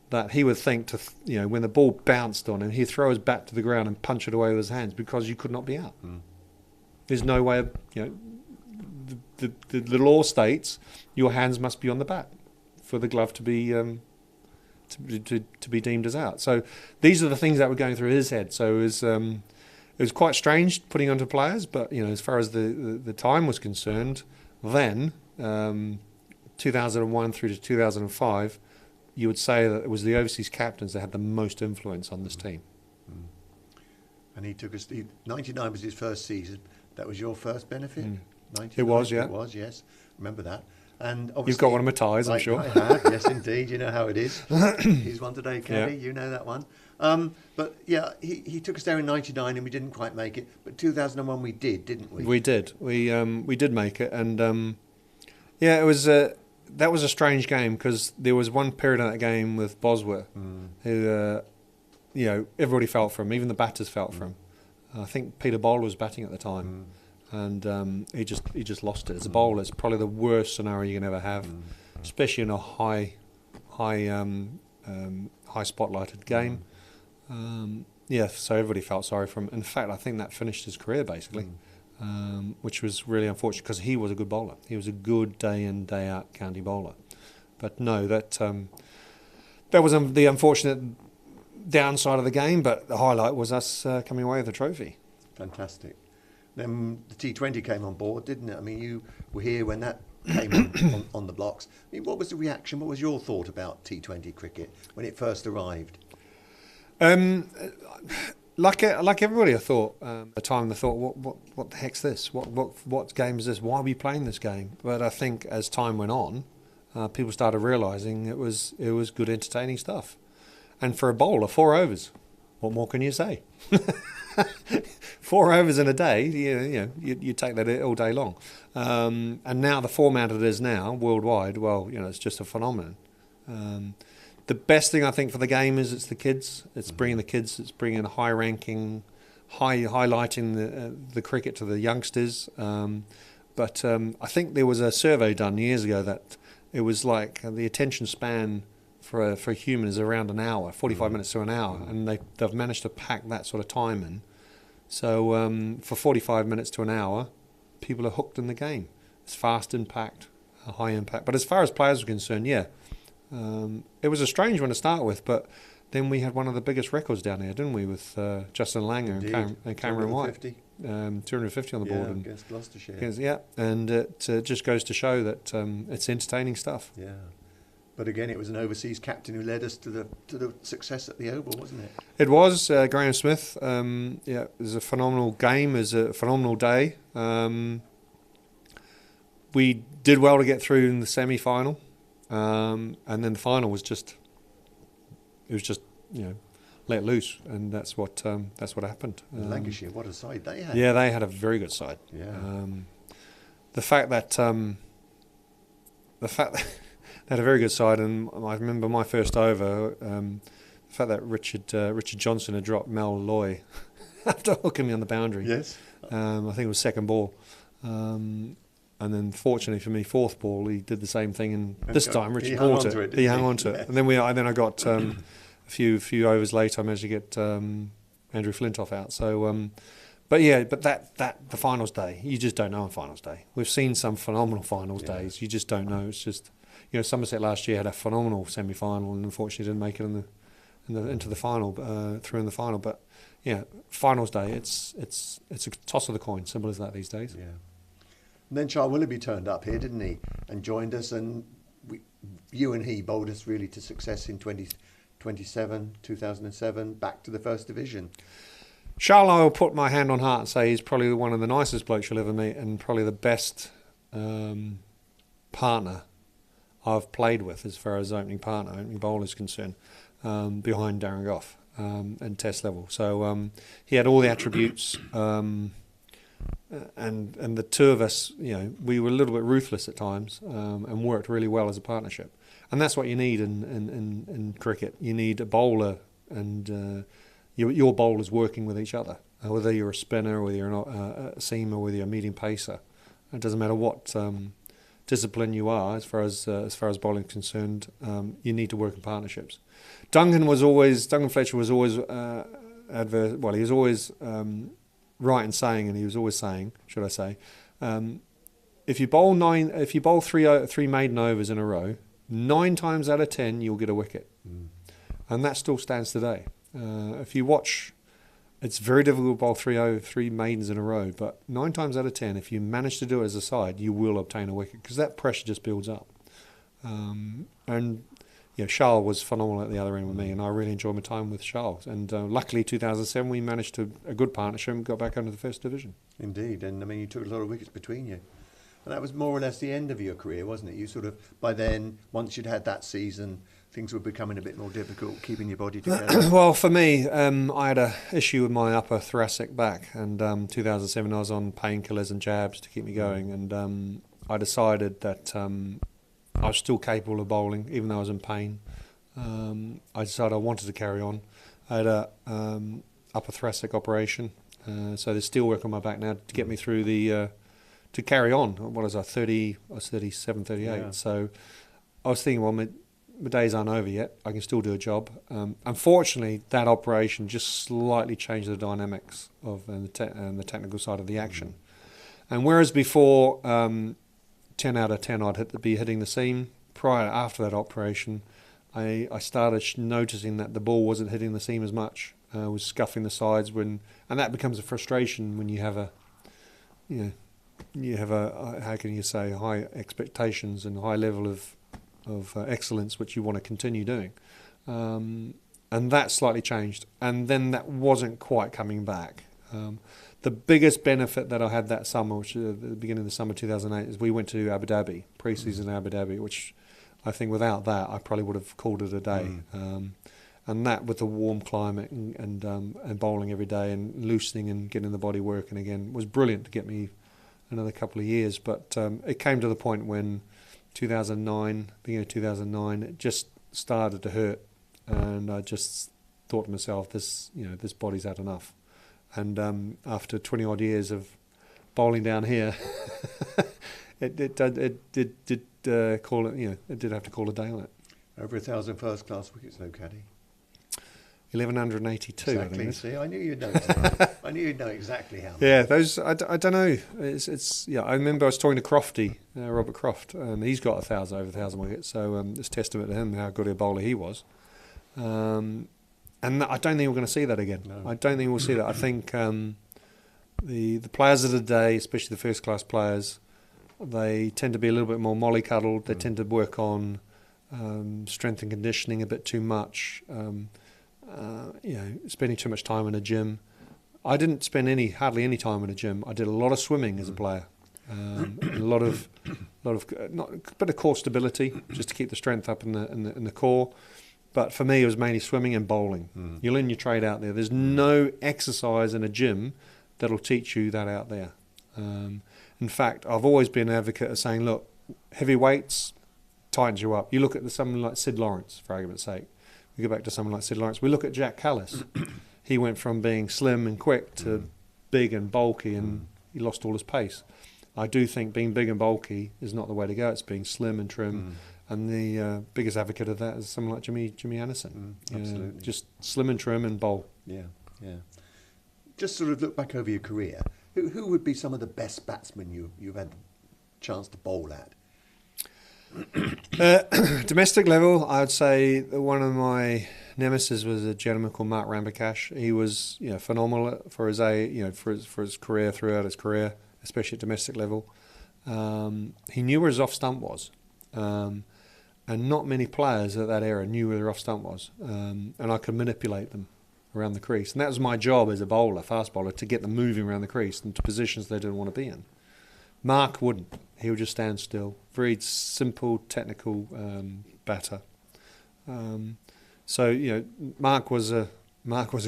that he would think when the ball bounced on him, he'd throw his bat to the ground and punch it away with his hands because you could not be out. There's no way of, the law states your hands must be on the bat for the glove to be to be deemed as out. So these are the things that were going through his head. So it was quite strange putting onto players, but as far as the time was concerned, then 2001 through to 2005, you would say that it was the overseas captains that had the most influence on this team. And he took us. 99 was his first season. That was your first benefit. 99? It was, yeah. It was, yes. Remember that. And obviously, you've got one of my ties, I'm sure. I have, yes, indeed. You know how it is. He's one today, Caddy. Yeah. You know that one. But yeah, he took us there in '99, and we didn't quite make it. But 2001, we did, didn't we? We did. We did make it, and it was. That was a strange game because there was one period in that game with Bosworth who, everybody felt for him. Even the batters felt for him. I think Peter Bowler was batting at the time, and he just lost it. As a bowler, it's probably the worst scenario you can ever have, especially in a high spotlighted game. So everybody felt sorry for him. In fact, I think that finished his career basically. Which was really unfortunate because he was a good bowler. He was a good day in, day out county bowler. But no, that was the unfortunate downside of the game, but the highlight was us coming away with the trophy. Fantastic. Then the T20 came on board, didn't it? I mean, you were here when that came on the blocks. I mean, what was the reaction? What was your thought about T20 cricket when it first arrived? Like everybody, I thought at the time. They thought, what the heck's this? What game is this? Why are we playing this game? But I think as time went on, people started realising it was good, entertaining stuff. And for a bowler, 4 overs. What more can you say? 4 overs in a day, you take that all day long. And now the format it is now worldwide, it's just a phenomenon. The best thing I think for the game is it's the kids. It's bringing the kids. It's bringing highlighting the cricket to the youngsters. But I think there was a survey done years ago that it was like the attention span for a human is around an hour, 45 minutes to an hour, and they've managed to pack that sort of time in. So for 45 minutes to an hour, people are hooked in the game. It's fast impact, high impact. But as far as players are concerned, it was a strange one to start with, but then we had one of the biggest records down there, didn't we, with Justin Langer and Cameron White. 250 on the board. Against Gloucestershire. And it just goes to show that it's entertaining stuff. Yeah. But again, it was an overseas captain who led us to the success at the Oval, wasn't it? It was. Graham Smith. It was a phenomenal game. It was a phenomenal day. We did well to get through in the semi-final. And then the final was just let loose, and that's what happened. Lancashire, what a side they had! Yeah, they had a very good side. Yeah. The fact that they had a very good side, and I remember my first over. The fact that Richard Johnson had dropped Mel Loy after hooking me on the boundary. Yes. I think it was second ball. And then, fortunately for me, fourth ball, he did the same thing. And this time, Richard caught it. He hung on to it. And then I got a few overs later, I managed to get Andrew Flintoff out. So, but the finals day, you just don't know on finals day. We've seen some phenomenal finals days. You just don't know. It's just, Somerset last year had a phenomenal semi-final, and unfortunately didn't make it into the final, through in the final. But finals day, it's a toss of the coin. Simple as that these days. Yeah. And then Charles Willoughby turned up here, didn't he, and joined us, and you and he bowled us really to success in 2007, back to the First Division. Charles, I will put my hand on heart and say he's probably one of the nicest blokes you'll ever meet, and probably the best partner I've played with as far as opening bowler is concerned, behind Darren Gough and Test level. So he had all the attributes, and the two of us, we were a little bit ruthless at times, and worked really well as a partnership. And that's what you need in cricket. You need a bowler and your bowlers working with each other, whether you're a spinner, whether you're a seamer, whether you're a medium pacer. It doesn't matter what discipline you are, as far as bowling is concerned. You need to work in partnerships. Duncan Fletcher was always he was always right in saying, and he was always saying, should I say, if you bowl three maiden overs in a row, 9 times out of 10 you'll get a wicket, and that still stands today. If you watch, it's very difficult to bowl three maidens in a row, but 9 times out of 10, if you manage to do it as a side, you will obtain a wicket, because that pressure just builds up. And Charles was phenomenal at the other end with me, and I really enjoyed my time with Charles. And luckily, 2007, we managed a good partnership and got back under the First Division. Indeed, and I mean, you took a lot of wickets between you. And that was more or less the end of your career, wasn't it? You sort of, by then, once you'd had that season, things were becoming a bit more difficult, keeping your body together. Well, for me, I had an issue with my upper thoracic back, and 2007 I was on painkillers and jabs to keep me going, and I decided that I was still capable of bowling, even though I was in pain. I decided I wanted to carry on. I had a upper thoracic operation, so there's still work on my back now to get me through to carry on. What was I, 30? I was 37, 38. Yeah. So I was thinking, well, my days aren't over yet. I can still do a job. Unfortunately, that operation just slightly changed the dynamics of and the technical side of the action. And whereas before, 10 out of 10 I'd be hitting the seam, after that operation, I started noticing that the ball wasn't hitting the seam as much. Was scuffing the sides, and that becomes a frustration when you have how can you say, high expectations and high level of excellence, which you want to continue doing. And that slightly changed. And then that wasn't quite coming back. The biggest benefit that I had that summer, which at the beginning of the summer 2008, is we went to Abu Dhabi, pre-season Abu Dhabi, which I think without that I probably would have called it a day. And that, with the warm climate and bowling every day and loosening and getting the body working again, was brilliant to get me another couple of years. But it came to the point when 2009, beginning of 2009, it just started to hurt, and I just thought to myself, this body's had enough. And after 20 odd years of bowling down here, it did have to call a day on it. Over 1,000 first class wickets, though, Caddy. 1,182. Exactly. I think. See, I knew you'd know. I knew you'd know exactly how. Yeah, those. I don't know. It's. Yeah, I remember I was talking to Crofty, Robert Croft, and he's got over 1,000 wickets. So it's testament to him how good a bowler he was. And I don't think we're going to see that again. No. I don't think we'll see that. I think the players of the day, especially the first class players, they tend to be a little bit more mollycoddled. They tend to work on strength and conditioning a bit too much. Spending too much time in a gym. I didn't spend hardly any time in a gym. I did a lot of swimming as a player, a bit of core stability just to keep the strength up in the core. But for me, it was mainly swimming and bowling. You learn your trade out there. There's no exercise in a gym that'll teach you that out there. In fact, I've always been an advocate of saying, look, heavy weights tightens you up. You look at someone like Sid Lawrence, for argument's sake. We go back to someone like Sid Lawrence. We look at Jack Callis. He went from being slim and quick to big and bulky, and he lost all his pace. I do think being big and bulky is not the way to go. It's being slim and trim. And the biggest advocate of that is someone like Jimmy Anderson. Absolutely. Just slim and trim and bowl. Yeah. Just sort of look back over your career. Who would be some of the best batsmen you've had a chance to bowl at? Domestic level, I would say that one of my nemesis was a gentleman called Mark Rambakash. He was phenomenal for his for his career, throughout his career, especially at domestic level. He knew where his off stump was, and not many players at that era knew where the off stump was, and I could manipulate them around the crease. And that was my job as a bowler, fast bowler, to get them moving around the crease into positions they didn't want to be in. Mark wouldn't. He would just stand still. Very simple, technical batter. So Mark was a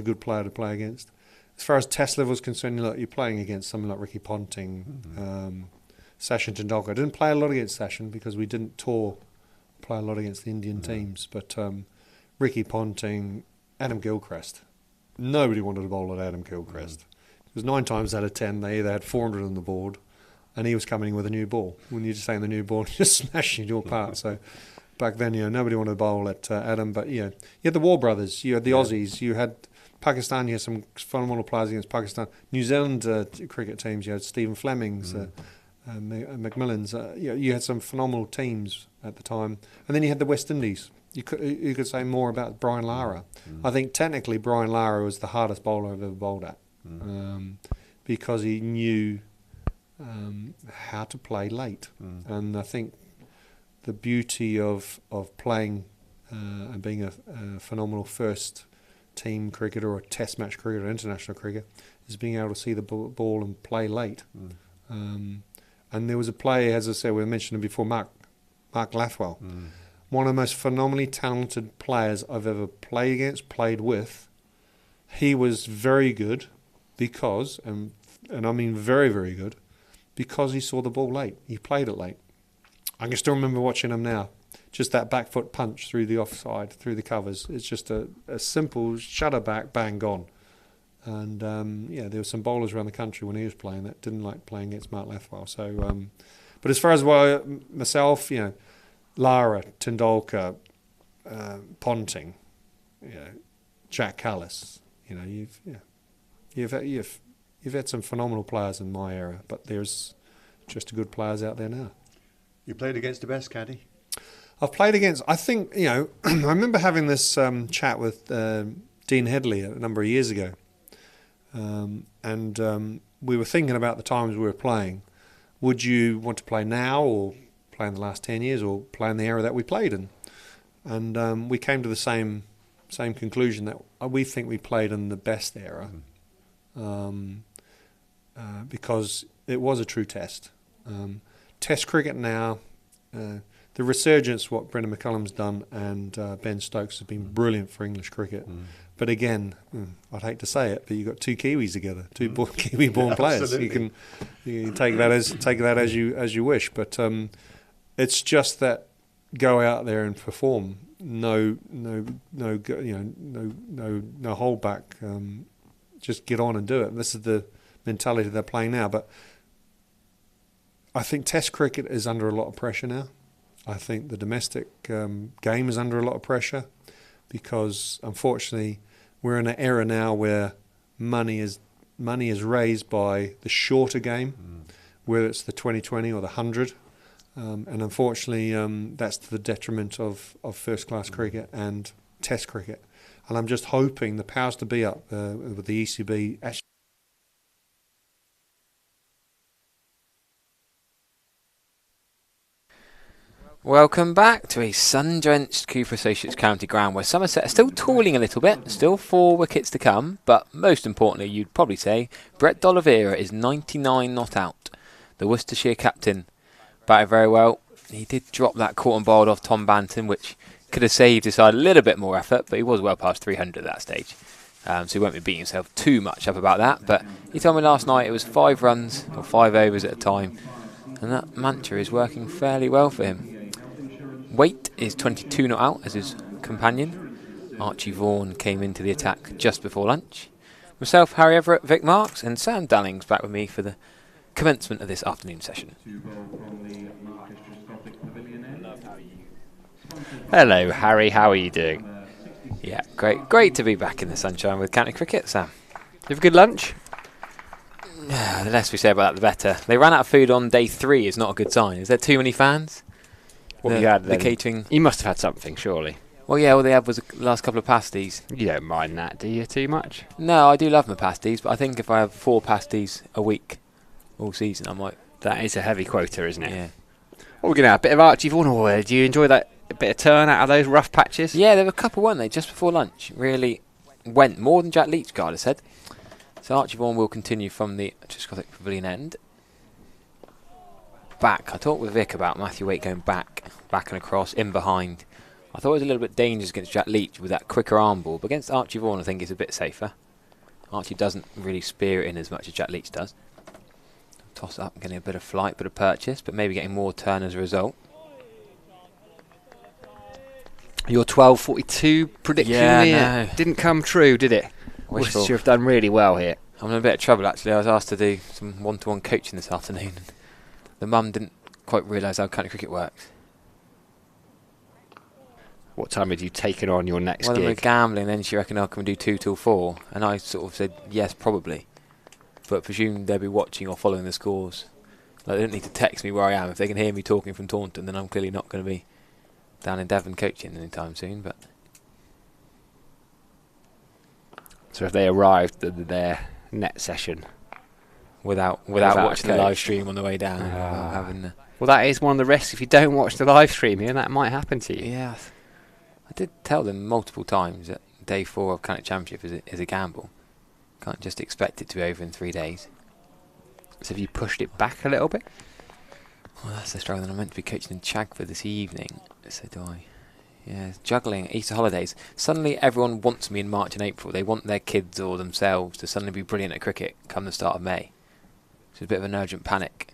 good player to play against. As far as test level is concerned, you're playing against someone like Ricky Ponting, Sachin Tendulkar. I didn't play a lot against Sachin because we didn't play a lot against the Indian teams. But Ricky Ponting, Adam Gilchrist. Nobody wanted to bowl at Adam Gilchrist. Because 9 times out of 10, they either had 400 on the board, and he was coming in with a new ball. When you're just taking the new ball and just smashing it all apart. So back then, nobody wanted to bowl at Adam. But you had the War Brothers, you had the Aussies, you had Pakistan. You had some phenomenal players against Pakistan. New Zealand cricket teams. You had Stephen Fleming's, Macmillan's. You had some phenomenal teams at the time. And then you had the West Indies. You could say more about Brian Lara. I think technically Brian Lara was the hardest bowler I've ever bowled at, because he knew how to play late. And I think the beauty of playing and being a phenomenal first team cricketer or test match cricketer or international cricketer is being able to see the ball and play late. And there was a player, as I said, we mentioned him before, Mark Lathwell. One of the most phenomenally talented players I've ever played with. He was very good because, and I mean very, very good, because he saw the ball late. He played it late. I can still remember watching him now. Just that back foot punch through the offside, through the covers. It's just a simple shutter back, bang, gone. And there were some bowlers around the country when he was playing that didn't like playing against Mark Lathwell. So, but as far as myself, Lara, Tendulkar, Ponting, Jack Callis, you've had some phenomenal players in my era, but there's just good players out there now. You played against the best, Caddy? I've played against, I think, I remember having this chat with Dean Headley a number of years ago. And we were thinking about the times we were playing. Would you want to play now or play in the last 10 years or play in the era that we played in? And we came to the same conclusion that we think we played in the best era, because it was a true test. Test cricket now, the resurgence, what Brendan McCullum's done and Ben Stokes has been brilliant for English cricket. But again, I'd hate to say it, but you've got 2 Kiwis together, 2 Kiwi-born players. Absolutely. You can take that as you wish. But it's just that go out there and perform. No hold back. Just get on and do it. And this is the mentality they're playing now. But I think Test cricket is under a lot of pressure now. I think the domestic game is under a lot of pressure because, unfortunately, we're in an era now where money is raised by the shorter game, whether it's the 2020 or the 100, and unfortunately, that's to the detriment of first-class cricket and Test cricket. And I'm just hoping the powers to be up with the ECB actually. Welcome back to a sun-drenched Cooper Associates County ground where Somerset are still toiling a little bit, still 4 wickets to come, but most importantly you'd probably say Brett D'Oliveira is 99 not out. The Worcestershire captain batted very well. He did drop that caught and bowled off Tom Banton, which could have saved his side a little bit more effort, but he was well past 300 at that stage. So he won't be beating himself too much up about that, but he told me last night it was 5 runs or 5 overs at a time, and that mantra is working fairly well for him. Waite is 22 not out as his companion. Archie Vaughan came into the attack just before lunch. Myself, Harry Everett, Vic Marks and Sam Dalling's back with me for the commencement of this afternoon session. Hello, Harry. How are you doing? Yeah, great to be back in the sunshine with county cricket, Sam. You have a good lunch? The less we say about that, the better. They ran out of food on day 3 is not a good sign. Is there too many fans? What you had the then? catering. You must have had something, surely. Well, yeah, all they had was the last couple of pasties. You don't mind that, do you, too much? No, I do love my pasties, but I think if I have 4 pasties a week all season, I might. That is a heavy quota, isn't it? Yeah. What are we going to have? A bit of Archie Vaughan, or do you enjoy that a bit of turn out of those rough patches. Yeah, there were a couple, weren't they, just before lunch. Really went more than Jack Leach guard has said. So Archie Vaughan will continue from the Triscothic Pavilion end. Back, I talked with Vic about Matthew Waite going back and across, in behind. I thought it was a little bit dangerous against Jack Leach with that quicker arm ball, but against Archie Vaughan I think it's a bit safer. Archie doesn't really spear it in as much as Jack Leach does. Toss up, getting a bit of flight, bit of purchase, but maybe getting more turn as a result. Your 12:42 prediction here didn't come true, did it? Worcestershire have done really well here. I'm in a bit of trouble actually. I was asked to do some one-to-one coaching this afternoon. The mum didn't quite realise how county cricket works. What time had you taken on your next Well, we were gig? gambling, then she reckoned I can do 2 till 4, and I sort of said yes, probably, but presumed they'll be watching or following the scores. Like, they don't need to text me where I am. If they can hear me talking from Taunton, then I'm clearly not going to be down in Devon coaching anytime soon. But So if they arrived at their net session without Without watching the coach. live stream on the way down, without having the well, that is one of the risks. If you don't watch the live stream here, that might happen to you. yeah. I did tell them multiple times that day 4 of County Championship is a gamble. Can't just expect it to be over in 3 days. So have you pushed it back a little bit? Well, that's the struggle. I'm meant to be coaching in Chagford this evening. So do I. Yeah, juggling Easter holidays. Suddenly everyone wants me in March and April. They want their kids or themselves to suddenly be brilliant at cricket come the start of May. So it's a bit of an urgent panic.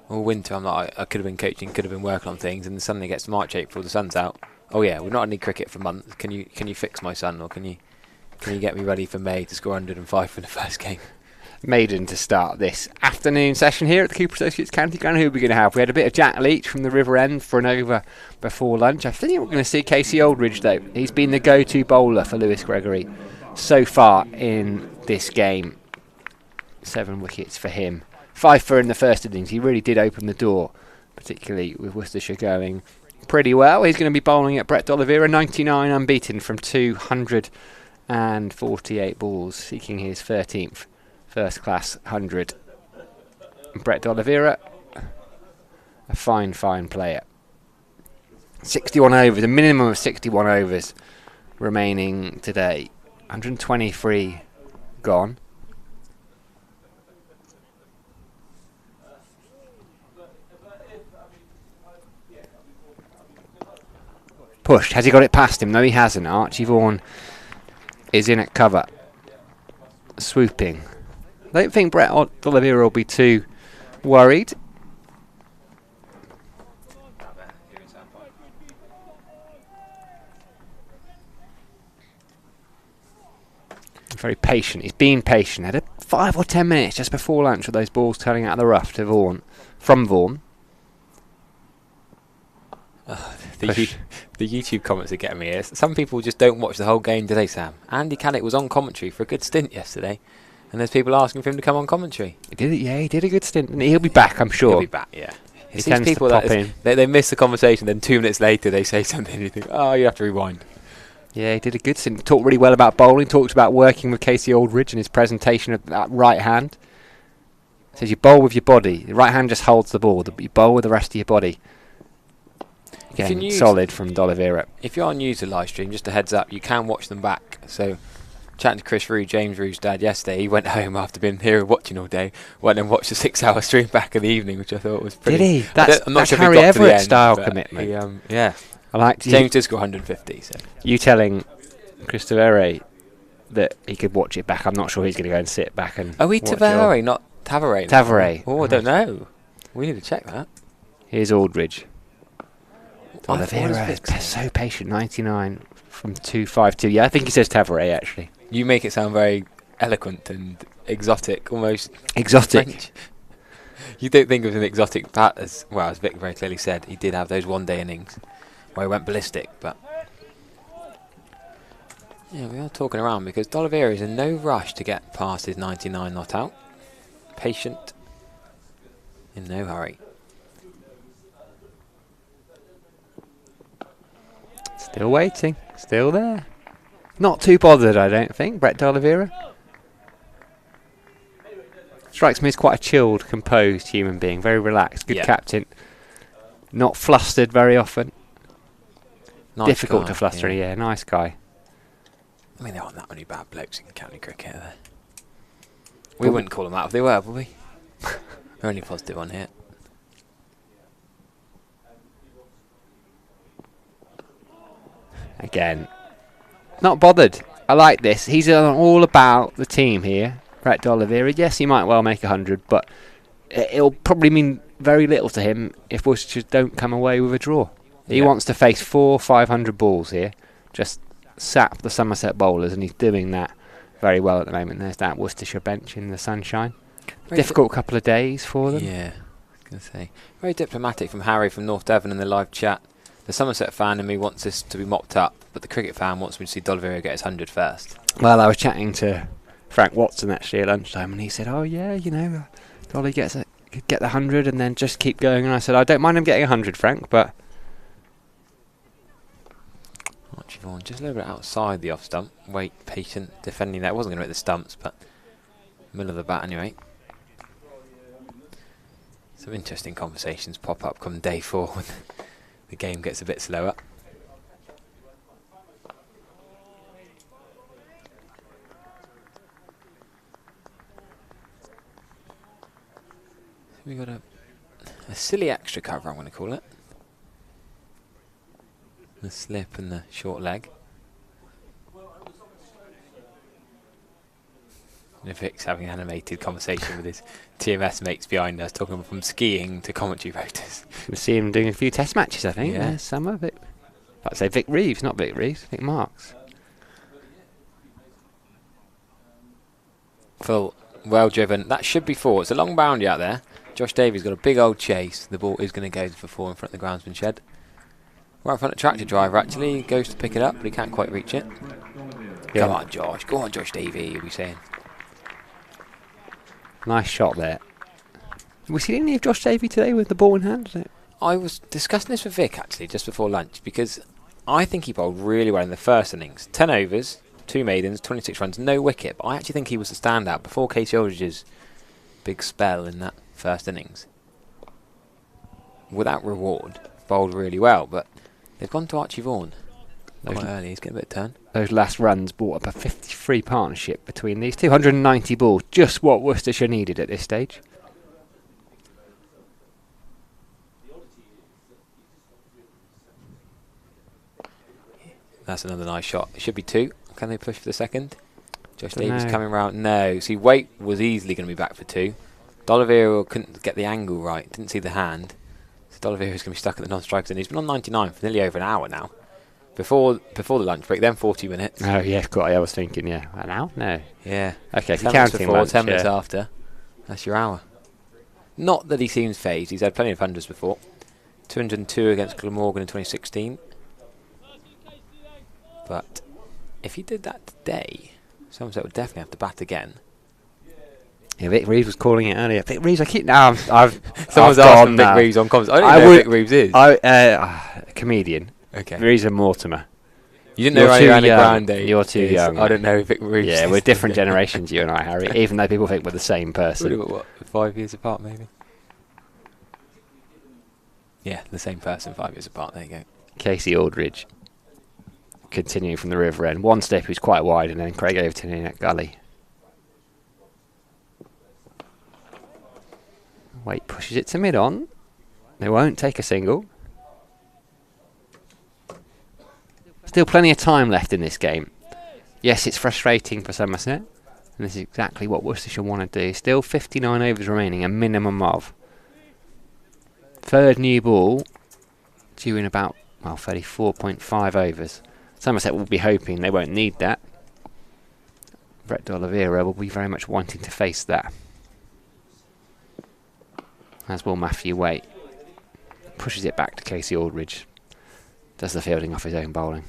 All winter I'm like, I could have been coaching, could have been working on things, and then suddenly it gets to March, April, the sun's out. Oh yeah, we've not had any cricket for months. Can you fix my son, or can you get me ready for May to score 105 for the first game? Maiden to start this afternoon session here at the Cooper Associates County Ground. Who are we going to have? We had a bit of Jack Leach from the River End for an over before lunch. I think we're going to see Casey Aldridge though. He's been the go-to bowler for Lewis Gregory so far in this game. 7 wickets for him. 5 for in the first innings. He really did open the door, particularly with Worcestershire going pretty well. He's going to be bowling at Brett D'Oliveira, 99 unbeaten from 248 balls, seeking his 13th first class 100. Brett D'Oliveira, a fine player. 61 overs, a minimum of 61 overs remaining today. 123 gone. Pushed. Has he got it past him? No, he hasn't. Archie Vaughan is in at cover. Swooping. I don't think Brett D'Oliveira will be too worried. Very patient. He's been patient. Had 5 or 10 minutes just before lunch with those balls turning out of the rough to Vaughan. From Vaughan. The YouTube comments are getting me here. Some people just don't watch the whole game today, Sam. Andy Callett was on commentary for a good stint yesterday, and there's people asking for him to come on commentary. He did it, yeah, he did a good stint. And he'll be back, I'm sure. He'll be back, yeah. He It's tends these people to pop that in. they miss the conversation, then 2 minutes later they say something and you think, oh, you have to rewind. Yeah, he did a good stint. Talked really well about bowling. Talked about working with Casey Aldridge and his presentation of that right hand. Says you bowl with your body. The right hand just holds the ball. You bowl with the rest of your body. Again, solid from D'Oliveira. If you're new to live stream, just a heads up, you can watch them back. So, chatting to Chris Rue, James Rue's dad yesterday, he went home after being here watching all day, went and watched a 6-hour stream back in the evening, which I thought was pretty... Did he? I'm not sure if he Harry got to the Everett end, style but commitment. He, yeah. I liked James did score 150. So. You telling Christopher that he could watch it back. I'm not sure he's going to go and sit back and Are we Tavare, not Tavare? Tavare. Oh, I don't know. We need to check that. Here's Aldridge. D'Oliveira is so patient. 99 from 252. Yeah, I think he says Tavare actually. You make it sound very eloquent and exotic, almost Exotic. French. You don't think of an exotic bat as well, as Vic very clearly said. He did have those one-day innings where he went ballistic, but yeah, we are talking around because D'Oliveira is in no rush to get past his 99 not out. Patient, in no hurry. Still waiting. Still there. Not too bothered, I don't think, Brett D'Oliveira. Strikes me as quite a chilled, composed human being. Very relaxed. Good captain. Not flustered very often. difficult guy, to fluster. Yeah, nice guy. I mean, there aren't that many bad blokes in county cricket, are there? We wouldn't call them out if they were, would we? We're only positive on here. Again, not bothered. I like this. He's all about the team here, Brett D'Oliveira. Yes, he might well make 100, but it'll probably mean very little to him if Worcestershire don't come away with a draw. He wants to face 500 balls here, just sap the Somerset bowlers, and he's doing that very well at the moment. There's that Worcestershire bench in the sunshine. Difficult couple of days for them. Yeah, I was going to say. Very diplomatic from Harry from North Devon in the live chat. The Somerset fan in me wants this to be mopped up, but the cricket fan wants me to see D'Oliveira get his 100 first. Well, I was chatting to Frank Watson actually at lunchtime, and he said, "Oh yeah, Dolly get the 100 and then just keep going." And I said, "I don't mind him getting 100, Frank, but." Archie Vaughan just a little bit outside the off stump. Wait, patient, defending that. Wasn't going to hit the stumps, but middle of the bat anyway. Some interesting conversations pop up come day 4 when the game gets a bit slower. So we got a silly extra cover, I'm going to call it. The slip and the short leg. And Vic's having an animated conversation with his TMS mates behind us, talking from skiing to commentary voters. We see him doing a few test matches, I think. Yeah. Some of it. I'd say Vic Reeves, not Vic Reeves, Vic Marks. Full, well driven. That should be 4. It's a long boundary out there. Josh Davies got a big old chase. The ball is going to go for 4 in front of the groundsman shed. Right in front of the tractor driver, actually. He goes to pick it up, but he can't quite reach it. Yeah. Come on, Josh. Go on, Josh Davies, you'll be saying. Nice shot there. Have we seen any of Josh Davey today with the ball in hand? I was discussing this with Vic, actually, just before lunch, because I think he bowled really well in the first innings. 10 overs, 2 maidens, 26 runs, no wicket. But I actually think he was the standout before Casey Aldridge's big spell in that first innings. Without reward, bowled really well, but they've gone to Archie Vaughan quite early. He's getting a bit of turn. Those last runs brought up a 53 partnership between these 290 balls, just what Worcestershire needed at this stage. That's another nice shot. It should be 2. Can they push for the second? Josh Dunno. Davies coming round. No. See, Waite was easily going to be back for 2. D'Oliveira couldn't get the angle right. Didn't see the hand. So D'Oliveira's going to be stuck at the non-strikers, and he's been on 99 for nearly over an hour now. Before the lunch break, then 40 minutes. Oh yeah, I was thinking, yeah, an hour? No. Yeah. Okay, if 10 you're minutes counting before, lunch, 10 minutes yeah. after. That's your hour. Not that he seems phased. He's had plenty of hundreds before. 202 against Glamorgan in 2016. But if he did that today, Somerset would definitely have to bat again. Yeah, Vic Reeves was calling it earlier. Vic Reeves, I keep now. Someone's asking Vic Reeves on comments. I don't know who Vic Reeves is. Comedian. Okay. Reeves and Mortimer. You didn't know Ariana Grande. You're too young. I don't know who Vic Reeves is. Yeah, we're different generations, you and I, Harry. Even though people think we're the same person. What, 5 years apart, maybe? Yeah, the same person, 5 years apart. There you go. Casey Aldridge. Continuing from the river end. One step who's quite wide, and then Craig Overton in that gully. Wait, pushes it to mid-on. They won't take a single. Still plenty of time left in this game. Yes, it's frustrating for Somerset, and this is exactly what Worcestershire want to do. Still 59 overs remaining, a minimum of. Third new ball, due in about 34.5 overs. Somerset will be hoping they won't need that. Brett D'Oliveira will be very much wanting to face that. As will Matthew Waite. Pushes it back to Casey Aldridge. Does the fielding off his own bowling.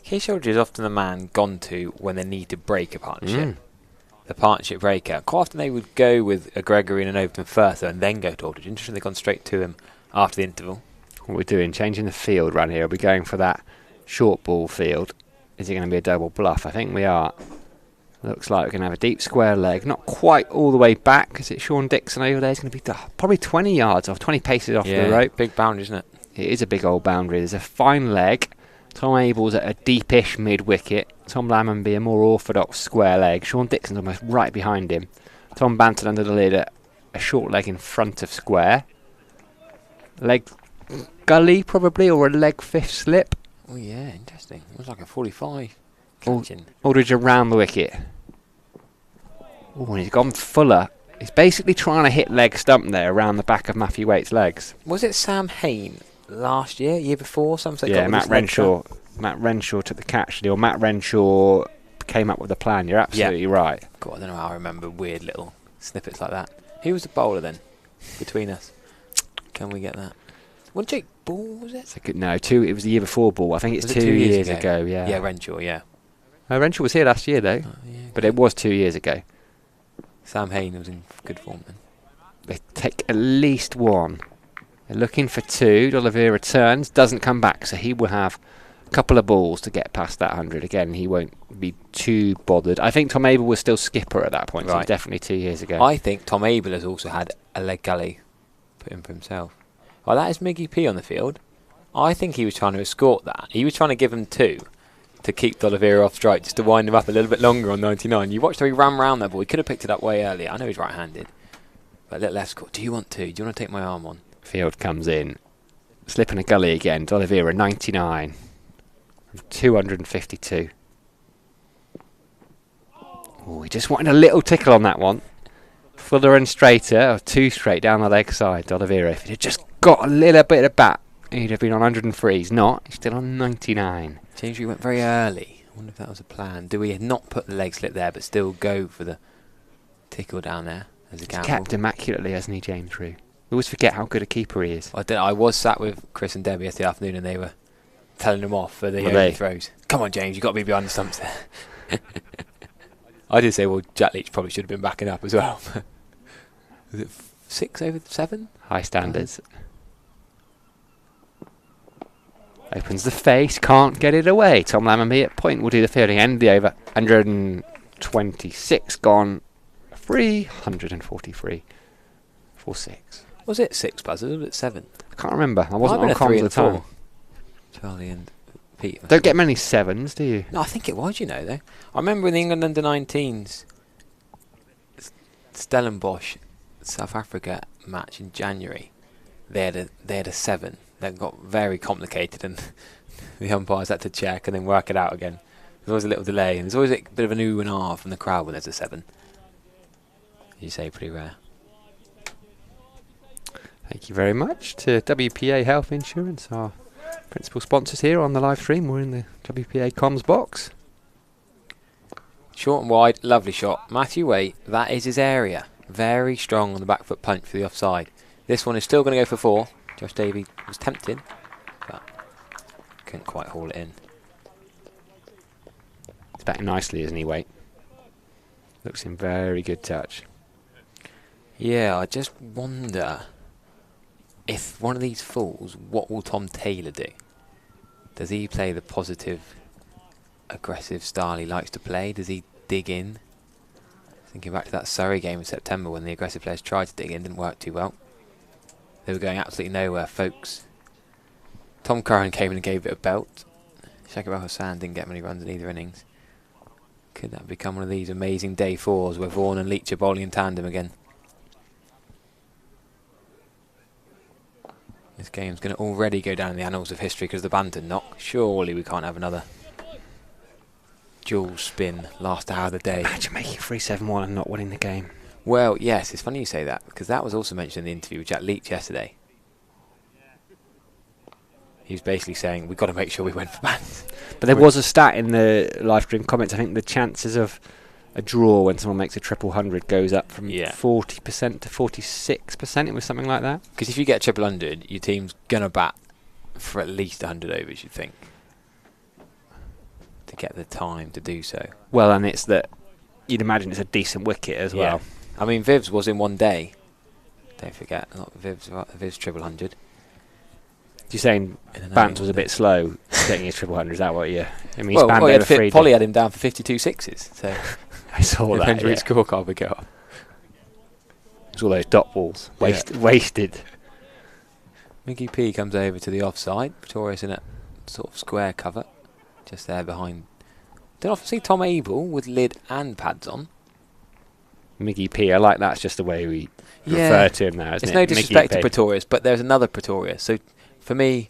Casey Aldridge is often the man gone to when they need to break a partnership. The partnership breaker. Quite often they would go with a Gregory and an Overton first and then go to Aldridge. Interesting they've gone straight to him after the interval. What we're doing, changing the field run here. Are we going for that short ball field? Is it going to be a double bluff? I think we are. Looks like we're going to have a deep square leg. Not quite all the way back. Is it Sean Dixon over there? It's going to be probably 20 yards off, 20 paces off the rope. Big boundary, isn't it? It is a big old boundary. There's a fine leg. Tom Abel's at a deepish mid-wicket. Tom Lammonby a more orthodox square leg. Sean Dixon's almost right behind him. Tom Banton under the lid at a short leg in front of square. Leg gully probably, or a leg fifth slip. Oh yeah, interesting. It was like a 45 catching. Aldridge around the wicket. Oh, and he's gone fuller. He's basically trying to hit leg stump there around the back of Matthew Waite's legs. Was it Sam Hain last year before? Somerset Yeah, got Matt this leg Renshaw. cut? Matt Renshaw took the catch deal. Matt Renshaw came up with a plan. You're absolutely right. God, I don't know how I remember weird little snippets like that. Who was the bowler then between us? Can we get that? Well, Jake Ball, was it? It was the year before Ball. I think it's Was it 2 years ago. Yeah. Yeah, Renshaw, yeah. Renshaw was here last year though, but it was 2 years ago. Sam Hain was in good form then. They take at least one. They're looking for two. D'Oliveira returns, doesn't come back, so he will have a couple of balls to get past that 100. Again, he won't be too bothered. I think Tom Abel was still skipper at that point, so it was Right. definitely 2 years ago. I think Tom Abel has also had a leg gully put in for himself. Oh, that is Miggy P on the field. I think he was trying to escort that. He was trying to give him two to keep D'Oliveira off strike, just to wind him up a little bit longer on 99. You watched how he ran round that ball. He could have picked it up way earlier. I know he's right-handed. But a little left score. Do you want to? Do you want to take my arm on? Field comes in, slipping a gully again. D'Oliveira 99, 252. Oh, he just wanted a little tickle on that one. Fuller and straighter, or two straight down the leg side. D'Oliveira, if he'd have just got a little bit of bat, he'd have been on 103. He's not. He's still on 99. James Reed went very early. I wonder if that was a plan. Do we not put the leg slip there, but still go for the tickle down there as a He's gamble? kept immaculately, hasn't he, James Rew? We always forget how good a keeper he is. I was sat with Chris and Debbie yesterday afternoon, and they were telling him off for the Were they? throws. Come on, James, you've got to be behind the stumps there. I did say, well, Jack Leach probably should have been backing up as well. Was it 6 over 7? High standards. Opens the face, can't get it away. Tom Lammonby at point will do the fielding. End the over. 126 gone. 343. 4-6. Was it 6 buzzers or was it 7? I can't remember. I wasn't Might on have been a comms 3 at the and time. 4. Charlie and Pete. Don't get many 7s, do you? No, I think it was, though. I remember in the England under-19s, Stellenbosch, South Africa match in January, they had a 7 that got very complicated, and the umpires had to check and then work it out again. There's always a little delay, and there's always a bit of an ooh and ah from the crowd when there's a 7. As you say, pretty rare. Thank you very much to WPA Health Insurance, our principal sponsors here on the live stream. We're in the WPA comms box. Short and wide, lovely shot. Matthew Waite, that is his area. Very strong on the back foot punch for the offside. This one is still going to go for 4. Josh Davey was tempted, but couldn't quite haul it in. He's batting nicely, isn't he, Waite? Looks in very good touch. Yeah, I just wonder if one of these falls, what will Tom Taylor do? Does he play the positive, aggressive style he likes to play? Does he dig in? Thinking back to that Surrey game in September when the aggressive players tried to dig in, didn't work too well. They were going absolutely nowhere, folks. Tom Curran came in and gave it a belt. Shakib Al Hassan didn't get many runs in either innings. Could that become one of these amazing day 4s where Vaughan and Leach are bowling in tandem again? This game's going to already go down in the annals of history because of the Banton knock. Surely we can't have another dual spin last hour of the day. Imagine making 3-7-1 and not winning the game. Well, yes, it's funny you say that because that was also mentioned in the interview with Jack Leach yesterday. He was basically saying we've got to make sure we win for Banton. But there was a stat in the live stream comments. I think the chances of a draw when someone makes a 100 goes up from 40% to 46%. It was something like that. Because if you get a 100, your team's going to bat for at least 100 overs, you'd think, to get the time to do so. Well, and it's that you'd imagine it's a decent wicket as well. I mean, Viv's was in one day. Don't forget, not Viv's 100. You're saying Bant was a bit slow getting his 100. Is that what you? I mean, well, Polly had him down for 52 sixes. So I saw that. Depends which scorecard we go up. It's all those dot balls wasted. Mickey P comes over to the offside. Pretorius in a sort of square cover, just there behind. Don't often see Tom Abel with lid and pads on. Miggy P, I like that's just the way we refer to him now, isn't It's it? no disrespect to Miggy P. Pretorius, but there's another Pretorius. So for me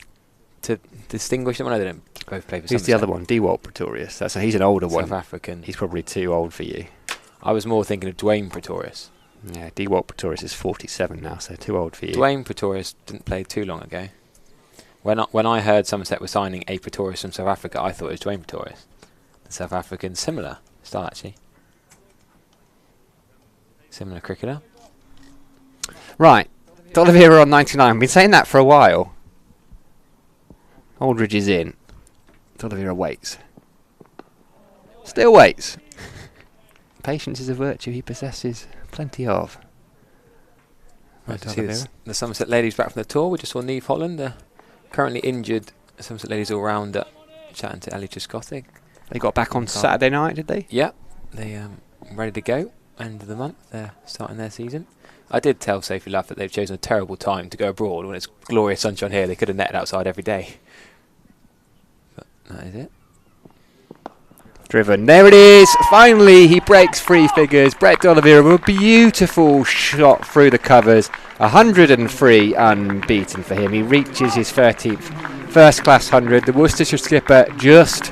to distinguish them, I know they don't both play for Who's Somerset. the other one? Dewalt Pretorius. He's an older one. South African. He's probably too old for you. I was more thinking of Dwayne Pretorius. Yeah, Dewalt Pretorius is 47 now, so too old for you. Dwayne Pretorius didn't play too long ago. When I heard Somerset was signing a Pretorius from South Africa, I thought it was Dwayne Pretorius. The South African, similar style actually. Similar cricketer. Right, D'Oliveira on 99. Been saying that for a while. Aldridge is in. D'Oliveira waits. Still waits. Patience is a virtue he possesses plenty of. Right to see the Somerset ladies back from the tour. We just saw Neve Holland, the currently injured Somerset ladies all-rounder, chatting to Ali Trescothick. They got back on Saturday night, did they? Yeah, they ready to go. End of the month, they're starting their season. I did tell Sophie Love that they've chosen a terrible time to go abroad when it's glorious sunshine here. They could have netted outside every day. But that is it. Driven. There it is. Finally, he breaks three figures. Brett D'Oliveira with a beautiful shot through the covers. 103 unbeaten for him. He reaches his 13th first-class 100. The Worcestershire skipper just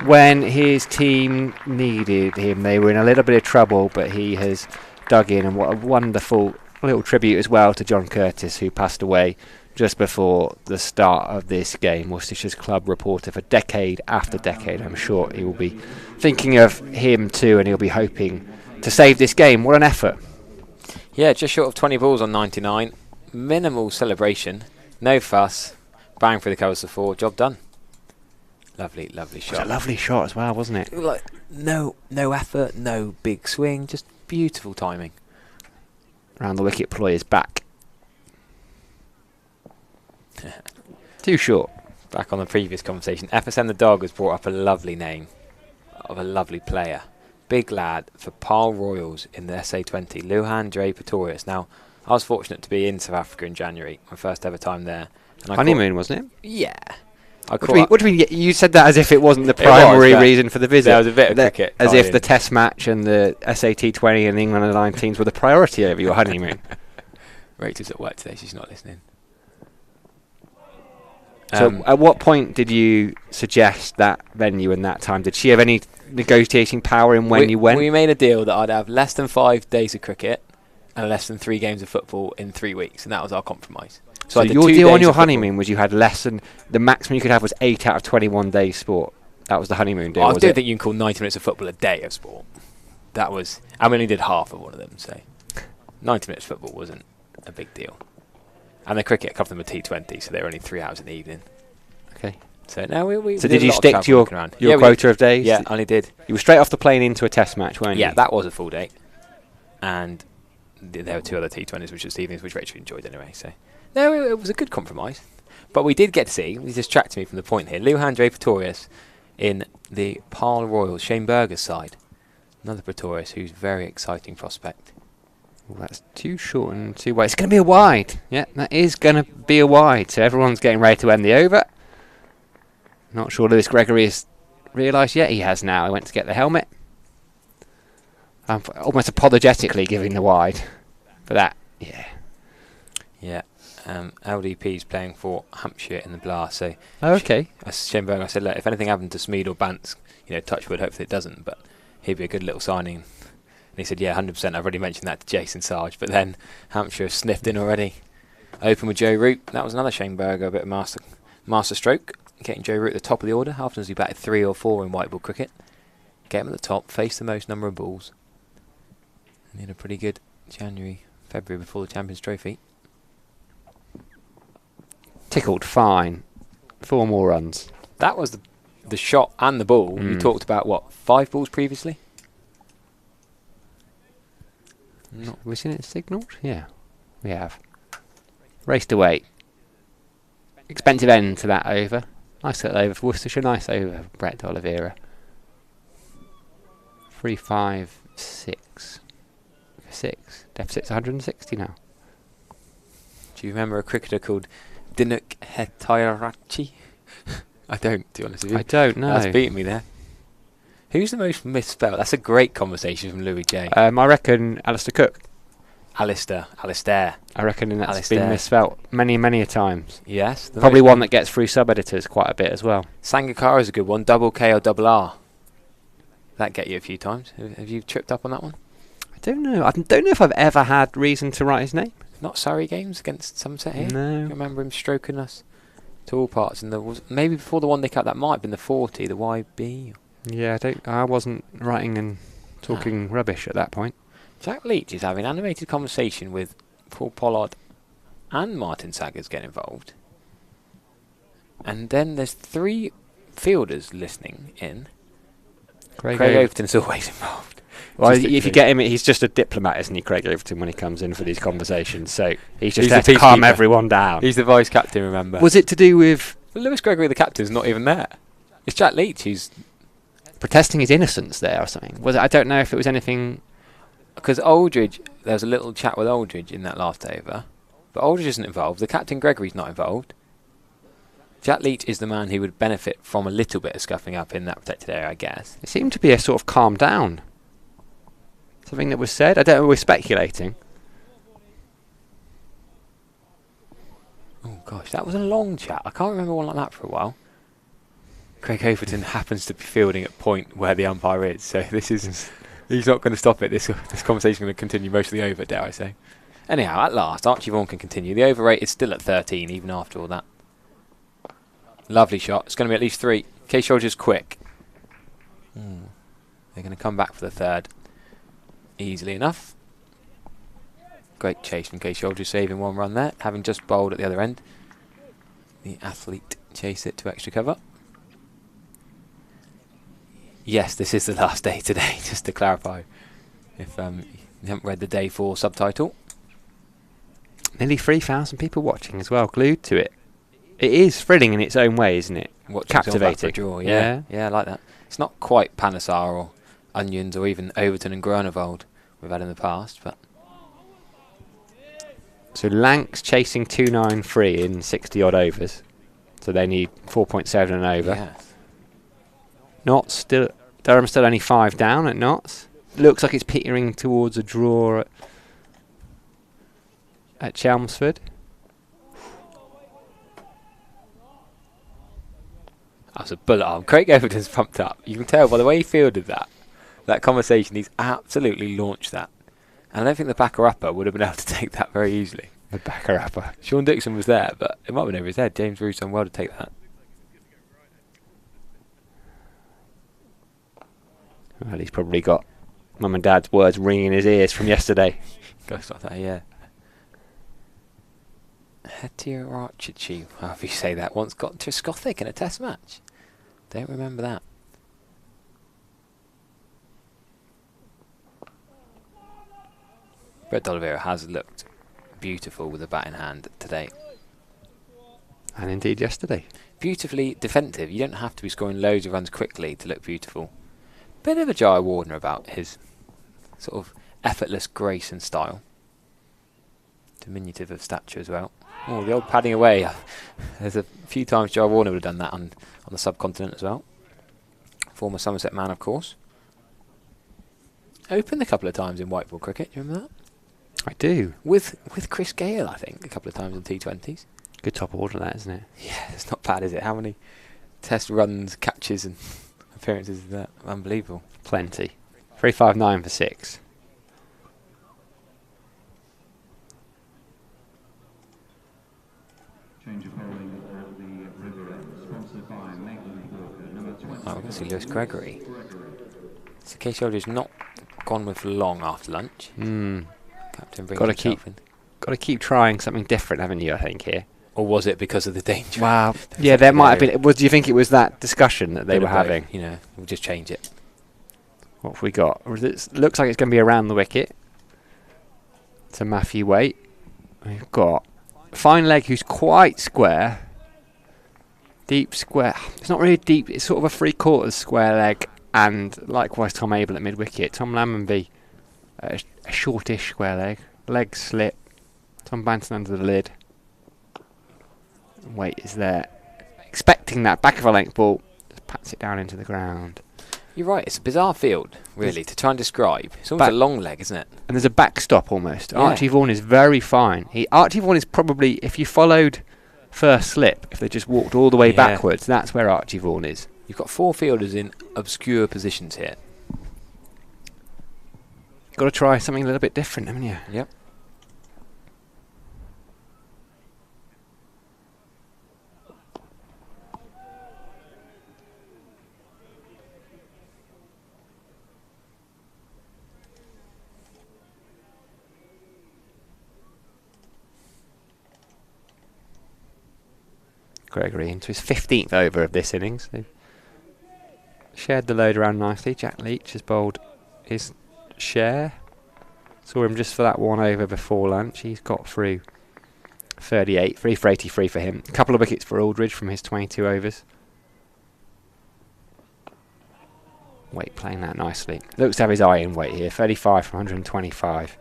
when his team needed him. They were in a little bit of trouble, but he has dug in, and what a wonderful little tribute as well to John Curtis, who passed away just before the start of this game. Worcestershire's club reporter for decade after decade. I'm sure he will be thinking of him too, and he'll be hoping to save this game. What an effort. Yeah, just short of 20 balls on 99. Minimal celebration. No fuss. Bang through the covers of four. Job done. Lovely, lovely It was shot. a lovely shot as well, wasn't it? Like no effort, no big swing, just beautiful timing. Round the wicket, Ploy is back. Too short. Back on the previous conversation, FSM the dog has brought up a lovely name of a lovely player. Big lad for Pile Royals in the SA20, Luhan Dre Pretorius. Now, I was fortunate to be in South Africa in January, my first ever time there. And Honeymoon, wasn't it? Yeah. What do you mean? You said that as if it wasn't the It was, primary but reason for the visit. there was a bit of cricket As tied if in. the Test match and the SAT 20 and the England under 19s were the priority over your honeymoon. Rachel's at work today, she's not listening. So at what point did you suggest that venue and that time? Did she have any negotiating power in when you went? We made a deal that I'd have less than 5 days of cricket and less than 3 games of football in 3 weeks, and that was our compromise. So I did your 2 deal on days your of football. honeymoon was you had less than the maximum you could have was 8 out of 21 days sport. That was the honeymoon deal. I was don't it? think you can call 90 minutes of football a day of sport. That was, I only did half of one of them, so 90 minutes of football wasn't a big deal. And the cricket covered them a T20, so they were only 3 hours in the evening. Okay. So now we So did did a you lot of stick to travel your looking around. your Yeah, we quota did. of days? Yeah, I only did. You were straight off the plane into a Test match, weren't you? Yeah, that was a full day. And there were 2 other T20s, which was evenings, which Rachel enjoyed anyway. So no, it was a good compromise. But we did get to see, he distracted me from the point here, Luhan Dre Pretorius in the Pile Royals, Shane Berger's side. Another Pretorius who's a very exciting prospect. Well, that's too short and too wide. It's going to be a wide. Yeah, that is going to be a wide. So everyone's getting ready to end the over. Not sure Lewis Gregory has realised yet. He has now. He went to get the helmet. Almost apologetically giving the wide for that. Yeah. Yeah. LDP's playing for Hampshire in the Blast. So Okay. Shane Berger, I said, look, if anything happened to Smead or Bants, touch wood, hopefully it doesn't, but he'd be a good little signing. And he said, yeah, 100%. I've already mentioned that to Jason Sarge. But then Hampshire sniffed in already. Open with Joe Root. That was another Shane Berger, a bit of master stroke. Getting Joe Root at the top of the order. How often has he batted 3 or 4 in white ball cricket? Get him at the top, face the most number of balls. And he had a pretty good January, February before the Champions Trophy. Tickled, fine. 4 more runs. That was the shot and the ball. You talked about, 5 balls previously? Have we seen it signalled? Yeah, we have. Raced away. Expensive end to that over. Nice little over for Worcestershire. Nice over for Brett D'Oliveira. 3-5-6. 6. Deficit's 160 now. Do you remember a cricketer called Dinuk Hetirachi. I don't, to be honest with you. I don't know. That's beating me there. Who's the most misspelled? That's a great conversation from Louis J. I reckon Alistair Cook. Alistair. I reckon that's Alistair. been misspelt many, many a times. Yes. Probably one that gets through sub-editors quite a bit as well. Sangakkara is a good one. Double K or double R. That get you a few times. Have you tripped up on that one? I don't know. I don't know if I've ever had reason to write his name. Not Surrey games against Somerset here? No. I remember him stroking us to all parts. And there was maybe before the one they cut, that might have been the 40, the YB. Yeah, I wasn't writing and talking rubbish at that point. Jack Leach is having animated conversation with Paul Pollard and Martin Saggers get involved. And then there's 3 fielders listening in. Craig Overton's always involved. Well, if you get him, he's just a diplomat, isn't he, Craig Overton, when he comes in for these conversations? So he's just there to calm everyone down. He's the vice captain, remember? Was it to do with... Well, Lewis Gregory, the captain's not even there. It's Jack Leach who's... protesting his innocence there or something. Was it? I don't know if it was anything... Because Aldridge, there was a little chat with Aldridge in that last over. But Aldridge isn't involved. The captain, Gregory's not involved. Jack Leach is the man who would benefit from a little bit of scuffing up in that protected area, I guess. It seemed to be a sort of calm down. Something that was said. I don't know, we're speculating. Oh gosh, that was a long chat. I can't remember one like that for a while. Craig Overton happens to be fielding at point where the umpire is, so this is... He's not going to stop it. This conversation is going to continue most of the over, dare I say. Anyhow, at last, Archie Vaughan can continue. The over rate is still at 13, even after all that. Lovely shot. It's going to be at least 3. Kay Soldier's quick. They're going to come back for the third. Easily enough. Great chase from Kay Soldier, saving 1 run there, having just bowled at the other end. The athlete chase it to extra cover. Yes, this is the last day today, just to clarify, if you haven't read the day 4 subtitle. Nearly 3,000 people watching as well, glued to it. It is thrilling in its own way, isn't it? Captivating. Draw, yeah, I like that. It's not quite Panesar or Onions or even Overton and Groenewold we've had in the past, but... So Lanks chasing 293 in 60-odd overs. So they need 4.7 and over. Yes. Notts still... Durham still only 5 down at Notts. Looks like it's petering towards a draw at Chelmsford. That's a bullet arm. Craig Overton's pumped up. You can tell by the way he fielded that conversation, he's absolutely launched that. And I don't think the backer-upper would have been able to take that very easily. The backer-upper. Sean Dixon was there, but it might have been over his head. James Roos done well to take that. Well, he's probably got Mum and Dad's words ringing in his ears from yesterday. Goes like that, yeah. Hetirachi, however you say that, once got to Scothic in a test match. Don't remember that. Brett D'Oliveira has looked beautiful with the bat in hand today. And indeed yesterday. Beautifully defensive. You don't have to be scoring loads of runs quickly to look beautiful. Bit of a Jai Warner about his sort of effortless grace and style. Diminutive of stature as well. Oh, the old padding away. There's a few times Jai Warner would have done that on the subcontinent as well. Former Somerset man, of course. Opened a couple of times in white ball cricket. Do you remember that? I do. With Chris Gale, I think, a couple of times in T20s. Good top order, that, isn't it? Yeah, it's not bad, is it? How many test runs, catches and appearances is that? Unbelievable. Plenty. 359 for 6. Oh, we're going to see Lewis Gregory. So Kay Soldier's not gone with long after lunch. Captain brings himself in. Got to keep trying something different, haven't you, I think, here? Or was it because of the danger? Wow. Yeah, there might have been. Do you think it was that discussion that they were having? You know, we'll just change it. What have we got? It looks like it's going to be around the wicket. To Matthew Waite. We've got Fine Leg, who's quite square. Deep square. It's not really deep. It's sort of a 3/4 square leg. And likewise Tom Abel at mid-wicket. Tom Lammonby, a shortish square leg. Leg slip. Tom Banton under the lid. Waite is there, expecting that back of a length ball. Just pats it down into the ground. You're right, it's a bizarre field, really, to try and describe. It's almost a long leg, isn't it? And there's a backstop almost. Yeah. Archie Vaughan is very fine. Archie Vaughan is probably, if you followed first slip, if they just walked all the way backwards, that's where Archie Vaughan is. You've got 4 fielders in obscure positions here. Got to try something a little bit different, haven't you? Yep. Gregory into his 15th over of this innings. They've shared the load around nicely. Jack Leach has bowled his share. Saw him just for that one over before lunch. He's got through 38, 3 for 83 for him. A couple of wickets for Aldridge from his 22 overs. Waite playing that nicely. Looks to have his eye in Waite here. 35 from 125.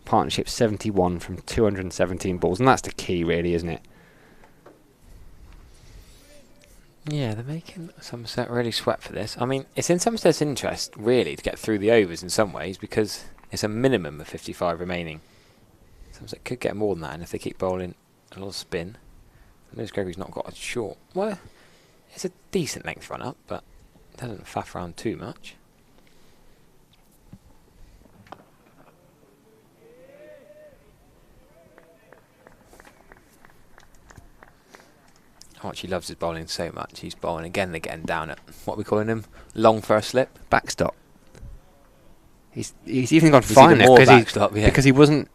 Partnership 71 from 217 balls, and that's the key, really, isn't it? Yeah, they're making Somerset really sweat for this. I mean, it's in Somerset's interest, really, to get through the overs in some ways, because it's a minimum of 55 remaining. Somerset could get more than that, and if they keep bowling a lot of spin. Lewis Gregory's not got a short. Well, it's a decent length run up, but it doesn't faff around too much. Archie loves his bowling so much. He's bowling again and again down at, what are we calling him? Long first slip? Backstop. He's even gone fine there because he wasn't.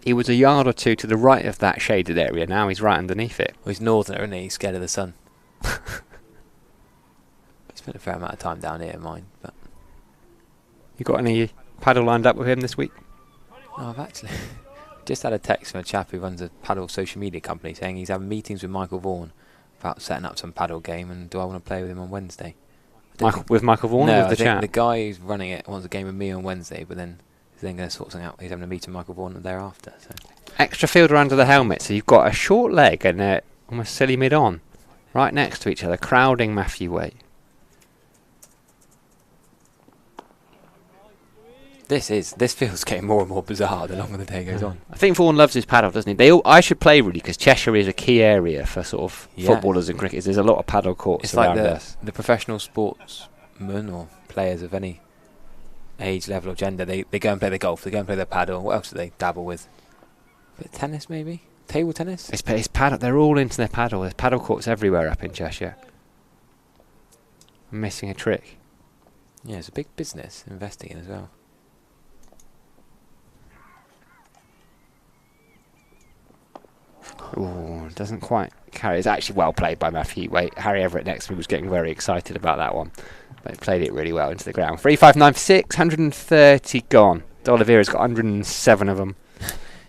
He was a yard or two to the right of that shaded area. Now he's right underneath it. Well, he's northerner, isn't he? He's scared of the sun. He spent a fair amount of time down here, mine. But you got any paddle lined up with him this week? No, I've actually just had a text from a chap who runs a paddle social media company saying he's having meetings with Michael Vaughan about setting up some paddle game, and do I want to play with him on Wednesday? With Michael Vaughan? No, or with the I think chat? the guy who's running it wants a game with me on Wednesday, but then he's then going to sort something out. He's having a meeting with Michael Vaughan thereafter. So. Extra fielder under the helmet, so you've got a short leg and a almost silly mid-on, right next to each other, crowding Matthew Waite. This feels getting more and more bizarre the longer the day goes on. I think Vaughan loves his paddle, doesn't he? I should play really, because Cheshire is a key area for sort of footballers and cricketers. There's a lot of paddle courts it's around like us. The professional sportsmen or players of any age, level or gender, they go and play the golf, they go and play the paddle. What else do they dabble with? A bit of tennis maybe? Table tennis? It's paddle. They're all into their paddle. There's paddle courts everywhere up in Cheshire. I'm missing a trick. Yeah, it's a big business investing in as well. Ooh, doesn't quite carry. It's actually well played by Matthew Waite. Harry Everett next to me was getting very excited about that one. But he played it really well into the ground. 3-5-9 for 6, 130 gone. D'Oliveira's got 107 of them.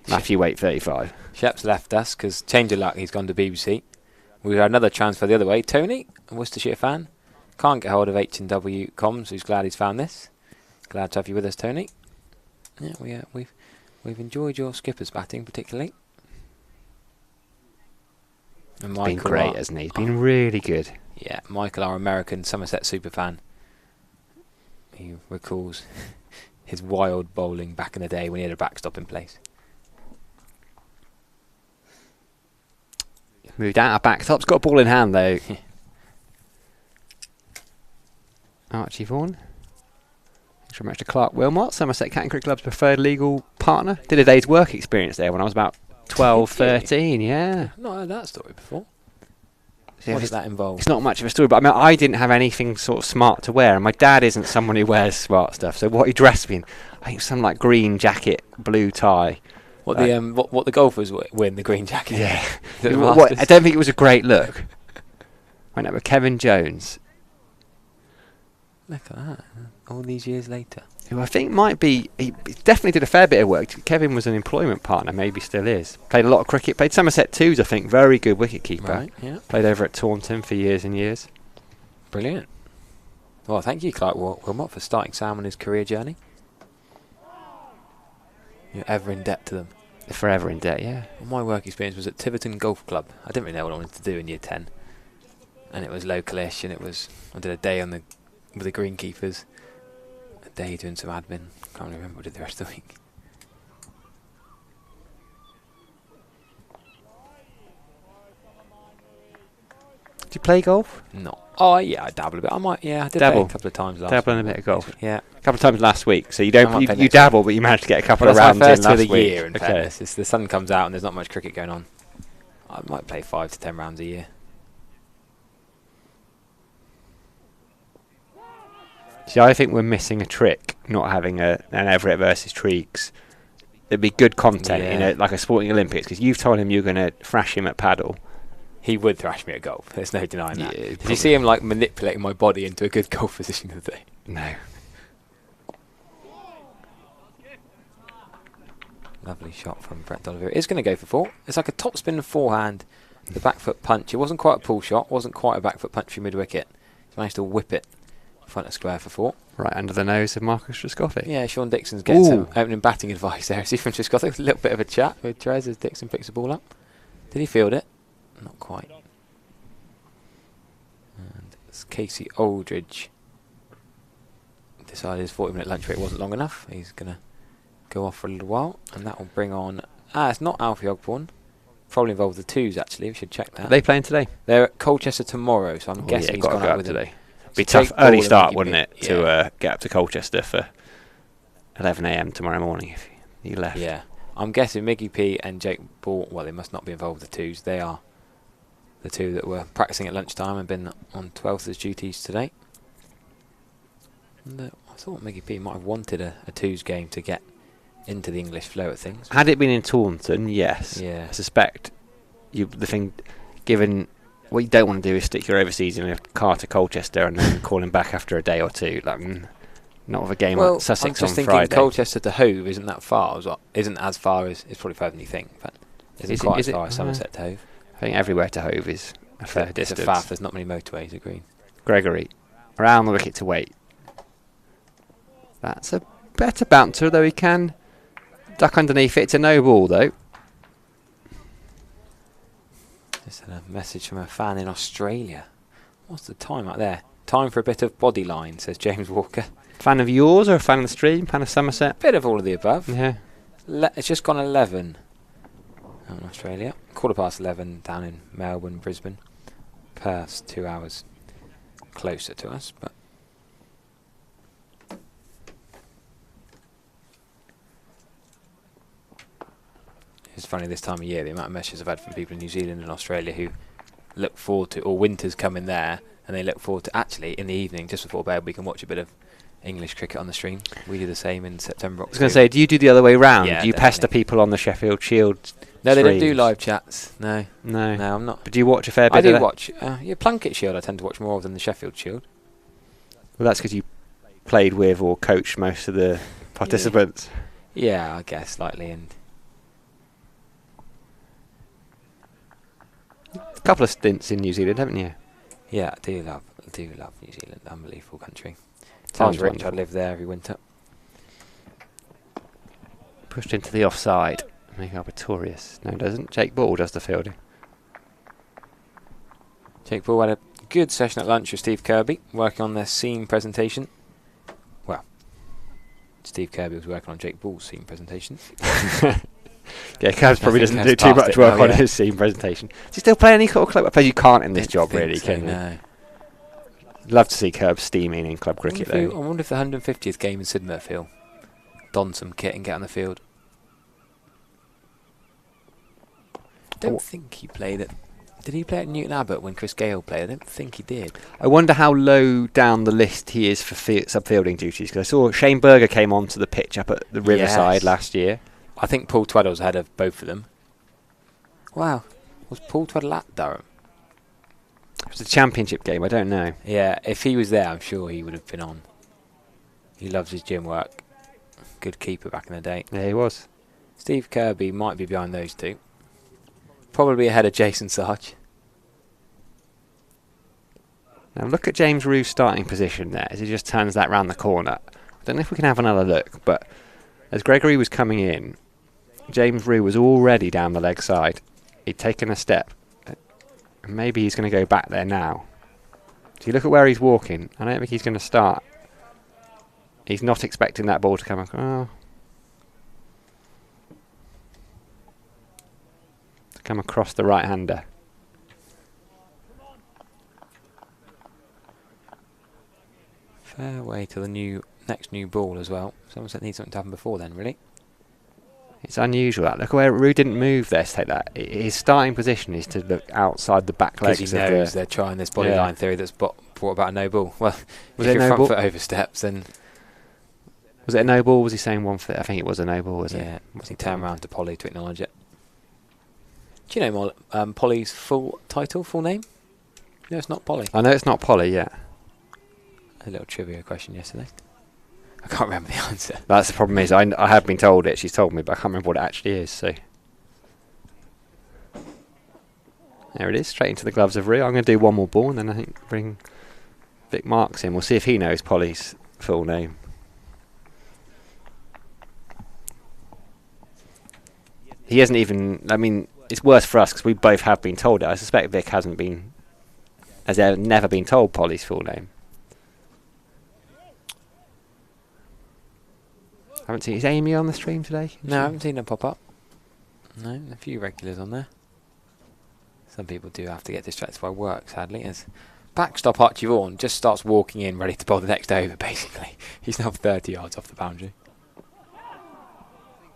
Matthew Waite 35. Shep's left us because change of luck, he's gone to BBC. We had another transfer the other way. Tony, a Worcestershire fan, can't get hold of H&W Comms, who's glad he's found this. Glad to have you with us, Tony. Yeah, we've enjoyed your skipper's batting particularly. And He's been great, hasn't he? He's been really good. Yeah, Michael, our American Somerset superfan, he recalls his wild bowling back in the day when he had a backstop in place. Moved out of backstop's got a ball in hand though. Archie Vaughan. Extra match to Clark Wilmot, Somerset Cat and Cricket Club's preferred legal partner. Did a day's work experience there when I was about 12, 13, yeah. I've not heard that story before. Yeah, What does that involve? It's not much of a story, but I mean, I didn't have anything sort of smart to wear, and my dad isn't someone who wears smart stuff. So what he dressed me in, I think some like green jacket, blue tie. What the golfers win, the green jacket? Yeah. The I don't think it was a great look. Went up with Kevin Jones, Look at that. All these years later. who I think might be, he definitely did a fair bit of work. Kevin was an employment partner, maybe still is. Played a lot of cricket, played Somerset Twos, I think, very good wicket keeper. Right, yeah. Played over at Taunton for years and years. Brilliant. Well, thank you, Clark Wilmot, for starting Sam on his career journey. You're ever in debt to them. They're forever in debt, yeah. Well, my work experience was at Tiverton Golf Club. I didn't really know what I wanted to do in year 10. And it was localish, and I did a day with the greenkeepers, a day doing some admin. Can't really remember what I did the rest of the week. Do you play golf? No. Oh, yeah, I dabble a bit. I did play a couple of times last Dabble in week. a bit of golf. Yeah. A couple of times last week. So you I might don't play you next dabble, but you managed to get a couple Well, of that's rounds my first in two of last the week. year, in fairness. It's the sun comes out and there's not much cricket going on. I might play 5 to 10 rounds a year. See, I think we're missing a trick, not having an Everett versus Triggs. It'd be good content, Yeah. like a sporting Olympics, because you've told him you're going to thrash him at paddle. He would thrash me at golf. There's no denying that. Yeah, Did you see him like manipulating my body into a good golf position today? No. Lovely shot from Brett D'Oliveira. It's going to go for 4. It's like a topspin forehand, the back foot punch. It wasn't quite a pull shot, wasn't quite a back foot punch from mid wicket. He managed to whip it front of square for 4. Right under the nose of Marcus Trescothick. Yeah, Sean Dixon's getting Ooh. some opening batting advice there. See from Trescothick, a little bit of a chat with Trez as Dixon picks the ball up. Did he field it? Not quite. And it's Casey Aldridge. Decided his 40-minute lunch break wasn't long enough. He's going to go off for a little while, and that will bring on... it's not Alfie Ogborn. Probably involved the 2s, actually. We should check that. Are they playing today? They're at Colchester tomorrow, so I'm guessing he's got to gone go out up with today. them. Be So tough Jake early Ball start, and wouldn't it, Mickey to get up to Colchester for 11 a.m. tomorrow morning if you left. Yeah. I'm guessing Miggy P and Jake Ball, well, they must not be involved with the 2s. They are the 2 that were practicing at lunchtime and been on 12th as duties today. And, I thought Miggy P might have wanted a 2s game to get into the English flow of things. Had it been in Taunton, yes. Yeah. I suspect the thing, given what you don't want to do is stick your overseas in a car to Colchester and then call him back after a day or two. Like, not of a game Well, like Sussex I'm just on thinking Friday. Colchester to Hove isn't that far. Isn't as far as... It's probably further than you think, but isn't quite as far as Somerset to Hove. I think everywhere to Hove is a fair It's distance. a faff. There's not many motorways, agreed. Gregory, around the wicket to wait. That's a better bouncer, though he can duck underneath it. It's a no ball, though. Just had a message from a fan in Australia. What's the time out there? Time for a bit of body line, says James Walker. Fan of yours or a fan of the stream? Fan of Somerset? Bit of all of the above. Yeah. It's just gone 11 out in Australia. 11:15 down in Melbourne, Brisbane. Perth's 2 hours closer to us, but it's funny this time of year, the amount of messages I've had from people in New Zealand and Australia who look forward to, or winter's coming there, and they look forward to actually in the evening, just before bed, we can watch a bit of English cricket on the stream. We do the same in September, I was going to say, do you do the other way round? Yeah, do you definitely. pester people on the Sheffield Shield? No, they don't do streams? live chats. No, No. no, I'm not. But do you watch a fair bit I of do that? watch. Plunkett Shield I tend to watch more than the Sheffield Shield. Well, that's because you played with or coached most of the participants. Yeah, I guess slightly. And A couple of stints in New Zealand, haven't you? yeah, I do love New Zealand. Unbelievable country. Sounds Sounds rich. wonderful. I'd live there every winter. Pushed into the offside. Make Arbitorius. No, it doesn't. Jake Ball does the fielding. Jake Ball had a good session at lunch with Steve Kirby, working on their scene presentation. Well, Steve Kirby was working on Jake Ball's scene presentation. Yeah, Cavs probably I think doesn't Cavs do too passed much it work now, on yeah. his scene presentation. Does he still play any sort of club? I suppose you can't in this job, Think really, so, can you? no. Love to see Curb steaming in club cricket, I though. wonder if the 150th game in Sidmouth he'll don some kit and get on the field. Don't think he played it. Did he play at Newton Abbott when Chris Gale played? I don't think he did. I wonder how low down the list he is for sub-fielding duties, because I saw Shane Berger came onto the pitch up at the Riverside Yes. last year. I think Paul Tweddle's ahead of both of them. Wow. Was Paul Tweddle at Durham? It was a championship game, I don't know. Yeah, if he was there, I'm sure he would have been on. He loves his gym work. Good keeper back in the day. Yeah, he was. Steve Kirby might be behind those two. Probably ahead of Jason Sarge. Now look at James Rew's starting position there as he just turns that round the corner. I don't know if we can have another look, but as Gregory was coming in, James Rue was already down the leg side. He'd taken a step. Maybe he's going to go back there now. So you look at where he's walking. I don't think he's going to start. He's not expecting that ball to come across the right-hander. Fair way to the next new ball as well. Somerset needs something to happen before then, really. It's unusual that. Look where Rue didn't move there to take that. His starting position is to look outside the back legs. Because he knows they're trying this body line theory that's brought about a no ball. Well, was if it your no front ball? foot oversteps, then... Was it a no ball? Was he saying 1 foot? I think it was a no ball, was it? Yeah, was he turned around to Polly to acknowledge it? Do you know Polly's full name? No, it's not Polly. I know it's not Polly, yeah. A little trivia question yesterday. I can't remember the answer. That's the problem is, I have been told it, she's told me, but I can't remember what it actually is, so... There it is, straight into the gloves of Rue. I'm going to do one more ball and then I think bring Vic Marks in. We'll see if he knows Polly's full name. He hasn't even... I mean, it's worse for us because we both have been told it. I suspect Vic has never been told Polly's full name. Haven't seen... Is Amy on the stream today? No, I haven't seen her pop up. No, a few regulars on there. Some people do have to get distracted by work, sadly, as backstop Archie Vaughan just starts walking in ready to bowl the next over, basically. He's now 30 yards off the boundary.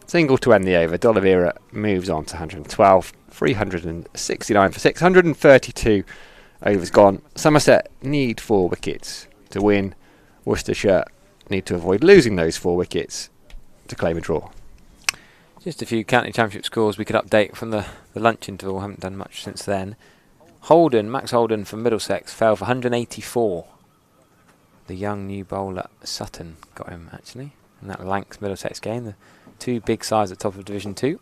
Single to end the over. D'Oliveira moves on to 112. 369 for 632 overs gone. Somerset need 4 wickets to win. Worcestershire need to avoid losing those 4 wickets to claim a draw. Just a few county championship scores we could update from the lunch interval. Haven't done much since then. Max Holden from Middlesex fell for 184. The young new bowler Sutton got him actually in that Lancs Middlesex game. The 2 big sides at top of Division 2.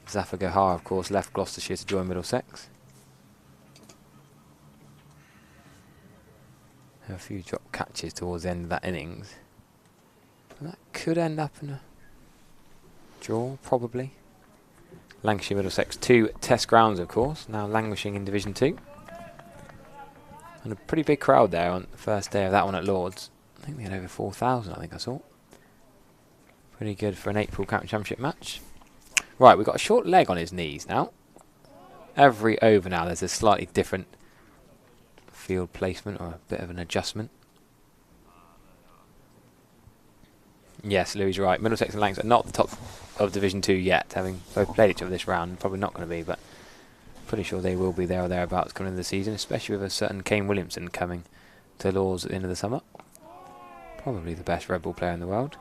Zafar Gohar, of course, left Gloucestershire to join Middlesex. A few drop catches towards the end of that innings. And that could end up in a draw, probably. Lancashire Middlesex 2 test grounds, of course, now languishing in Division 2. And a pretty big crowd there on the first day of that one at Lords. I think they had over 4,000, I think I saw. Pretty good for an April County Championship match. Right, we've got a short leg on his knees now. Every over now there's a slightly different field placement or a bit of an adjustment. Yes, Louis is right. Middlesex and Lancs are not the top of Division 2 yet, having both played each other this round. Probably not going to be, but pretty sure they will be there or thereabouts coming into the season, especially with a certain Kane Williamson coming to Lords at the end of the summer. Probably the best red ball player in the world.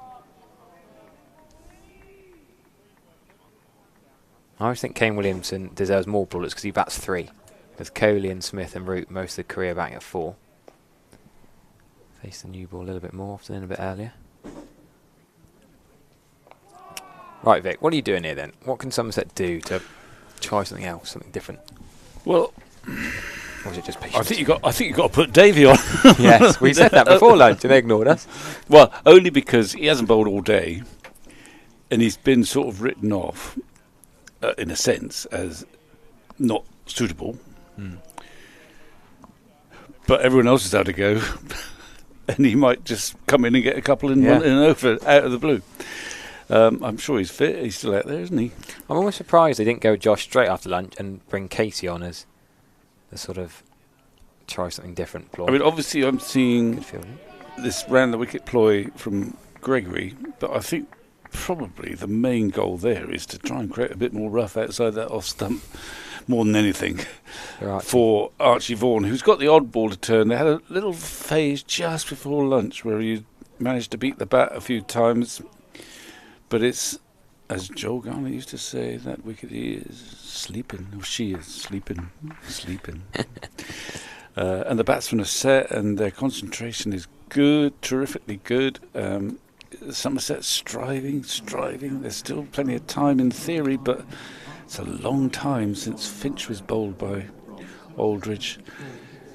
I always think Kane Williamson deserves more bullets because he bats 3. With Coley and Smith and Root most of the career batting at 4. Face the new ball a little bit more often and a bit earlier. Right, Vic, what are you doing here then? What can Somerset do to try something else, something different? Well, or is it just patience? I think you got to put Davey on. Yes, we said that before lunch and they ignored us. Well, only because he hasn't bowled all day, and he's been sort of written off, in a sense, as not suitable. But everyone else has had a go, and he might just come in and get a couple in one and over out of the blue. I'm sure he's fit. He's still out there, isn't he? I'm almost surprised they didn't go with Josh straight after lunch and bring Casey on as the sort of try something different ploy. I mean, obviously, I'm seeing Good fielding. this round the wicket ploy from Gregory, but I think probably the main goal there is to try and create a bit more rough outside that off stump, more than anything, for Archie Vaughan, who's got the odd ball to turn. They had a little phase just before lunch where he managed to beat the bat a few times, but it's, as Joel Garner used to say, that wicket is sleeping, or she is sleeping. And the batsmen are set and their concentration is good, terrifically good. Somerset striving. There's still plenty of time in theory, but it's a long time since Finch was bowled by Aldridge.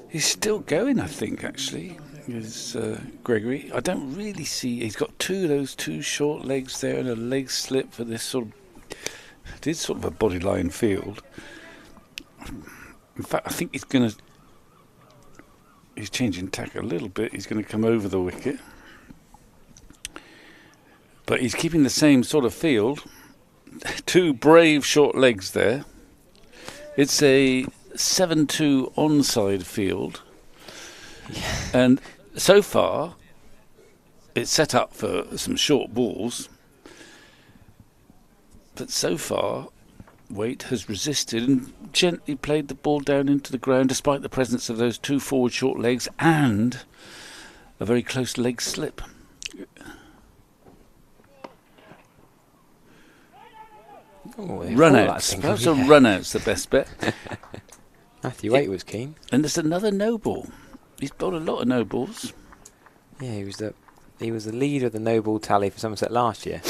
He's still going, I think, actually. is Gregory. I don't really see. He's got those two short legs there and a leg slip for this sort of. It is sort of a bodyline field. In fact, I think he's changing tack a little bit. He's going to come over the wicket. But he's keeping the same sort of field. Two brave short legs there. It's a 7-2 onside field. Yeah. And so far, it's set up for some short balls. But so far, Waite has resisted and gently played the ball down into the ground despite the presence of those two forward short legs and a very close leg slip. Run-outs. Perhaps a run-out's the best bet. Matthew Waite was keen. And there's another no ball. He's bowled a lot of no balls. Yeah, he was the leader of the no ball tally for Somerset last year.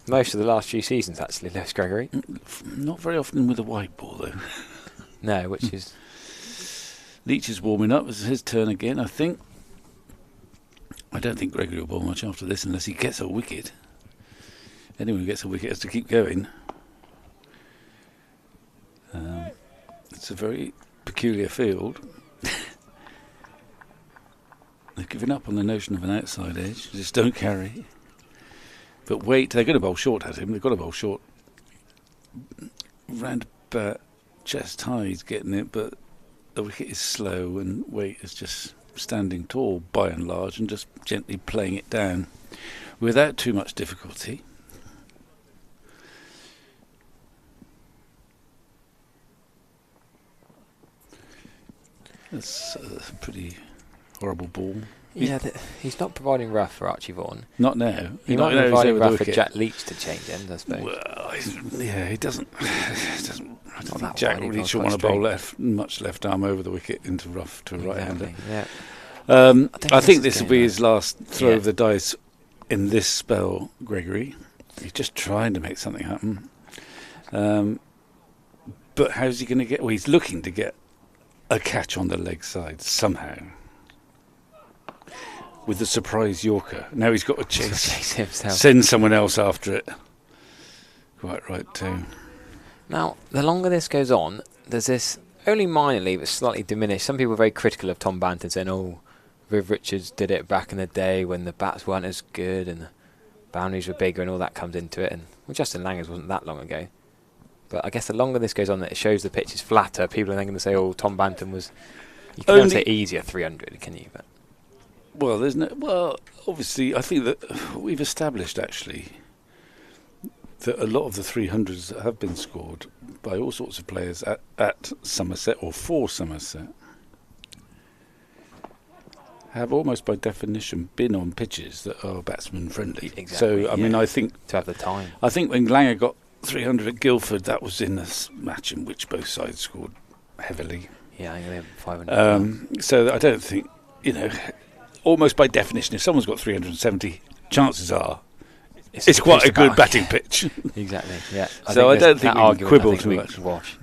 Most of the last few seasons, actually, Lewis Gregory. Not very often with a white ball, though. No, which is... Leach is warming up. It's his turn again, I think. I don't think Gregory will bowl much after this unless he gets a wicket. Anyone who gets a wicket has to keep going. It's a very peculiar field. They've given up on the notion of an outside edge. Just don't carry. But Waite, they're going to bowl short at him. They've got to bowl short. Round about chest high, he's getting it, but the wicket is slow and Waite is just standing tall by and large and just gently playing it down without too much difficulty. That's a pretty horrible ball. Yeah, he's not providing rough for Archie Vaughan. Not now. He might be providing rough for Jack Leach to change ends, I suppose. Well, he doesn't. I don't think Jack Leach will want to bowl much left arm over the wicket into rough to a right-hander. Yeah. I think this will be his last throw of the dice in this spell, Gregory. He's just trying to make something happen. But how's he going to get... Well, he's looking to get a catch on the leg side somehow. With the surprise Yorker. Now he's got to chase himself. Send someone else after it. Quite right too. Now, the longer this goes on, there's this only minorly but slightly diminished. Some people are very critical of Tom Banton, saying, "Oh, Viv Richards did it back in the day when the bats weren't as good and the boundaries were bigger and all that comes into it." And well, Justin Langers wasn't that long ago. But I guess the longer this goes on, it shows the pitch is flatter. People are then going to say, "Oh, Tom Banton was." You can never say easier 300, can you? But well, there's no. Well, obviously, I think that we've established actually that a lot of the 300s that have been scored by all sorts of players at Somerset or for Somerset have almost by definition been on pitches that are batsman friendly. Exactly. So I mean, I think to have the time. I think when Langer got 300 at Guildford, that was in a match in which both sides scored heavily. Yeah, I think they have 500. So I don't think, almost by definition, if someone's got 370, chances are it's quite a good batting pitch. Exactly, yeah. So I don't think we can quibble too much. Wash.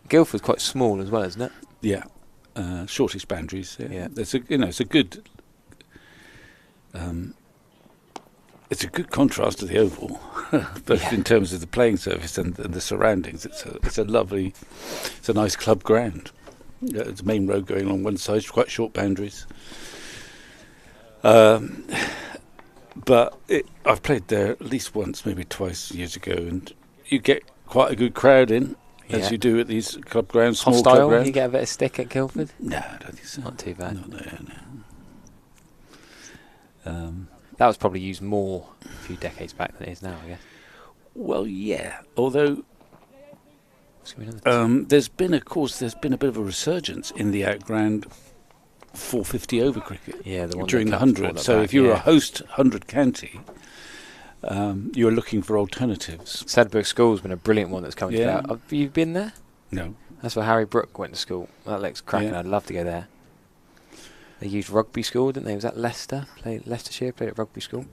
Guildford's quite small as well, isn't it? Yeah, shortish boundaries. Yeah. It's a good. It's a good contrast to the Oval, both in terms of the playing surface and the surroundings. It's a nice club ground. It's a main road going along one side, quite short boundaries. But I've played there at least once, maybe twice years ago, and you get quite a good crowd in, as you do at these club grounds, small Hostile, club grounds. you get a bit of stick at Guildford? No, I don't think so. Not too bad. No. That was probably used more a few decades back than it is now, I guess. Well, yeah. Although there's been a bit of a resurgence in the outground 450 over cricket. Yeah, the one during the 100. So if you're a host 100 county, you're looking for alternatives. Sedberg School's been a brilliant one that's coming about. Have you been there? No. That's where Harry Brook went to school. That looks cracking. I'd love to go there. They used rugby school, didn't they? Was that Leicester? Leicestershire played at rugby school.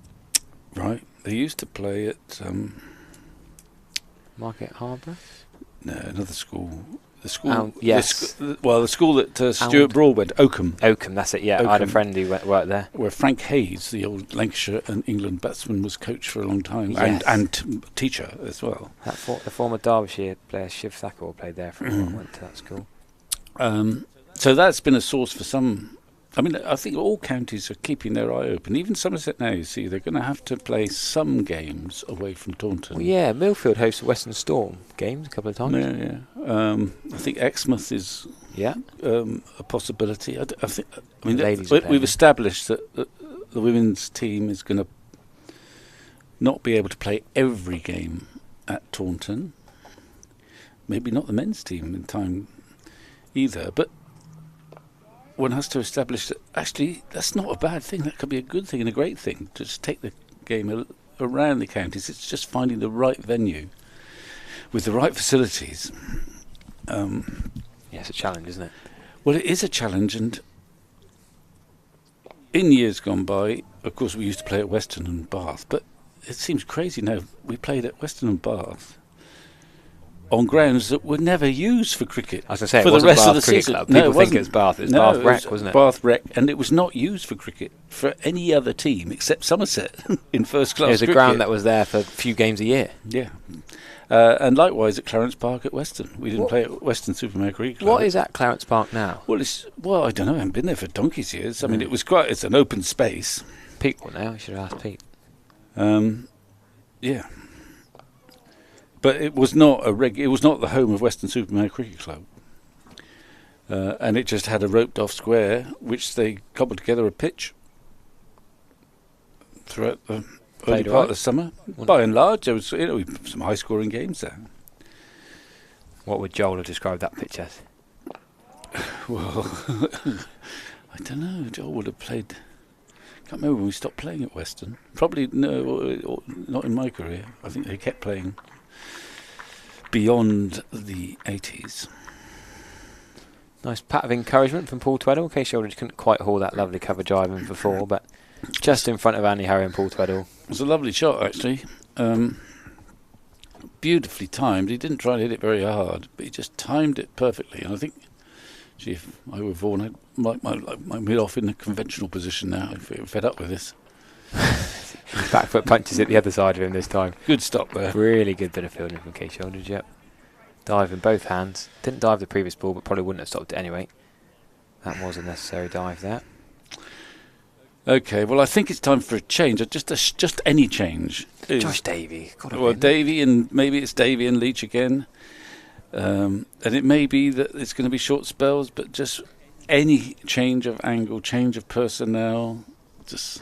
Right. They used to play at Market Harbour? No, another school. The school, yes. The school that Stuart Broad went, Oakham. Oakham, that's it. Yeah, I had a friend who worked there. Where Frank Hayes, the old Lancashire and England batsman, was coach for a long time, Yes. and teacher as well. The former Derbyshire player Shiv Thakur played there for a while, went to that school. So that's been a source for some. I mean, I think all counties are keeping their eye open. Even Somerset now, you see, they're going to have to play some games away from Taunton. Well, yeah, Millfield hosted Western Storm games a couple of times. Yeah. I think Exmouth is a possibility. We've established that the women's team is going to not be able to play every game at Taunton. Maybe not the men's team in time either, but one has to establish that actually that's not a bad thing. That could be a good thing and a great thing. To just take the game around the counties. It's just finding the right venue with the right facilities. It's a challenge, isn't it? Well, it is a challenge, and in years gone by, of course, we used to play at Weston and Bath, but it seems crazy now. We played at Weston and Bath on grounds that were never used for cricket. I was going to say, for it wasn't the rest Bath of the Cricket season. Club. People think it's Bath. It's Bath Rec, wasn't it? Bath Rec, and it was not used for cricket for any other team except Somerset in first class. It was a cricket. ground that was there for a few games a year. Yeah. And likewise at Clarence Park at Weston. We didn't play at Weston Supermare Cricket Club. What is at Clarence Park now? Well, I don't know. I haven't been there for donkey's years. I mean, it's an open space. Pete will know. I should have asked Pete. Yeah. But it was not it was not the home of Weston Supermare Cricket Club. And it just had a roped off square which they cobbled together a pitch throughout the early part of the summer. By and large, there was some high scoring games there. What would Joel have described that pitch as? Well, I don't know. Joel would have played. Can't remember when we stopped playing at Weston. Probably no, not in my career. I think they kept playing beyond the 80s. Nice pat of encouragement from Paul Tweddle. In case you couldn't quite haul that lovely cover drive in for 4, but just in front of Andy Harry and Paul Tweddle. It was a lovely shot, actually. Beautifully timed. He didn't try to hit it very hard, but he just timed it perfectly. And I think, if I were Vaughan, I'd like my mid off in a conventional position now. I'm fed up with this. Back foot punches at the other side of him this time. Good stop there. Really good bit of fielding from Kay Shoulders, yep. Dive in both hands. Didn't dive the previous ball, but probably wouldn't have stopped it anyway. That was a necessary dive there. Okay, well, I think it's time for a change. Just any change. Josh Davey. Davey, and maybe it's Davey and Leach again. And it may be that it's going to be short spells, but just any change of angle, change of personnel, just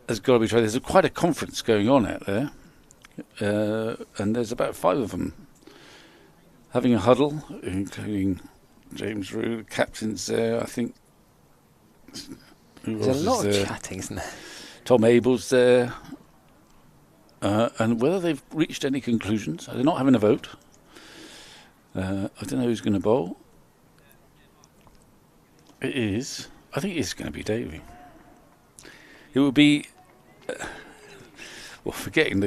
has got to be tried. There's quite a conference going on out there, and there's about 5 of them having a huddle, including James Rue, captain's there, I think. There's a lot of chatting, isn't there? Tom Abel's there. And whether they've reached any conclusions, they're not having a vote. I don't know who's going to bowl. I think it's going to be Davey. It would be, forgetting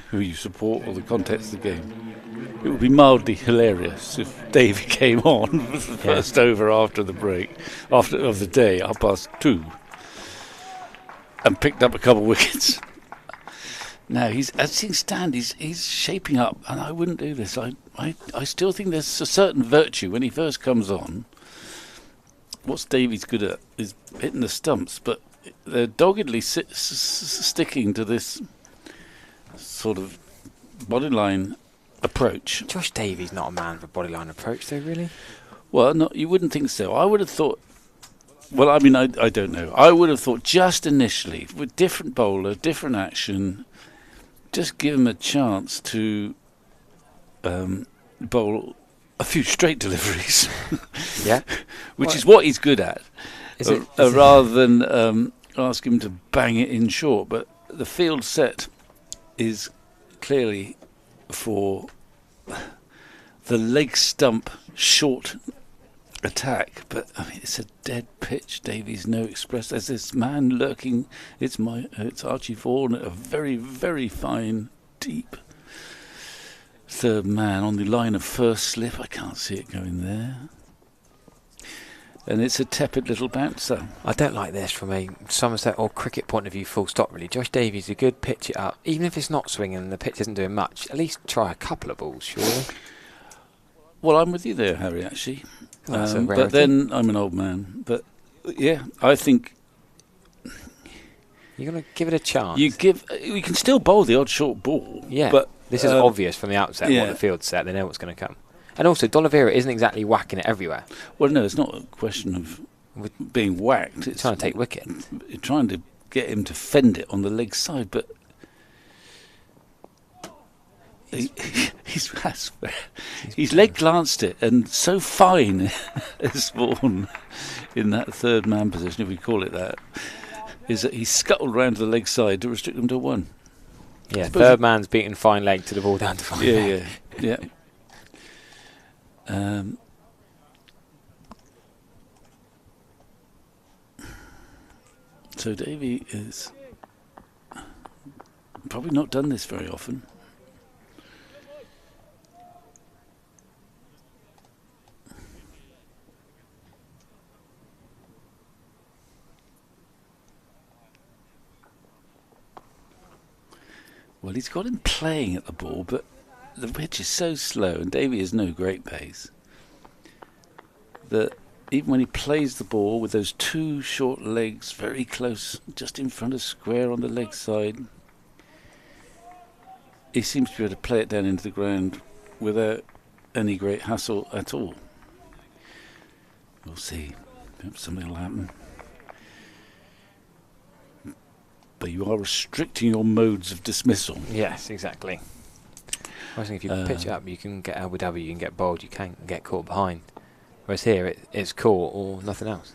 who you support or the context of the game, it would be mildly hilarious if Davey came on for the first over after the break, of the day, 2:30, and picked up a couple of wickets. Now, as things stand, he's shaping up, and I wouldn't do this. I still think there's a certain virtue when he first comes on. What's Davies good at is hitting the stumps, but they're doggedly sticking to this sort of bodyline approach. Josh Davies not a man for bodyline approach, though, really? Well, no, you wouldn't think so. I would have thought. Well, I mean, I don't know. I would have thought just initially, with different bowler, different action, just give him a chance to bowl a few straight deliveries. Yeah. Which is what he's good at. Rather than ask him to bang it in short. But the field set is clearly for the leg stump short attack, but I mean it's a dead pitch. Davies no express. There's this man lurking. It's Archie Vaughan at a very, very fine deep. third man on the line of first slip. I can't see it going there. And it's a tepid little bouncer. I don't like this from a Somerset or cricket point of view, full stop, really. Josh Davies, a good pitch it up. Even if it's not swinging and the pitch isn't doing much, at least try a couple of balls, surely. Well, I'm with you there, Harry, actually. That's a But rarity. then I'm an old man. But, yeah, I think You're going to give it a chance. you can still bowl the odd short ball. Yeah, But this is obvious from the outset yeah. what the field's set. They know what's going to come. And also, D'Oliveira isn't exactly whacking it everywhere. Well, no, it's not a question of being whacked. It's Trying to take wicket. You're trying to get him to fend it on the leg side, but he's leg glanced it, and so fine is Vaughan in that third man position, if we call it that, is that he scuttled round to the leg side to restrict him to one. Yeah, third man's beating fine leg to the ball down to fine leg. Yeah. So Davey is probably not done this very often. Well, he's got him playing at the ball, but the pitch is so slow, and Davey has no great pace, that even when he plays the ball with those two short legs very close, just in front of square on the leg side, he seems to be able to play it down into the ground without any great hassle at all. We'll see. Perhaps something will happen. But you are restricting your modes of dismissal. Yes, exactly. I think if you pitch it up, you can get LBW, you can get bowled, you can get caught behind. Whereas here, it's caught or nothing else.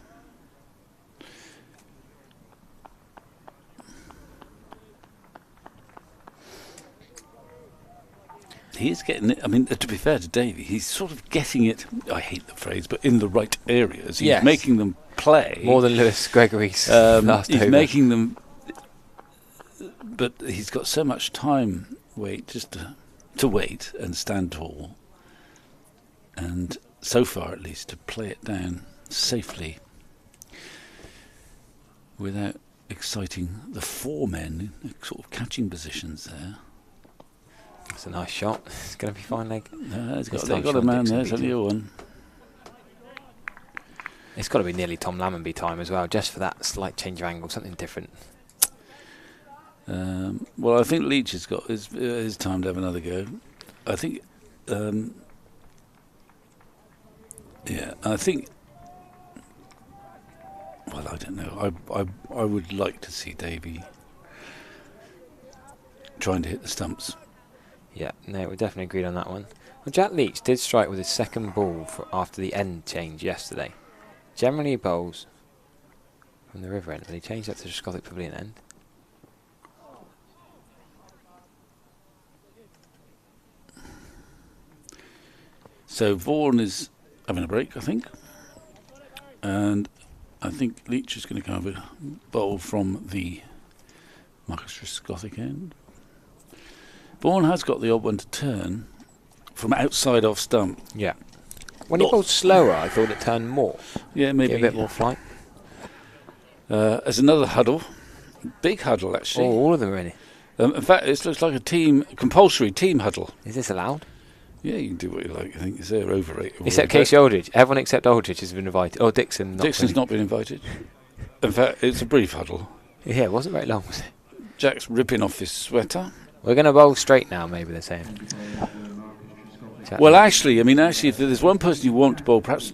He is getting it. I mean, to be fair to Davey, he's sort of getting it, I hate the phrase, but in the right areas. He's Yes. making them play. More than Lewis Gregory's last he's over. making them, but he's got so much time, just to wait and stand tall. And so far, at least, to play it down safely without exciting the four men in sort of catching positions there. That's a nice shot. It's going to be fine leg. They've This got time a Sean man Dixon there, beat it's only him. a one. It's got to be nearly Tom Lammonby time as well, just for that slight change of angle, something different. Well, I think Leach has got his time to have another go. I think, I think. Well, I don't know. I would like to see Davey trying to hit the stumps. Yeah, no, we're definitely agreed on that one. Well, Jack Leach did strike with his second ball after the end change yesterday. Generally he bowls from the river end, but he changed that to the Scottish Pavilion end. So Vaughan is having a break, I think. And I think Leach is going to have a bowl from the Marcus Gothic end. Vaughan has got the odd one to turn from outside off stump. Yeah. When he bowled slower, I thought it turned more. Yeah, maybe. Get a bit more flight. There's another huddle. Big huddle, Oh, actually. all of them really. In fact, it looks like a compulsory team huddle. Is this allowed? Yeah, you can do what you like. I think it's there overrated. Except Casey Aldridge. Everyone except Aldridge has been invited. Oh, Dixon. Dixon's really. not been invited. In fact, it's a brief huddle. Yeah, it wasn't very long, was it? Jack's ripping off his sweater. We're going to bowl straight now, maybe they're saying. Well, actually, if there's one person you want to bowl, perhaps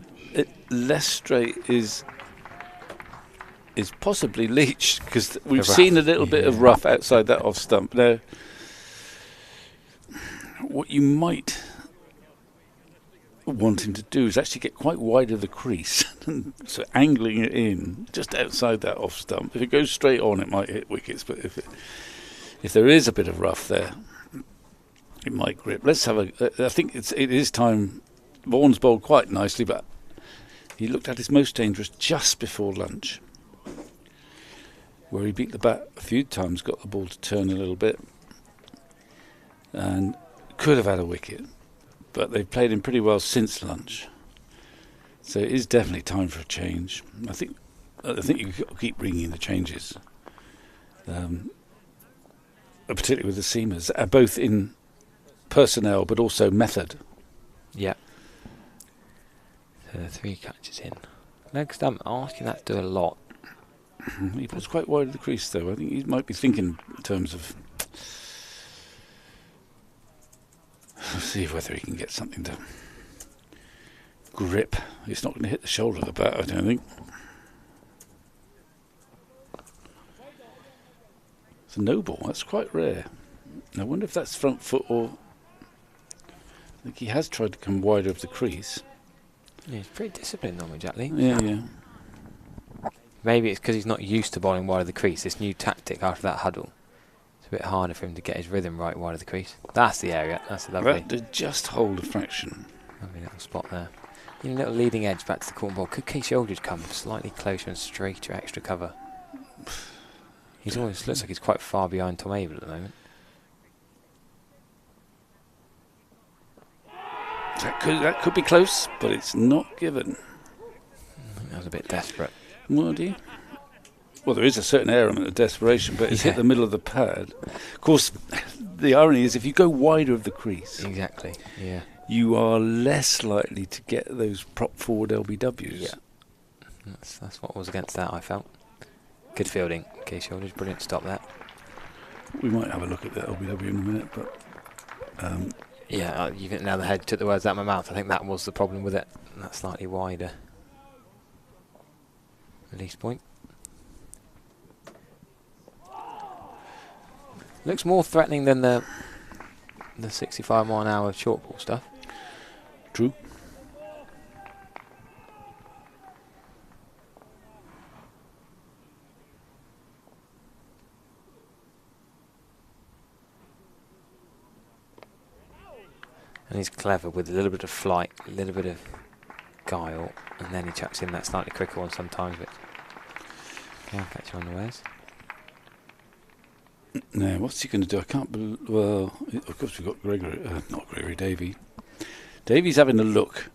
less straight is possibly Leach, because we've seen a little bit of rough outside that off stump. Now, what you might want him to do is actually get quite wide of the crease, so angling it in just outside that off stump. If it goes straight on, it might hit wickets, but if there is a bit of rough there, it might grip. Let's have I think it is time. Vaughan's bowled quite nicely, but he looked at his most dangerous just before lunch, where he beat the bat a few times, got the ball to turn a little bit, and could have had a wicket, but they've played him pretty well since lunch. So it is definitely time for a change. I think you keep bringing in the changes, particularly with the seamers, both in personnel but also method. Yeah. So the 3 catches in. Leg stump, asking that to do a lot. He puts quite wide of the crease, though. I think he might be thinking in terms of see whether he can get something to grip. He's not going to hit the shoulder of the bat, I don't think. It's a no ball. That's quite rare. I wonder if that's front foot or... I think he has tried to come wider of the crease. Yeah, he's pretty disciplined normally, Jack Lee. Yeah. Maybe it's because he's not used to bowling wide of the crease. This new tactic after that huddle. It's a bit harder for him to get his rhythm right wide of the crease. That's the area. That's a lovely. That did just hold a fraction. Lovely little spot there. You know, little leading edge back to the corner ball. Could Casey Aldridge come slightly closer and straighter, extra cover? He's always looks like he's quite far behind Tom Abel at the moment. That could be close, but it's not given. That was a bit desperate. Well, do you? Well, there is a certain element of desperation, but it's hit the middle of the pad. Of course, the irony is if you go wider of the crease, Exactly, yeah. you are less likely to get those prop forward LBWs. Yeah. That's what was against that, I felt. Good fielding, Casey Aldridge. Brilliant stop that. We might have a look at the LBW in a minute, but... yeah, now the head took the words out of my mouth. I think that was the problem with it. That slightly wider release point. Looks more threatening than the 65-mile-an-hour short ball stuff. True. And he's clever with a little bit of flight, a little bit of guile, and then he chucks in that slightly quicker one sometimes, but can't catch you unawares. Now, what's he going to do? I can't believe... Well, of course we've got Gregory... not Gregory, Davey. Davey's having a look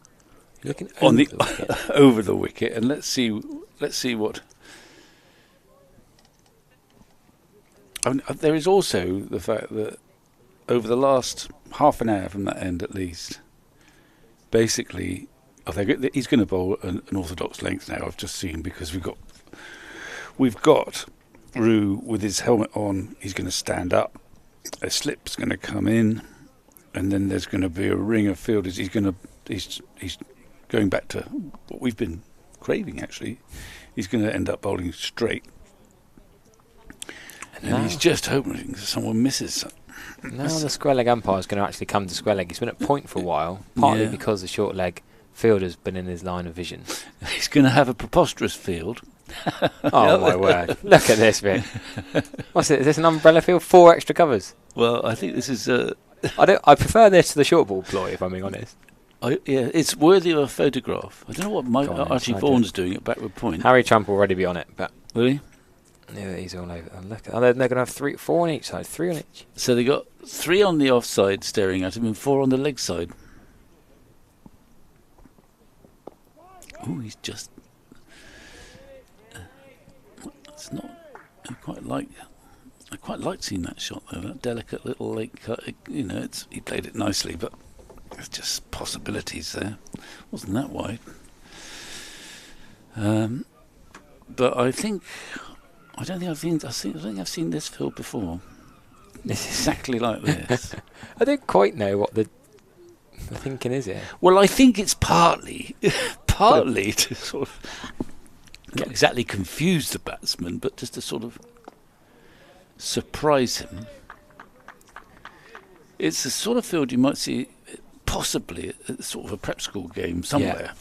Looking on the wicket. over the wicket, and let's see what... I mean, there is also the fact that over the last half an hour from that end at least, basically, he's going to bowl an orthodox length now, I've just seen, because we've got Rue with his helmet on. He's going to stand up, a slip's going to come in, and then there's going to be a ring of fielders. He's going back to what we've been craving, actually. He's going to end up bowling straight. And he's just hoping someone misses something. Now the square leg umpire is going to actually come to square leg. He's been at point for a while, partly because the short leg fielder's been in his line of vision. He's going to have a preposterous field. Oh my word! Look at this bit. What's it? Is this an umbrella field? 4 extra covers. Well, I think this is. I prefer this to the short ball ploy, if I'm being honest. Yeah, it's worthy of a photograph. I don't know what Archie Vaughan's doing at backward point. Harry Trump will already be on it, but Really? yeah, he's all over. Look, they're going to have 4 on each side, 3 on each. So they got 3 on the offside staring at him and 4 on the leg side. Oh, he's just. It's not. I quite like seeing that shot though. That delicate little late cut. He played it nicely, but there's just possibilities there. Wasn't that wide? But I don't think I've seen this field before. It's exactly like this. I don't quite know what the thinking is here. Well, I think it's partly to sort of not exactly confuse the batsman, but just to sort of surprise him. It's the sort of field you might see possibly at sort of a prep school game somewhere,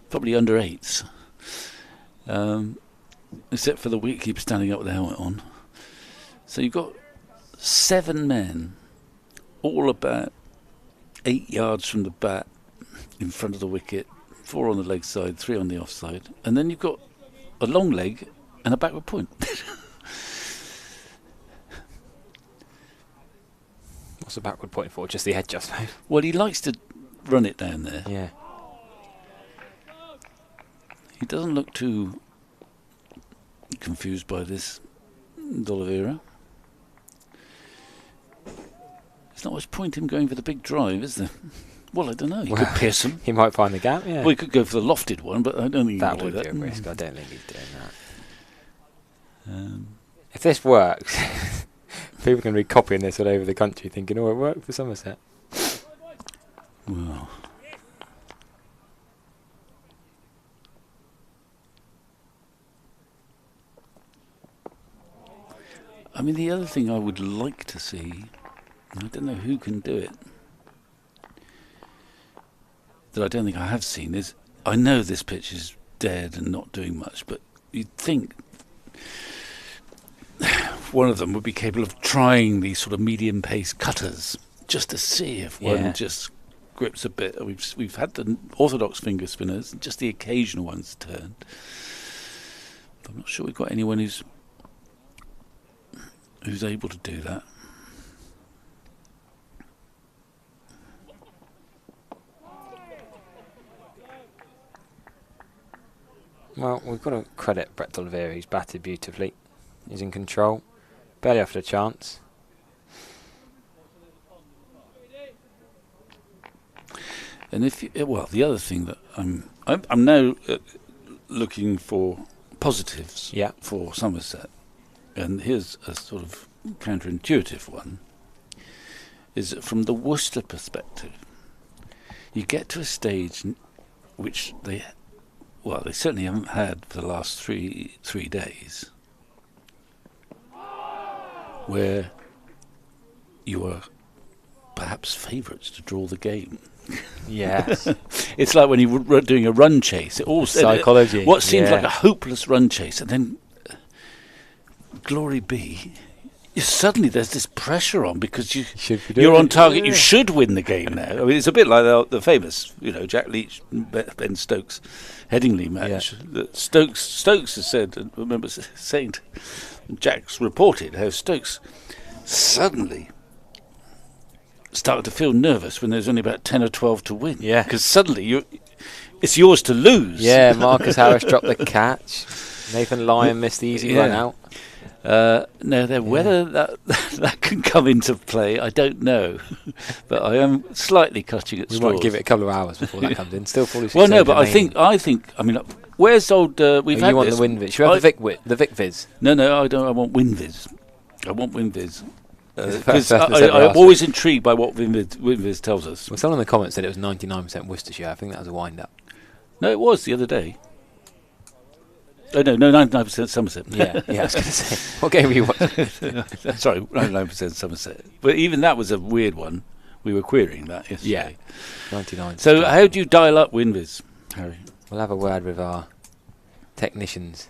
probably under 8s. Except for the wicketkeeper standing up with the helmet on. So you've got 7 men, all about 8 yards from the bat, in front of the wicket, 4 on the leg side, 3 on the offside, and then you've got a long leg and a backward point. What's the backward point for? Just the edge, I suppose. Well, he likes to run it down there. Yeah. He doesn't look too confused by this D'Oliveira. There's not much point in him going for the big drive, is there? Well, I don't know. He could pierce him. He might find the gap, yeah. Well, he could go for the lofted one, but I don't think that he would would be do a that. risk. I don't think he's doing that. Um, If this works, people can be copying this all over the country thinking, oh, it worked for Somerset. well, I mean, the other thing I would like to see, and I don't know who can do it, that I don't think I have seen, is I know this pitch is dead and not doing much, but you'd think one of them would be capable of trying these sort of medium pace cutters just to see if one just grips a bit. We've had the orthodox finger spinners, just the occasional ones turned. But I'm not sure we've got anyone who's able to do that. Well, we've got to credit Brett D'Oliveira. He's batted beautifully. He's in control. Barely offered a chance. And the other thing that I'm now looking for positives for Somerset, and here's a sort of counterintuitive one, is that from the Worcester perspective, you get to a stage which they certainly haven't had for the last three days, where you are perhaps favourites to draw the game. Yes. It's like when you're doing a run chase. It all Psychology. What seems like a hopeless run chase, and then, glory be, suddenly there's this pressure on because you're on target. You should win the game now. I mean, it's a bit like the famous, Jack Leach, Ben Stokes, Headingley match. That Stokes has said. I remember saying, Jack's reported how Stokes suddenly started to feel nervous when there's only about 10 or 12 to win. Yeah. Because suddenly it's yours to lose. Yeah, Marcus Harris dropped the catch. Nathan Lyon missed the easy run out. Whether that can come into play, I don't know. But I am slightly clutching at straws. We might give it a couple of hours before that comes in. Still 46. Well, no, but I think. I mean, where's old? We've had you want this. the WinViz? Should we have the VicViz? No, I don't. I want WinViz. I want WinViz. Because I'm always intrigued by what WinViz tells us. Well, someone in the comments said it was 99% Worcestershire. I think that was a wind-up. No, it was the other day. Oh, no, 99% Somerset. Yeah, I was going to say. What game were you watching? Sorry, 99% Somerset. But even that was a weird one. We were querying that yesterday. Yeah, 99. So how do you dial up WinViz, Harry? We'll have a word with our technicians.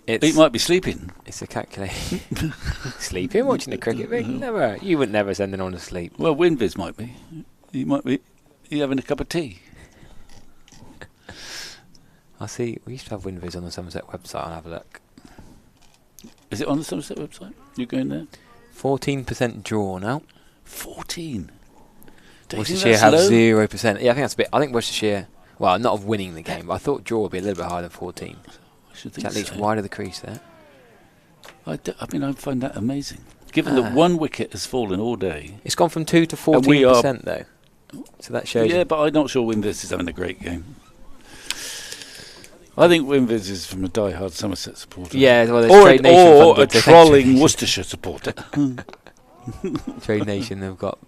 He might be sleeping. It's a calculation. Sleeping? Watching the cricket? Never. You would never send anyone to sleep. Well, WinViz might be. He might be. You having a cup of tea? I see. We used to have WinViz on the Somerset website. I'll have a look. Is it on the Somerset website? You going there? 14% draw now. 14. Worcestershire have 0%. Yeah, I think that's a bit. I think Worcestershire. Well, not of winning the game, but I thought draw would be a little bit higher than 14. Jack Leach wide of the crease there. I find that amazing. Given that one wicket has fallen all day. It's gone from 2 to 14% though. So that shows. Yeah, but I'm not sure WinViz is having a great game. I think WinViz is from a die-hard Somerset supporter. Yeah, well, or a trolling Worcestershire supporter. Trade Nation have got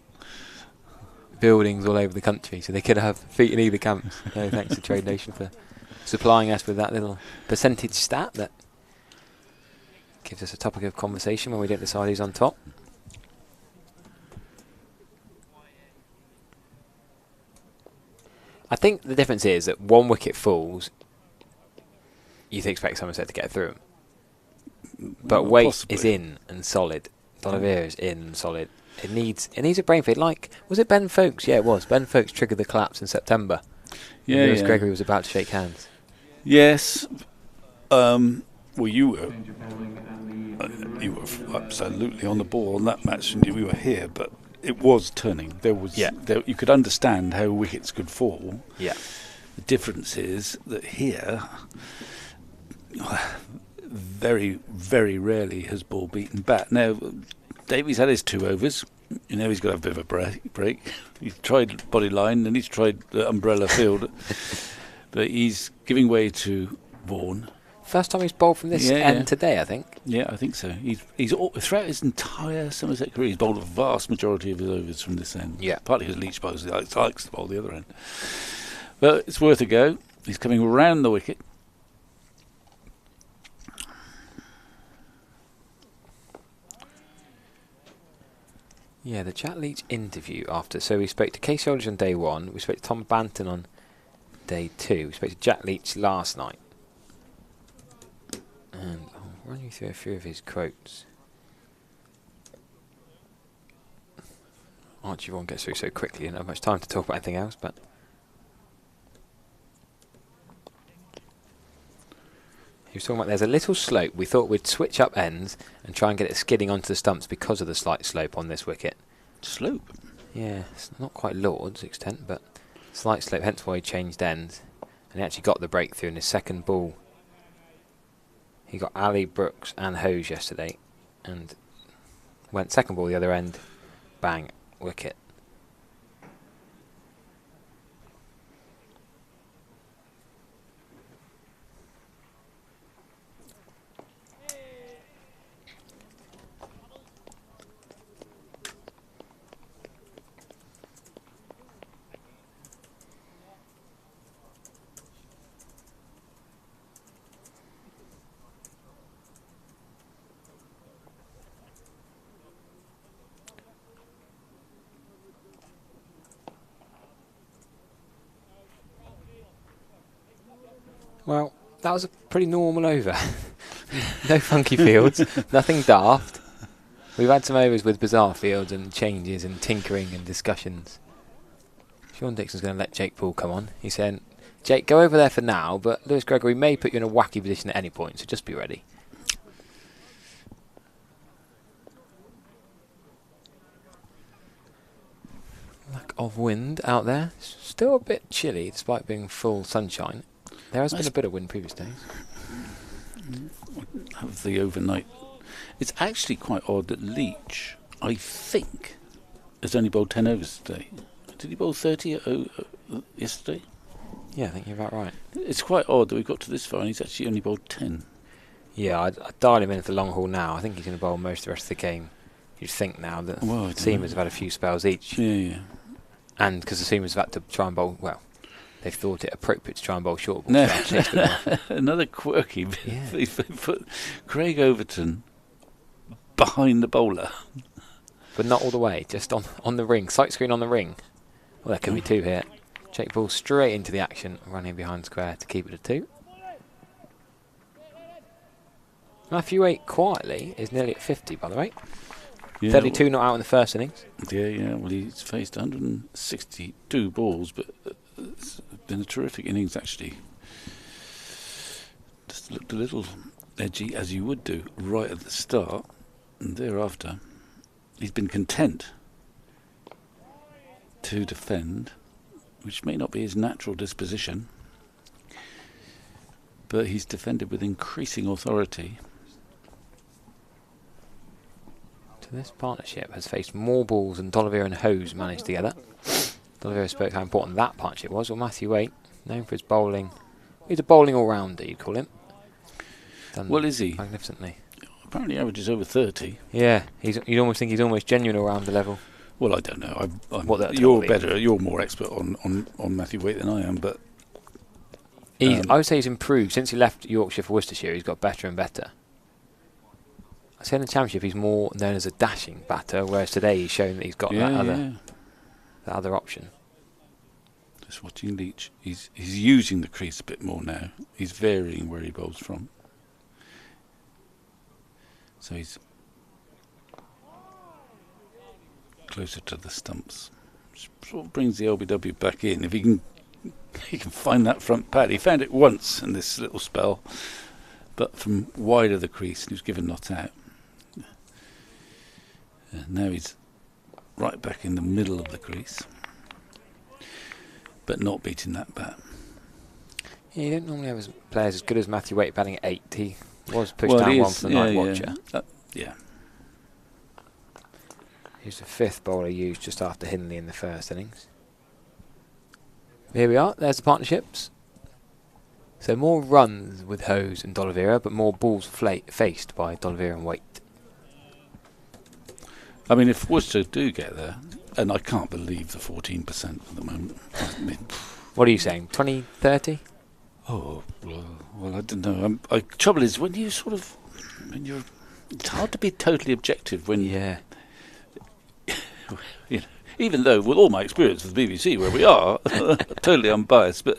buildings all over the country, so they could have feet in either camp. So thanks to Trade Nation for supplying us with that little percentage stat that gives us a topic of conversation when we don't decide who's on top. I think the difference is that one wicket falls, you expect Somerset to get through them. But Waite is in and solid. D'Oliveira is in and solid. It needs a brain fade. Like, was it Ben Folkes? Yeah, it was. Ben Folkes triggered the collapse in September. Yeah, Lewis Gregory was about to shake hands. Yes. Well, you were absolutely on the ball on that match, and we were here, but it was turning. You could understand how wickets could fall. Yeah. The difference is that here, very, very rarely has ball beaten bat. Now, Davies had his 2 overs. You know he's got to have a bit of a break. He's tried body line and he's tried the umbrella field, but he's giving way to Vaughan. First time he's bowled from this end today, I think. Yeah, I think so. He's throughout his entire Somerset career, he's bowled a vast majority of his overs from this end. Yeah. Partly because Leach bowls, he likes to bowl the other end. But it's worth a go. He's coming round the wicket. Yeah, the Jack Leach interview after. So we spoke to Casey Aldridge on day 1. We spoke to Tom Banton on day 2. We spoke to Jack Leach last night. And I'll run you through a few of his quotes. Archie Vaughan gets through so quickly, you don't have much time to talk about anything else, but he was talking about there's a little slope. We thought we'd switch up ends and try and get it skidding onto the stumps because of the slight slope on this wicket. Slope? Yeah, it's not quite Lord's extent, but slight slope, hence why he changed ends. And he actually got the breakthrough in his second ball. He got Ali, Brooks and Hose yesterday and went second ball the other end, bang, wicket. Well, that was a pretty normal over. No funky fields, nothing daft. We've had some overs with bizarre fields and changes and tinkering and discussions. Sean Dixon's going to let Jake Poole come on. He's saying, Jake, go over there for now, but Lewis Gregory may put you in a wacky position at any point, so just be ready. Lack of wind out there. Still a bit chilly despite being full sunshine. There has been a bit of wind previous days. Have the overnight. It's actually quite odd that Leach, I think, has only bowled 10 overs today. Did he bowl 30 yesterday? Yeah, I think you're about right. It's quite odd that we've got to this far and he's actually only bowled 10. Yeah, I'd dial him in for the long haul now. I think he's going to bowl most of the rest of the game. You'd think now that seamers have had a few spells each. Yeah. And because the seamers have had to try and bowl, well, they've thought it appropriate to try and bowl short balls. No. Another quirky bit. Yeah. They put Craig Overton behind the bowler. But not all the way, just on the ring. Sight screen on the ring. Well, there could be 2 here. Jake Poole straight into the action, running behind square to keep it at 2. Matthew 8 quietly is nearly at 50, by the way. Yeah, 32 not out in the first innings. Yeah. Well, he's faced 162 balls, but it's been a terrific innings, actually. Just looked a little edgy, as you would do, right at the start. And thereafter, he's been content to defend, which may not be his natural disposition, but he's defended with increasing authority. So this partnership has faced more balls than D'Oliveira and Hose managed together. D'Oliveira spoke how important that partnership was. Well, Matthew Waite, known for his bowling, he's a bowling all-rounder, you'd call him. Well, is he? Magnificently. Apparently averages over 30. Yeah, you'd almost think he's almost genuine all-rounder level. Well, I don't know. You're better. You're more expert on Matthew Waite than I am, but I would say he's improved since he left Yorkshire for Worcestershire. He's got better and better. I say in the Championship he's more known as a dashing batter, whereas today he's shown that he's got that other option. Just watching Leach, he's using the crease a bit more now. He's varying where he bowls from. So he's closer to the stumps, which sort of brings the LBW back in. If he can find that front pad. He found it once in this little spell, but from wide of the crease, and he was given not out. And now he's right back in the middle of the crease, but not beating that bat. Yeah, you don't normally have players as good as Matthew Waite batting at 8. He was pushed down one for the night watcher. Yeah. He was the 5th bowler used just after Hindley in the first innings. Here we are, there's the partnerships. So more runs with Hose and D'Oliveira, but more balls faced by D'Oliveira and Waite. I mean, if Worcester do get there, and I can't believe the 14% at the moment. I mean, what are you saying, 20, 30? Oh, well, I don't know. Trouble is, when you're, it's hard to be totally objective when Yeah. You know, even though, with all my experience with the BBC, where we are, totally unbiased, but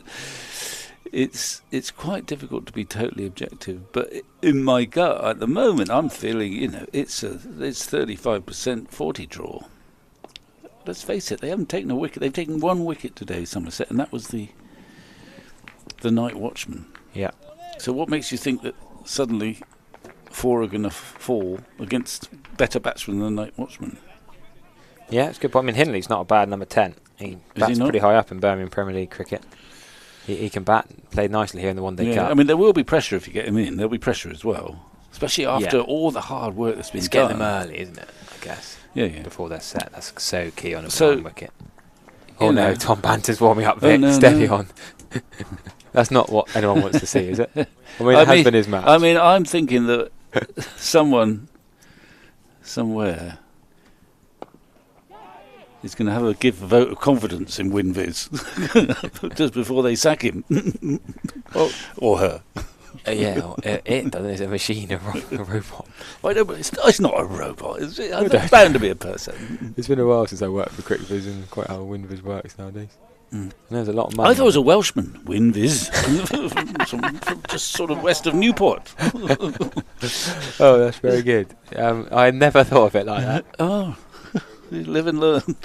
it's quite difficult to be totally objective. But in my gut at the moment, I'm feeling, it's 35% 40 draw. Let's face it, they haven't taken a wicket. They've taken 1 wicket today, Somerset, and that was the night watchman. Yeah. So what makes you think that suddenly 4 are going to fall against better batsmen than the night watchman? Yeah, it's a good point. I mean, Hindley's not a bad number 10. He bats pretty high up in Birmingham Premier League cricket. He can bat, played nicely here in the One Day Cup. I mean, there will be pressure if you get him in. There'll be pressure as well, especially after all the hard work that's been done. It's getting them early, isn't it, I guess? Yeah. Before they're set. That's so key on a wicket. Oh no, Tom Banter's warming up, Vic. Steady on. That's not what anyone wants to see, is it? I mean, it has been his match. I mean, I'm thinking that someone, somewhere, is going to have a vote of confidence in WinViz just before they sack him. Or her. It doesn't. It's a machine, a robot. I know, but it's not a robot. It's bound to be a person. It's been a while since I worked for CricViz and quite how WinViz works nowadays. And there's a lot of money. I thought it was a Welshman, WinViz, from just sort of west of Newport. Oh, that's very good. I never thought of it like that. Oh, you live and learn.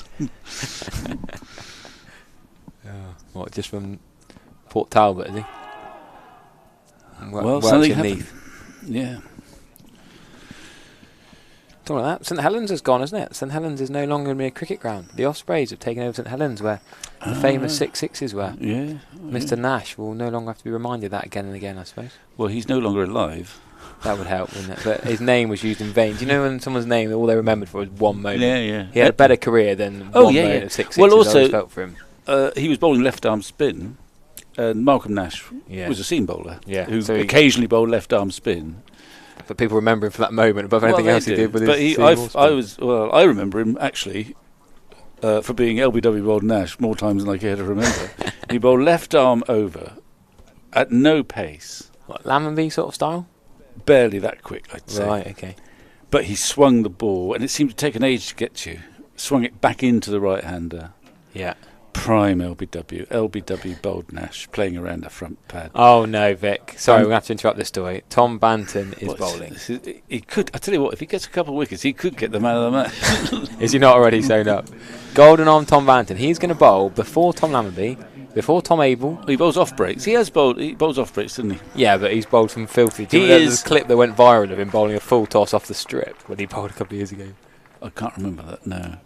What, just from Port Talbot, is he? Well, something happened. Yeah. Talking about that, St Helens has gone, isn't it? St Helens is no longer going to be a cricket ground. The Ospreys have taken over St Helens, where the famous 6-6s were. Yeah. Mr. Nash will no longer have to be reminded of that again and again, I suppose. Well, he's no longer alive. That would help, wouldn't it? But his name was used in vain. Do you know when someone's name, all they remembered for was one moment? Yeah. He had a better career than one moment of 6-6s. Well, also, felt for him. He was bowling left-arm spin, and Malcolm Nash was a seam bowler who occasionally bowled left-arm spin. But people remember him for that moment above anything else he did with his I remember him actually for being LBW bowled Nash more times than I care to remember. He bowled left arm over at no pace. What, Lammonby sort of style? Barely that quick, I'd say. Right, okay. But he swung the ball, and it seemed to take an age to get to. Swung it back into the right-hander. Yeah. Prime LBW bowled Nash, playing around the front pad. Oh no, Vic. Sorry, we're going to have to interrupt this story. Tom Banton is bowling. He could. I tell you what, if he gets a couple of wickets, he could get the man of the match. Is he not already sewn up? Golden arm Tom Banton. He's going to bowl before Tom Lammonby, before Tom Abel. He bowls off breaks. He bowls off breaks, doesn't he? Yeah, but he's bowled from filthy. There's a clip that went viral of him bowling a full toss off the strip when he bowled a couple of years ago. I can't remember that, no.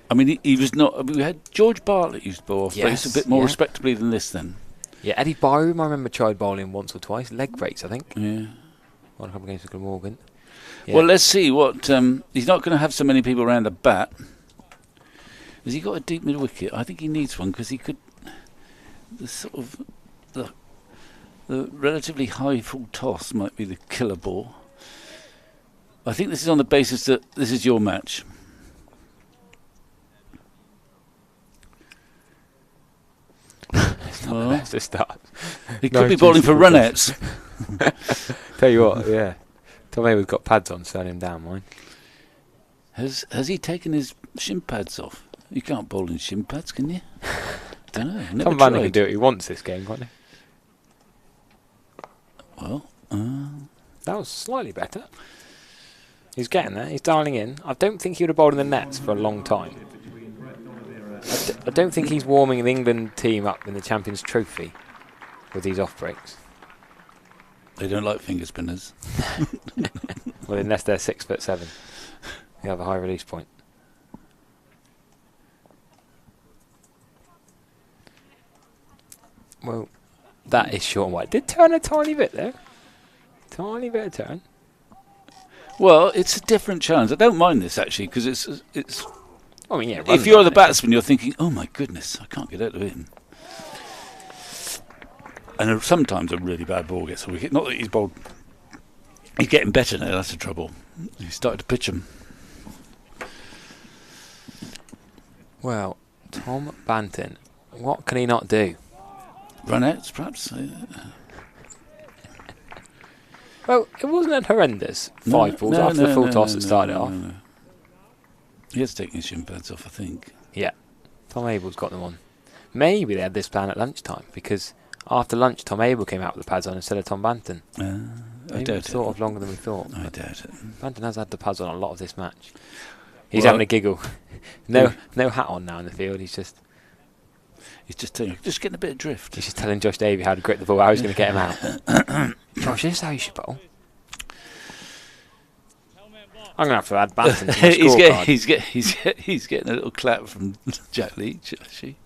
I mean, he was not. We had George Bartlett used to bowl off breaks a bit more respectably than this then. Yeah, Eddie Byrom, I remember, tried bowling once or twice. Leg breaks, I think. Yeah. Won a couple of games with Glamorgan. Yeah. Well, let's see what. He's not going to have so many people around the bat. Has he got a deep mid wicket? I think he needs one because he could. The sort of the relatively high full toss might be the killer ball. I think this is on the basis that this is your match. It's not the best to start. He could be bowling for run-outs. Tell you what, yeah. Tom Hayward's got pads on, turn him down, mine. Has he taken his shin pads off? You can't bowl in shin pads, can you? Don't know. Tom Bannon can do what he wants this game, can't he? Well, that was slightly better. He's getting there. He's dialing in. I don't think he would have bowled in the nets for a long time. I don't think he's warming the England team up in the Champions Trophy with these off breaks. They don't like finger spinners. Well, unless they're 6'7", they have a high release point. Well, that is short and wide. Did turn a tiny bit there. Tiny bit of turn. Well, it's a different challenge. I don't mind this actually because it's. I mean, yeah. If you're the batsman, you're thinking, "Oh my goodness, I can't get out of him." And sometimes a really bad ball gets a wicket. Not that he's bowled. He's getting better now. That's the trouble. He started to pitch him. Well, Tom Banton, what can he not do? Run outs, perhaps. Well, it wasn't horrendous. 5 balls after the full toss that started off. No. He has taken his shin pads off, I think. Yeah, Tom Abel's got them on. Maybe they had this plan at lunchtime because after lunch, Tom Abel came out with the pads on instead of Tom Banton. I doubt it. Sort of longer than we thought. I doubt it. Banton has had the pads on a lot of this match. He's having a giggle. No hat on now in the field. He's just getting a bit of drift. He's just telling Josh Davey how to grip the ball, how he's going to get him out. Josh, this is how you should bowl. I'm going to have to add Banton to my scorecard. He's getting a little clap from Jack Leach, actually.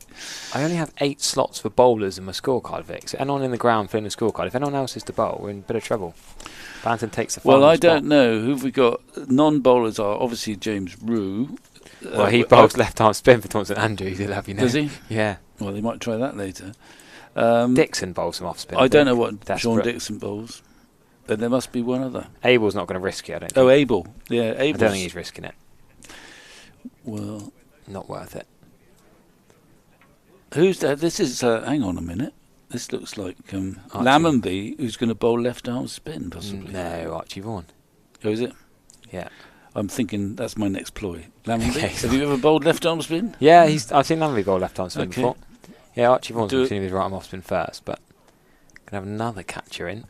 I only have 8 slots for bowlers in my scorecard, Vic. So anyone in the ground filling the scorecard, if anyone else is to bowl, we're in a bit of trouble. Banton takes the final Well, I spot. don't know. Who've we got? Non-bowlers are obviously James Rue. Well, he bowls left-arm spin for Thompson Andrews, he'll have you know. Does he? Yeah. Well, they might try that later. Dixon bowls some off-spin. I don't know what Desperate. Sean Dixon bowls. Then there must be one other. Abel's not going to risk it, I don't think. Oh, Abel. Yeah, I Abel. don't think he's risking it. Well, Not worth it. who's that? This is. Hang on a minute. This looks like Lammonby, who's going to bowl left-arm spin, possibly. No, Archie Vaughan. Oh, is it? Yeah. I'm thinking that's my next ploy. Lammonby. Okay. Have you ever bowled left-arm spin? Yeah, I've seen Lammonby bowl left-arm spin Okay. before. Yeah, Archie Vaughan's Do going it. to his right-arm off-spin first, but going to have another catcher in.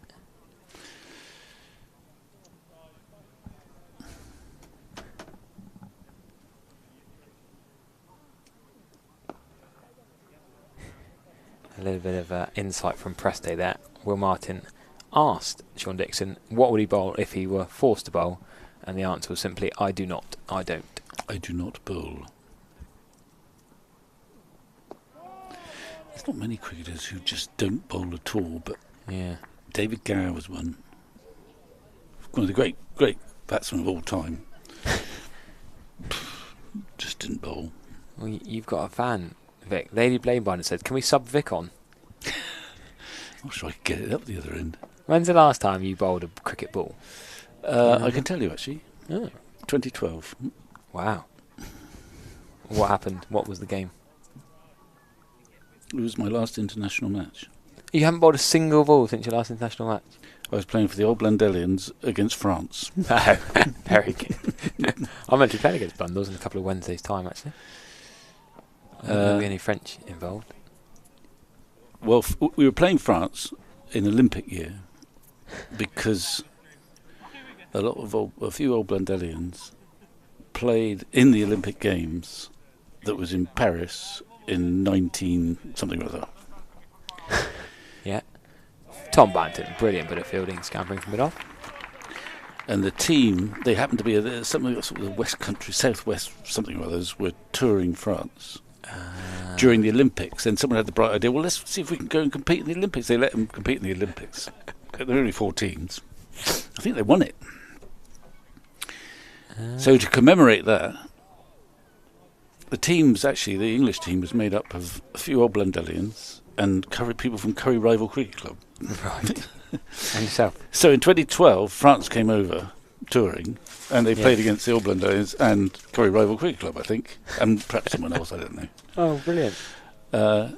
A little bit of insight from Press Day there. Will Martin asked Sean Dixon what would he bowl if he were forced to bowl, and the answer was simply, I do not, I don't. I do not bowl. There's not many cricketers who just don't bowl at all, but Yeah. David Gower was one. One of the great batsmen of all time. Just didn't bowl. Well, you've got a fan, Vic. Lady Blamebinder said, can we sub Vic on? I'm sure I could get it up the other end. When's the last time you bowled a cricket ball? I can tell you, actually. Oh. 2012. Wow. What happened? What was the game? It was my last international match. You haven't bowled a single ball since your last international match? I was playing for the Old Blundellians against France. No. Very good. I'm meant to be playing against Blundells in a couple of Wednesdays' time, actually. Will be any French involved? Well, we were playing France in Olympic year because a few Old Blundellians played in the Olympic Games that was in Paris in 19 something or other. Yeah. Tom Banton, brilliant bit of fielding, scampering from mid off. And the team, they happened to be something sort of the West Country, Southwest something or others, were touring France during the Olympics. And someone had the bright idea, well, let's see if we can go and compete in the Olympics. They let them compete in the Olympics. There were only 4 teams. I think they won it. So to commemorate that, the English team was made up of a few Old Blundellians and people from Curry Rival Cricket Club. Right. And yourself? So in 2012, France came over touring, and they played against the Old Blundellians and Curry Rival Cricket Club, I think, and perhaps someone else, I don't know. Oh, brilliant.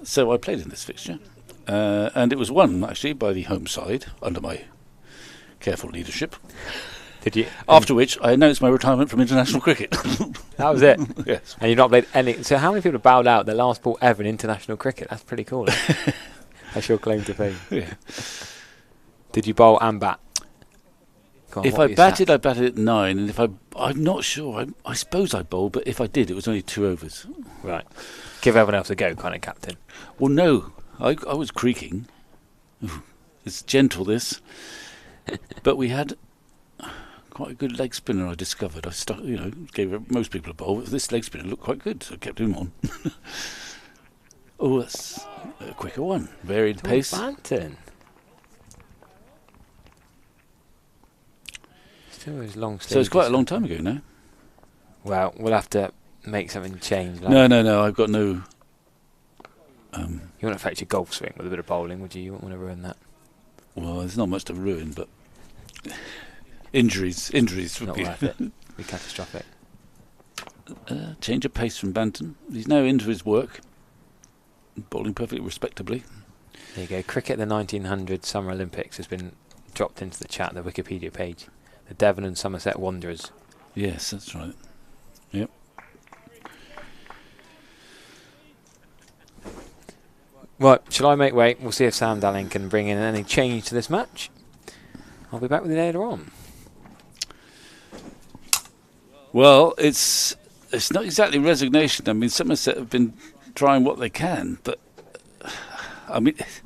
So I played in this fixture, and it was won, actually, by the home side, under my careful leadership. Did you? After which, I announced my retirement from international cricket. That was it? Yes. And you've not played any... So how many people have bowed out their last ball ever in international cricket? That's pretty cool. That's your claim to fame. Yeah. Did you bowl and bat? Go on, If what I were your batted, stats? I batted at 9, and if I'm not sure, I suppose I bowled, but if I did, it was only 2 overs. Right. Give everyone else a go, kind of captain. Well, no, I was creaking. Ooh, it's gentle, this. But we had quite a good leg spinner. I discovered. Gave most people a bowl. This leg spinner looked quite good, so I kept him on. Oh, that's a quicker one. Varied pace. Banton. Still those long So it's quite a long time ago now. Well, we'll have to make something change. No. I've got no. You wouldn't affect your golf swing with a bit of bowling, would you? You wouldn't want to ruin that. Well, there's not much to ruin, but injuries would Not be worth it. Be catastrophic. Change of pace from Banton. He's now into his work, bowling perfectly respectably. There you go. Cricket at the 1900 Summer Olympics has been dropped into the chat, the Wikipedia page. The Devon and Somerset Wanderers. Yes, that's right. Yep. Right, shall I make way? We'll see if Sam Dalling can bring in any change to this match. I'll be back with you later on. Well, it's not exactly resignation. I mean, Somerset have been trying what they can, but I mean, it's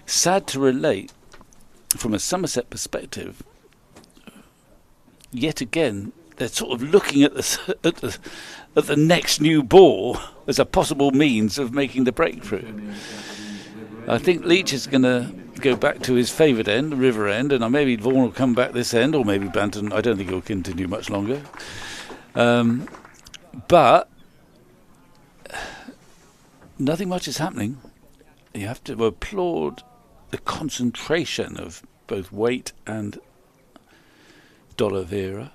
sad to relate from a Somerset perspective. Yet again, they're sort of looking at the next new ball as a possible means of making the breakthrough. I think Leach is going to go back to his favoured end, the river end, and maybe Vaughan will come back this end, or maybe Banton. I don't think he'll continue much longer. But nothing much is happening. You have to applaud the concentration of both Waite and D'Oliveira.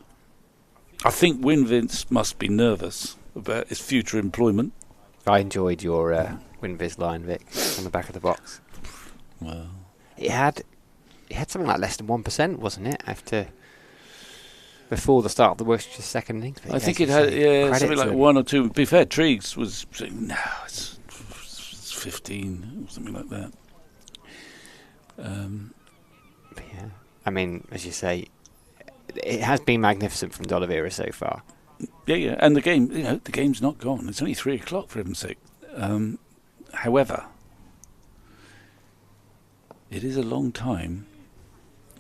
I think Winvince must be nervous about his future employment. I enjoyed your Winviz line, Vic, on the back of the box. Well, It had something like less than 1%, wasn't it? Before the start of the Worcestershire second innings. I think it had something like 1 or 2. To be fair, Triggs was saying, no, it's 15 or something like that. Yeah. I mean, as you say, it has been magnificent from D'Oliveira so far. Yeah, and the game's not gone. It's only 3 o'clock, for heaven's sake. However, it is a long time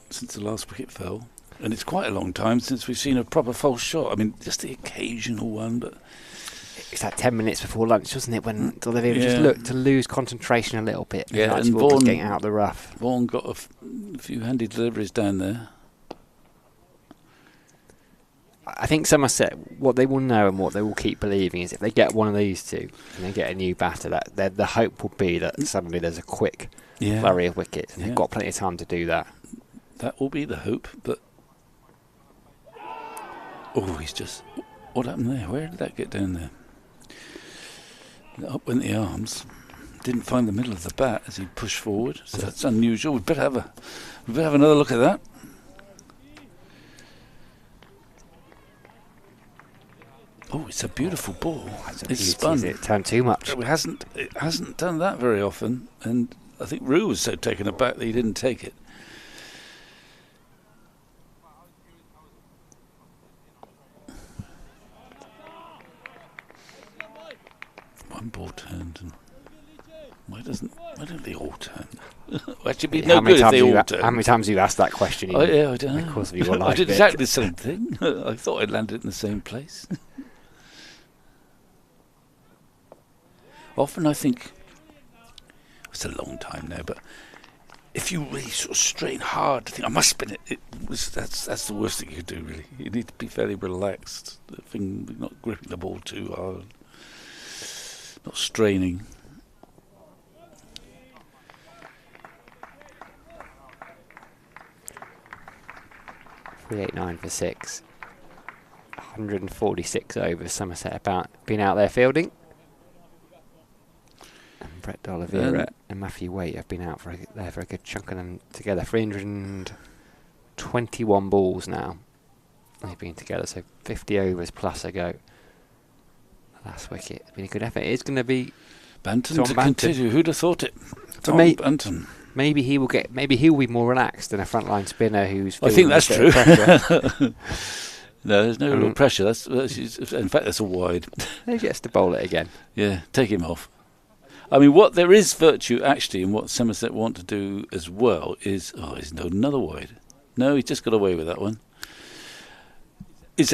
since the last wicket fell, and it's quite a long time since we've seen a proper false shot. I mean, just the occasional one, but It's like 10 minutes before lunch, wasn't it, when D'Oliveira just looked to lose concentration a little bit. Yeah, and and Vaughan was Vaughan- getting out of the rough. Vaughan got a few handy deliveries down there. I think Somerset, what they will know and what they will keep believing is if they get one of these two and they get a new batter, that the hope will be that suddenly there's a quick flurry of wickets, and they've got plenty of time to do that. That will be the hope, but what happened there? Where did that get down there? Up went the arms. Didn't find the middle of the bat as he pushed forward, so that's unusual. We better have another look at that. Oh, it's a beautiful ball. It's spun. It turned too much. It hasn't done that very often, and I think Rue was so taken aback that he didn't take it. One ball turned, and why don't they all turn? Actually, it'd be no good if they all turn. How many times have you asked that question? I don't know. Of course, of your I life did bit. exactly the same thing. I thought I'd landed in the same place. Often I think, it's a long time now, but if you really sort of strain hard to think, I must spin it, that's the worst thing you could do, really. You need to be fairly relaxed, not gripping the ball too hard, not straining. .389 for 6. 146 overs. Somerset about been out there fielding. And Brett D'Oliveira and Matthew Waite have been out for a good chunk of them together. 321 balls now. They've been together, so 50 overs plus a go. Last wicket. It's been a good effort. It's going to be Banton Tom to Banton. continue. Who'd have thought it? Tom me- Banton. Maybe he'll be more relaxed than a frontline spinner who's. I think feeling a that's bit true. of pressure. No, there's no real pressure. That's in fact, that's a wide. He gets to bowl it again. Yeah, take him off. I mean, what there is virtue actually in what Somerset want to do as well is another wide. No, he just got away with that one. It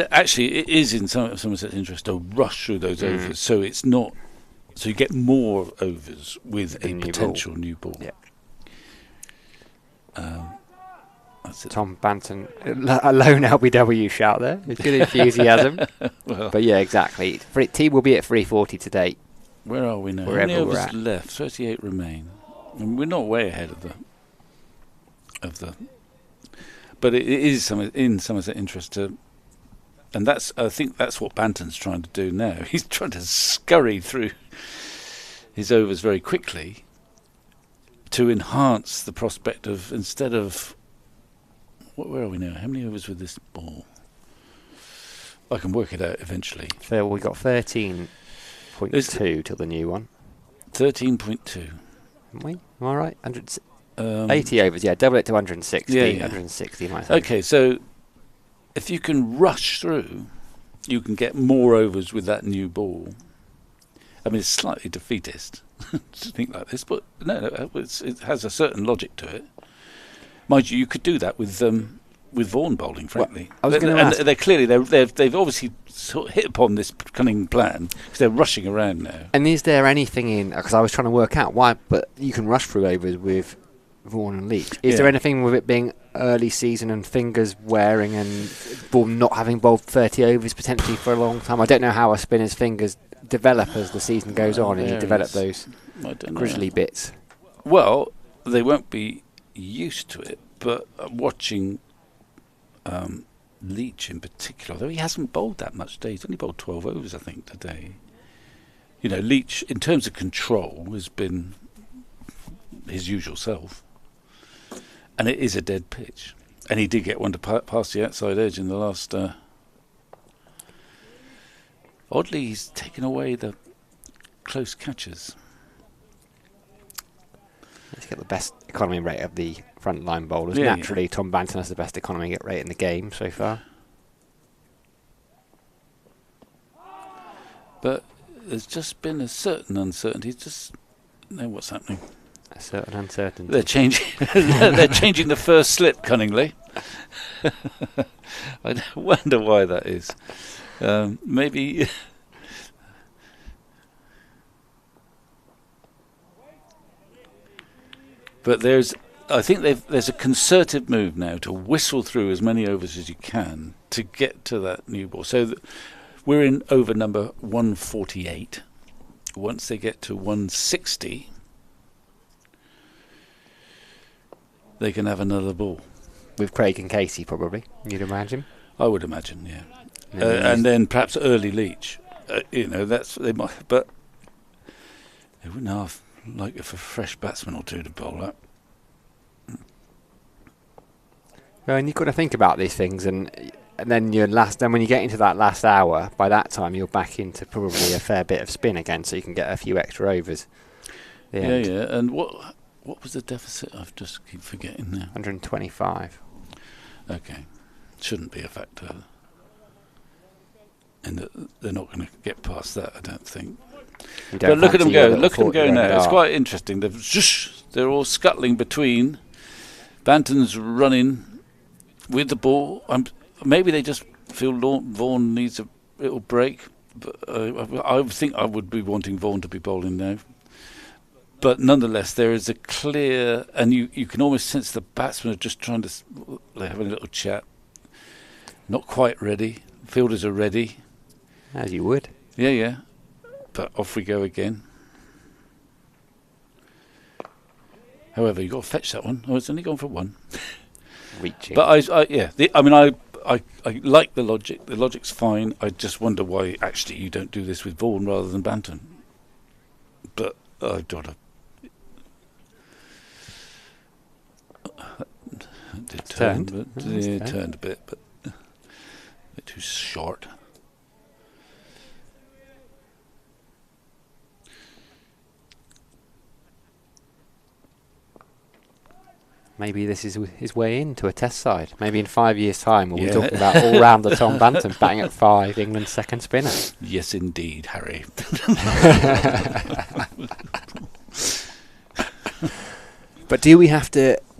is in Somerset's interest to rush through those overs, so it's not. So you get more overs with a potential new ball. Yeah. That's it. Tom Banton, a lone LBW shout there. It's good enthusiasm. Well, But yeah, exactly. Team will be at 340 today. where are we now? How Wherever many we're overs at. left? 38 remain. And we're not way ahead of the. But it is in Somerset's interest to. And I think that's what Banton's trying to do now. He's trying to scurry through his overs very quickly to enhance the prospect of, instead of, where are we now? How many overs with this ball? I can work it out eventually. So we got 13.2 till the new one. 13.2. Haven't we? Am I right? 80 overs, yeah. Double it to 160. Yeah, yeah. 160, I think. Okay, so if you can rush through, you can get more overs with that new ball. I mean, it's slightly defeatist to think like this, but no, it has a certain logic to it. Mind you could do that with Vaughan bowling, frankly. Well, I was going to ask. They've obviously sort of hit upon this cunning plan because they're rushing around now. And is there anything in, because I was trying to work out why, but you can rush through overs with Vaughan and Leach. Is there anything with it being early season and fingers wearing and ball not having bowled 30 overs potentially for a long time? I don't know how a spinner's fingers develop as the season goes on and you develop those grizzly bits. Well, they won't be used to it, but watching Leach in particular, although he hasn't bowled that much today, he's only bowled 12 overs I think today. You know, Leach in terms of control has been his usual self, and it is a dead pitch, and he did get one to pass the outside edge in the last oddly he's taken away the close catches. Let's get the best economy rate of the front line bowlers. Naturally, Tom Banton has the best economy rate in the game so far. But there's just been a certain uncertainty. Just know what's happening. A certain uncertainty. They're changing. They're changing the first slip cunningly. I wonder why that is. Maybe. But I think there's a concerted move now to whistle through as many overs as you can to get to that new ball. So we're in over number 148. Once they get to 160, they can have another ball. With Craig and Casey, probably, you'd imagine. I would imagine, yeah. And then perhaps early Leach. They might, but they wouldn't have like if a fresh batsman or two to bowl that. Well, and you've got to think about these things, and then when you get into that last hour, by that time you're back into probably a fair bit of spin again, so you can get a few extra overs. Yeah. And what was the deficit? I just keep forgetting now. 125. Okay, shouldn't be a factor. And they're not going to get past that, I don't think. But look at them go! Look at them go now! It's quite interesting. They're all scuttling between. Banton's running with the ball. Maybe they just feel Vaughan needs a little break. But I think I would be wanting Vaughan to be bowling now. But nonetheless, there is a clear, and you can almost sense the batsmen are just trying to have a little chat. Not quite ready. Fielders are ready. As you would. Yeah. But off we go again. However, you've got to fetch that one. Oh, it's only gone for one. Reaching. But I like the logic. The logic's fine. I just wonder why actually you don't do this with Vaughan rather than Banton. But I don't know. It did turn, but it turned a bit, but a bit too short. Maybe this is his way into a test side. Maybe in 5 years' time we'll be talking about all-rounder Tom Banton batting at 5, England's second spinner. Yes, indeed, Harry. But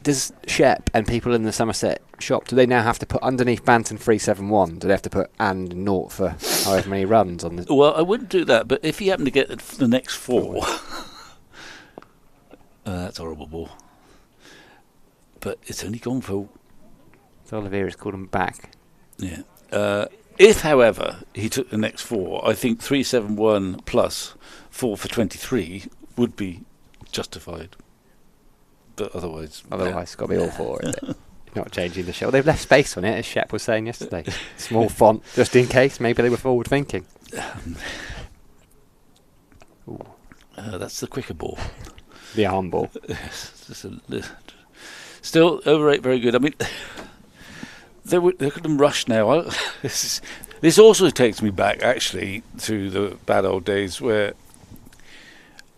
does Shep and people in the Somerset shop, do they now have to put underneath Banton 371? Do they have to put and 0 for however many runs on the? Well, I wouldn't do that, but if he happened to get the next 4, that's a horrible ball. But it's only gone for. So Oliveira's called him back. Yeah. If, however, he took the next 4, I think 371 plus 4 for 23 would be justified. But otherwise, it's got to be all 4, is it? Not changing the show. They've left space on it, as Shep was saying yesterday. Small font, just in case. Maybe they were forward thinking. That's the quicker ball. The arm ball. Yes, still over 8, very good. I mean, look at them rush now. This also takes me back, actually, to the bad old days where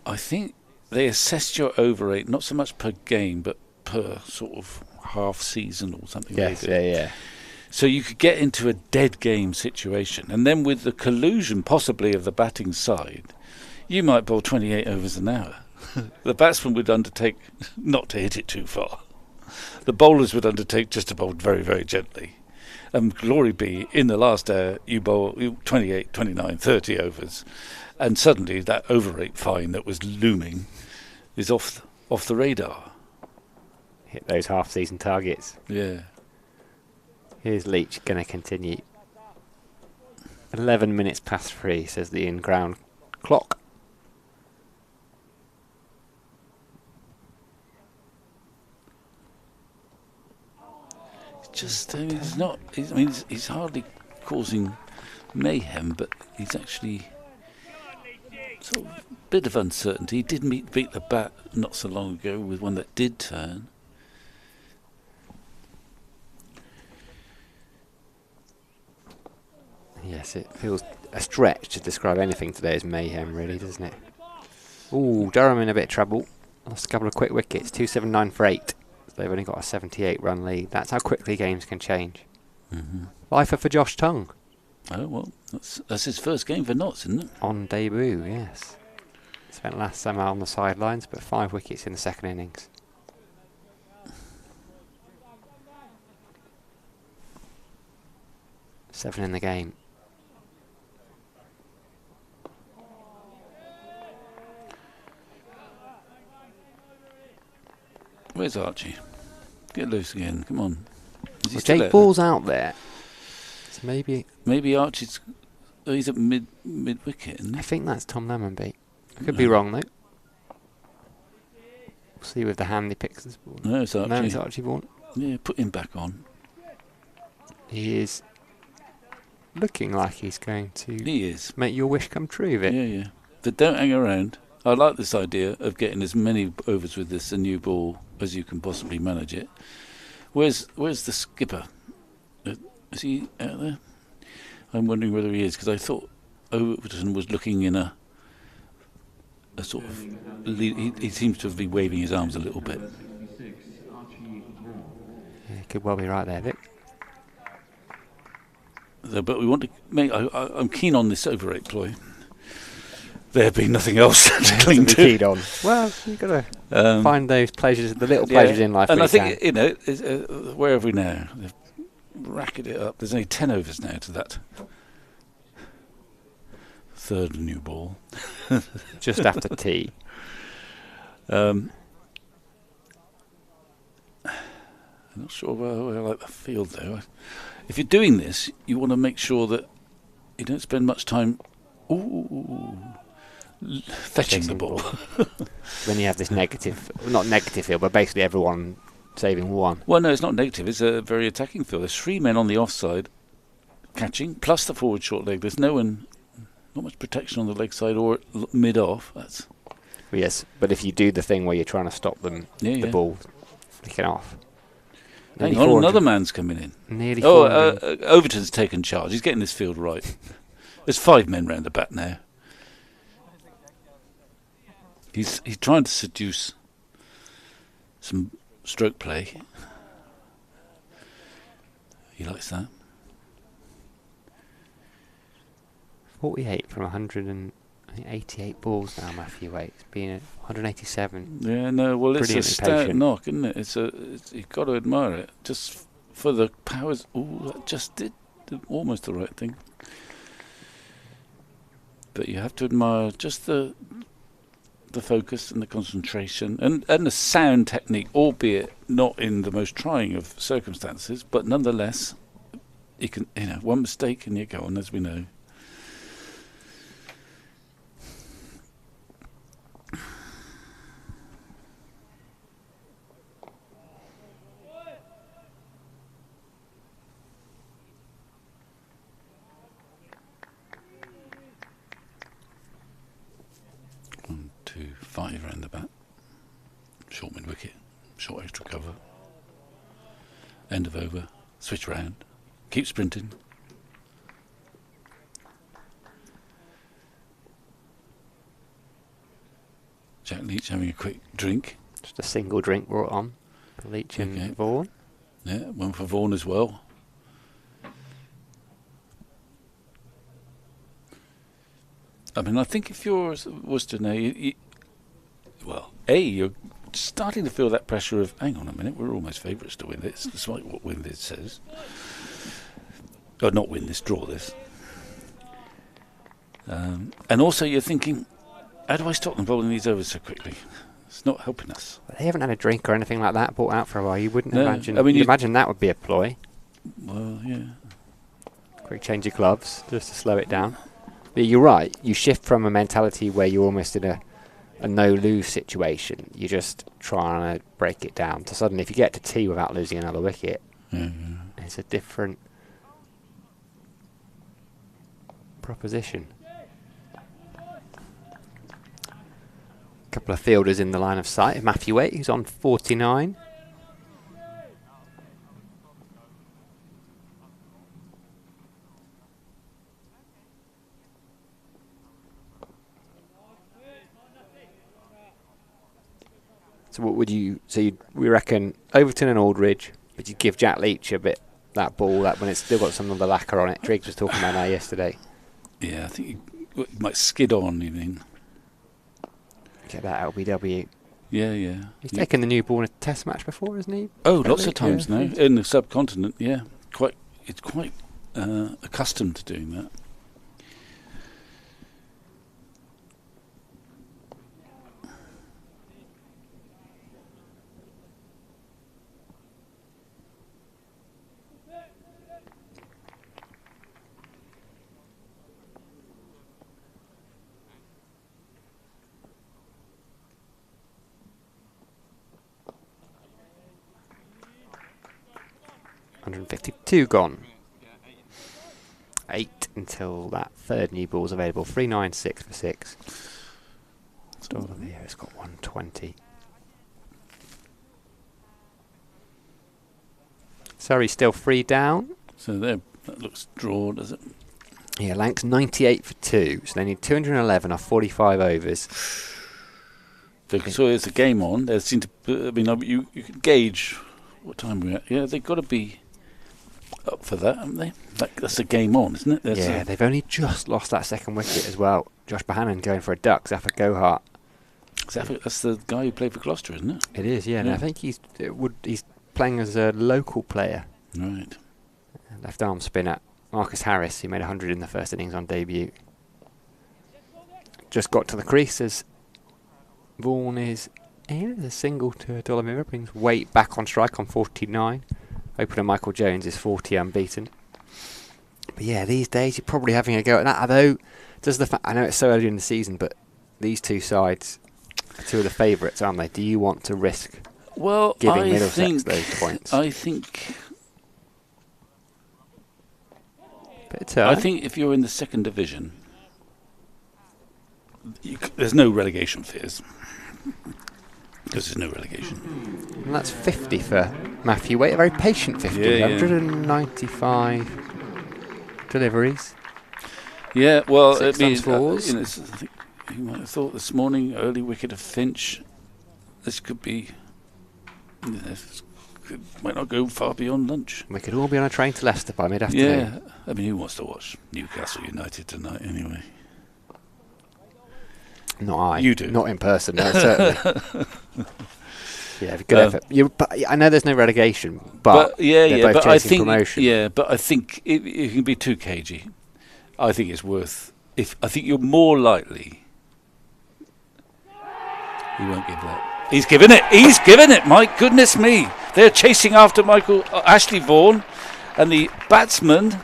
I think they assessed your over rate not so much per game, but per sort of half season or something. Yes, yeah. So you could get into a dead game situation, and then with the collusion possibly of the batting side, you might bowl 28 overs an hour. The batsman would undertake not to hit it too far. The bowlers would undertake just to bowl very, very gently. And glory be, in the last hour, you bowl 28, 29, 30 overs, and suddenly that over rate fine that was looming is off the radar. Hit those half-season targets. Yeah. Here's Leach going to continue. 11 minutes past 3, says the in-ground clock. Just, he's not. He's hardly causing mayhem, but he's actually sort of a bit of uncertainty. He did beat the bat not so long ago with one that did turn. Yes, it feels a stretch to describe anything today as mayhem, really, doesn't it? Ooh, Durham in a bit of trouble. Lost a couple of quick wickets, 279 for 8. They've only got a 78-run lead. That's how quickly games can change. Mm-hmm. Lifer for Josh Tongue. Oh, well, that's his first game for Notts, isn't it? On debut, yes. Spent last summer on the sidelines, but 5 wickets in the second innings. Seven in the game. Where's Archie? Get loose again. Come on. Is he Well, still Jake out Ball's out there. So maybe Archie's. Oh, he's at mid wicket, isn't I he? think that's Tom Lemmonby. I could be wrong, though. We'll see with the hand he picks this ball. No, it's Archie. No, it's Archie Vaughan. Yeah, put him back on. He is looking like he's going to He is. make your wish come true, Vic. Yeah. But don't hang around. I like this idea of getting as many overs with this new ball as you can possibly manage it. Where's the skipper? Is he out there? I'm wondering whether he is, because I thought Overton was looking in a sort of he seems to be waving his arms a little bit. Yeah, could well be right there, Vic. So, but we want to make. I'm keen on this over 8 ploy. There being nothing else to cling to. Keyed on. Well, you've got to find those pleasures, the little pleasures in life. And I think, where have we now? They've racketed it up. There's only 10 overs now to that third new ball. Just after tea. I'm not sure where I like the field, though. If you're doing this, you want to make sure that you don't spend much time fetching the ball. When you have this not negative field, but basically everyone saving one. Well, no, it's not negative. It's a very attacking field. There's 3 men on the offside catching, plus the forward short leg. There's not much protection on the leg side or mid-off. Yes, but if you do the thing where you're trying to stop them, the ball flicking off. Hang on, another man's coming in. Nearly Overton's taken charge. He's getting this field right. There's 5 men round the bat now. He's trying to seduce some stroke play. He likes that. 48 from 188 balls now, Matthew Waite's been at 187. Yeah, no, well, it's a Brilliantly stout patient. knock, isn't it? You've got to admire it. Just for the powers. Oh, that just did almost the right thing. But you have to admire just the focus and the concentration and the sound technique, albeit not in the most trying of circumstances, but nonetheless, you can, one mistake and you go on, as we know. Five around the bat. Short mid wicket. Short extra cover. End of over. Switch round. Keep sprinting. Jack Leach having a quick drink. Just a single drink brought on. Leach and Vaughan. Yeah, one for Vaughan as well. I mean, I think if you're Worcester now, you're starting to feel that pressure of, hang on a minute, we're almost favourites to win this, despite what win this says. Or not win this, draw this. And also you're thinking, how do I stop them bowling these overs so quickly? It's not helping us. They haven't had a drink or anything like that brought out for a while. You wouldn't imagine. I mean, you'd imagine that would be a ploy. Well, yeah. Quick change of gloves, just to slow it down. But you're right. You shift from a mentality where you're almost in a no-lose situation. You're just trying to break it down to suddenly, if you get to tea without losing another wicket, it's a different proposition. A couple of fielders in the line of sight. Matthew Waite, who's on 49. So what would you? We reckon Overton and Aldridge, but you give Jack Leach a bit that ball that when it's still got some of the lacquer on it. Driggs was talking about that yesterday. Yeah, I think you might skid on. You mean? Get that LBW. Yeah. He's taken the new ball in a Test match before, hasn't he? Oh, lots of times now in the subcontinent. Yeah, it's quite accustomed to doing that. $152 gone. 8 until that third new ball's available. 396 for 6. Still over here, it's got 120. Surrey's still 3 down. So there, that looks drawn, does it? Yeah, Lancs 98 for 2, so they need 211 off 45 overs. So there's a game on. There seem to, you can gauge what time we're at. Yeah, they've got to be up for that, haven't they? That's a game on, isn't it? Yeah, they've only just lost that second wicket as well. Josh Bohannon going for a duck. Zafar Gohart. That's the guy who played for Gloucester, isn't it? It is, yeah. And I think he's playing as a local player. Right. Left arm spinner. Marcus Harris, who made 100 in the first innings on debut. Just got to the crease as Vaughan is in. A single to Dolomira brings Waite back on strike on 49. Opener Michael Jones is 40 unbeaten. But yeah, these days you're probably having a go at that. Although, I know it's so early in the season, but these two sides are two of the favourites, aren't they? Do you want to risk giving Middlesex those points? I think if you're in the second division, there's no relegation fears. Because there's no relegation. And that's 50 for Matthew Waite. A very patient 50. 195 deliveries. Yeah, well, 6 I mean, fours. I think you might have thought this morning, early wicket of Finch, this could be, might not go far beyond lunch. We could all be on a train to Leicester by mid-afternoon. Yeah, I mean, who wants to watch Newcastle United tonight anyway? Not I. You do. Not in person, no, certainly. Yeah, good effort. But I know there's no relegation, but they're both chasing promotion. Yeah, but I think it can be too cagey. I think it's worth. I think you're more likely. He won't give that. He's given it. He's given it. My goodness me! They're chasing after Ashley Vaughan, and the batsman,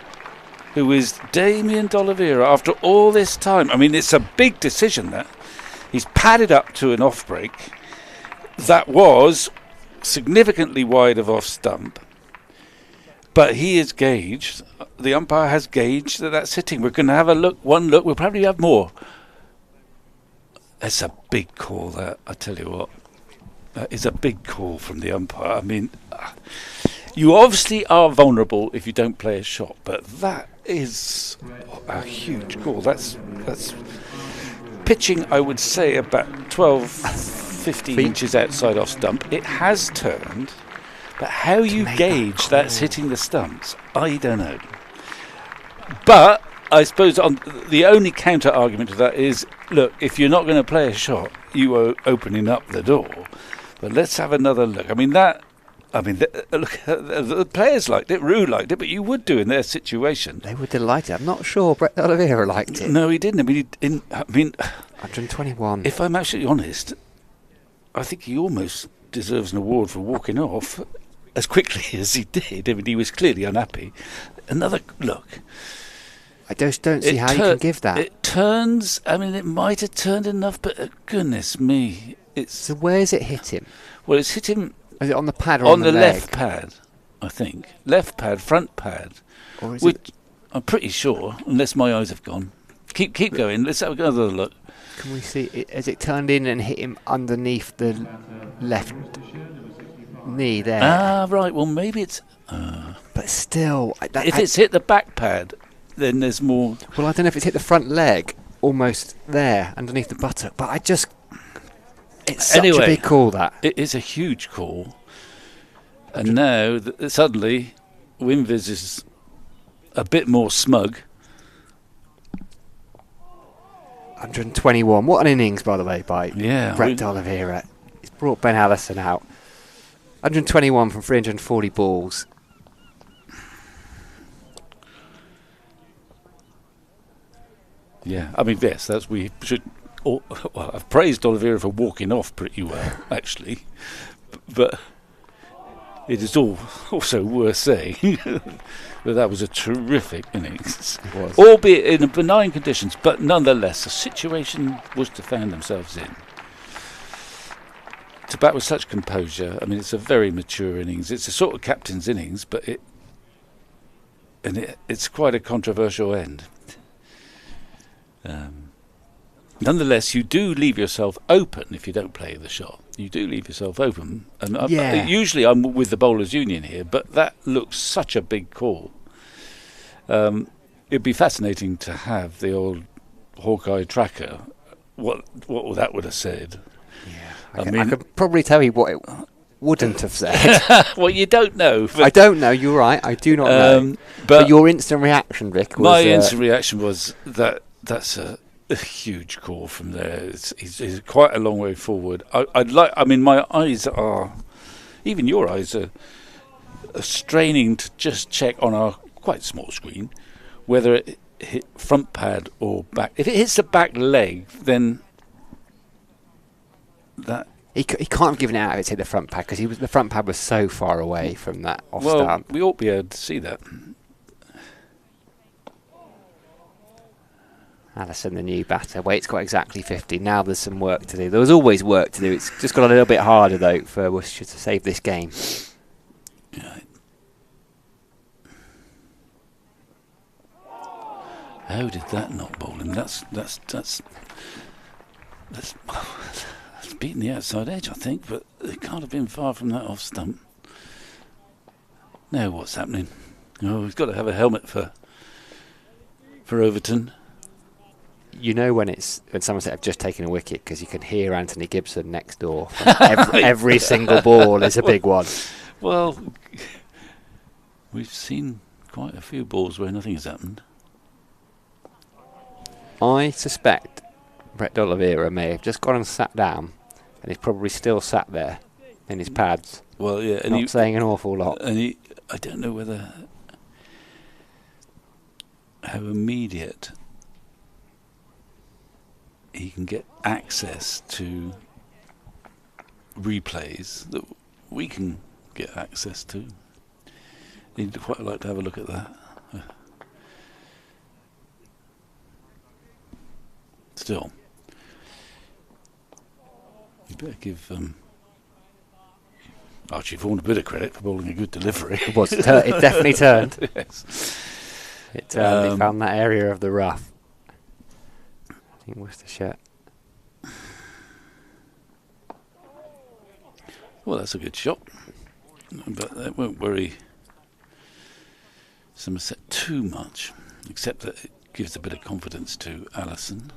who is Damien D'Oliveira. After all this time, I mean, it's a big decision. That he's padded up to an off break that was significantly wide of off stump, but he is gauged. The umpire has gauged that that's hitting. We're going to have a look. One look. We'll probably have more. It's a big call. That, I tell you what, that is a big call from the umpire. I mean, you obviously are vulnerable if you don't play a shot, but that is a huge call. That's pitching, I would say, about 12, 15 inches outside off stump. It has turned, but how you gauge that's hitting the stumps, I don't know. But I suppose the only counter argument to that is, look, if you're not going to play a shot, you are opening up the door. But let's have another look. Look, the players liked it, Rue liked it, but you would do in their situation. They were delighted. I'm not sure Brett D'Oliveira liked it. No, he didn't. 121. If I'm actually honest, I think he almost deserves an award for walking off as quickly as he did. I mean, he was clearly unhappy. Another look. I just don't see how you can give that. It turns. I mean, it might have turned enough, but goodness me, So where's it hit him? Well, it's hit him. Is it on the pad or on the leg? Left pad, I think. Left pad, front pad. Or is it? I'm pretty sure, unless my eyes have gone. Keep going. Let's have another look. Can we see? Has it turned in and hit him underneath the left knee there? Ah, right. Well, maybe it's. But still, if it's hit the back pad, then there's more. Well, I don't know if it's hit the front leg, almost there, underneath the buttock. But it's such a big call, that. It is a huge call. And now, suddenly, Winvis is a bit more smug. 121. What an innings, by the way, by Brett D'Oliveira. He's brought Ben Allison out. 121 from 340 balls. Yeah, I mean, yes, we should. Well, I've praised D'Oliveira for walking off pretty well, actually, but it is also worth saying that was a terrific innings. It was. Albeit in benign conditions, but nonetheless, the situation Worcester found themselves in. To bat with such composure, I mean, it's a very mature innings. It's a sort of captain's innings, but it's quite a controversial end. Nonetheless, you do leave yourself open if you don't play the shot. You do leave yourself open. And usually I'm with the Bowlers Union here, but that looks such a big call. It'd be fascinating to have the old Hawkeye tracker, what that would have said. Yeah, I could probably tell you what it wouldn't have said. Well, you don't know. I don't know, you're right, I do not know. But your instant reaction, Vic, was... My instant reaction was that's a huge call from there. He's quite a long way forward. My eyes are, even your eyes are straining to just check on our quite small screen whether it hit front pad or back. If it hits the back leg, then that he can't have given it out if it's hit the front pad, because the front pad was so far away from that off stump. We ought to be able to see that. Allison, the new batter, waits quite exactly 50. Now there's some work to do. There was always work to do. It's just got a little bit harder, though, for Worcestershire to save this game. Yeah. How did that not bowl him? That's beating the outside edge, I think, but it can't have been far from that off stump. Now what's happening? Oh, he's got to have a helmet for Overton. You know when Somerset have just taken a wicket, because you can hear Anthony Gibson next door. Every single ball is a big one. Well, we've seen quite a few balls where nothing has happened. I suspect Brett D'Oliveira may have just gone and sat down, and he's probably still sat there in his pads. Well, yeah, and Not saying an awful lot. And I don't know how immediate he can get access to replays that we can get access to. He'd quite like to have a look at that. Still, you better give Archie Vaughan a bit of credit for bowling a good delivery. It was. It definitely turned. Yes. It turned. He found that area of the rough. I think Worcestershire. Well, that's a good shot, but that won't worry Somerset too much, except that it gives a bit of confidence to Allison.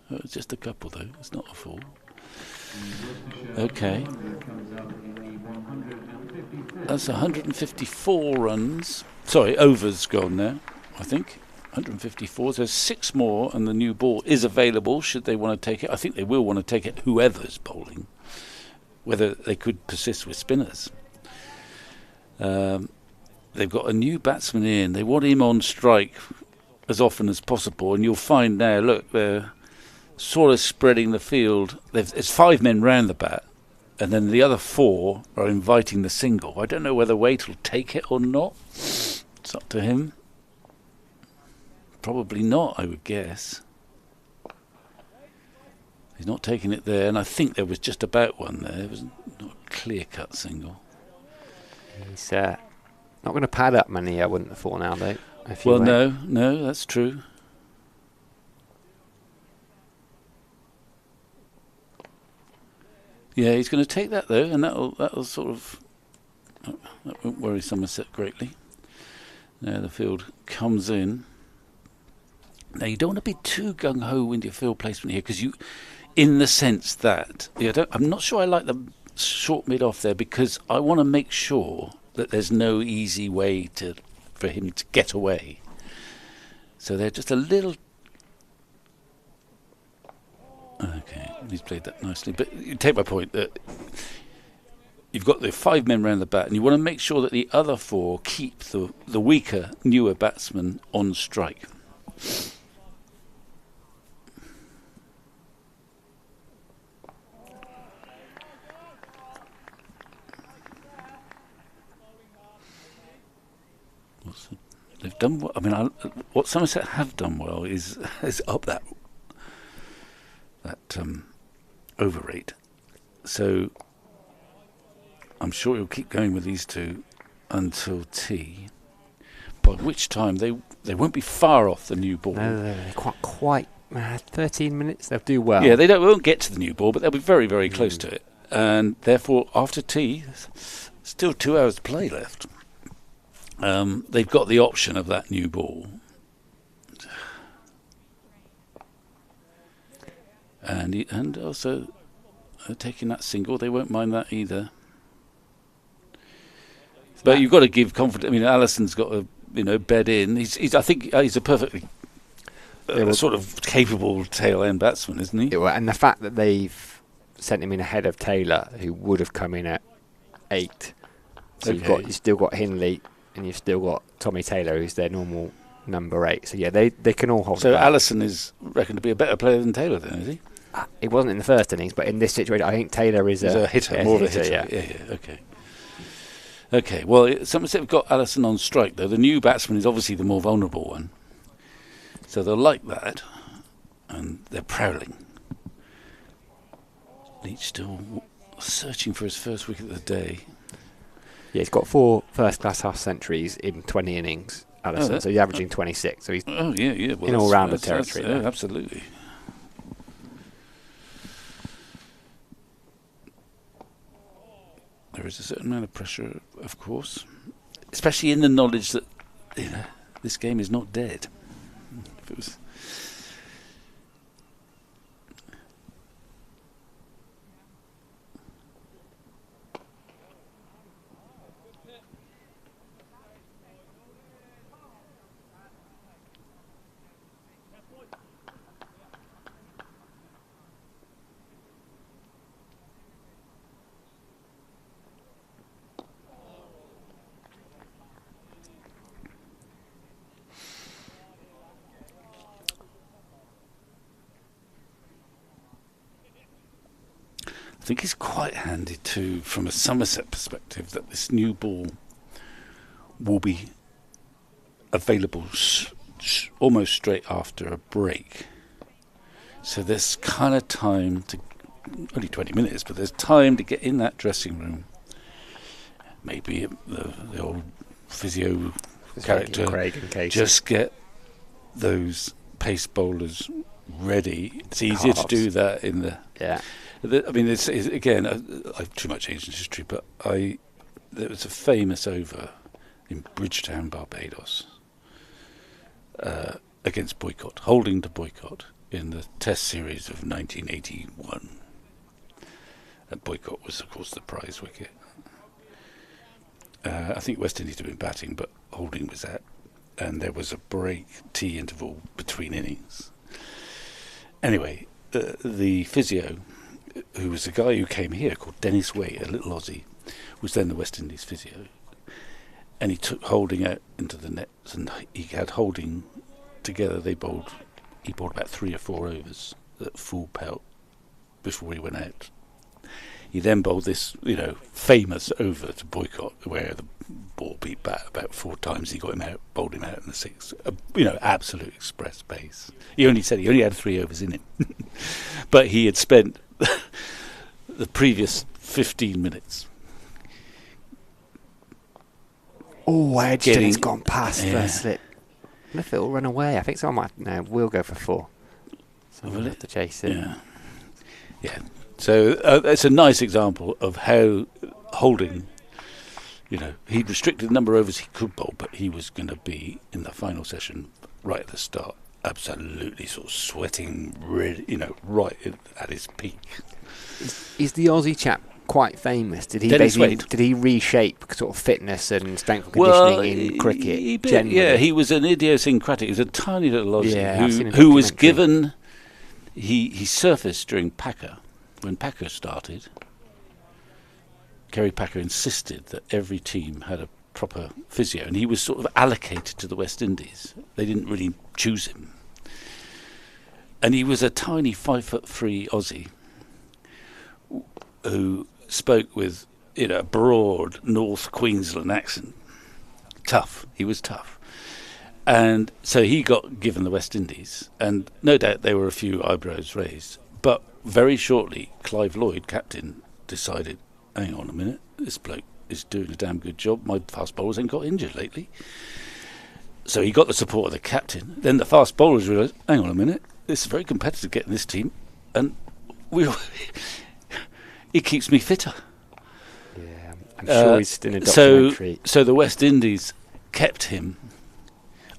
Oh, it's just a couple, though. It's not a full. Okay. That's 154 runs. Sorry, overs gone now, I think. 154. There's 6 more, and the new ball is available should they want to take it. I think they will want to take it, whoever's bowling, whether they could persist with spinners. They've got a new batsman in. They want him on strike as often as possible, and you'll find now, look, they're sort of spreading the field. There's 5 men round the bat, and then the other 4 are inviting the single. I don't know whether Waite will take it or not. It's up to him. Probably not, I would guess. He's not taking it there, and I think there was just about one there. It was not a clear-cut single. He's not going to pad up many, I wouldn't have thought now, though. Well, no, that's true. Yeah, he's going to take that though, and that'll sort of that won't worry Somerset greatly. Now the field comes in. Now you don't want to be too gung ho with your field placement here, because in the sense that I'm not sure I like the short mid off there, because I want to make sure that there's no easy way for him to get away. So they're just a little. Okay, he's played that nicely. But you take my point that you've got the 5 men round the bat, and you want to make sure that the other 4 keep the weaker, newer batsman on strike. They've done well. I mean, what Somerset have done well is up that over rate. So I'm sure he'll keep going with these 2 until tea, by which time they won't be far off the new ball. No, they're quite 13 minutes. They'll do well. Yeah, won't get to the new ball, but they'll be very, very close to it. And therefore, after tea, still 2 hours to play left. They've got the option of that new ball. And also taking that single, they won't mind that either. But you've got to give confidence. I mean, Allison's got to bed in. I think he's a perfectly sort of capable tail end batsman, isn't he? And the fact that they've sent him in ahead of Taylor, who would have come in at 8. So you've still got Hindley, and you've still got Tommy Taylor, who's their normal number 8. So yeah, they can all hold. So back. Allison is reckoned to be a better player than Taylor, then, is he? It wasn't in the first innings, but in this situation, I think Taylor is a hitter, more of a hitter. Yeah. Okay. Well, Somerset have got Allison on strike, though. The new batsman is obviously the more vulnerable one, so they'll like that, and they're prowling. Leach still searching for his first wicket of the day. Yeah, he's got 4 first-class half-centuries in 20 innings, Allison, so he's averaging 26. So he's well, in all-rounder territory. Absolutely. There is a certain amount of pressure, of course, especially in the knowledge that this game is not dead. If it was think it's quite handy too, from a Somerset perspective, that this new ball will be available almost straight after a break. So there's kind of time to, only 20 minutes, but there's time to get in that dressing room. Maybe the old physio character, Craig and Casey. just get those pace bowlers ready. It's easier to do that in the... Yeah. I mean, this is, again, I've too much ancient history, but there was a famous over in Bridgetown, Barbados, against Boycott, holding to Boycott in the Test series of 1981. And Boycott was, of course, the prize wicket. I think West Indies had been batting, but holding was out. And there was a break, tea interval between innings. Anyway, the physio, who was a guy who came here called Dennis Way, a little Aussie, was then the West Indies physio. And he took Holding out into the nets, and he had Holding together. He bowled about 3 or 4 overs at full pelt before he went out. He then bowled this, famous over to Boycott, where the ball beat bat about 4 times. He got him out, bowled him out in the 6th. Absolute express pace. He only said he only had 3 overs in him, but he had spent the previous 15 minutes. Oh, Edgerton's gone past first slip. I if it'll run away. I think someone might. We'll go for 4. So we'll have to chase it. Yeah. So it's a nice example of how Holding, he'd restricted the number of overs he could bowl, but he was going to be in the final session right at the start, absolutely sort of sweating, right at his peak. Is the Aussie chap quite famous? Did he reshape sort of fitness and strength and conditioning in cricket? Generally? He was an idiosyncratic. He was a tiny little Aussie who was given. He surfaced during Packer. When Packer started, Kerry Packer insisted that every team had a proper physio, and he was sort of allocated to the West Indies. They didn't really choose him. And he was a tiny 5'3" Aussie who spoke with a broad North Queensland accent. Tough. He was tough. And so he got given the West Indies, and no doubt there were a few eyebrows raised. But very shortly, Clive Lloyd, captain, decided, hang on a minute, this bloke is doing a damn good job. My fast bowlers ain't got injured lately. So he got the support of the captain. Then the fast bowlers realised, hang on a minute, this is very competitive getting this team, and he keeps me fitter. Yeah, I'm sure he's in a documentary. So the West Indies kept him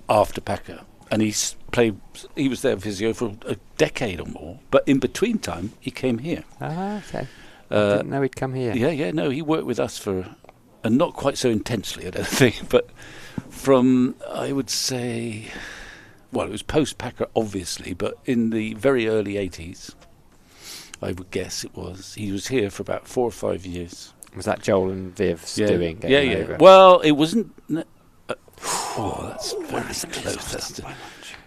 after Packer, and he was their physio for a decade or more, but in between time he came here. Okay. I didn't know he'd come here. No, he worked with us and not quite so intensely, I don't think, but from, I would say, well, it was post-Packer, obviously, but in the very early 80s, I would guess it was. He was here for about 4 or 5 years. Was that Joel and Viv's doing? Yeah. Over? Well, it wasn't... that's very close.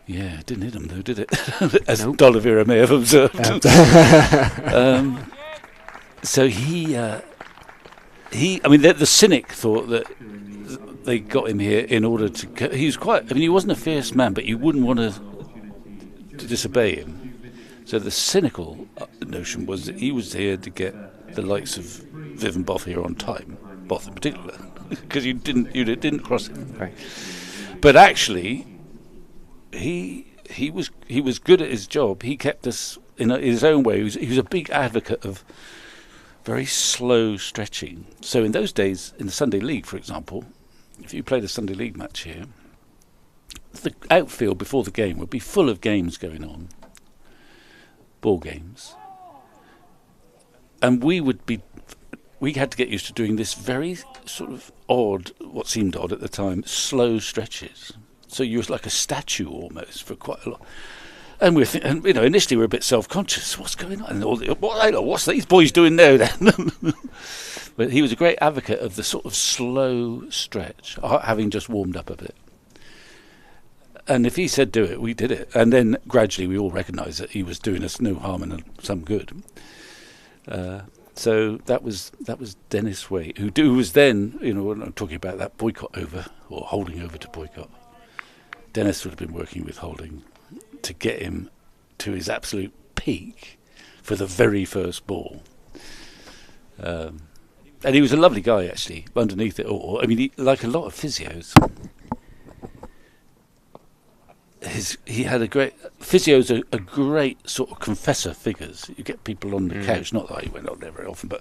Yeah, it didn't hit him though, did it? As D'Oliveira may have observed. So the cynic thought that they got him here in order to... He was he wasn't a fierce man, but you wouldn't want to disobey him. So the cynical notion was that he was here to get the likes of Viv and Boff here on time, Boff in particular, because you didn't cross him. Right. But actually, he was good at his job. He kept us in his own way. He was a big advocate of very slow stretching. So in those days, in the Sunday League, for example, if you played a Sunday League match here, the outfield before the game would be full of games going on, ball games, and we had to get used to doing this very sort of odd, what seemed odd at the time, slow stretches. So you was like a statue almost for quite a lot. And initially we're a bit self-conscious. What's going on? And what's these boys doing now then? But he was a great advocate of the sort of slow stretch, having just warmed up a bit. And if he said do it, we did it. And then gradually we all recognised that he was doing us no harm and some good. So that was Dennis Waite, who was then, when I'm talking about that boycott over, or holding over to boycott, Dennis would have been working with Holding to get him to his absolute peak for the very first ball. And he was a lovely guy, actually, underneath it all. I mean, like a lot of physios, he had physios are a great sort of confessor figures. You get people on the couch, not that he went on there very often,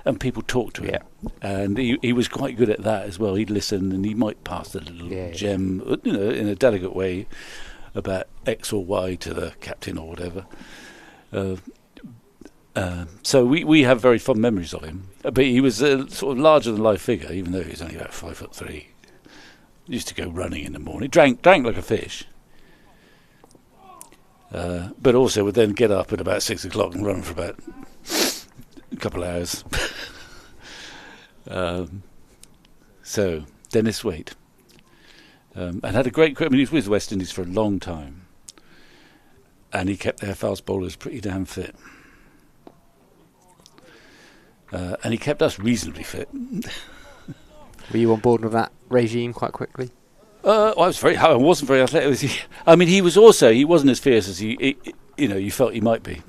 and people talk to him. And he was quite good at that as well. He'd listen, and he might pass a little gem, in a delicate way, about X or Y to the captain or whatever. So we have very fond memories of him. But he was a sort of larger than life figure, even though he was only about 5'3". Used to go running in the morning. Drank like a fish. But also would then get up at about 6 o'clock and run for about a couple of hours. So Dennis Waite, and had a great career. I mean, he was with the West Indies for a long time, and he kept their fast bowlers pretty damn fit. And he kept us reasonably fit. Were you on board with that regime quite quickly? I wasn't very athletic. I mean, he wasn't as fierce as you felt he might be.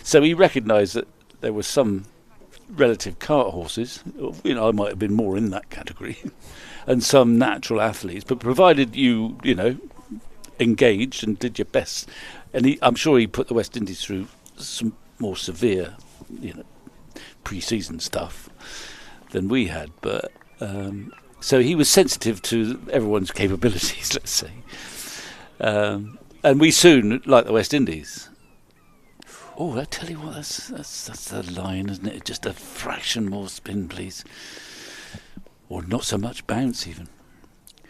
So he recognised that there were some relative cart horses. I might have been more in that category, and some natural athletes. But provided you engaged and did your best, and I'm sure he put the West Indies through some more severe, pre-season stuff than we had, but. So he was sensitive to everyone's capabilities, let's say. And we soon, like the West Indies. Oh, I tell you what, that's the line, isn't it? Just a fraction more spin, please. Or not so much bounce, even.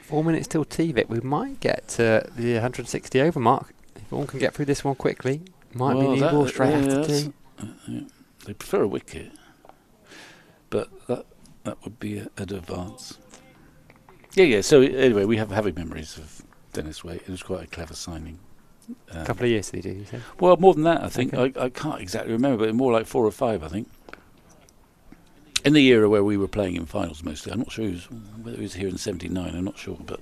4 minutes till tea, Vic. We might get to the 160 over mark. If one can get through this one quickly, might be new ball straight after tea. They prefer a wicket. But that would be an advance. Yeah. So anyway, we have happy memories of Dennis Waite. It was quite a clever signing. A couple of years did he do, you say? Well, more than that, I think. Okay. I can't exactly remember, but more like 4 or 5, I think. In the era where we were playing in finals mostly. I'm not sure whether he was here in '79. I'm not sure, but.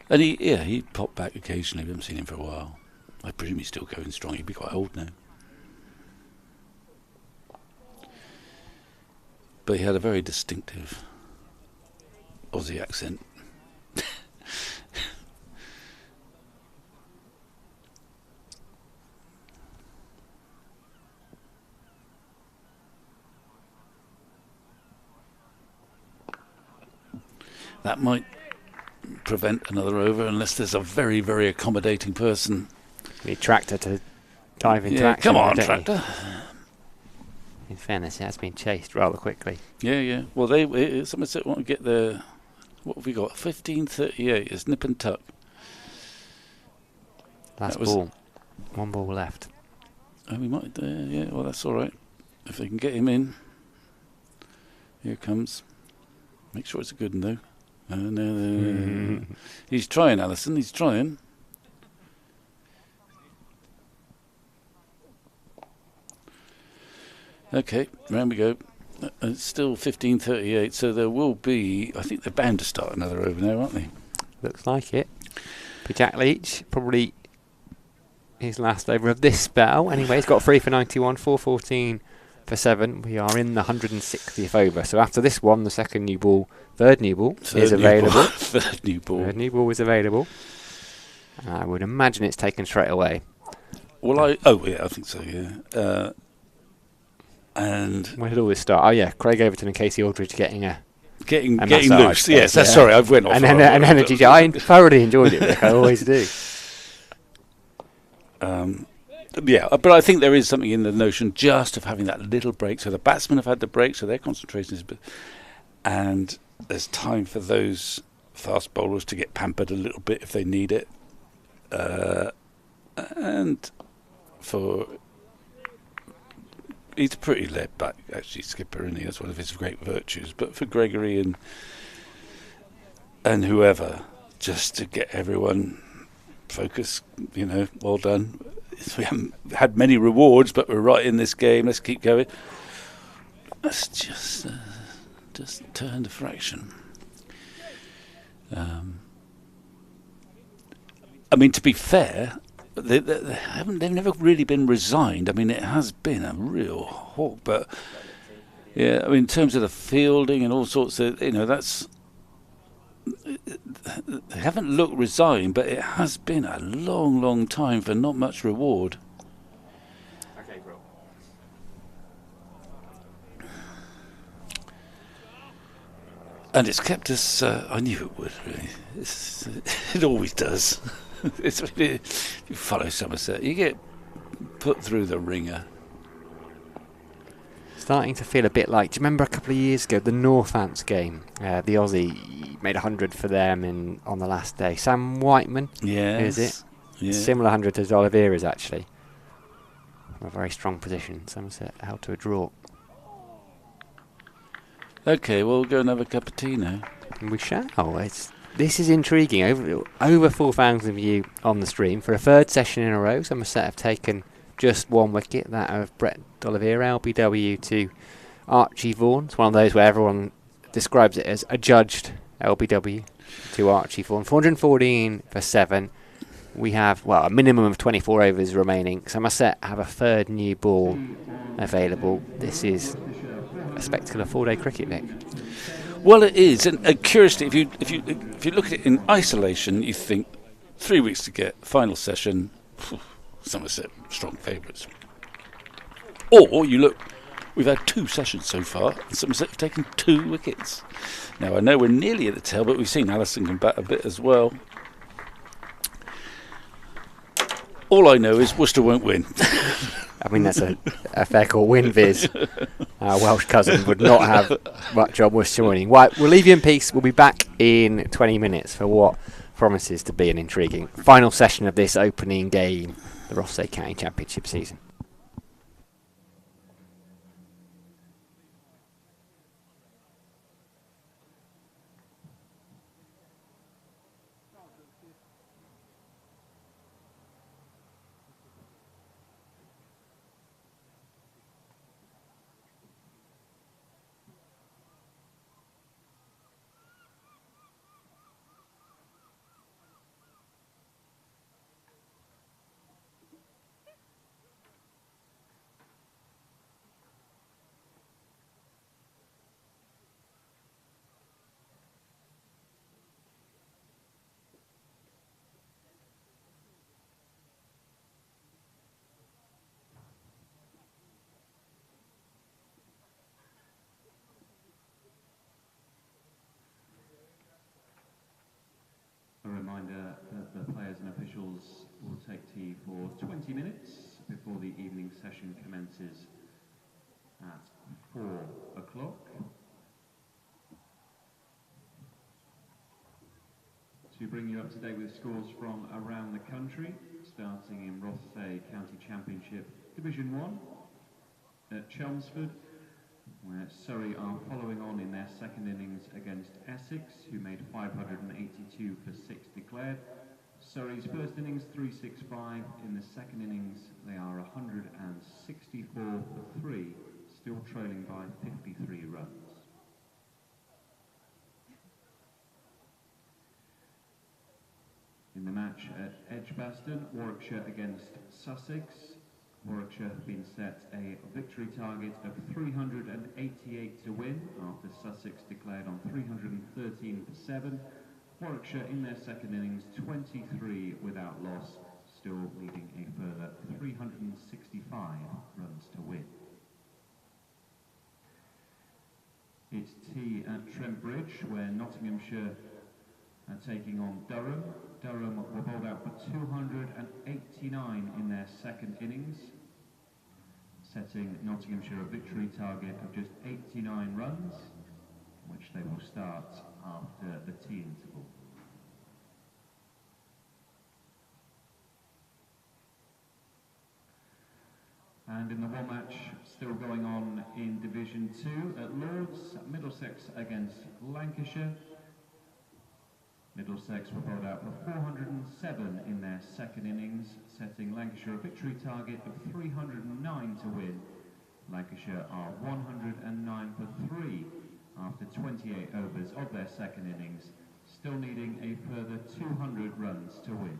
And he popped back occasionally. We haven't seen him for a while. I presume he's still going strong. He'd be quite old now. But he had a very distinctive Aussie accent. That might prevent another over unless there's a very, very accommodating person. Need Tractor to dive into action. Come on, Tractor. In fairness, it has been chased rather quickly. Yeah. Well, Somerset want to get the. What have we got? 15:38. It's nip and tuck. Last ball. One ball left. Oh, we might. Yeah. Well, that's all right. If they can get him in. Here it comes. Make sure it's a good one, though. No. He's trying, Alison. He's trying. Okay, round we go. It's still 15:38, so there will be. I think they're bound to start another over now, aren't they? Looks like it. For Jack Leach, probably his last over of this spell. Anyway, he's got 3 for 91, 414 for 7. We are in the 160th over. So after this one, the second new ball, third new ball is available. Third new ball. Third new ball is available. I would imagine it's taken straight away. Well, I think so. Yeah. And when did all this start? Oh yeah, Craig Overton and Casey Aldridge getting massage, loose. Yes, that's sorry. I've went off. And an energy. I thoroughly enjoyed it. Nick, I always do. Yeah, but I think there is something in the notion just of having that little break. So the batsmen have had the break, so their concentration is, and there's time for those fast bowlers to get pampered a little bit if they need it, and for. He's a pretty laid back, actually, skipper, isn't he? That's one of his great virtues. But for Gregory and whoever, just to get everyone focused, well done. we haven't had many rewards, but we're right in this game. Let's keep going. Let's just turn the fraction. I mean, to be fair, they've never really been resigned. I mean, it has been a real hawk, but yeah, I mean, in terms of the fielding and all sorts of, that's. They haven't looked resigned, but it has been a long, long time for not much reward. Okay, bro. And it's kept us. I knew it would. Really, it always does. It's really, if you follow Somerset, you get put through the ringer. Starting to feel a bit like, do you remember a couple of years ago, the Northants game? The Aussie made 100 for them on the last day. Sam Whiteman, Yes. is it? Yeah. Similar 100 to Oliveira's, actually. From a very strong position. Somerset held to a draw. Okay, well, we'll go and have a cup of tea now. And we shall. This is intriguing. Over 4,000 of you on the stream. For a third session in a row, Somerset have taken just one wicket, that of Brett D'Oliveira, LBW to Archie Vaughan. It's one of those where everyone describes it as a judged LBW to Archie Vaughan. 414 for 7. We have, a minimum of 24 overs remaining. Somerset have a third new ball available. This is a spectacular 4-day cricket, Vic. Well, it is, and curiously, if you look at it in isolation, you think 3 weeks to get final session. Somerset strong favourites. Or you look, we've had 2 sessions so far, and Somerset have taken 2 wickets. Now I know we're nearly at the tail, but we've seen Allison can bat a bit as well. All I know is Worcester won't win. I mean, that's a fair call win, Viz. Our Welsh cousin would not have much on Worcester winning. Right, we'll leave you in peace. We'll be back in 20 minutes for what promises to be an intriguing final session of this opening game, the Rothesay County Championship season. A reminder that the players and officials will take tea for 20 minutes before the evening session commences at 4 o'clock. To bring you up to date with scores from around the country, starting in Rothesay County Championship Division 1 at Chelmsford, where Surrey are following on in their second innings against Essex, who made 582 for 6 declared. Surrey's first innings 365. In the second innings they are 164 for 3, still trailing by 53 runs. In the match at Edgbaston, Warwickshire against Sussex, Warwickshire have been set a victory target of 388 to win after Sussex declared on 313 for 7. Warwickshire in their second innings 23 without loss, still needing a further 365 runs to win. It's tea at Trent Bridge, where Nottinghamshire are taking on Durham. Durham were bowled out for 289 in their second innings, setting Nottinghamshire a victory target of just 89 runs, which they will start after the tea interval. And in the one match still going on in Division 2 at Lords, Middlesex against Lancashire. Middlesex were bowled out for 407 in their second innings, setting Lancashire a victory target of 309 to win. Lancashire are 109 for 3 after 28 overs of their second innings, still needing a further 200 runs to win.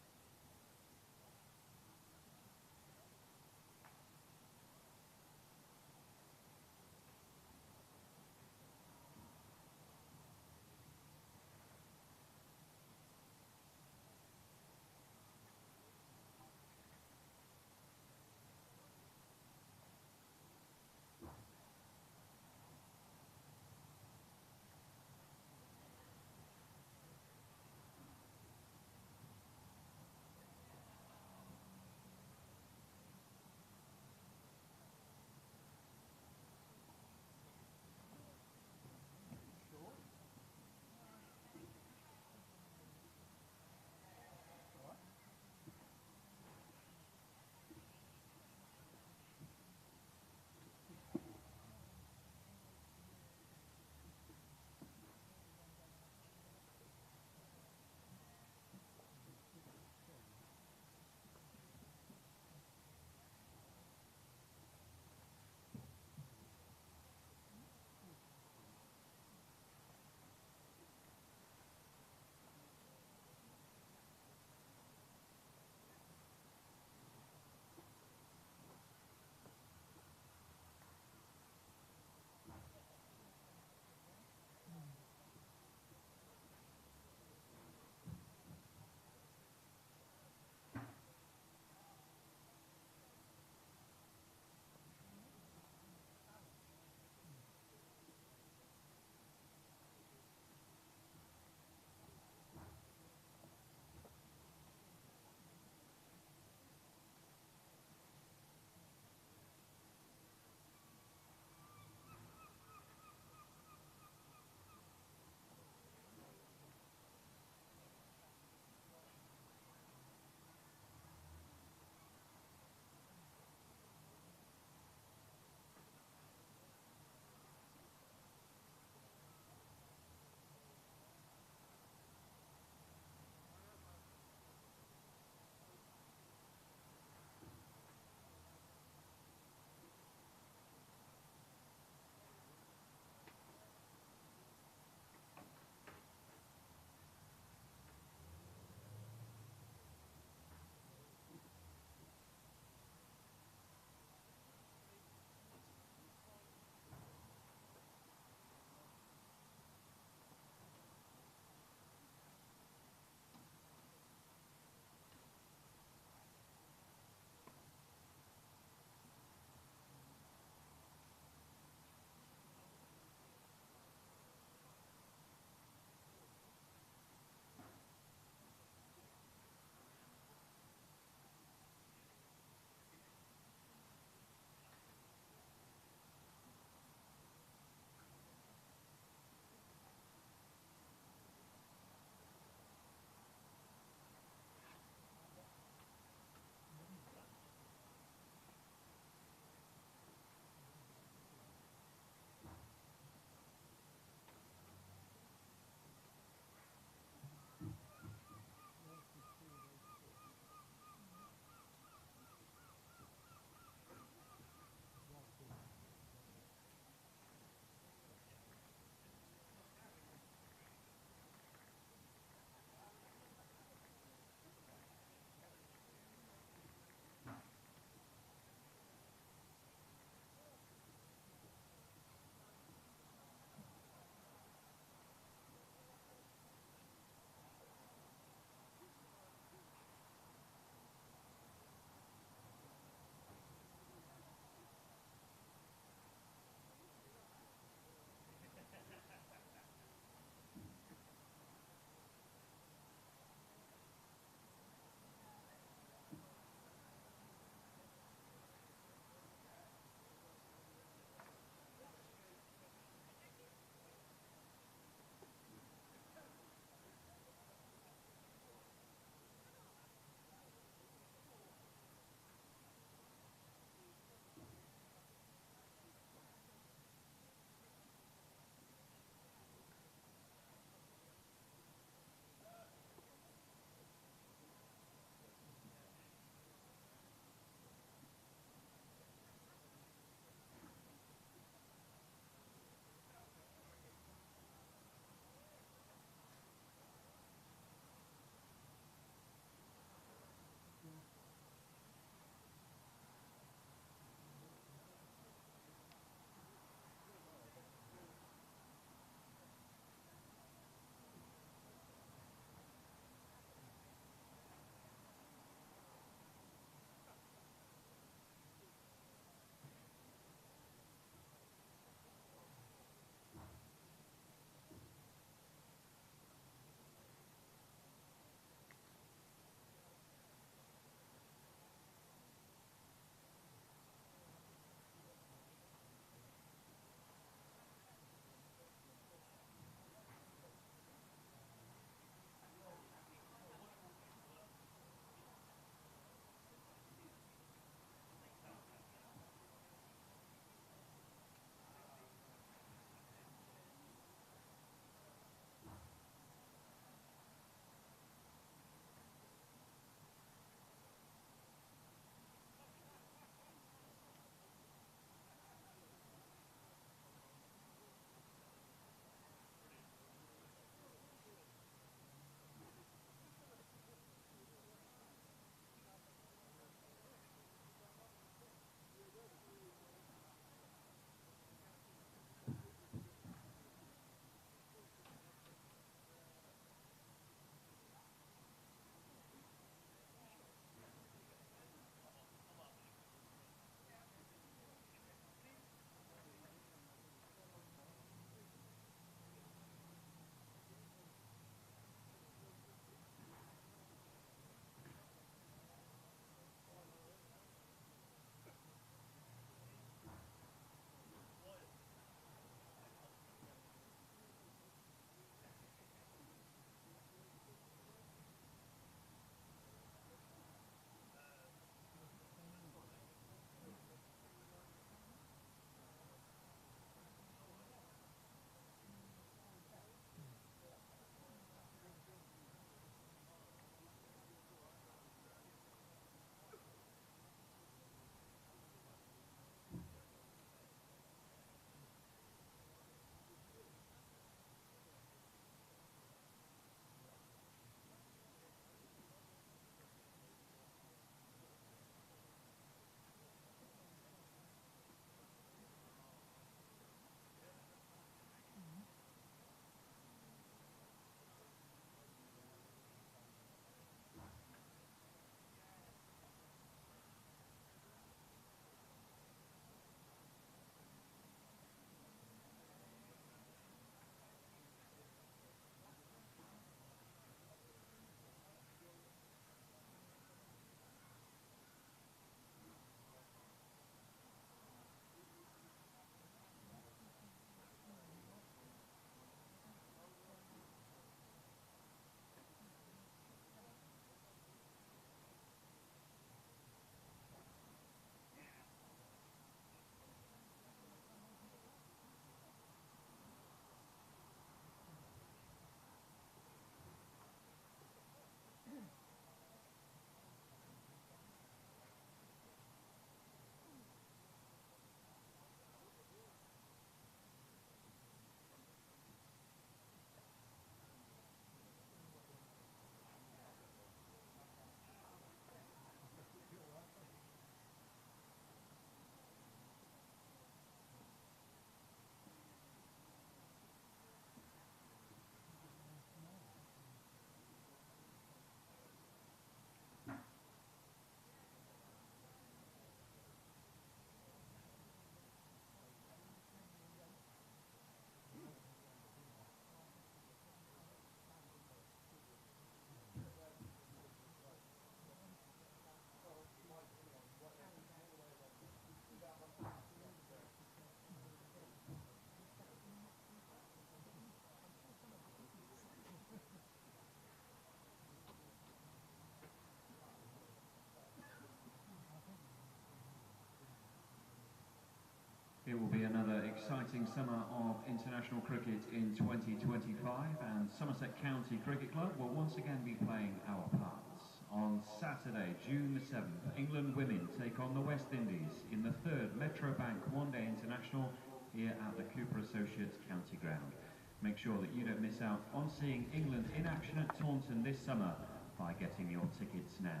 exciting summer of international cricket in 2025, and Somerset County Cricket Club will once again be playing our parts. On Saturday, June the 7th, England women take on the West Indies in the third Metrobank One-Day International here at the Cooper Associates County Ground. Make sure that you don't miss out on seeing England in action at Taunton this summer by getting your tickets now.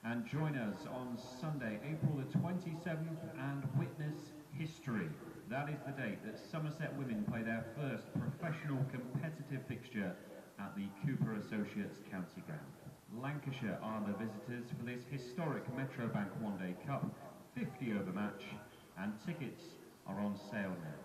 And join us on Sunday, April the 27th, and witness history. That is the date that Somerset women play their first professional competitive fixture at the Cooper Associates County Ground. Lancashire are the visitors for this historic Metrobank One Day Cup 50 over match, and tickets are on sale now.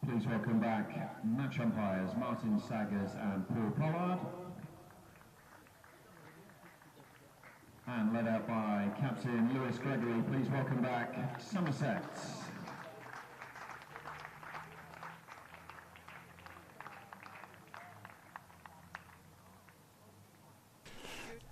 Please welcome back match umpires Martin Saggers and Paul Pollard. And led out by Captain Lewis Gregory, please welcome back Somerset.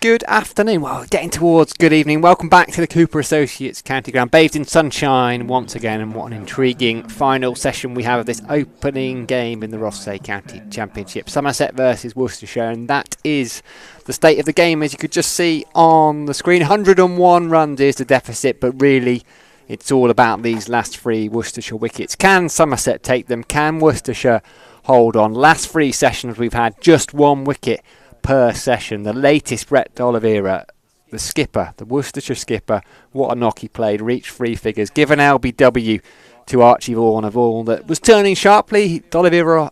good afternoon. Well, getting towards good evening. Welcome back to the Cooper Associates County Ground, bathed in sunshine once again, and what an intriguing final session we have of this opening game in the Rothesay County Championship. Somerset versus Worcestershire, and that is the state of the game, as you could just see on the screen. 101 runs is the deficit, but really it's all about these last 3 Worcestershire wickets. Can Somerset take them? Can Worcestershire hold on? Last 3 sessions we've had just 1 wicket per session. The latest, Brett D'Oliveira, the skipper, the Worcestershire skipper, what a knock he played, reached 3 figures, give an LBW to Archie Vaughan, a ball that was turning sharply. D'Oliveira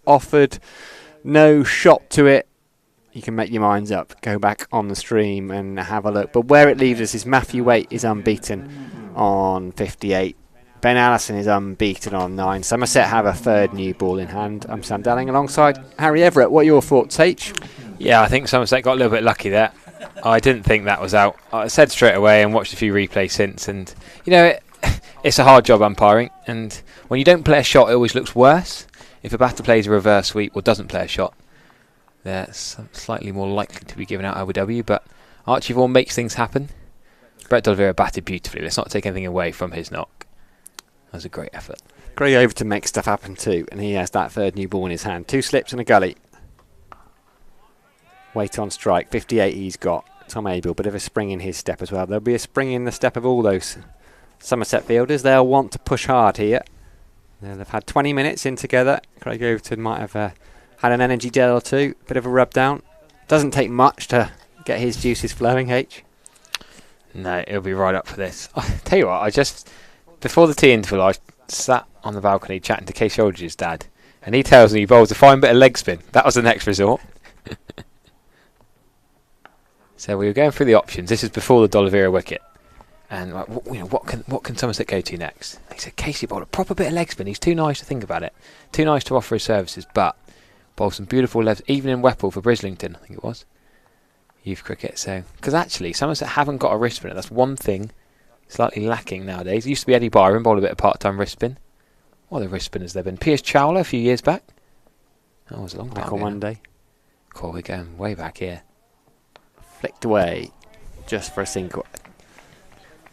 offered no shot to it. You can make your minds up, go back on the stream and have a look. But where it leaves us is Matthew Waite is unbeaten on 58. Ben Allison is unbeaten on 9. Somerset have a 3rd new ball in hand. I'm Sam Dalling alongside Harry Everett. What are your thoughts, H? Yeah, I think Somerset got a little bit lucky there. I didn't think that was out. I said straight away and watched a few replays since, and you know, it's a hard job umpiring, and when you don't play a shot it always looks worse. If a batter plays a reverse sweep or doesn't play a shot, they're slightly more likely to be given out LBW, but Archie Vaughan makes things happen. Brett D'Oliveira batted beautifully. Let's not take anything away from his knock. That was a great effort. Craig Overton makes stuff happen too, and he has that 3rd new ball in his hand. 2 slips and a gully. Wait on strike, 58 he's got. Tom Abel, bit of a spring in his step as well. There'll be a spring in the step of all those Somerset fielders. They'll want to push hard here. They've had 20 minutes in together. Craig Overton might have had an energy gel or 2. Bit of a rub down. Doesn't take much to get his juices flowing, H. No, he'll be right up for this. I tell you what, before the tea interval, I sat on the balcony chatting to Casey Aldridge's dad, and he tells me he bowls a fine bit of leg spin. That was the next resort. So we were going through the options. This is before the D'Oliveira wicket, and like, what can Somerset go to next? He said Casey bowled a proper bit of leg spin. He's too nice to think about it, too nice to offer his services, but bowled some beautiful left, even in Whipple for Brislington, I think it was, youth cricket. So because actually Somerset haven't got a wrist spinner. That's one thing slightly lacking nowadays. It used to be Eddie Byron bowled a bit of part-time wrist spin. What are the wrist spinners there been? Piers Chowler a few years back. That was a long time ago. Monday. Cool, we're going way back here. Flicked away just for a single.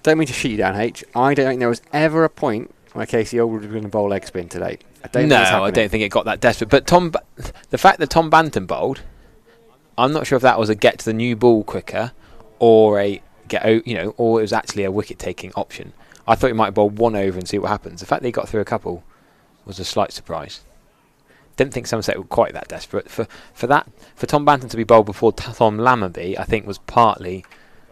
Don't mean to shoot you down, H. I don't think there was ever a point where Casey Aldridge was going to bowl leg spin today. I don't think it got that desperate. But the fact that Tom Banton bowled, I'm not sure if that was a get to the new ball quicker or a or it was actually a wicket taking option. I thought he might bowl 1 over and see what happens. The fact that he got through a couple was a slight surprise. Didn't think Somerset were quite that desperate. For Tom Banton to be bowled before Tom Lammerby, I think was partly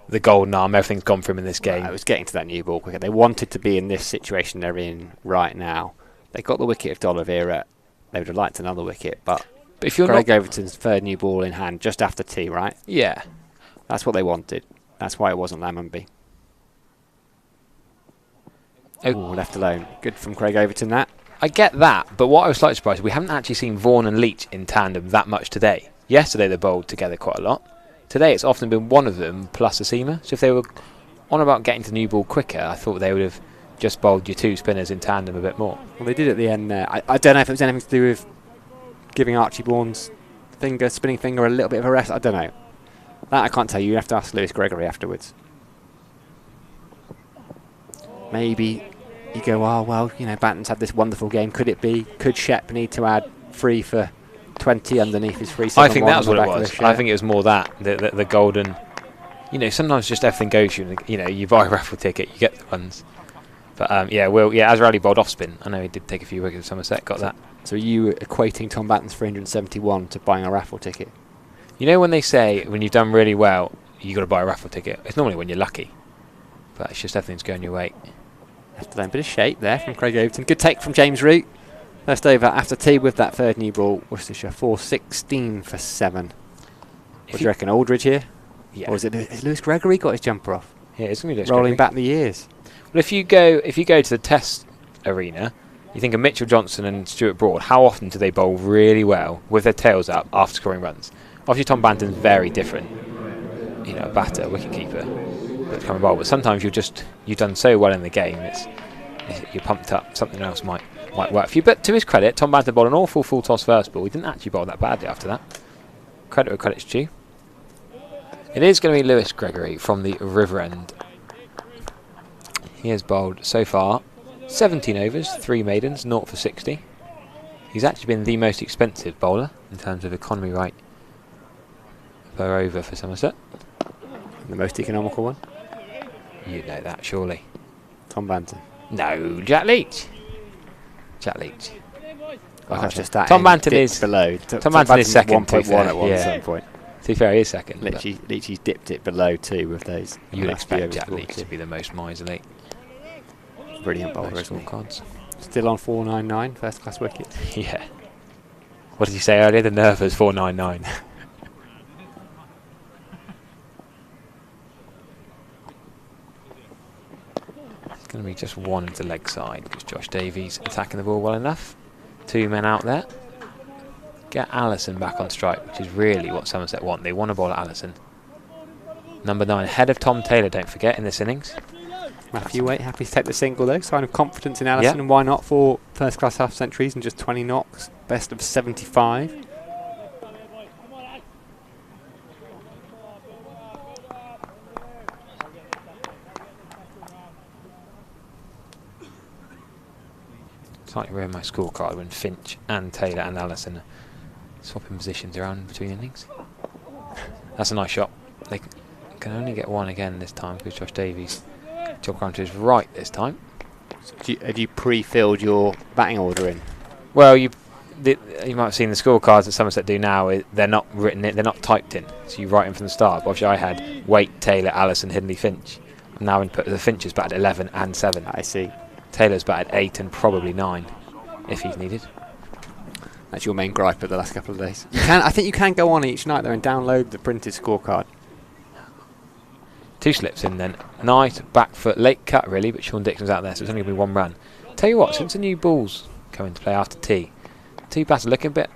the golden arm. Everything's gone for him in this game. I was getting to that new ball quicker. They wanted to be in this situation they're in right now. They got the wicket of D'Oliveira. They would have liked another wicket, but if you're Craig Overton's 3rd new ball in hand just after tea, right? Yeah. That's what they wanted. That's why it wasn't Lammerby. Oh, left alone. Good from Craig Overton, that. I get that, but what I was slightly surprised, we haven't actually seen Vaughan and Leach in tandem that much today. Yesterday they bowled together quite a lot. Today it's often been one of them plus a seamer. So if they were on about getting to new ball quicker, I thought they would have just bowled your 2 spinners in tandem a bit more. Well, they did at the end there. I don't know if it was anything to do with giving Archie Vaughan's spinning finger a little bit of a rest. I don't know. That I can't tell you. You have to ask Lewis Gregory afterwards. Maybe you go, oh, well, Banton's had this wonderful game. Could it be? Could Shep need to add 3 for 20 underneath his 3-7-1? I think that was what it was. I think it was more that, the golden... sometimes just everything goes to you. You buy a raffle ticket, you get the ones. But, Azraeli bowled off spin. I know he did take a few wickets of Somerset, got that. So are you equating Tom Banton's 371 to buying a raffle ticket? You know when they say, when you've done really well, you got to buy a raffle ticket? It's normally when you're lucky. But it's just everything's going your way. After that bit of shape there from Craig Overton. Good take from James Root. First over after tea with that 3rd new ball. Worcestershire 4-16 for 7. What do you reckon, Aldridge here? Yeah. Or is Lewis Gregory got his jumper off? Yeah, it's going to be rolling back the years. Well, if you go to the Test arena, you think of Mitchell Johnson and Stuart Broad. How often do they bowl really well with their tails up after scoring runs? Obviously, Tom Banton's very different. A batter, a wicketkeeper that's coming bowl. But sometimes you've done so well in the game, you're pumped up. Something else might work for you. But to his credit, Tom Banton bowled an awful full toss first ball. He didn't actually bowl that badly after that. Credit where credit's due. It is going to be Lewis Gregory from the River End. He has bowled so far 17 overs, 3 maidens, 0 for 60. He's actually been the most expensive bowler in terms of economy rate per over for Somerset. The most economical one? You know that, surely. Tom Banton. No, Jack Leach. Jack Leach. Oh, just that Tom Banton is below. Tom Banton is second. 1.1 at one some point. To be fair, he is second. Leachy's dipped it below 2 with those. You would expect Jack Leach to be the most miserly. Brilliant bowler, isn't he? Cards. Still on 499, first class wicket. Yeah. What did you say earlier? The nervous 499. It's going to be just one into leg side because Josh Davies attacking the ball well enough. 2 men out there. Get Allison back on strike, which is really what Somerset want. They want to bowl at Allison. Number 9, ahead of Tom Taylor, don't forget, in this innings. Matthew Waite happy to take the single though, sign of confidence in Allison, and why not for first class half centuries and just 20 knocks, best of 75. Slightly ruined my scorecard when Finch and Taylor and Allison are swapping positions around between innings. That's a nice shot. They can only get one again this time because Josh Davies took around to his right this time. So have you pre-filled your batting order in? Well, you might have seen the scorecards that Somerset do now. They're not written in, they're not typed in. So you write them from the start. But obviously I had Waite, Taylor, Allison, Hindley, Finch. I'm now input the Finch is batted 11 and 7. I see. Taylor's batted 8 and probably 9 if he's needed. That's your main gripe of the last couple of days. I think you can go on each night though and download the printed scorecard. 2 slips in then. Nice back foot, late cut really, but Sean Dixon's out there, so it's only going to be 1 run. Tell you what, since the new balls come into play after tea, 2 bats are looking a bit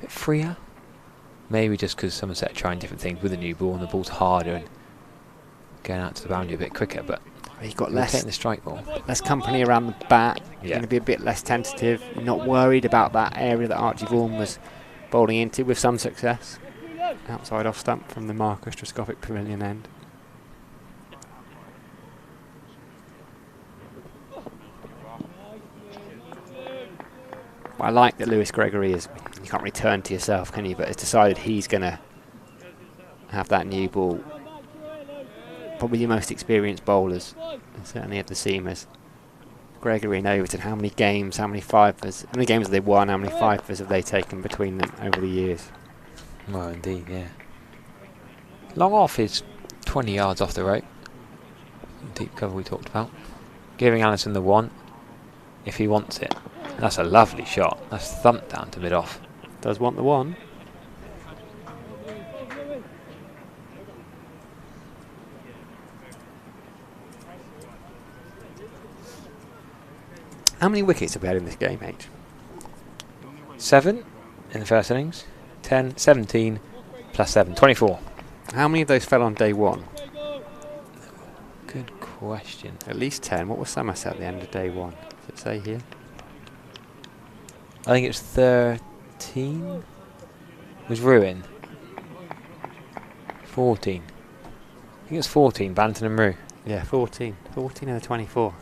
freer. Maybe just because Somerset are trying different things with the new ball and the ball's harder and going out to the boundary a bit quicker, but you've got taking the strike ball. Less company around the bat. You're going to be a bit less tentative. You're not worried about that area that Archie Vaughan was bowling into with some success. Outside off stump from the Marcostroscopic Pavilion end. I like that Lewis Gregory is, you can't return to yourself, can you? But has decided he's going to have that new ball. Probably the most experienced bowlers, and certainly of the seamers. Gregory and Overton, how many games, how many fifers, how many games have they won, how many fifers have they taken between them over the years? Well, indeed, yeah. Long off is 20 yards off the rope. Deep cover we talked about. Giving Allison the 1 if he wants it. That's a lovely shot. That's thumped down to mid-off. Does want the 1. How many wickets have we had in this game, H? 7 in the first innings. 10, 17 plus 7, 24. How many of those fell on day 1? Good question. At least 10. What was Somerset at the end of day 1? Does it say here? I think it's 13. Was Ruin. 14. I think it's 14, Banton and Rue. Yeah, 14. 14 of the 24.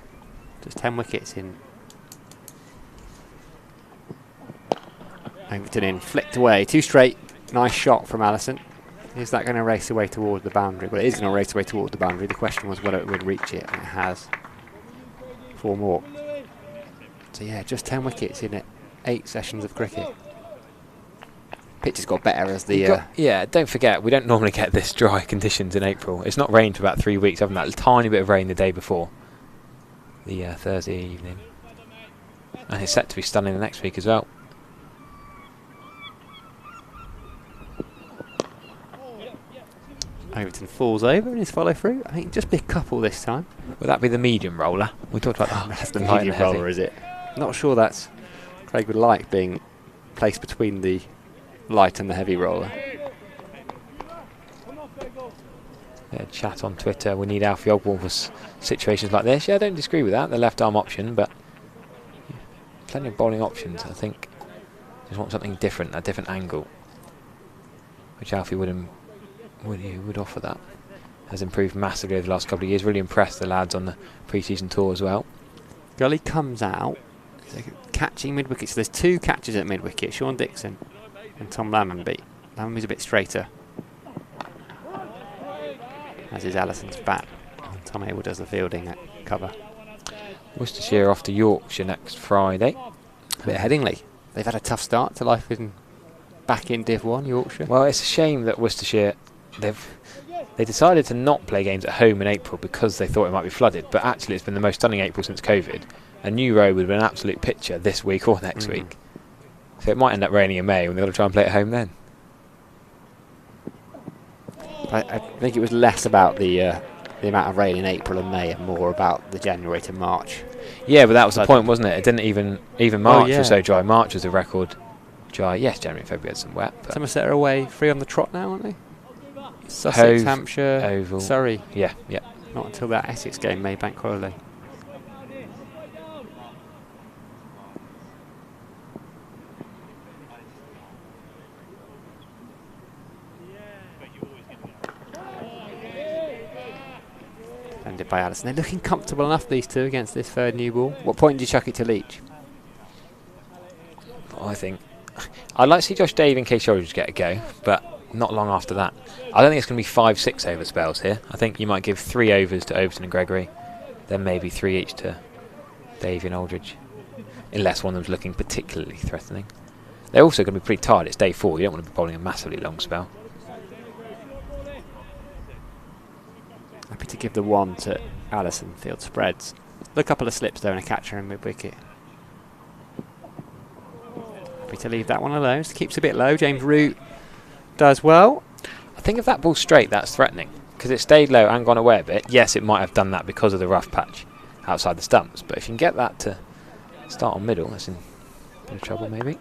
Just 10 wickets in. Overton in, flicked away, 2 straight. Nice shot from Allison. Is that going to race away toward the boundary? Well, it is going to race away toward the boundary. The question was whether it would reach it, and it has. 4 more. So yeah, just 10 wickets in 8 sessions of cricket. Pitch has got better as the... yeah, don't forget, we don't normally get this dry conditions in April. It's not rained for about 3 weeks, other than that tiny bit of rain the day before. The Thursday evening. And it's set to be stunning the next week as well. Overton falls over in his follow through. I think just be a couple this time. Would that be the medium roller? We talked about that. That's the medium roller, is it? Not sure that's Craig would like being placed between the light and the heavy roller. Chat on Twitter. We need Alfie Ogborn for situations like this. Yeah, I don't disagree with that. The left arm option, but plenty of bowling options. I think just want something different, a different angle, which Alfie would would offer that. Has improved massively over the last couple of years. Really impressed the lads on the pre-season tour as well. Gully comes out, catching mid-wicket. So there's 2 catches at mid-wicket, Sean Dixon and Tom Lammonby. Lammonby's a bit straighter, as is Allison's bat. And Tom Hayward does the fielding at cover. Worcestershire off to Yorkshire next Friday. A bit of Headingley. They've had a tough start to life back in Div 1, Yorkshire. Well, it's a shame that Worcestershire, they decided to not play games at home in April because they thought it might be flooded, but actually it's been the most stunning April since COVID. A new road would have been an absolute picture this week or next week. So it might end up raining in May when they've got to try and play at home then. I think it was less about the amount of rain in April and May and more about the January to March. Yeah, but that was the point, wasn't it? It didn't even March was so dry. March was a record dry. Yes, January and February had some wet. But Somerset are away 3 on the trot now, aren't they? Sussex, Hampshire, Oval. Surrey. Yeah. Not until that Essex game, May bank holiday. Defended by Allison. They're looking comfortable enough, these 2, against this third new ball. What point did you chuck it to Leach? I think I'd like to see Josh Dave and Case Aldridge get a go, but not long after that. I don't think it's going to be 5-6 over spells here. I think you might give 3 overs to Overton and Gregory, then maybe 3 each to Davey and Aldridge, unless one of them's looking particularly threatening. They're also going to be pretty tired. It's day 4. You don't want to be bowling a massively long spell. Happy to give the 1 to Allison. Field spreads. A couple of slips there and a catcher in mid-wicket. Happy to leave that one alone. Keeps a bit low. James Root does well. I think if that ball's straight, that's threatening, because it stayed low and gone away a bit. Yes, it might have done that because of the rough patch outside the stumps, but if you can get that to start on middle, that's in a bit of trouble maybe.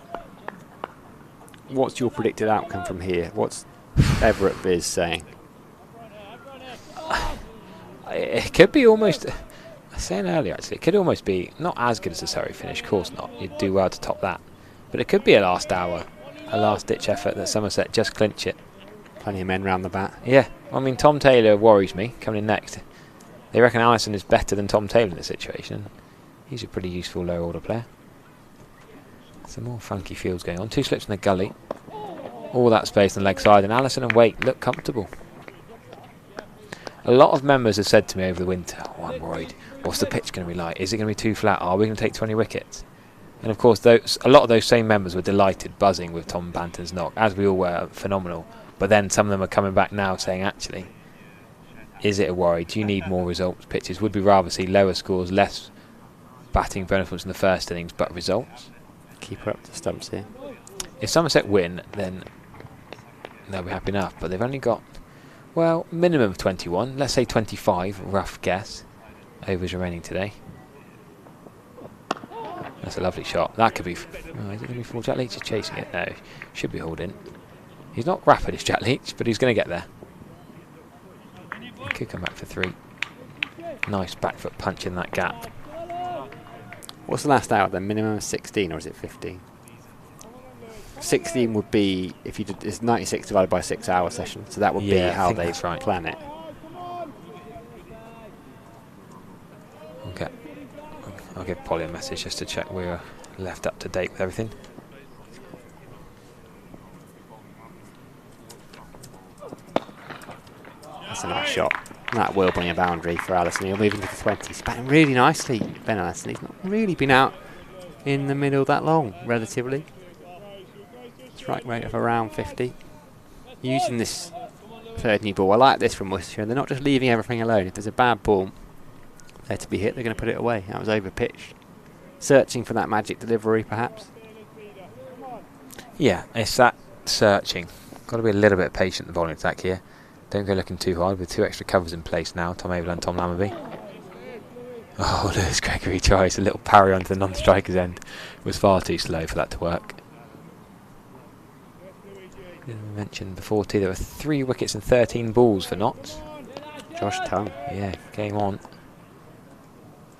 What's your predicted outcome from here? What's Everett Viz saying? It could be almost, I was saying earlier actually, it could almost be not as good as the Surrey finish, of course not. You'd do well to top that. But it could be a last hour, a last ditch effort that Somerset just clinch it. Plenty of men round the bat. Yeah, I mean Tom Taylor worries me coming in next. They reckon Allison is better than Tom Taylor in this situation. He's a pretty useful low order player. Some more funky fields going on. 2 slips in the gully. All that space on the leg side, and Allison and Waite look comfortable. A lot of members have said to me over the winter, oh, I'm worried. What's the pitch going to be like? Is it going to be too flat? Are we going to take 20 wickets? And of course, a lot of those same members were delighted, buzzing with Tom Banton's knock, as we all were, phenomenal. But then some of them are coming back now saying, actually, is it a worry? Do you need more results pitches? Would we rather see lower scores, less batting benefits in the first innings, but results? Keep her up to stumps here. If Somerset win, then they'll be happy enough. But they've only got, well, minimum of 21. Let's say 25, rough guess, overs remaining today. That's a lovely shot. That could be... Oh, is it going to be full? Jack Leach is chasing it. No, should be hauled in. He's not rapid as Jack Leach, but he's going to get there. He could come back for 3. Nice back foot punch in that gap. What's the last hour then? Minimum of 16 or is it 15? 16 would be, if you did, it's 96 divided by 6 hour session, so that would be how they plan it. Okay. I'll give Polly a message just to check we're left up to date with everything. That's a nice shot. That will bring a boundary for Allison. He'll move into the 20s. He's batting really nicely, Ben Allison. He's not really been out in the middle that long, relatively. Strike rate of around 50. Using this third new ball. I like this from Worcestershire. And they're not just leaving everything alone. If there's a bad ball there to be hit, they're going to put it away. That was over pitched. Searching for that magic delivery, perhaps. Yeah, it's that searching. Got to be a little bit patient in the bowling attack here. Don't go looking too hard with 2 extra covers in place now. Tom Avell and Tom Lammonby. Oh, Lewis Gregory tries a little parry onto the non-striker's end. It was far too slow for that to work. I mentioned before too, there were 3 wickets and 13 balls for Notts. Josh Tongue. Yeah, game on.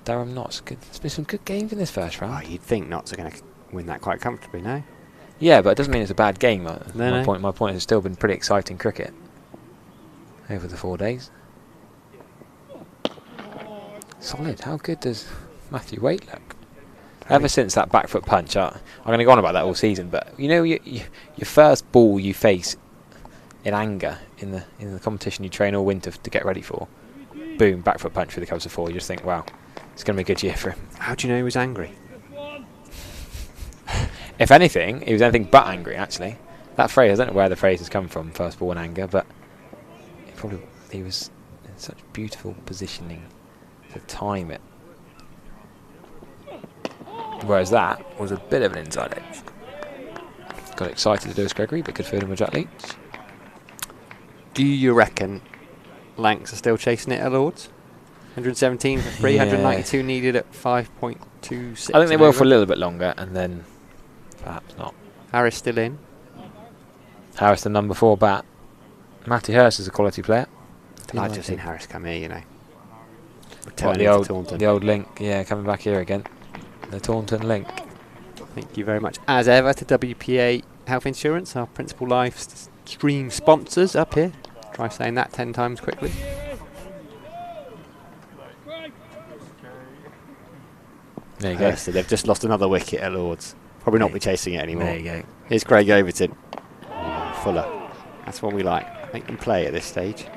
Durham Notts. There's been some good games in this first round. Oh, you'd think Notts are going to win that quite comfortably, no? Yeah, but it doesn't mean it's a bad game. No. My point is it's still been pretty exciting cricket. over the 4 days. Solid. How good does Matthew Waite look? Ever since that back foot punch, I'm going to go on about that all season, but you know your first ball you face in anger in the competition you train all winter to get ready for, boom, back foot punch for the Cubs of 4, you just think, wow, it's going to be a good year for him. How do you know he was angry? If anything, he was anything but angry, actually. That phrase, I don't know where the phrase has come from, first ball in anger, but he was in such beautiful positioning to time it. Whereas that was a bit of an inside edge. Got excited to Lewis Gregory, but good fielding with Jack Leach. Do you reckon Lancs are still chasing it at Lords? 117 for free, 192 needed at 5.26. I think they will for a little bit longer, and then perhaps not. Harris still in. Harris, the number 4 bat. Matty Hurst is a quality player. I've just seen Harris come here, you know. What, the old link, yeah, coming back here again. The Taunton link. Thank you very much, as ever, to WPA Health Insurance, our principal live stream sponsors up here. Try saying that 10 times quickly. There you go. So they've just lost another wicket at Lords. Probably not be chasing it anymore. There you go. Here's Craig Overton. Fuller. That's what we like. Make them play at this stage.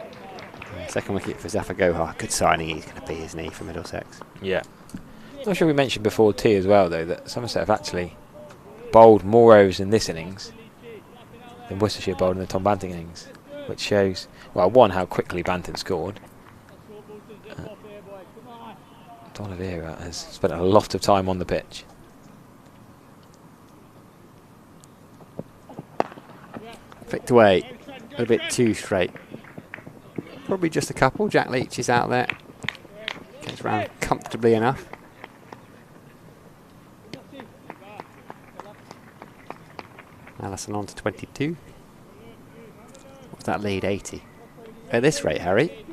Second wicket for Zafar Gohar. Good signing he's going to be, isn't he, for Middlesex? Yeah. Not sure we mentioned before too as well though that Somerset have actually bowled more overs in this innings than Worcestershire bowled in the Tom Banting innings, which shows, well, one, how quickly Banting scored. D'Oliveira has spent a lot of time on the pitch. Flicked away a bit too straight. Probably just a couple. Jack Leach is out there. Gets round comfortably enough. Allison on to 22. What's that lead? 80. At this rate, Harry,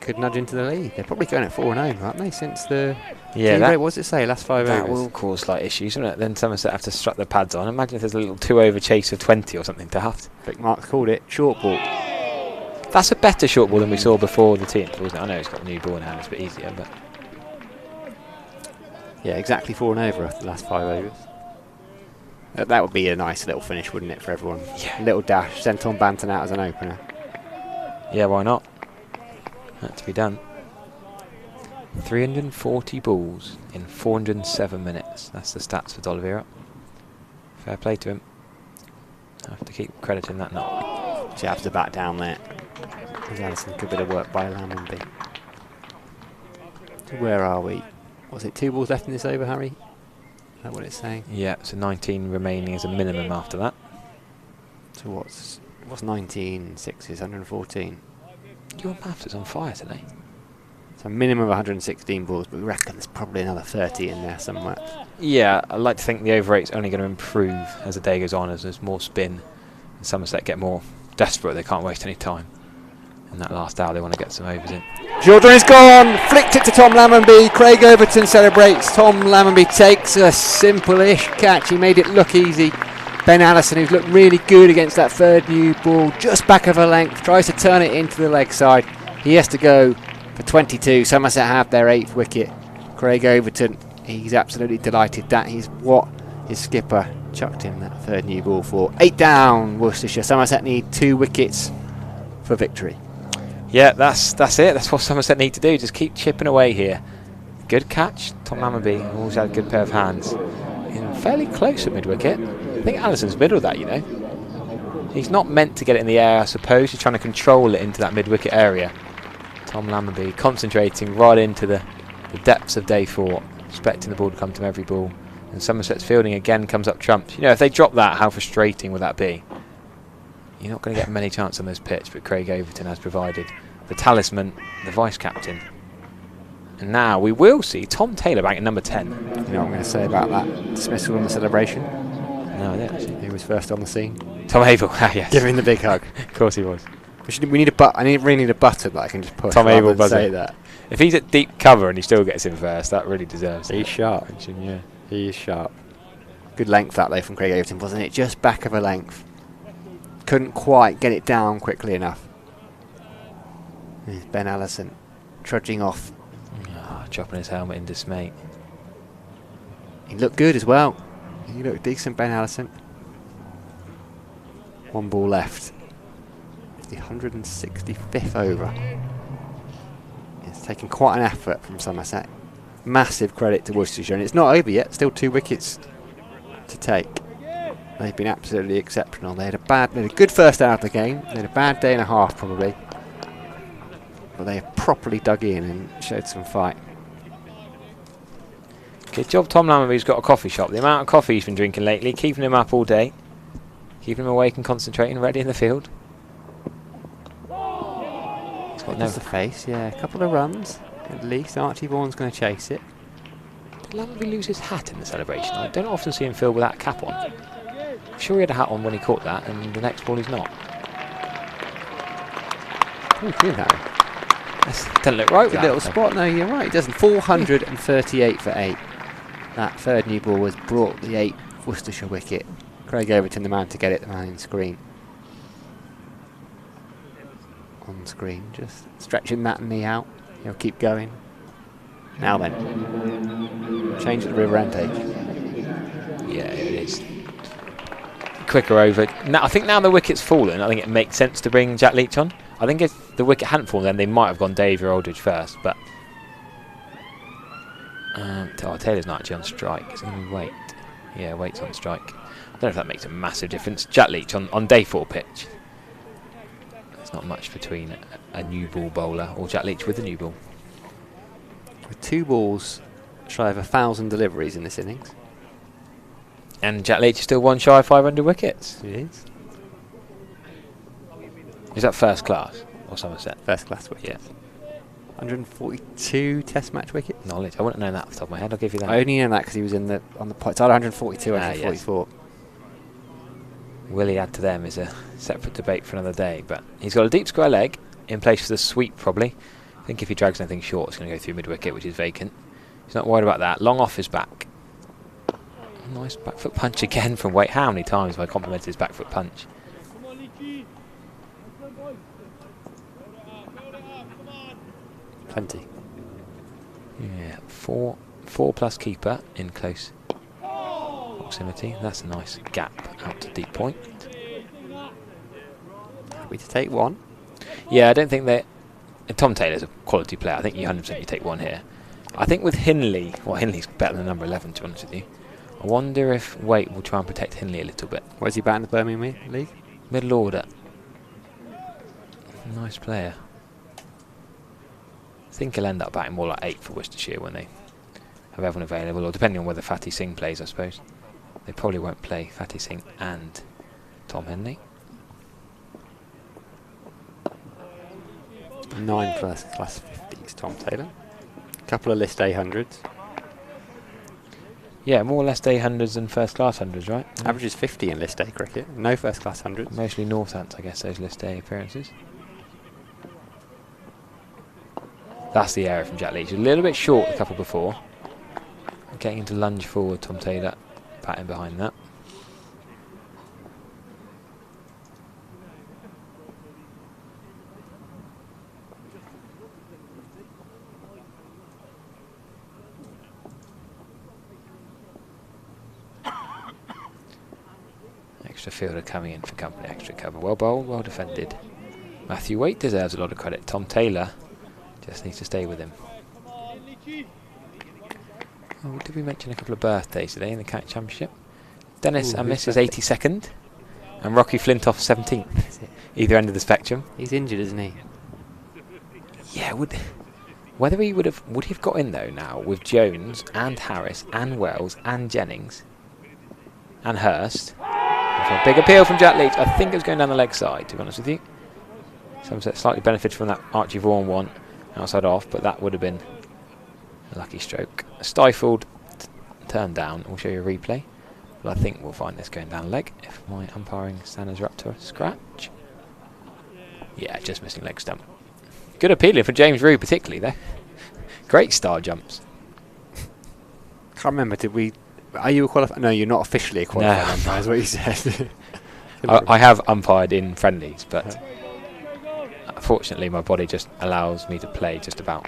could nudge into the lead. They're probably going at 4-0, aren't they? Since the what does it say? Last 5 that overs. will cause slight issues, won't it? Then Somerset have to strut their pads on. Imagine if there's a little 2-over chase of 20 or something to have. Vic Marks called it short ball. That's a better short ball than we saw before the team, wasn't it? I know it's got a new ball now, it's a bit easier, but yeah, exactly 4 and over after the last 5 overs. That would be a nice little finish, wouldn't it, for everyone? Yeah. Little dash, sent on Banton out as an opener. yeah, why not? Had to be done. 340 balls in 407 minutes. That's the stats for D'Oliveira. Fair play to him. I have to keep crediting that knock. Jabs the bat down there. There's Allison, good bit of work by Lammonby. Where are we? Was it 2 balls left in this over, Harry? Is that what it's saying? Yeah, so 19 remaining as a minimum after that. So what's 19 sixes, 114? Your maths is on fire today. So a minimum of 116 balls, but we reckon there's probably another 30 in there somewhere. Yeah, I'd like to think the over rate's only going to improve as the day goes on, as there's more spin. And Somerset get more desperate, they can't waste any time. In that last hour, they want to get some overs in. Jordan is gone, flicked it to Tom Lammonby. Craig Overton celebrates. Tom Lammonby takes a simple-ish catch. He made it look easy. Ben Allison, who's looked really good against that third new ball, just back of a length, tries to turn it into the leg side. He has to go for 22. Somerset have their 8th wicket. Craig Overton, he's absolutely delighted. That is what his skipper chucked him that third new ball for. 8 down, Worcestershire. Somerset need 2 wickets for victory. Yeah, that's it. That's what Somerset need to do. Just keep chipping away here. Good catch. Tom Lammonby always had a good pair of hands. In fairly close at mid-wicket. I think Allison's middle of that, you know. He's not meant to get it in the air, I suppose. He's trying to control it into that mid-wicket area. Tom Lammonby concentrating right into the depths of day 4, expecting the ball to come to every ball. And Somerset's fielding again comes up trumps. You know, if they drop that, how frustrating would that be? You're not going to get many chances on this pitch, but Craig Overton has provided the talisman, the vice-captain. And now we will see Tom Taylor back at number 10. You know what I'm going to say about that dismissal and the celebration? No, I don't actually. He was first on the scene. Tom Abel, yes. Give him the big hug. Of course he was. We need a I really need a button that I can just push. Tom Abel buzzer. Say that. If he's at deep cover and he still gets in first, that really deserves it. He's sharp. Yeah. He is sharp. Good length that though from Craig Overton, wasn't it? Just back of a length. couldn't quite get it down quickly enough. Here's Ben Allison trudging off. Dropping his helmet in dismay. He looked good as well. He looked decent, Ben Allison. 1 ball left. The 165th over. It's taken quite an effort from Somerset. Massive credit to Worcestershire, and it's not over yet. Still 2 wickets to take. They've been absolutely exceptional. They had a good first hour of the game. They had a bad day and a half probably, but they have properly dug in and showed some fight. Good job, Tom Lambert, who's got a coffee shop. The amount of coffee he's been drinking lately, keeping him up all day, keeping him awake and concentrating, ready in the field. He's got There's the face, yeah. A couple of runs at least. Archie Vaughan's going to chase it. Did Lambert lose his hat in the celebration? I don't often see him field without a cap on. I'm sure he had a hat on when he caught that, and the next ball he's not. Oh, good, Harry. That doesn't look right with Good that. little spot. No, you're right. It doesn't. 438 for 8. That third new ball was brought the 8th Worcestershire wicket. Craig Overton, the man to get it, the man in screen. On screen, just stretching that knee out. He'll keep going. Now then, change at the river end edge. Yeah, it is. Quicker over. Now, I think now the wicket's fallen, I think it makes sense to bring Jack Leach on. I think if the wicket hadn't fallen, then they might have gone Davey or Aldridge first, but Taylor's not actually on strike. Is he going to wait? Yeah, waits on strike. I don't know if that makes a massive difference. Jack Leach on day 4 pitch. There's not much between a new ball bowler or Jack Leach with a new ball. With 2 balls shy of 1,000 deliveries in this innings. And Jack Leach is still 1 shy of 500 wickets. It is. Is that first class or Somerset? First class wicket. Yeah. 142 Test match wickets. Knowledge. I wouldn't know that off the top of my head. I'll give you that. I only know that because he was on the point. It's either 142 or 144. Will he add to them is a separate debate for another day. But he's got a deep square leg in place for the sweep probably. I think if he drags anything short, it's going to go through mid wicket, which is vacant. He's not worried about that. Long off his back. Nice back foot punch again from Waite. How many times have I complimented his back foot punch? Plenty. Yeah, 4 plus keeper in close proximity. That's a nice gap out to deep point. Happy to take 1. Yeah, I don't think that Tom Taylor's a quality player. I think you 100% you take 1 here. I think with Hindley, well, Hindley's better than number 11 to be honest with you. I wonder if Waite will try and protect Hindley a little bit. Where's he batting the Birmingham League? Middle order. Nice player. I think he'll end up batting more like 8 for Worcestershire when they have everyone available, or depending on whether Fatty Singh plays, I suppose. They probably won't play Fatty Singh and Tom Henley. 9 first class 50s, Tom Taylor. Couple of list A100s. Yeah, more or less day hundreds than first class hundreds, right? Average is 50 in list A cricket. No first class hundreds. Mostly Northants, I guess, those list day appearances. That's the error from Jack Leach. A little bit short the couple before. Getting into lunge forward, Tom Taylor batting behind that. Extra fielder coming in for company, extra cover. Well bowled, well defended. Matthew Waite deserves a lot of credit. Tom Taylor just needs to stay with him. Oh, did we mention a couple of birthdays today in the County Championship? Dennis and Mrs. 82nd, and Rocky Flintoff 17th. Either end of the spectrum. He's injured, isn't he? Yeah, would he have got in though now with Jones and Harris and Wells and Jennings and Hurst? A big appeal from Jack Leach. I think it was going down the leg side, to be honest with you. Somerset slightly benefited from that Archie Vaughan one outside off, but that would have been a lucky stroke. Stifled, turned down. We'll show you a replay. But I think we'll find this going down leg if my umpiring standards are up to a scratch. Yeah, just missing leg stump. Good appealing for James Rew particularly though. Great star jumps. Can't remember, did we... Are you a qualified? No, you're not officially a qualified No. umpire, is what you said. I have umpired in friendlies, but fortunately my body just allows me to play just about.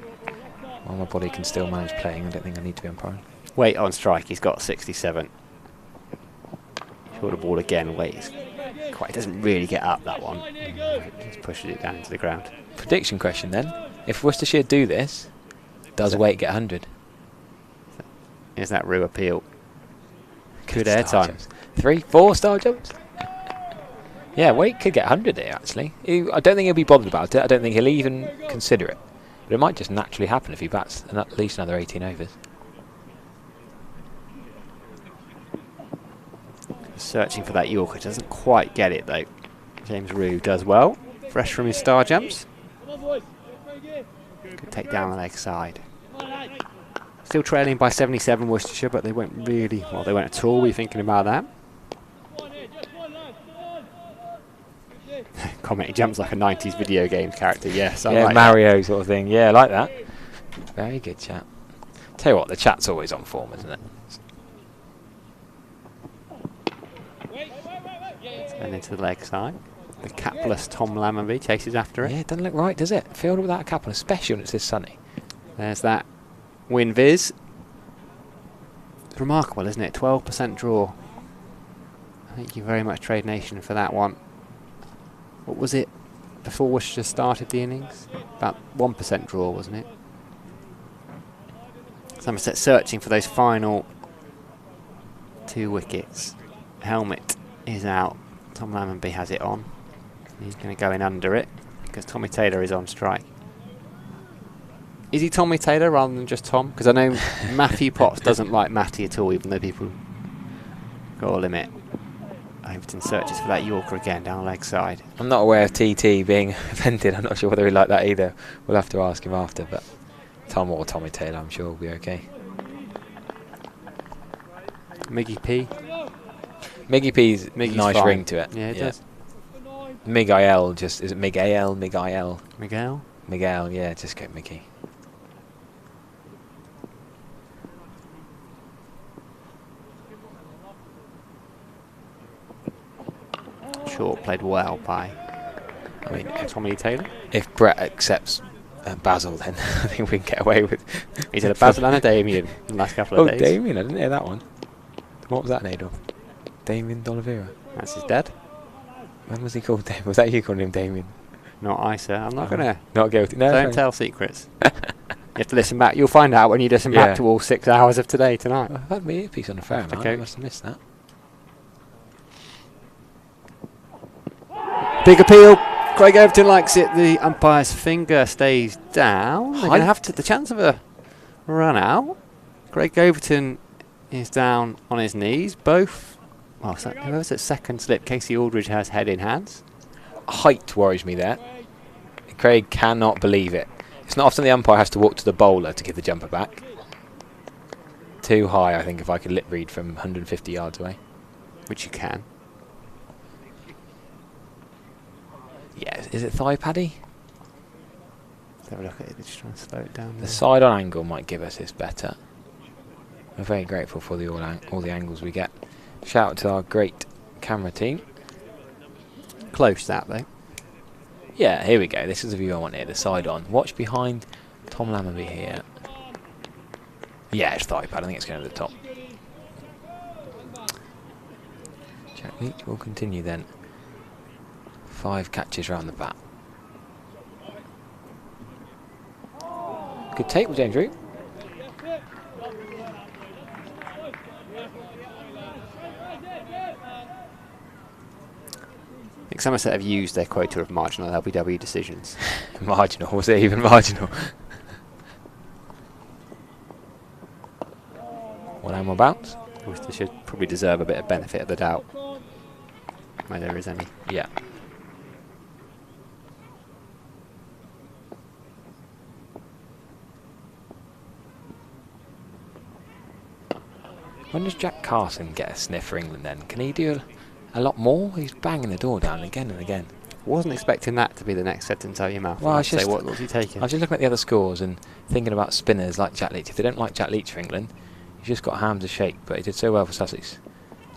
While my body can still manage playing, I don't think I need to be umpiring. Weight on strike, he's got 67. Short the ball again, weight quite doesn't really get up that one. Just pushes it down into the ground. Prediction question then. If Worcestershire do this, does weight get 100? Is that Rue appeal? Good Star airtime. jumps. 3, 4 star jumps? Yeah, weight could get 100 here actually. I don't think he'll be bothered about it. I don't think he'll even consider it. But it might just naturally happen if he bats at least another 18 overs. Searching for that Yorker, doesn't quite get it though. James Rue does well. Fresh from his star jumps. Could take down the leg side. Still trailing by 77 Worcestershire, but they won't really, well, they won't at all be thinking about that. Comment, he jumps like a 90s video games character, yes. I Yeah, like Mario sort of thing. Yeah, I like that. Very good chat. Tell you what, the chat's always on form, isn't it? And into the leg side. The capless Tom Lammerby chases after it. Yeah, it doesn't look right, does it? Field without a couple, especially when it's this sunny. There's that win viz. It's remarkable, isn't it? 12% draw. Thank you very much, Trade Nation, for that one. What was it before Worcestershire started the innings? About 1% draw, wasn't it? Somerset searching for those final 2 wickets. Helmet is out. Tom Lammonby has it on. He's going to go in under it because Tommy Taylor is on strike. Is he Tommy Taylor rather than just Tom? Because I know Matthew Potts doesn't like Matty at all, even though people got a limit. Overton searches for that Yorker again down the leg side. I'm not aware of TT being offended. I'm not sure whether he liked that either. We'll have to ask him after, but Tom or Tommy Taylor, I'm sure will be okay. Miggy P. Miggy P's nice fine. ring to it. Yeah, it does. Miguel, just, is it Miguel? Miguel? Miguel? Miguel, yeah, just go Mickey. Short played well by, I mean, Tommy Taylor. if Brett accepts Basil, then I think we can get away with. He's had a Basil and a Damien in the last couple of days. Damien, I didn't hear that one. What was that name of? Damien D'Oliveira. That's his dad. When was he called Damien? Was that you calling him Damien? Not I, sir. I'm not going to. Not guilty. No, Don't tell secrets. You have to listen back. You'll find out when you listen back to all 6 hours of today tonight. I've had my earpiece on the phone. Okay. I must have missed that. Big appeal. Craig Overton likes it. The umpire's finger stays down. They're going to have the chance of a run out. Craig Overton is down on his knees. Both. Well, whoever's at second slip, Casey Aldridge has head in hands. Height worries me there. Craig cannot believe it. It's not often the umpire has to walk to the bowler to give the jumper back. Too high, I think, if I could lip read from 150 yards away. Which you can. Yeah, is it thigh paddy? Let's have a look at it. Just trying to slow it down. The side on angle might give us this better. We're very grateful for the all the angles we get. Shout out to our great camera team. Close that though. Yeah, here we go. This is the view I want here. The side on. Watch behind Tom Lammerby here. Yeah, it's thigh pad. I think it's going to the top. Jack Leach will continue then. 5 catches round the bat. Good take with James Root. I think Somerset have used their quota of marginal LBW decisions. Marginal. Was it even marginal? One more bounce. Worcester should probably deserve a bit of benefit of the doubt. Where there is any. Yeah. When does Jack Carson get a sniff for England then? Can he do a lot more? He's banging the door down again and again. Wasn't expecting that to be the next sentence out of your mouth. Well, I was say, just- what's he taking? I was just looking at the other scores and thinking about spinners like Jack Leach. If they don't like Jack Leach for England, he's just got hands to shake. But he did so well for Sussex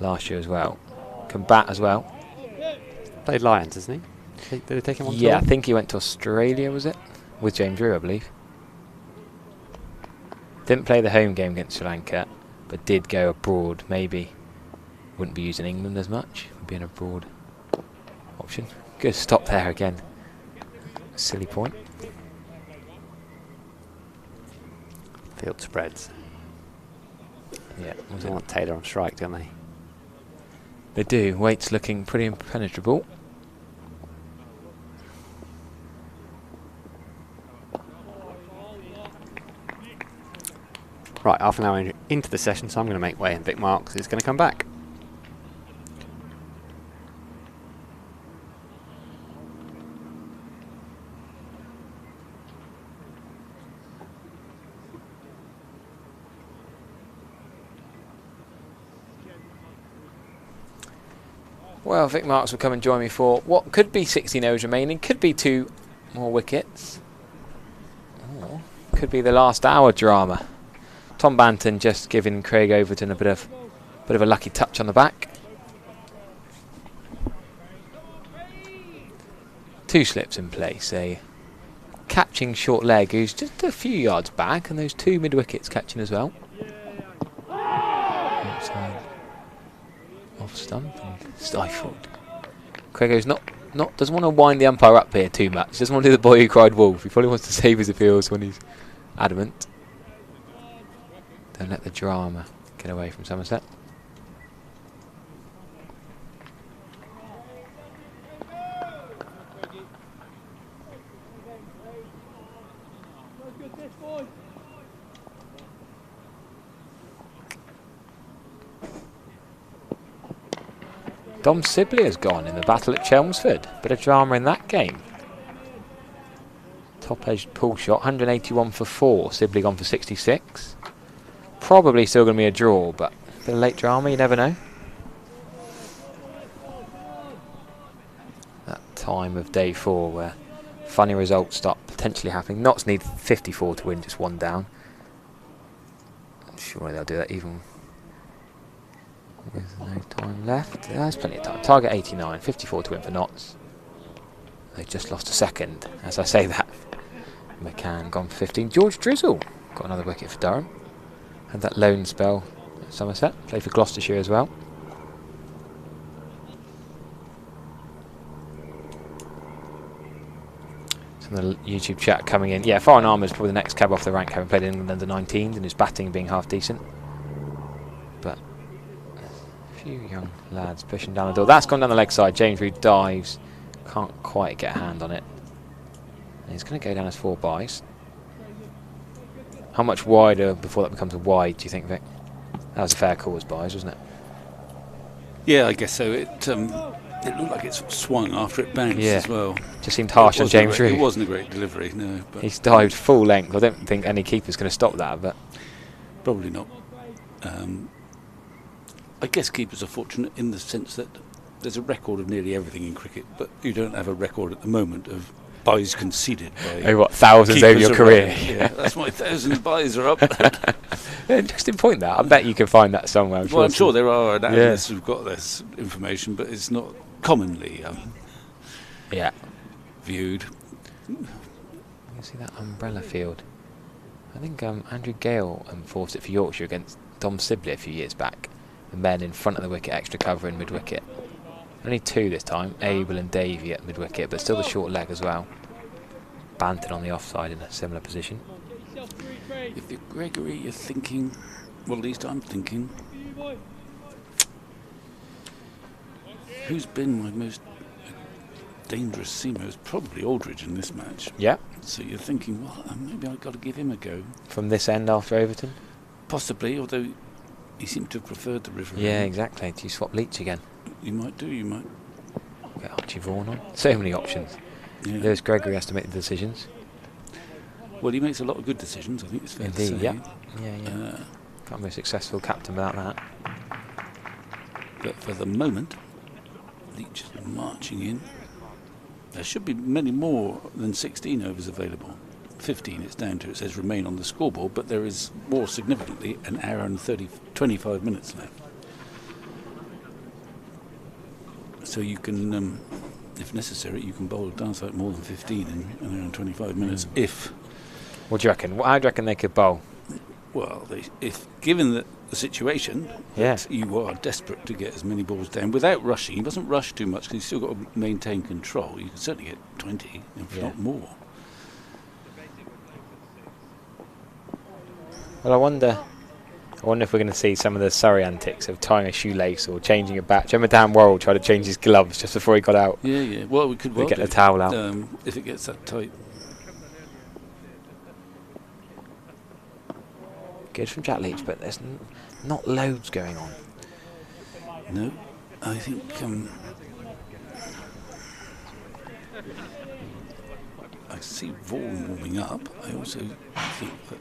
last year as well. Can bat as well. played Lions, hasn't he? Did they take him on Yeah, I tour? think he went to Australia, was it? With James Rew, I believe. Didn't play the home game against Sri Lanka, but did go abroad. Maybe wouldn't be used in England as much. Would be an abroad option. Good stop there again. Silly point. Field spreads. Yeah, was They it? want Taylor on strike, don't they? They do. Waite's looking pretty impenetrable. Right, half an hour into the session, so I'm going to make way, and Vic Marks is going to come back. Well, Vic Marks will come and join me for what could be 16 overs remaining, could be 2 more wickets, or could be the last hour drama. Tom Banton just giving Craig Overton a bit of a lucky touch on the back. 2 slips in place, a catching short leg who's just a few yards back, and those 2 mid wickets catching as well. Outside, off stump and stifled. Craigo's doesn't want to wind the umpire up here too much. Doesn't want to do the boy who cried wolf. He probably wants to save his appeals when he's adamant. Don't let the drama get away from Somerset. Dom Sibley has gone in the battle at Chelmsford. Bit of drama in that game. Top edge pull shot, 181 for 4. Sibley gone for 66. Probably still going to be a draw, but a bit of late drama, you never know. That time of day 4 where funny results start potentially happening. Notts need 54 to win, just 1 down. Surely they'll do that even. There's no time left. There's plenty of time. Target 89, 54 to win for Notts. They just lost a second. As I say that, McCann gone for 15. George Drizzle got another wicket for Durham. Had that loan spell at Somerset. Played for Gloucestershire as well. Some of the YouTube chat coming in. Yeah, Foreign Armour's probably the next cab off the rank, having played in England under 19s and his batting being half decent. But a few young lads pushing down the door. That's gone down the leg side. James Rew dives. Can't quite get a hand on it. And he's going to go down as 4 byes. How much wider before that becomes a wide, do you think, Vic? That was a fair call as byes, wasn't it? Yeah, I guess so. It looked like it sort of swung after it bounced as well. Just seemed harsh on James Rew. It wasn't a great delivery, no. But he's dived full length. I don't think any keeper's going to stop that, but probably not. I guess keepers are fortunate in the sense that there's a record of nearly everything in cricket, but you don't have a record at the moment of byes conceded by thousands over your career. Yeah, that's why 1,000 byes are up. Interesting point that. I bet you can find that somewhere. I'm sure there are analysts who've got this information, but it's not commonly viewed. You can see that umbrella field. I think Andrew Gale enforced it for Yorkshire against Dom Sibley a few years back. The men in front of the wicket, extra cover in mid-wicket. Only 2 this time, Abel and Davey at mid-wicket, but still the short leg as well. Banton on the offside in a similar position. If you're Gregory, you're thinking, well, at least I'm thinking, who's been my most dangerous seamer? It's probably Aldridge in this match. Yeah. So you're thinking, well, maybe I've got to give him a go. From this end after Overton? Possibly, although he seemed to have preferred the river. Yeah, exactly. Do you swap Leach again? You might do, you might. Get Archie Vaughan on. So many options. Yeah. Lewis Gregory has to make the decisions. Well, he makes a lot of good decisions, I think it's fair to say. Yeah. Can't be a successful captain without that. But for the moment, Leach is marching in. There should be many more than 16 overs available. 15 it's down to, it says remain on the scoreboard, but there is more significantly an hour and 25 minutes left. So you can if necessary, you can bowl a dance like more than 15 in around 25 minutes. If, What do you reckon? How do you reckon they could bowl? well, if given the situation, that you are desperate to get as many balls down without rushing. You mustn't rush too much because you've still got to maintain control. You can certainly get 20, if not more. Well, I wonder if we're going to see some of the Surrey antics of tying a shoelace or changing a bat. Remember Dan Worrell tried to change his gloves just before he got out? Yeah. Well, we could get the towel out. If it gets that tight. Good from Jack Leach, but there's not loads going on. No, I think I see Vaughan warming up. I also think that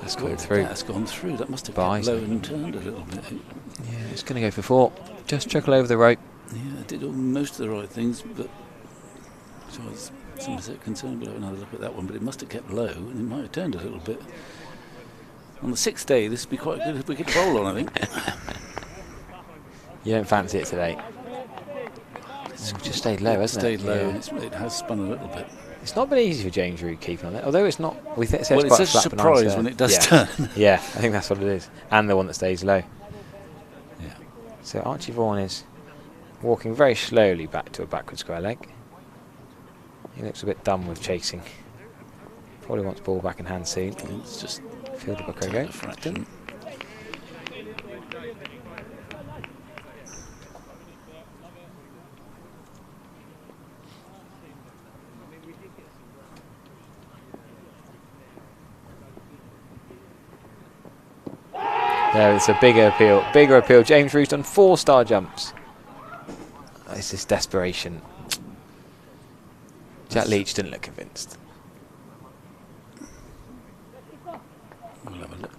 That's gone through. That's gone through. That must have got low and turned a little bit. Yeah, it's going to go for 4. Just trickle over the rope. Yeah, I did most of the right things, but as far as Somerset concerned, we'll have another look at that one. But it must have kept low, and it might have turned a little bit. On the 6th day, this would be quite a good wicket to bowl on, I think. You don't fancy it today? It's just stayed low, hasn't it? Stayed low, and it has spun a little bit. It's not been easy for James Reed keeping on it, although it's not. Well, it's a surprise when it does turn. Yeah, I think that's what it is, and the one that stays low. Yeah. So Archie Vaughan is walking very slowly back to a backward square leg. He looks a bit done with chasing. Probably wants ball back in hand soon. It's just fielded by Krogo. There, it's a bigger appeal. James Reed's done 4 star jumps. It's this desperation. Jack Leach didn't look convinced. We'll have a look.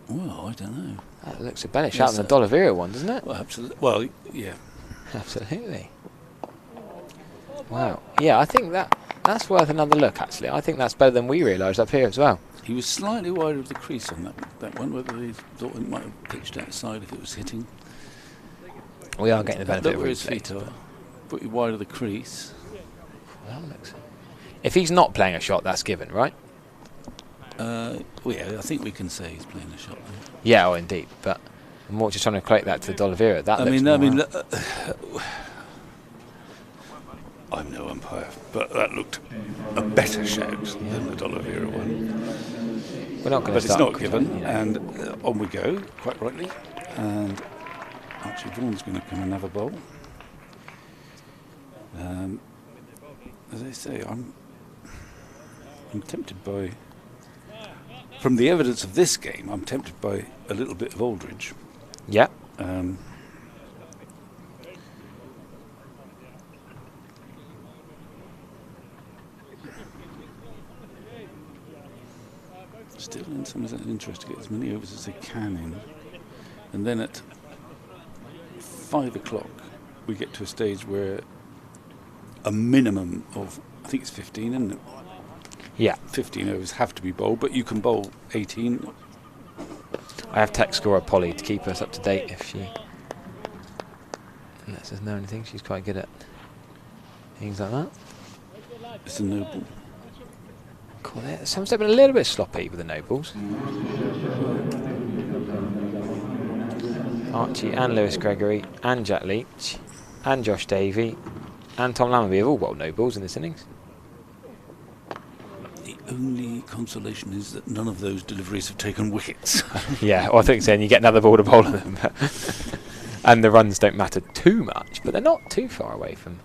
Well, I don't know. That looks a better shot than the D'Oliveira one, doesn't it? Well, absolutely. Well, yeah. Absolutely. Wow. Yeah, I think that's worth another look, actually. I think that's better than we realised up here as well. He was slightly wide of the crease on that one, whether he thought it might have pitched outside if it was hitting. We are getting the benefit Look of where his feet are. Pretty wide of the crease. If he's not playing a shot, that's given, right? Well, yeah, I think we can say he's playing a shot. Then. Yeah, oh, indeed. But I'm more just trying to equate that to the D'Oliveira. I'm no umpire, but that looked a better shout than the D'Oliveira one. We're not going to But start. it's not given, and on we go, quite rightly. And Archie Vaughan's going to come and have a bowl. As I say, I'm tempted by, from the evidence of this game, I'm tempted by a little bit of Aldridge. Yeah. Still in some interest to get as many overs as they can in. And then at 5 o'clock, we get to a stage where a minimum of, I think it's 15, isn't it? Yeah. 15 overs have to be bowled, but you can bowl 18. I have text scorer Polly to keep us up to date if she lets us know anything. She's quite good at things like that. It's a no ball. Somerset been a little bit sloppy with the no balls. Archie and Lewis Gregory and Jack Leach and Josh Davey and Tom Lammerby have all bowled no balls in this innings. The only consolation is that none of those deliveries have taken wickets. Yeah, well, I think saying you get another ball to bowl on them. And the runs don't matter too much, but they're not too far away from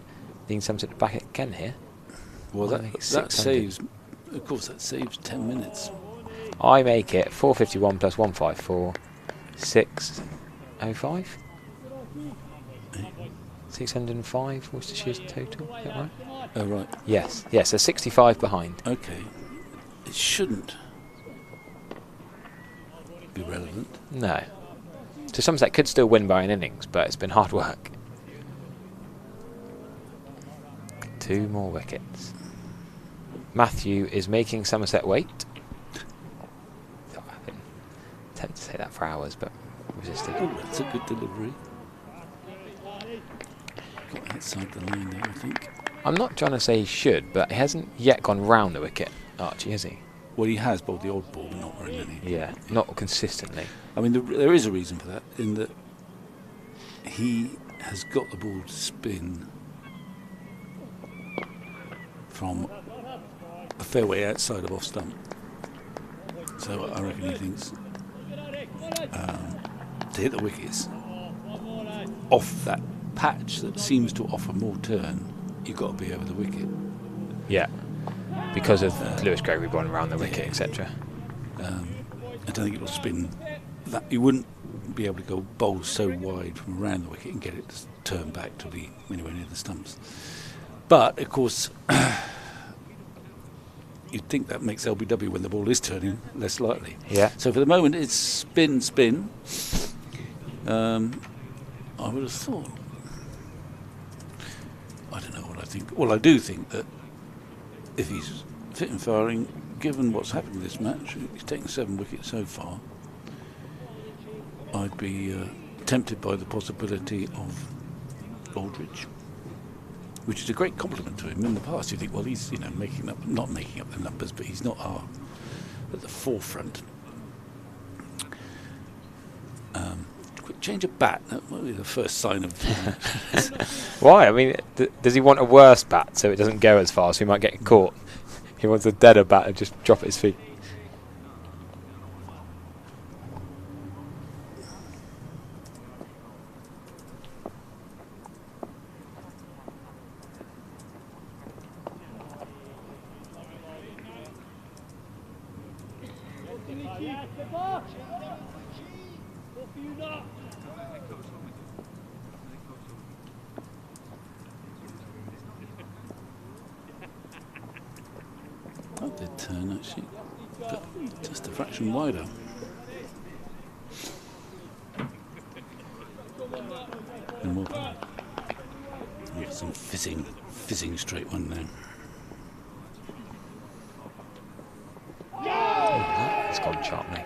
being Somerset back again here. Well, that saves, of course, that saves 10 minutes. I make it 451 plus 154, 605. 605 Worcestershire's total, is that right? Oh, right. Yes, so 65 behind. Okay. It shouldn't be relevant. No. So Somerset could still win by an innings, but it's been hard work. 2 more wickets. Matthew is making Somerset wait. to say that for hours, but resisted. Oh, that's a good delivery. Got outside the line there, I think. I'm not trying to say he should, but he hasn't yet gone round the wicket, Archie, has he? Well, he has bowled the odd ball, but not very many. Yeah, not consistently. I mean, there is a reason for that, in that he has got the ball to spin from a fairway outside of off stump. So I reckon he thinks to hit the wickets off that patch that seems to offer more turn, you've got to be over the wicket. Yeah, because of Lewis Gregory bowling around the wicket, etc. I don't think it'll spin that. You wouldn't be able to go bowl so wide from around the wicket and get it to turn back to be anywhere near the stumps. But of course, you'd think that makes LBW when the ball is turning less likely. Yeah. So for the moment, it's spin, spin. I would have thought. I don't know what I think. Well, I do think that if he's fit and firing, given what's happened in this match, he's taken 7 wickets so far. I'd be tempted by the possibility of Aldridge, which is a great compliment to him. In the past, you think, well, he's not making up the numbers, but he's not at the forefront. Quick change of bat. That might be the first sign of. Why? I mean, does he want a worse bat so it doesn't go as far, so he might get caught? He wants a deader bat and just drop at his feet. That did turn actually, but just a fraction wider. And we'll get some fizzing straight one now. It's gone sharply.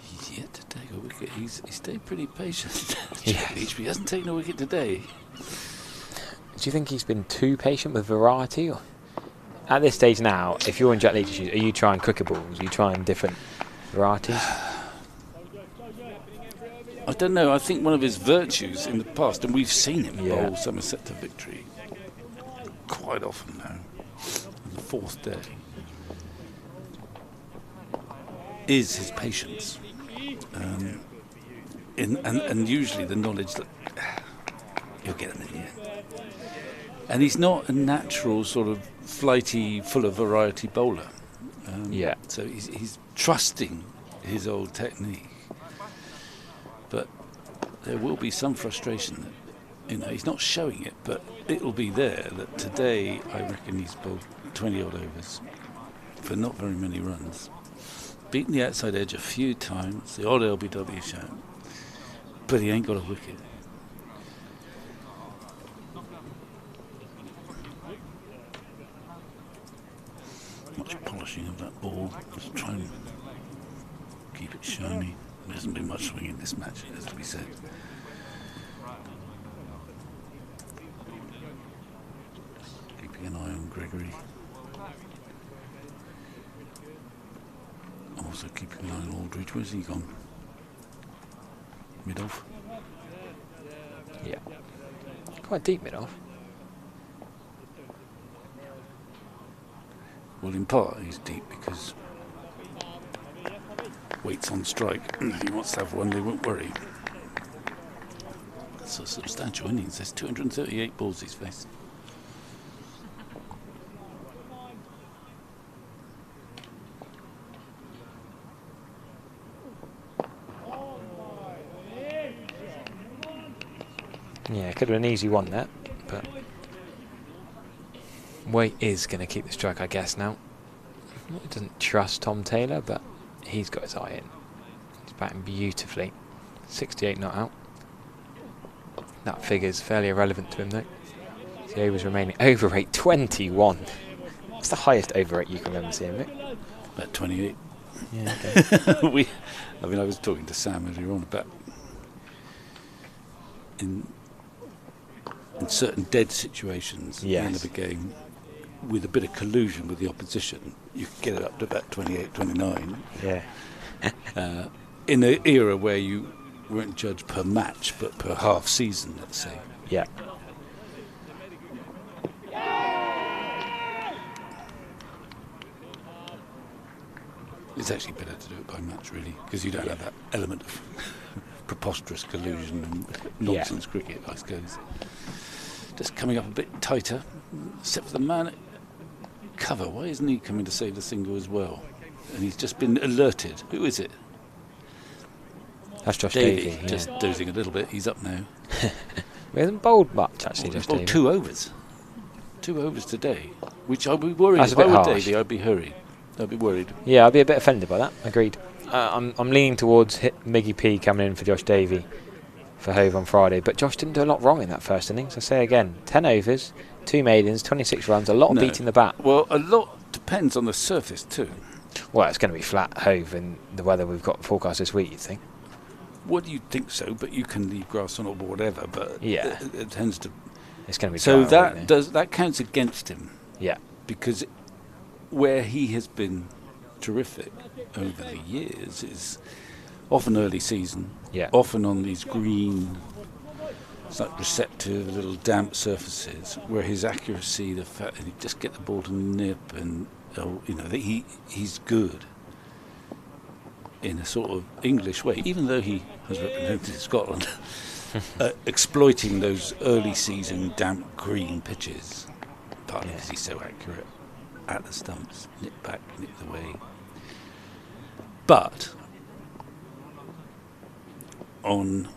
He's yet to take a wicket. He's stayed pretty patient. Yeah. He hasn't taken a wicket today. Do you think he's been too patient with variety? Or at this stage now, if you're in Jack Leach's shoes, are you trying cricket balls? Are you trying different varieties? I don't know. I think one of his virtues in the past, and we've seen him Yeah. bowl Somerset to victory quite often now, on the 4th day, is his patience. And usually the knowledge that you'll get him in the end. And he's not a natural sort of flighty, full of variety bowler. Yeah. So he's trusting his old technique. But there will be some frustration that, he's not showing it, but it'll be there that today I reckon he's bowled 20 odd overs for not very many runs. Beaten the outside edge a few times, the odd LBW shot, but he ain't got a wicket. Much polishing of that ball, just try and keep it shiny. There hasn't been much swing in this match, it has to be said. Keeping an eye on Gregory. Also keeping an eye on Aldridge. Where's he gone? Mid-off? Yeah. Quite deep mid-off. Well, in part he's deep because Waite's on strike. If he wants to have one, they won't worry. That's a substantial innings. There's 238 balls he's faced. Yeah, could have been an easy one that, but Waite is going to keep the strike, I guess, now. He doesn't trust Tom Taylor, but he's got his eye in. He's batting beautifully. 68 not out. That figure's fairly irrelevant to him though. The overs remaining. Over rate 21. It's the highest over rate you can remember seeing, Vic. About 28. Yeah, okay. I was talking to Sam earlier on about in certain dead situations at the end of a game, with a bit of collusion with the opposition, you could get it up to about 28, 29. Yeah. In an era where you weren't judged per match, but per half season, let's say. Yeah. It's actually better to do it by match, really, because you don't have that element of preposterous collusion and nonsense cricket, I suppose. Just coming up a bit tighter, except for the man at cover. Why isn't he coming to save the single as well? And he's just been alerted. Who is it? That's Josh Davey. Yeah. Just dozing a little bit. He's up now. We haven't bowled much, actually, Josh Davey. 2 overs. 2 overs today, which I'd be worried. That's if a I bit were harsh. Davey, I'd be hurried. I'd be worried. Yeah, I'd be a bit offended by that. Agreed. I'm leaning towards Miggy P coming in for Josh Davey for Hove on Friday, but Josh didn't do a lot wrong in that first innings. I say again, 10 overs, 2 maidens, 26 runs, a lot of beating the bat. Well, a lot depends on the surface too. Well, it's going to be flat Hove in the weather we've got forecast this week, you'd think. What do you think so? But you can leave grass on or whatever. But Yeah. it tends to. It's going to be So dry, won't it? that counts against him. Yeah. Because where he has been terrific over the years is often early season, often on these green, it's like receptive, little damp surfaces, where his accuracy, the fact that he just get the ball to nip, and that he's good in a sort of English way, even though he has represented Scotland, exploiting those early season damp green pitches, partly because he's so accurate at the stumps, nip back, nip away. But on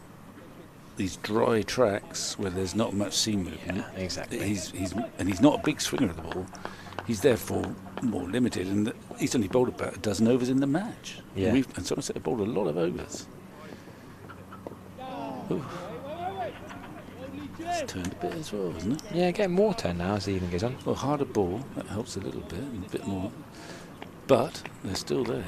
these dry tracks where there's not much seam movement, exactly. He's not a big swinger of the ball. He's therefore more limited, and he's only bowled about a dozen overs in the match. Yeah. And Somerset have bowled a lot of overs. Ooh. It's turned a bit as well, isn't it? Yeah, getting more turn now as the evening goes on. Well, harder ball, that helps a little bit, and a bit more. But they're still there.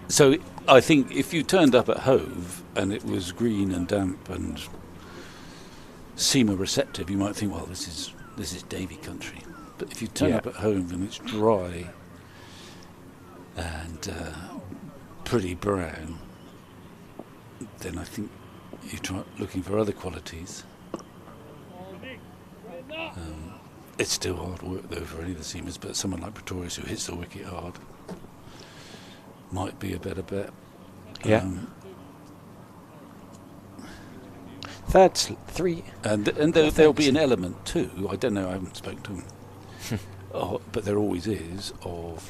So I think if you turned up at Hove and it was green and damp and seamer receptive, you might think, well, this is Davy country. But if you turn up at Hove and it's dry and pretty brown, then I think you try looking for other qualities. It's still hard work though for any of the seamers, but someone like Pretorius who hits the wicket hard might be a better bet. Yeah. Three. And there'll be an element too, I don't know, I haven't spoken to him, but there always is, of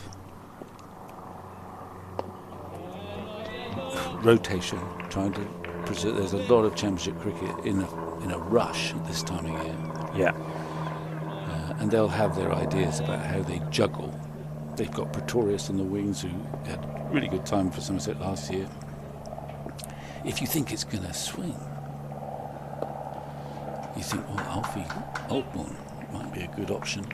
rotation, trying to preserve. There's a lot of championship cricket in a rush at this time of year. Yeah. And they'll have their ideas about how they juggle. They've got Pretorius on the wings, who had a really good time for Somerset last year. If you think it's going to swing, you think, well, Alfie Oldbourne might be a good option.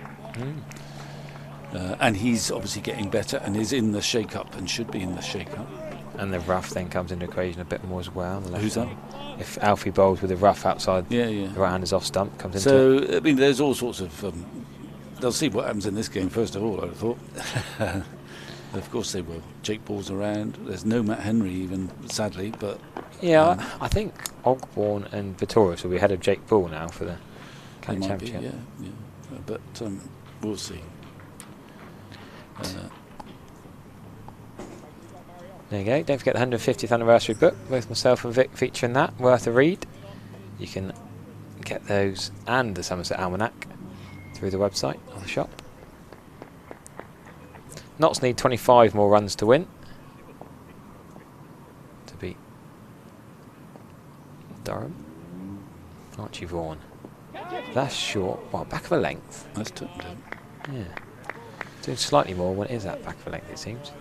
And he's obviously getting better and is in the shake-up and should be in the shake-up. And the rough then comes into the equation a bit more as well. Who's that? If Alfie bowls with a rough outside, the right-hander's off stump comes into it. So, I mean, there's all sorts of... they'll see what happens in this game first of all, I'd have thought. Of course they will. Jake Ball's around. There's no Matt Henry even, sadly, but... Yeah, I think Ogborn and Pretorius will be ahead of Jake Ball now for the county championship. Yeah. But we'll see. There you go. Don't forget the 150th anniversary book. Both myself and Vic featuring that. Worth a read. You can get those and the Somerset Almanac through the website or the shop. Notts need 25 more runs to win to beat Durham. Archie Vaughan. That's short. Well, back of a length. That's turned out. Yeah. Doing slightly more when it is that back of a length, it seems.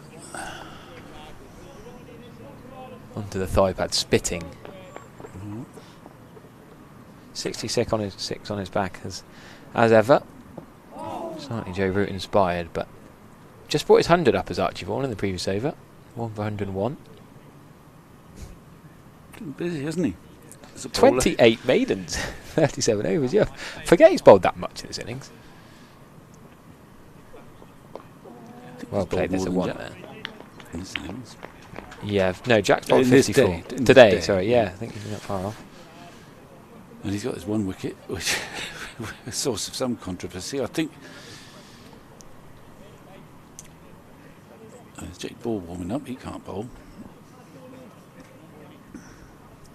Onto the thigh pad, spitting. 66 on his back as ever. Slightly Joe Root inspired, but just brought his 100 up as Archibald in the previous over. 1 for 101. Busy, hasn't he? 28 maidens, 37 overs. Yeah, forget he's bowled that much in this innings. Well played. There's a 1 there. In this innings. Yeah, no, Jack's bowled In this 54 day, in this today. day. Sorry, yeah, I think he's not far off. And he's got his 1 wicket, which is a source of some controversy. I think there's Jake Ball warming up. He can't bowl.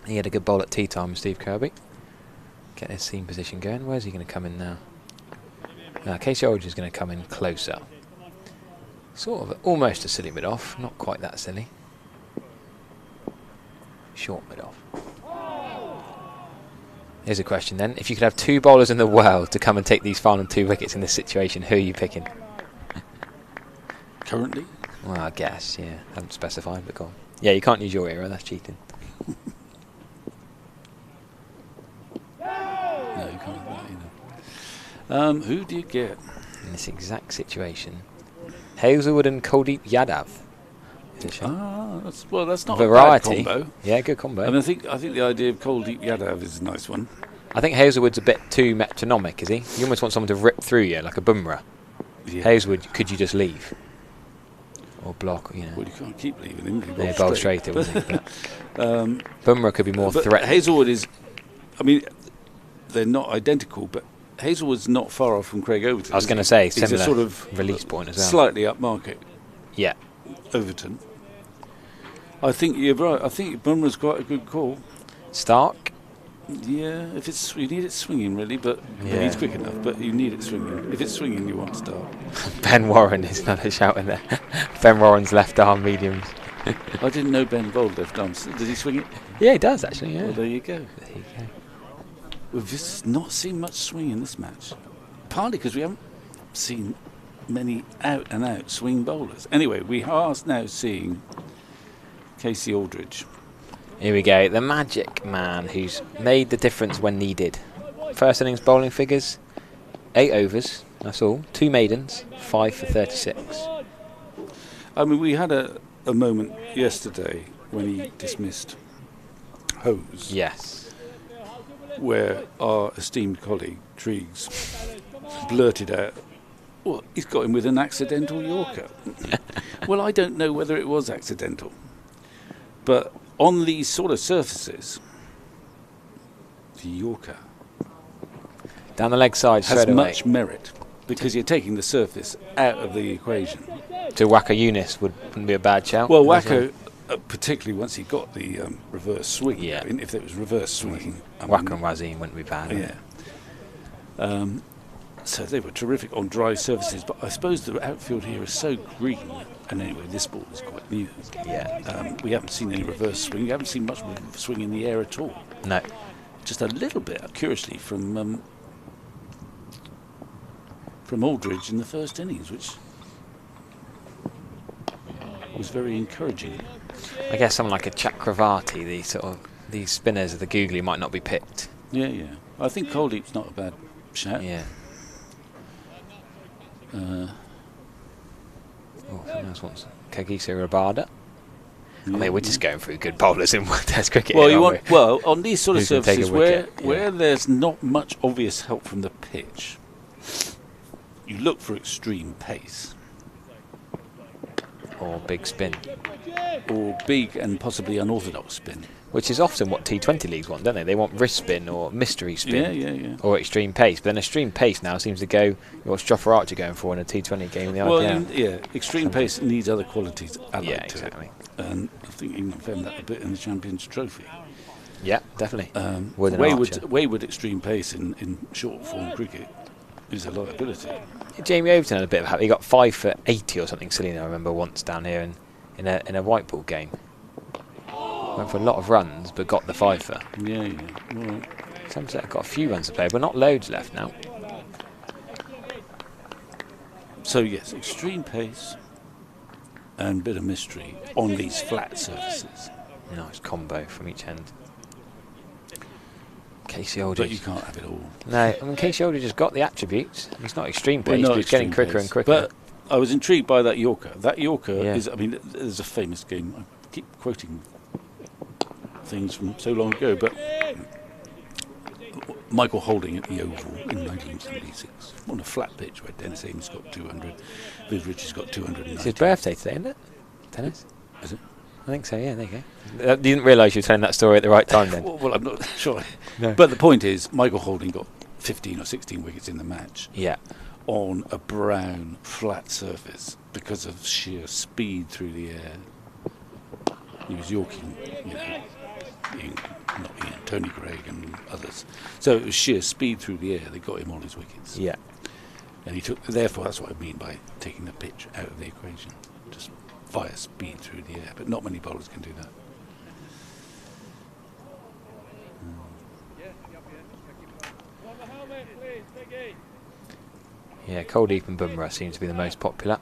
He had a good bowl at tea time with Steve Kirby. Get his seam position going. Where's he going to come in now? Now, Casey Aldridge is going to come in closer. Sort of almost a silly mid off. Not quite that silly. Short mid off. Here's a question then. If you could have 2 bowlers in the world to come and take these final 2 wickets in this situation, who are you picking? Currently? Well, I guess, yeah. Haven't specified, but go on. Yeah, you can't use your era. That's cheating. No, you can't do that either. Who do you get? In this exact situation, Hazelwood and Kuldeep Yadav. Is it That's not variety. a bad combo. Yeah, good combo. And I think the idea of Kuldeep Yadav is a nice one. I think Hazelwood's a bit too metronomic, is he? You almost want someone to rip through you like a Bumrah. Yeah. Hazelwood, could you just leave? Or block, you know. Well, you can't keep leaving him. He Yeah, bowls bowl straight it, wouldn't he? Bumrah could be more but threatening. Hazelwood is, I mean, they're not identical, but Hazelwood's not far off from Craig Overton. I was going to say, He's similar a sort of release point as well. Slightly upmarket Yeah. Overton. I think you're right. I think Bumrah's quite a good call. Stark? Yeah, if it's you need it swinging really, but Yeah. he's quick enough. But you need it swinging. If it's swinging, you want Stark. Ben Warren is another shout in there. Ben Warren's left arm mediums. I didn't know Ben bowled left arm. Does he swing it? Yeah, he does actually, yeah. Well, there you go. There you go. We've just not seen much swing in this match. Partly because we haven't seen many out-and-out swing bowlers. Anyway, we are now seeing Casey Aldridge. Here we go, the magic man who's made the difference when needed. First innings bowling figures, 8 overs, that's all. 2 maidens, 5 for 36. I mean, we had a moment yesterday when he dismissed Hose. Yes. Where our esteemed colleague, Triggs, blurted out, well, he's got him with an accidental Yorker. Well, I don't know whether it was accidental. But on these sort of surfaces, the Yorker Down the leg side has straight away. much merit because you're taking the surface out of the equation. To Wacko Eunice wouldn't be a bad shout. Well, Wacko, particularly once he got the reverse swing, Yeah. going, if there was reverse swinging. Wacko and Wazim wouldn't be bad. Yeah. So they were terrific on dry surfaces, but I suppose the outfield here is so green. And anyway, this ball is quite new. Yeah. We haven't seen any reverse swing. We haven't seen much swing in the air at all. No. Just a little bit, curiously, from Aldridge in the first innings, which was very encouraging. I guess someone like a Chakravarti, these spinners of the googly might not be picked. Yeah. I think Kuldeep's not a bad shout. Yeah. Someone else wants Kagisa Rabada. I mean, we're just going through good bowlers in Test cricket. Well, here, aren't we? on these sort of Who's gonna take a surfaces where wicket? there's not much obvious help from the pitch, you look for extreme pace Or big spin. or big and possibly unorthodox spin. Which is often what T20 leagues want, don't they? They want wrist spin or mystery spin. Yeah. Or extreme pace. But then extreme pace now seems to go what's Jofra Archer going for in a T20 game in the IPL. Extreme pace needs other qualities allied Yeah, to exactly. it. And I think you can found that a bit in the Champions Trophy. Yeah, definitely. Wood and Archer. Wayward extreme pace in short form cricket is a liability. Jamie Overton had a bit of he got 5 for 80 or something silly. I remember once down here in a white ball game. Went for a lot of runs, but got the 5 for. Yeah. Well, Somerset got a few runs to play, but not loads left now. so yes, extreme pace, and a bit of mystery on these flat surfaces. Nice combo from each end. Casey But you Aldridge. can't have it all. No, I mean, Casey Aldridge has got the attributes. He's not extreme Well, pace, not but he's getting extreme quicker pace. and quicker. But I was intrigued by that Yorker. That Yorker Yeah. is, I mean, there's a famous game. I keep quoting things from so long ago, but Michael Holding at the Oval in 1976 on a flat pitch where Dennis Ames got 200, Viv Richards got 290. It's his birthday today, isn't it? Tennis? Is it? I think so, yeah, there you go. You didn't realise you were telling that story at the right time then. Well, I'm not sure. No. But the point is, Michael Holding got 15 or 16 wickets in the match Yeah. on a brown flat surface because of sheer speed through the air. He was yorking, not Ian, Tony Craig and others. So it was sheer speed through the air that got him all his wickets. Yeah. And he took, therefore, that's what I mean by taking the pitch out of the equation. Just via speed through the air. But not many bowlers can do that. Yeah, Kuldeep and Bumrah seem to be the most popular.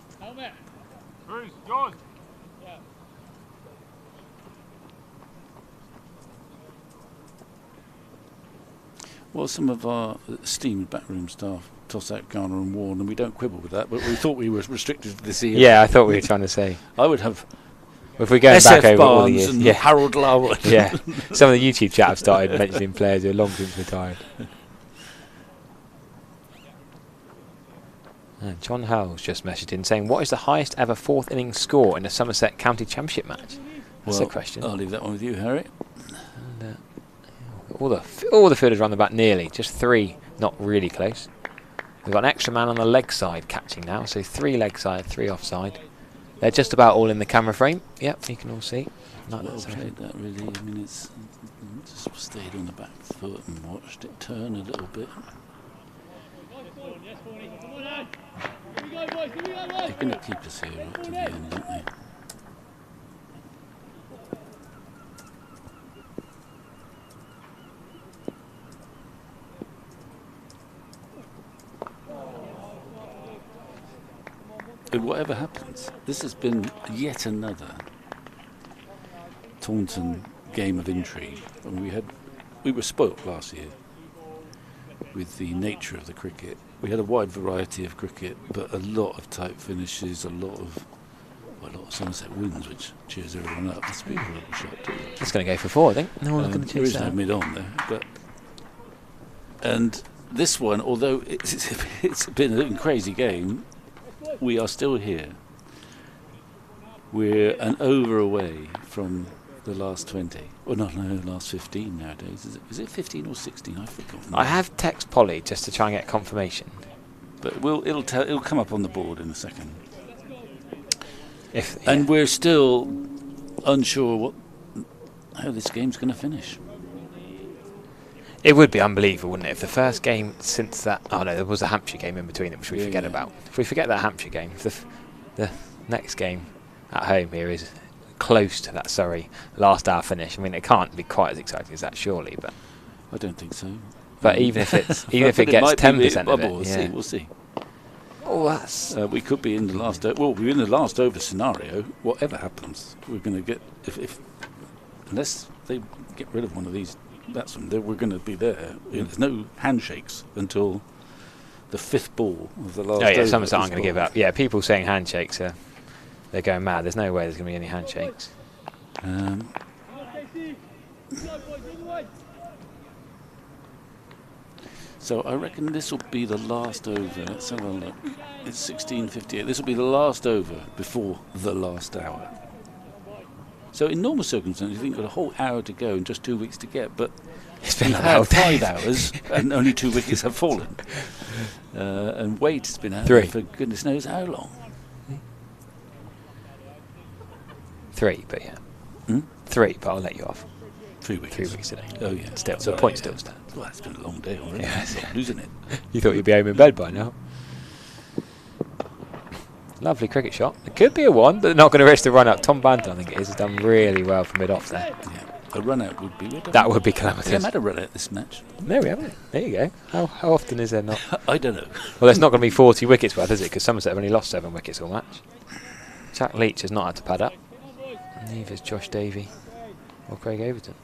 Well, some of our esteemed backroom staff toss out Garner and Warren, and we don't quibble with that, but we thought we were restricted to this era. Yeah, I thought we were trying to say. I would have If we're going SF back over all the Barnes years. and Yeah. Harold Larwood. Yeah. Some of the YouTube chat have started mentioning players who are long since retired. And John Howell's just messaged in saying, what is the highest ever fourth innings score in a Somerset County Championship match? That's the question. I'll leave that one with you, Harry. And, all the fielders around the back nearly, just three not really close. We've got an extra man on the leg side catching now, so 3 leg side, 3 offside. They're just about all in the camera frame. Yep, you can all see. Well played that, really. I mean, it's just stayed on the back foot and watched it turn a little bit. They're going to keep us here up to the end, aren't they? And whatever happens, this has been yet another Taunton game of intrigue. And we were spoilt last year with the nature of the cricket. We had a wide variety of cricket, but a lot of tight finishes, a lot of Somerset wins, which cheers everyone up. This would be a horrible shot too. It's going to go for 4, I think. No one's going to There chase is no that. mid on there, and this one, although it's been a crazy game, we are still here. We're an over away from the last 20. Well, no, last 15 nowadays. Is it 15 or 16? I've forgotten. I have text Polly just to try and get confirmation. But it'll come up on the board in a second. And We're still unsure how this game's going to finish. it would be unbelievable, wouldn't it, if the first game since that... Oh, no, there was a Hampshire game in between them, which we forget about. If we forget that Hampshire game, if the next game at home here is close to that Surrey last hour finish, I mean, it can't be quite as exciting as that, surely, but... I don't think so. But even if it gets 10% of it... We'll see. Oh, that's... We could be in the last... we're in the last over scenario. Whatever happens, we're going to get... Unless they get rid of one of these batsmen, we're going to be there. There's no handshakes until the 5th ball of the last over. Oh, yeah, Somerset aren't going to give up. Yeah, people saying handshakes, they're going mad. There's no way there's going to be any handshakes. So I reckon this will be the last over. Let's have a look. It's 16:58. This will be the last over before the last hour. So in normal circumstances, you think you've got a whole hour to go and just 2 weeks to get, but It's been we've a whole had day. 5 hours and only 2 wickets have fallen. And Wade has been out 3. there for goodness knows how long. 3, but yeah. Hmm? 3, but I'll let you off. 3 wickets. 3 weeks today. Oh yeah. Still, So the point yeah. still stands. Well, it's been a long day already. Yeah. I'm losing it. You thought you'd be home in bed by now. Lovely cricket shot. It could be a 1, but they're not going to risk the run up. Tom Banton, I think it is, has done really well from mid off there. Yeah. A run out would be. That would be We haven't calamitous. had a run out this match. There we have it. There you go. How often is there not? I don't know. Well, there's not going to be 40 wickets worth, is it? Because Somerset have only lost 7 wickets all match. Jack Leach has not had to pad up. Neither is Josh Davey or Craig Overton.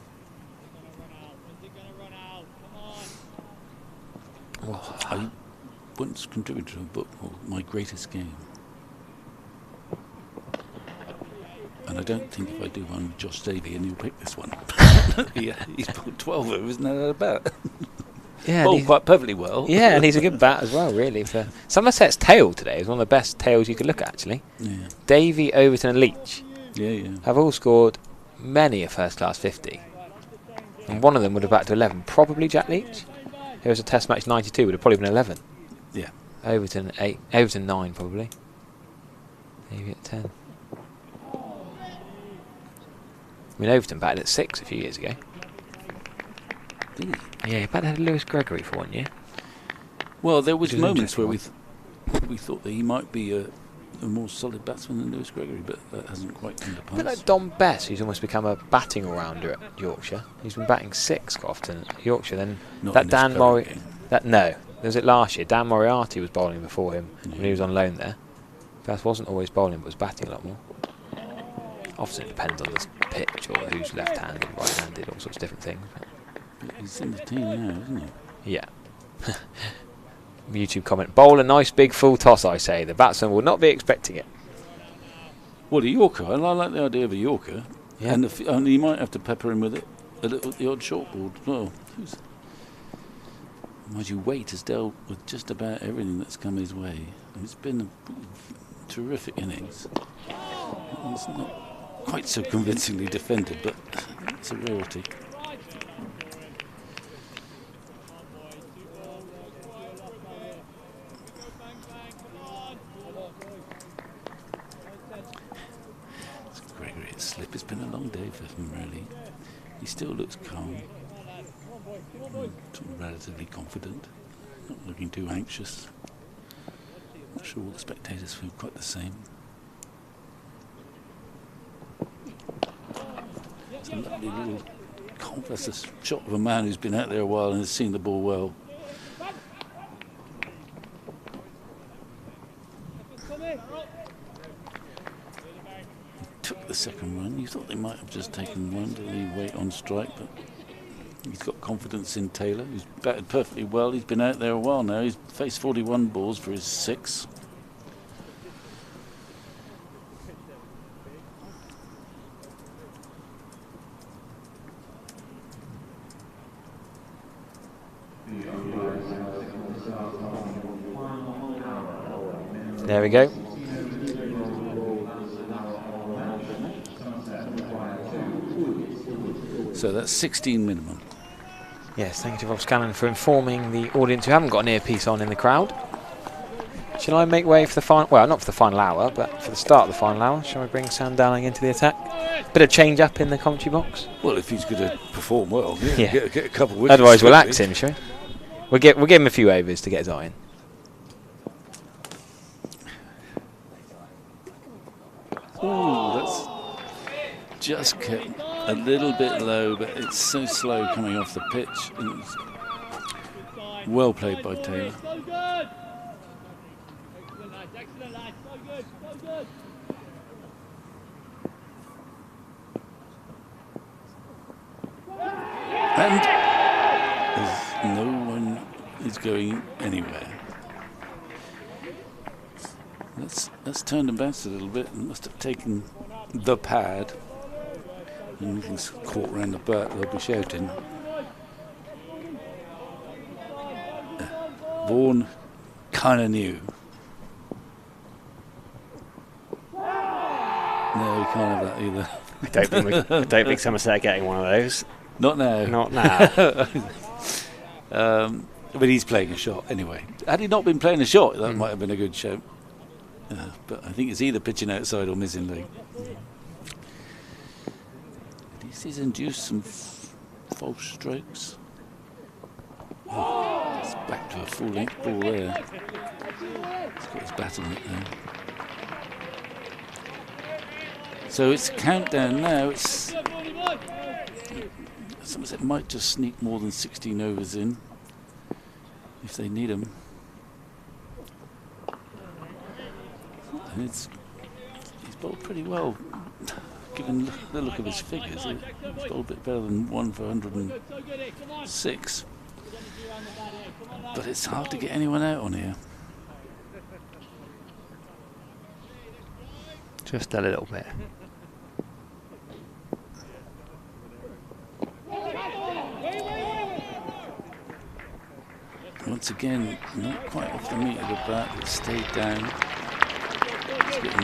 I once contributed to a book called My Greatest Game. And I don't think if I do one with Josh Davey, and he'll pick this one. Yeah, he's put 12 overs and had a bat. Yeah, bowled quite perfectly well. Yeah, and he's a good bat as well, really. For Somerset's tail today is one of the best tails you could look at, actually. Yeah. Davey, Overton and Leach Yeah. have all scored many a first-class 50. And one of them would have batted to 11. Probably Jack Leach. There was a test match 92, would have probably been 11. Yeah. Overton 8, Overton 9 probably. Davey at 10. I mean, Overton batted at 6 a few years ago. Did he? Yeah, he batted Lewis Gregory for 1 year. Well, there was Which is moments where interesting we thought that he might be a more solid batsman than Lewis Gregory, but that hasn't quite come to A pass. bit like Dom Bess, who's almost become a batting all-rounder at Yorkshire. He's been batting 6 quite often at Yorkshire. Then Not that in his Dan current Mori, game. no, was it last year? Dan Moriarty was bowling before him when he was on loan there. Bess wasn't always bowling, but was batting a lot more. Often it depends on the pitch or who's left-handed, right-handed, all sorts of different things. But he's in the team now, isn't he? Yeah. YouTube comment: bowl a nice big full toss. I say the batsman will not be expecting it. Well, a Yorker. I like the idea of a Yorker. Yeah. And you might have to pepper him with it a little, the odd short ball as well. Mind you, Waite has dealt with just about everything that's come his way. And it's been a terrific innings. It's not quite so convincingly defended, but it's a rarity. Gregory at slip. It's been a long day for him, really. He still looks calm, relatively confident, not looking too anxious. Not sure all the spectators feel quite the same. It's a lovely little that's a shot of a man who's been out there a while and has seen the ball well. Took the second run. You thought they might have just taken one to leave Waite on strike, but he's got confidence in Taylor, who's batted perfectly well. He's been out there a while now. He's faced 41 balls for his 6. There we go. So that's 16 minimum. Yes, thank you to Rob Scanlon for informing the audience who haven't got an earpiece on in the crowd. Shall I make way for the final, well, not for the final hour, but for the start of the final hour? Shall I bring Sam Dowling into the attack? Bit of change up in the commentary box. Well, if he's going to perform well, Yeah. Get a couple of wickets. Otherwise we'll axe him, shall we? We'll give him a few overs to get his eye in. Ooh, that's just kept a little bit low, but it's so slow coming off the pitch. And it's well played by Taylor. And no one is going anywhere. That's turned and bounced a little bit and must have taken the pad. And he's caught round the bat, they'll be shouting. Vaughan kind of knew. No, he can't have that either. I don't think Somerset are getting one of those. Not now. Not now. But he's playing a shot anyway. Had he not been playing a shot, that might have been a good show. But I think it's either pitching outside or missing leg. He's induced some false strokes. Oh, it's back to a full-length ball there. He's got his bat on it now. So it's a countdown now. It's Somerset might just sneak more than 16 overs in if they need them. And he's bowled pretty well, given the look of his figures. He's bowled a bit better than 1 for 106. But it's hard to get anyone out on here. Just a little bit. Once again, not quite off the meat of the bat. It stayed down. It's getting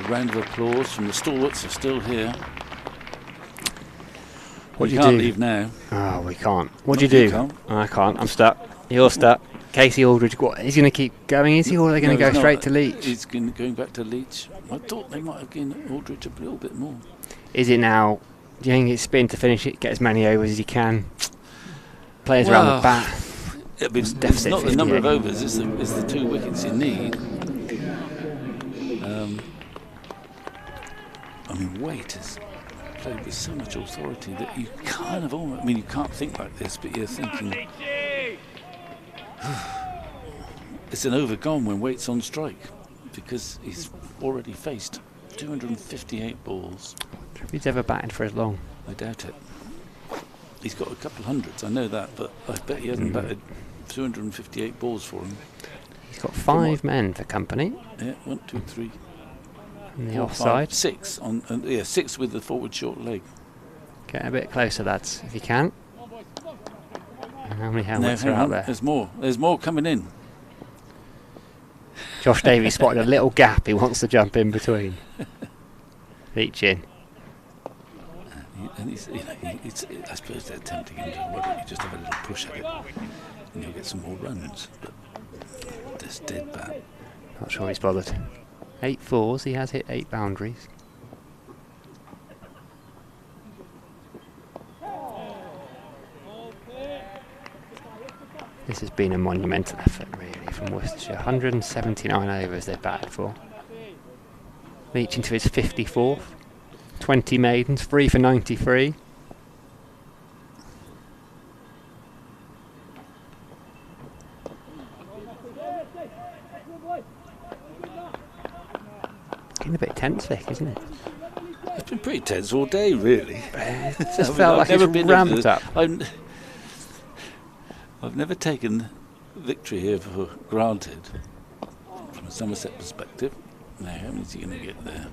a round of applause from the stalwarts are still here. What do you you can't do? leave now. Oh, we can't. What Not do you you do? can't. I can't. I'm stuck. You're stuck. Casey Aldridge, what? Is he going to keep going? Is he, or are they going to No, go he's straight not. to Leach? He's going back to Leach. I thought they might have given Aldridge a little bit more. Is it now? Do you think it's spin to finish it? Get as many overs as you can. Players around the bat. I mean, It's it's deficit not the number of 58. overs, it's the 2 wickets you need. I mean, Waite has played with so much authority that you kind of almost, I mean, you can't think like this, but you're thinking, it's an over gone when Waite's on strike, because he's already faced 258 balls. If he's ever batted for as long. I doubt it. He's got a couple of hundreds, I know that, but I bet he hasn't batted 258 balls for him. He's got 5 men for company. Yeah, 1, 2, 3, On the 4, offside. 5, 6 on, 6 with the forward short leg. Get a bit closer, lads, if you can. And how many helmets hang are out on, there? There's more. There's more coming in. Josh Davies spotted a little gap he wants to jump in between. Reach in. And I suppose they're tempting him to, why don't you just have a little push at it and you'll get some more runs. But this dead bat. Not sure he's bothered. 8 fours, he has hit 8 boundaries. This has been a monumental effort, really, from Worcestershire. 179 overs they've batted for. Reaching to his 54th. 20 maidens, 3 for 93. Getting a bit tense, Vic, isn't it? It's been pretty tense all day, really. It just felt like it's ramped up. I've never taken victory here for granted from a Somerset perspective. Now, how many is he going to get there?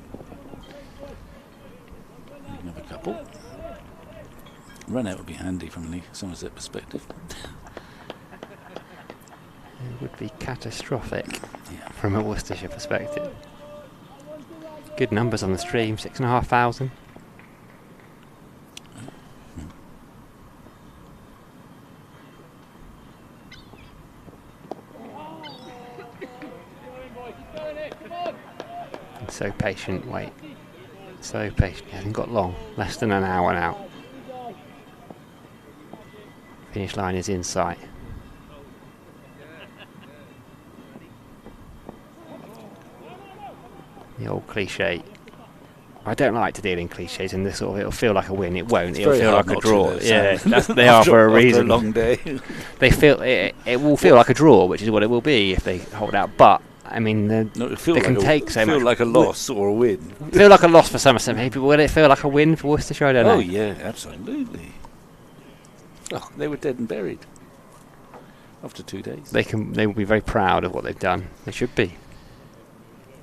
You can have a couple. Run out would be handy from the Somerset perspective. It would be catastrophic Yeah. from a Worcestershire perspective. Good numbers on the stream, 6,500. And so patient, wait. So patient, he hasn't got long, less than an hour now. Finish line is in sight. The old cliche. I don't like to deal in cliches, and this sort of it'll feel like a win. It won't. It'll feel like a draw. Yeah, they are for a reason. After a long day. They feel it will feel like a draw, which is what it will be if they hold out. But I mean, No, it feel they like can take so feel much. like a loss or a win. Feel like a loss for Somerset, maybe. But will it feel like a win for Worcestershire? I don't know. Oh yeah, absolutely. Oh, they were dead and buried after 2 days. They will be very proud of what they've done. They should be,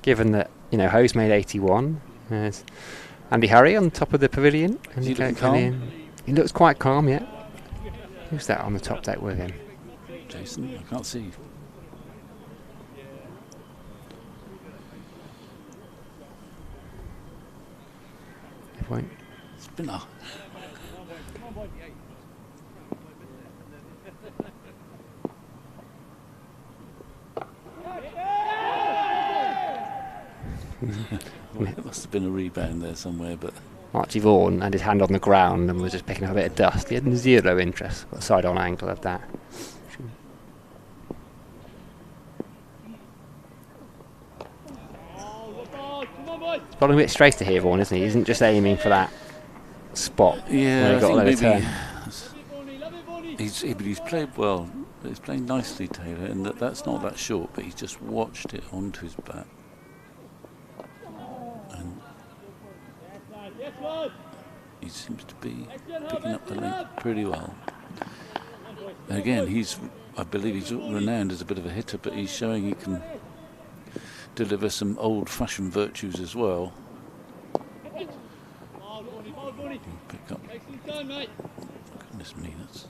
given that Ho's made 81. There's Andy Harry on top of the pavilion. Is he looking Pavilion. calm? He looks quite calm, yeah. Who's that on the top deck with him? Jason, I can't see. It won't. Spinner. There must have been a rebound there somewhere, but Archie Vaughan had his hand on the ground and was just picking up a bit of dust. He had zero interest. Got a side-on angle of that. He's bowling a bit straighter here, Vaughan, isn't he? He isn't just aiming for that spot. yeah, where he got a load of turn. he's played well. He's playing nicely, Taylor, and that's not that short, but he's just watched it onto his bat. He seems to be picking up the length pretty well. And again, I believe he's renowned as a bit of a hitter, but he's showing he can deliver some old-fashioned virtues as well. Pick up. Goodness me, that's...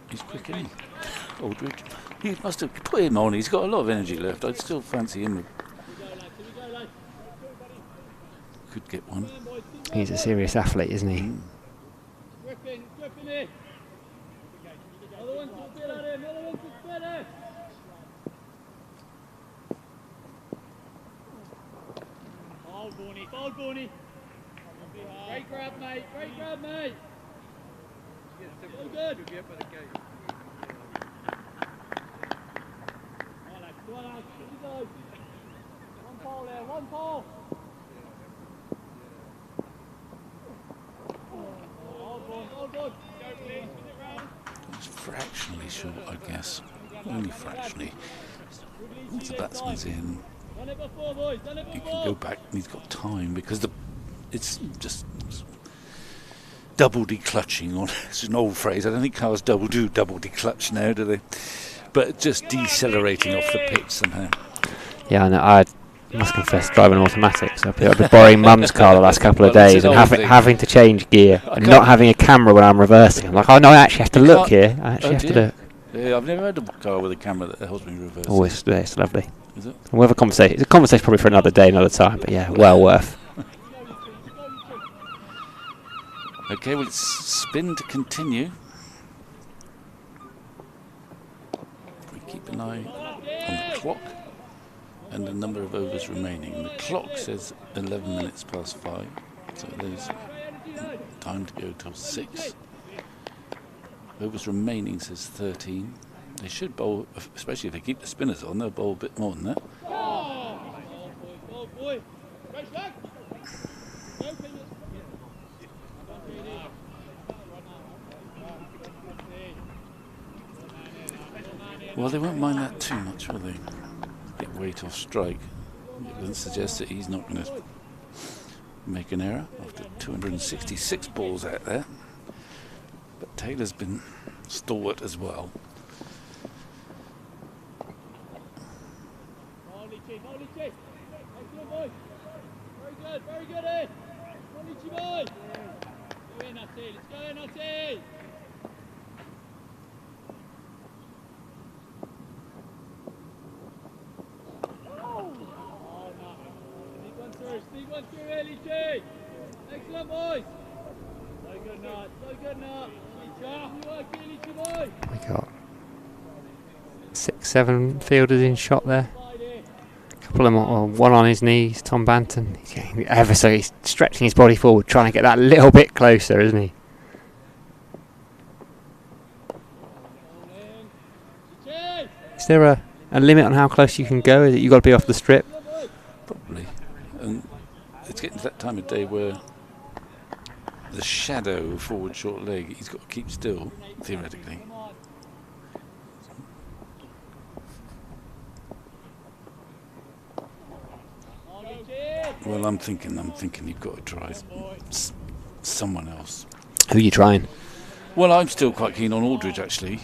He's quick, isn't he? Aldridge. He must have put him on. He's got a lot of energy left. I'd still fancy him. Could get one. He's a serious athlete, isn't he? Great grab, mate. Great grab, mate. All good. One pole there, one pole. All good. It's fractionally short, I guess. Only fractionally. Once the batsman's in, he can go back and he's got time because it's just double declutching. It's an old phrase. I don't think cars double declutch now, do they? But just decelerating off the pitch somehow. Yeah, I must confess, driving an automatic. So I've been borrowing Mum's car the last couple of days and having to change gear and not having a camera when I'm reversing. I'm like, oh no, I actually have to look here. I actually have to look. Yeah, I've never had a car with a camera that helps me reverse. Oh, it's lovely. Is it? We'll have a conversation. It's a conversation probably for another day, another time. But yeah, well worth. Okay, well, it's spin to continue. We keep an eye on the clock and the number of overs remaining. The clock says 11 minutes past 5, so there's time to go till 6. Overs remaining says 13. They should bowl, especially if they keep the spinners on, they'll bowl a bit more than that. Well, they won't mind that too much, will they? Get weight off strike. It doesn't suggest that he's not going to make an error after 266 balls out there. But Taylor's been stalwart as well. Very good, eh? Boy. Go in, Natty. Let's go in, Natty. Sneak one through, early G. Excellent, boys. So good, Nat. So good, Nat. Good work, early G, boy. We got 6, 7 fielders in shot there. A couple of them, one on his knees. Tom Banton. He's getting ever so he's stretching his body forward, trying to get that little bit closer, isn't he? Is there a limit on how close you can go? Is it you got to be off the strip? Probably. And it's getting to that time of day where the shadow of forward short leg, he's got to keep still, theoretically. Well, I'm thinking you've got to try someone else. Who are you trying? Well, I'm still quite keen on Aldridge, actually.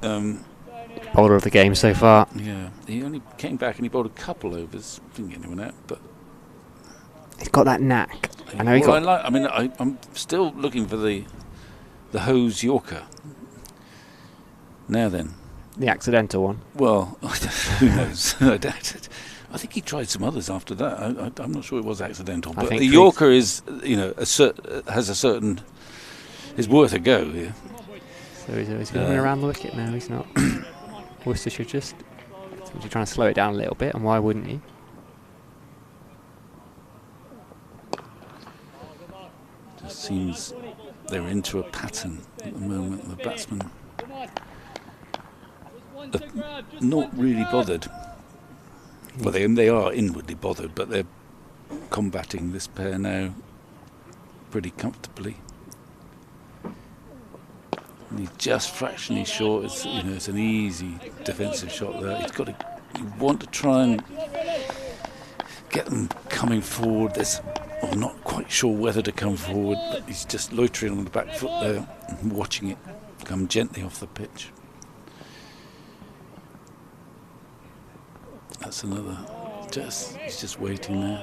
Bowler of the game so far. Yeah, he only came back and he bowled a couple overs. Didn't get anyone out, but he's got that knack. I know I'm still looking for the hose Yorker. Now then, the accidental one. Well, who knows? I doubt it. I think he tried some others after that. I'm not sure it was accidental, but the Yorker is, has a certain, is worth a go here. So he's going around the wicket now. He's not. Worcestershire just trying to slow it down a little bit, and why wouldn't he? Just seems they're into a pattern at the moment. The batsmen are not really bothered. Well, they are inwardly bothered, but they're combating this pair now pretty comfortably. And he's just fractionally short. It's an easy defensive shot there. You want to try and get them coming forward. I'm not quite sure whether to come forward, but he's just loitering on the back foot there and watching it come gently off the pitch. That's another. He's just waiting there.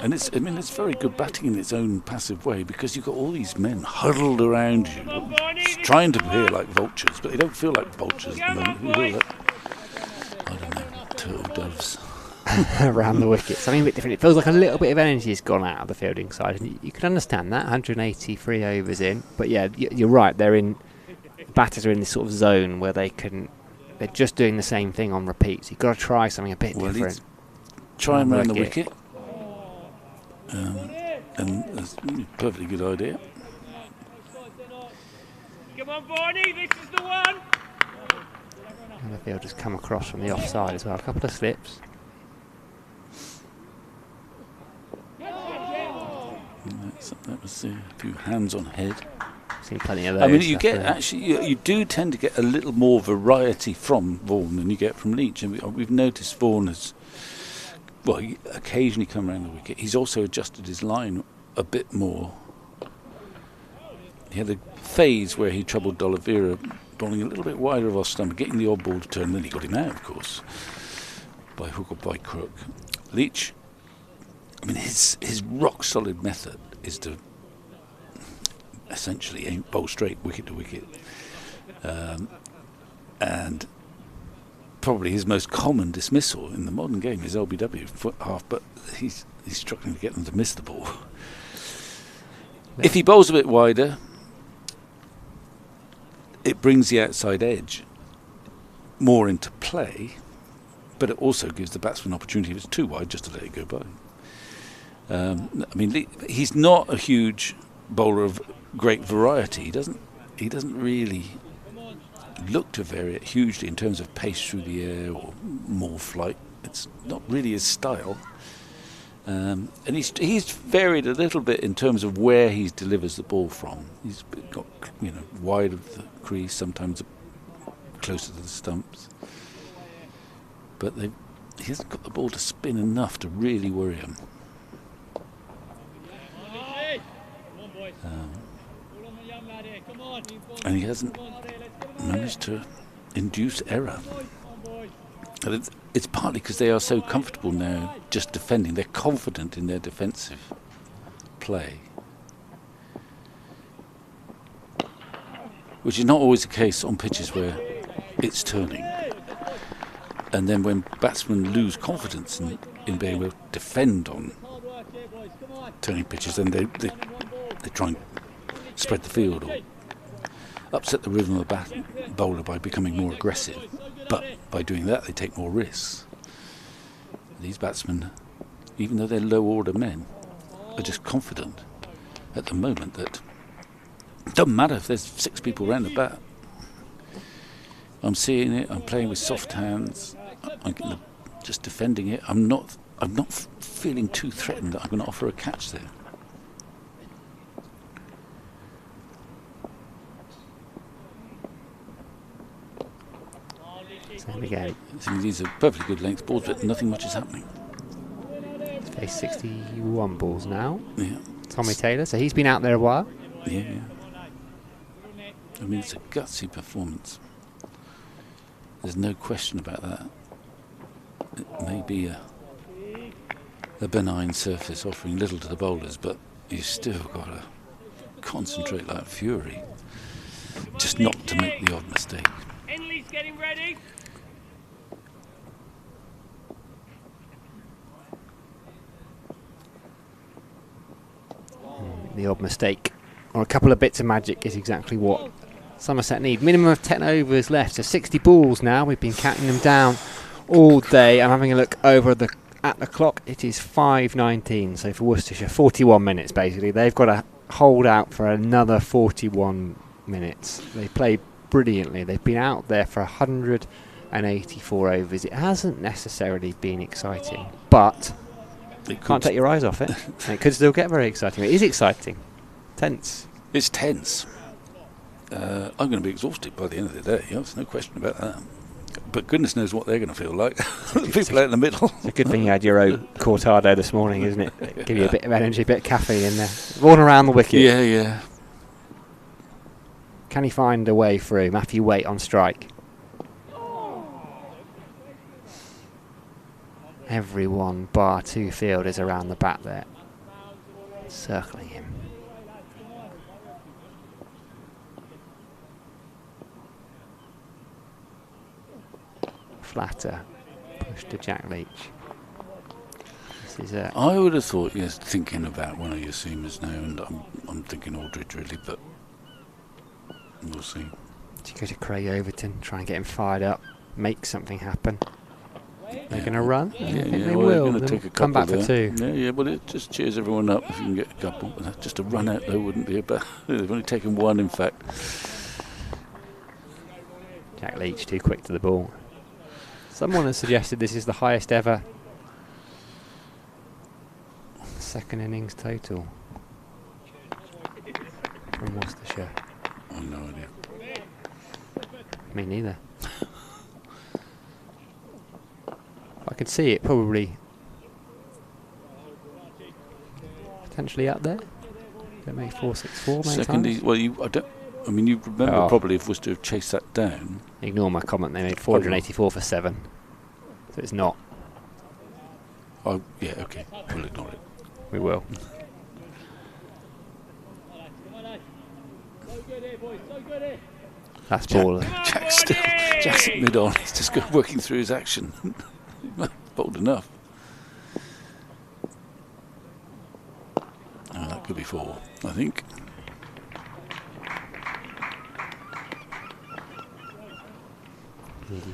And it's very good batting in its own passive way, because you've got all these men huddled around you, trying to appear like vultures, but they don't feel like vultures at the moment. Who will that? I don't know, turtle doves. Around the wicket. Something a bit different. It feels like a little bit of energy has gone out of the fielding side. And you can understand that, 183 overs in. But yeah, you're right. Batters are in this sort of zone where they're just doing the same thing on repeat. So you've got to try something a bit different. Try him around the wicket. And that's a perfectly good idea. Come on, Barney, this is the one. And the field has come across from the offside as well. A couple of slips. That was a few hands on head. Seen plenty of those. I mean, you do tend to get a little more variety from Vaughan than you get from Leach. And we've noticed Vaughan has, he occasionally come around the wicket. He's also adjusted his line a bit more. He had a phase where he troubled D'Oliveira, bowling a little bit wider of off stump, getting the odd ball to turn. Then he got him out, of course, by hook or by crook. Leach, I mean, his rock solid method is to essentially bowl straight, wicket to wicket, and probably his most common dismissal in the modern game is LBW foot half, but he's struggling to get them to miss the ball. If he bowls a bit wider, it brings the outside edge more into play, but it also gives the batsman an opportunity, if it's too wide, just to let it go by. I mean, he's not a huge bowler of great variety. He doesn't really look to vary it hugely in terms of pace through the air or more flight. It's not really his style. And he's varied a little bit in terms of where he delivers the ball from. He's got wide of the crease, sometimes closer to the stumps. But he hasn't got the ball to spin enough to really worry him. And he hasn't managed to induce error. And it's partly because they are so comfortable now just defending. They're confident in their defensive play, which is not always the case on pitches where it's turning. And then when batsmen lose confidence in being able to defend on turning pitches, then they try and spread the field or upset the rhythm of the bowler by becoming more aggressive. But by doing that, they take more risks. These batsmen, even though they're low-order men, are just confident at the moment that it doesn't matter if there's 6 people around the bat. I'm seeing it. I'm playing with soft hands. I'm just defending it. I'm not feeling too threatened that I'm going to offer a catch there. Again. These are perfectly good length balls, but nothing much is happening. He's faced 61 balls now. Yeah. Tommy Taylor, so he's been out there a while. Yeah. I mean, it's a gutsy performance. There's no question about that. It may be a benign surface offering little to the bowlers, but you've still got to concentrate like fury, just not to make the odd mistake. Henley's getting ready. The odd mistake, or a couple of bits of magic, is exactly what Somerset need. Minimum of 10 overs left, so 60 balls now. We've been counting them down all day. I'm having a look over at the clock. It is 5:19, so for Worcestershire, 41 minutes basically. They've got to hold out for another 41 minutes. They play brilliantly. They've been out there for 184 overs. It hasn't necessarily been exciting, but can't take your eyes off it. It could still get very exciting. It is exciting. Tense. It's tense. I'm going to be exhausted by the end of the day. There's no question about that. But goodness knows what they're going to feel like. The people out in the middle. It's a good thing you had your own cortado this morning, isn't it? Give you a bit of energy, a bit of caffeine in there. Rolling around the wicket. Yeah, yeah. Can he find a way through? Matthew Waite on strike. Everyone bar 2 fielders around the bat there, circling him. Flatter, push to Jack Leach. This is I would have thought you're thinking about one of your seamers now, and I'm thinking Aldridge really, but we'll see. to go to Craig Overton, try and get him fired up, make something happen. They're going to run? Yeah, I think they well, will. they're take a Come back couple for there. 2. Yeah, well, it just cheers everyone up if you can get a couple. Just a run out, though, wouldn't be a bad. They've only taken 1, in fact. Jack Leach too quick to the ball. Someone has suggested this is the highest ever second innings total from Worcestershire. I've no idea. Me neither. I could see it probably potentially up there. They make 464 many Second, times. well, you remember probably if Worcester have chased that down. Ignore my comment. They made 484 for 7, so it's not. Oh, yeah, okay, we'll ignore it. We will. That's ball. Jack's at mid on. He's just working through his action. Bold enough. Oh, that could be 4, I think.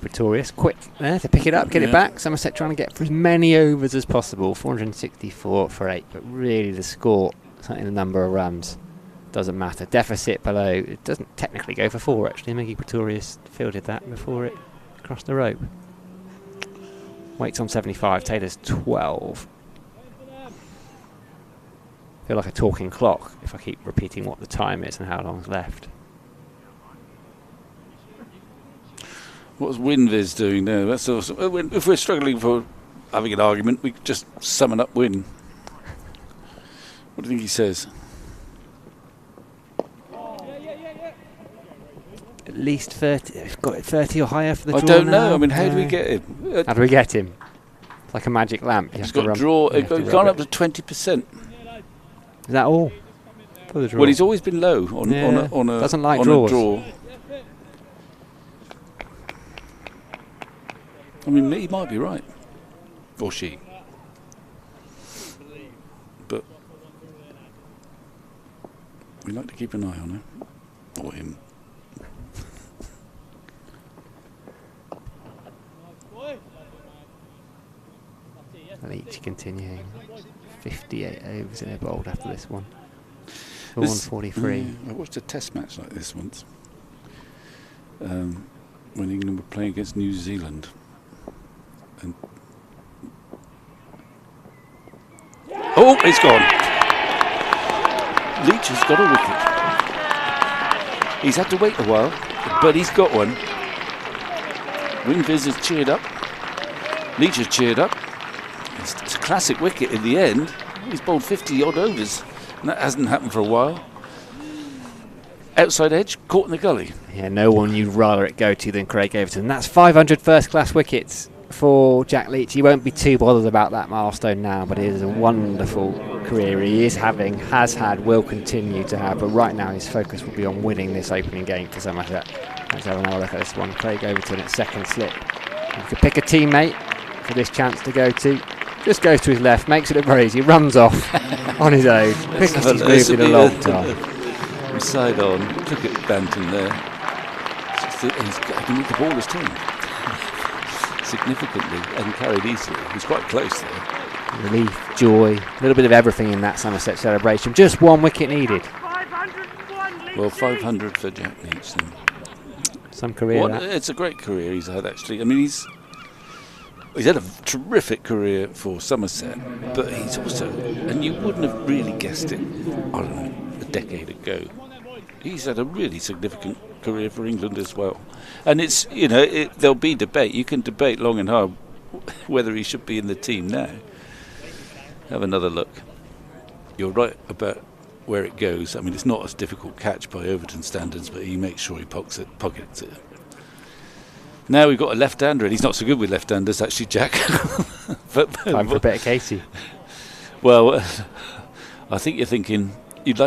Pretorius, quick there to pick it up, get it back. Somerset trying to get for as many overs as possible. 464 for 8, but really the score, certainly the number of runs, doesn't matter. Deficit below, it doesn't technically go for 4 actually. Maggie Pretorius fielded that before it crossed the rope. Waits on 75, Taylor's 12. Feel like a talking clock if I keep repeating what the time is and how long's left. What's Winviz doing now? That's awesome. If we're struggling for having an argument, we could just summon up Win. What do you think he says? At least 30. We've got 30 or higher for the I draw don't now. know. I mean, how do we get him? How do we get him? It's like a magic lamp. He's got draw. He's gone up to 20%. Is that all? For the draw? Well, he's always been low on a doesn't like on draws. a draw. I mean, he might be right, or she. But we like to keep an eye on her or him. Leach continuing. 58 overs in a bowled after this one. 43. I watched a test match like this once when England were playing against New Zealand. And oh, it's gone. Leach has got a wicket. He's had to wait a while, but he's got one. Winviz has cheered up. Leach has cheered up. It's a classic wicket in the end. He's bowled 50 odd overs, and that hasn't happened for a while. Outside edge, caught in the gully. Yeah, no one you'd rather it go to than Craig Overton. That's 500 first-class wickets for Jack Leach. He won't be too bothered about that milestone now, but it is a wonderful career he is having, has had, will continue to have. But right now his focus will be on winning this opening game for Somerset. Let's have another look at this one. Craig Overton at second slip. You could pick a teammate for this chance to go to. Just goes to his left, makes it look very easy, runs off on his own. Quickest he's moved in a long time. Side on, look at Banton there. He's going to the ball his team significantly and carried easily. He's quite close there. Relief, joy, a little bit of everything in that Somerset celebration. Just 1 wicket needed. Well, 500 for Jack Leach then. Some career. It's a great career he's had actually. I mean, he's had a terrific career for Somerset, but he's also, and you wouldn't have really guessed it, I don't know, a decade ago. He's had a really significant career for England as well. And it's, there'll be debate. You can debate long and hard whether he should be in the team now. Have another look. You're right about where it goes. I mean, it's not a difficult catch by Overton standards, but he makes sure he pockets it. Now we've got a left-hander, and he's not so good with left-handers, actually, Jack. But Time for a bit of Casey. Well, I think you're thinking you'd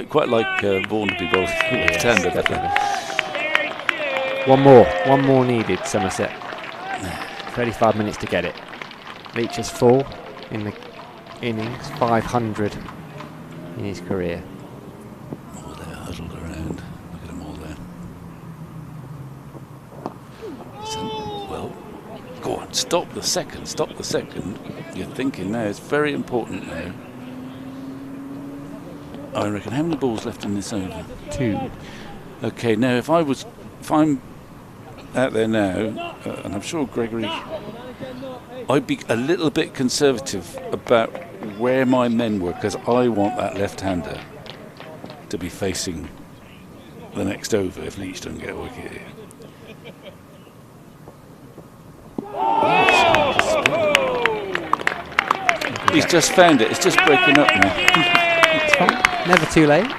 quite like Vaughan to be both left-hander. One more needed, Somerset. 35 minutes to get it. Leach has 4 in the innings, 500 in his career. All there huddled around. Look at them all there. Well, go on, stop the second. You're thinking now, it's very important now. I reckon, how many balls left in this over? 2. Okay, now if I'm out there now, and I'm sure Gregory, I'd be a little bit conservative about where my men were, because I want that left-hander to be facing the next over if Leach doesn't get a wicket here. He's just found it. It's just breaking up now. It's fine. Never too late.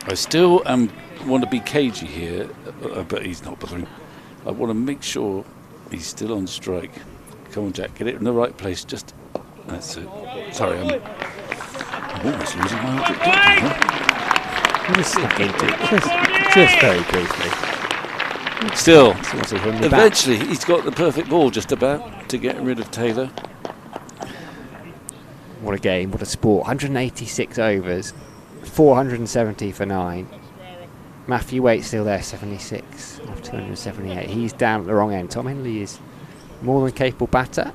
I still want to be cagey here, but he's not bothering. I want to make sure he's still on strike. Come on, Jack, get it in the right place. Just that's it. Sorry, I'm almost losing my objective. Just snuck into it. Just very briefly. Still, eventually he's got the perfect ball just about to get rid of Taylor. What a game, what a sport. 186 overs, 470 for 9. Matthew Waite's still there, 76 of 278. He's down at the wrong end. Tom Hindley is more than capable batter,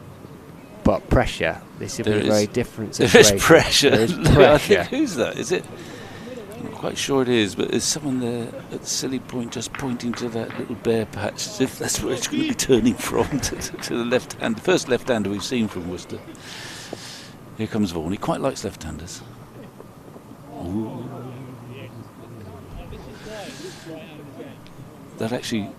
but pressure. This will be a very different situation. There is pressure. There is pressure. I think, who's that? Is it? I'm not quite sure it is, but there's someone there at the silly point just pointing to that little bare patch as if that's where it's going to be turning from to the left hand. The first left-hander we've seen from Worcester. Here comes Vaughan. He quite likes left-handers. Ooh. That actually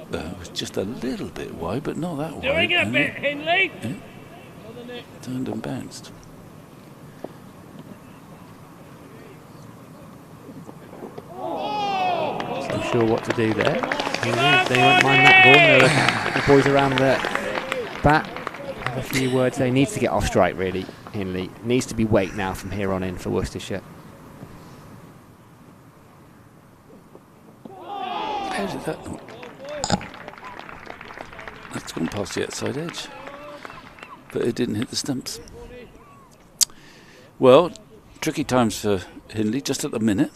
was just a little bit wide, but not that wide. Doing it a bit, Hindley. Yeah. Turned and bounced. Not sure what to do there. They won't mind that ball. The boys around the bat have a few words there. He needs to get off strike, really, Hindley. Needs to be Waite now from here on in for Worcestershire. How did that not? That's gone past the outside edge, but it didn't hit the stumps. Well, tricky times for Hindley just at the minute.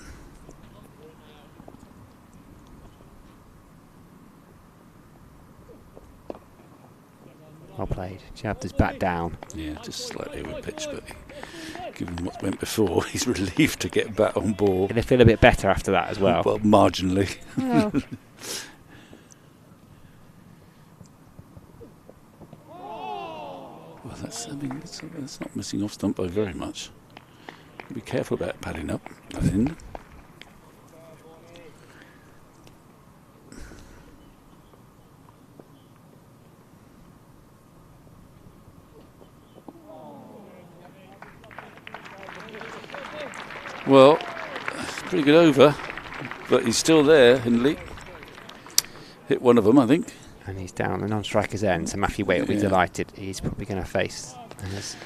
Well played. Chabda's back down. Yeah, just slightly over pitch, but given what went before, he's relieved to get back on board. Going to feel a bit better after that as well. Well, marginally. Well. Well, that's not missing off stump by very much. Be careful about padding up. In. Well, pretty good over, but he's still there, Hindley. Hit one of them, I think. And he's down the non-striker's end, so Matthew Waite will be delighted. He's probably going to face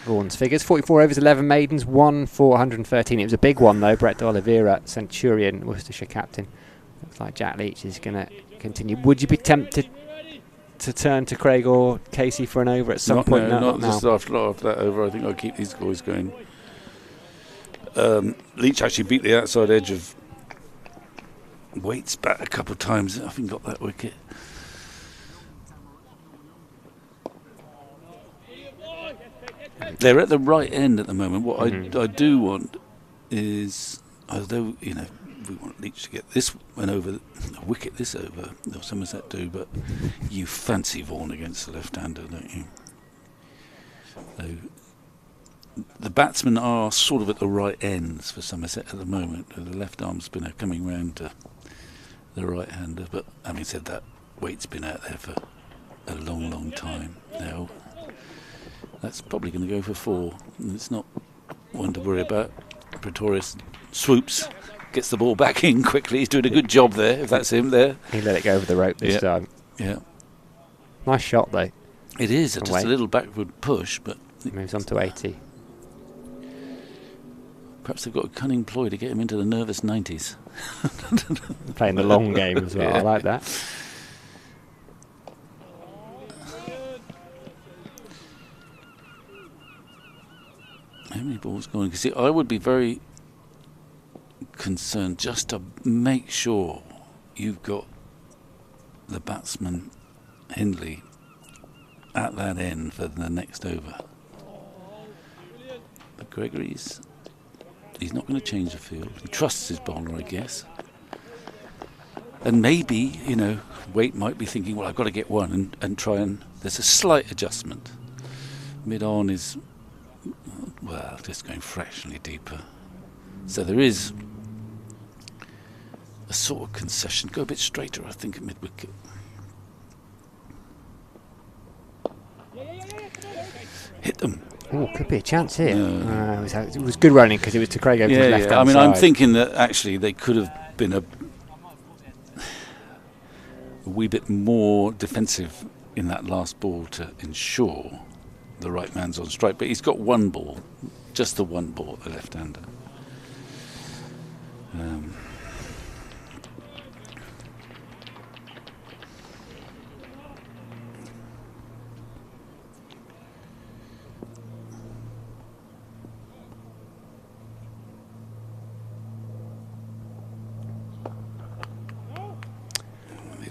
Vaughan's figures. 44 overs, 11 maidens, 1 for 113. It was a big one, though. Brett D'Oliveira, Centurion, Worcestershire captain. Looks like Jack Leach is going to continue. Would you be tempted to turn to Craig or Casey for an over at some point? No, not not just after that over. I think I'll keep these boys going. Leach actually beat the outside edge of Waite's bat a couple of times. I think got that wicket. They're at the right end at the moment. What I do want is, although we want Leach to get this one over, a wicket this over, or Somerset do, but you fancy Vaughan against the left-hander, don't you? So the batsmen are sort of at the right ends for Somerset at the moment. The left arm spinner coming round to the right hander. But having said that, Waite's been out there for a long, long time now. That's probably going to go for 4. And it's not one to worry about. Pretorius swoops, gets the ball back in quickly. He's doing a good job there, if that's him there. He let it go over the rope this time. Yeah. Nice shot, though. It is. Just a little backward push, but... It moves on to 80. Perhaps they've got a cunning ploy to get him into the nervous 90s. Playing the long game as well. I like that. How many balls going? Because I would be very concerned just to make sure you've got the batsman Hindley at that end for the next over. But Gregory's, he's not going to change the field. He trusts his bowler, I guess. And maybe, Waite might be thinking, well, I've got to get one and try and... There's a slight adjustment. Mid-on is, well, just going fractionally deeper. So there is a sort of concession. Go a bit straighter, I think, at mid-wicket. Hit them. Oh, could be a chance here. It was good running because it was to Craig over to the left hand side. I'm thinking that actually they could have been a wee bit more defensive in that last ball to ensure the right man's on strike. But he's got one ball, just the one ball, the left-hander.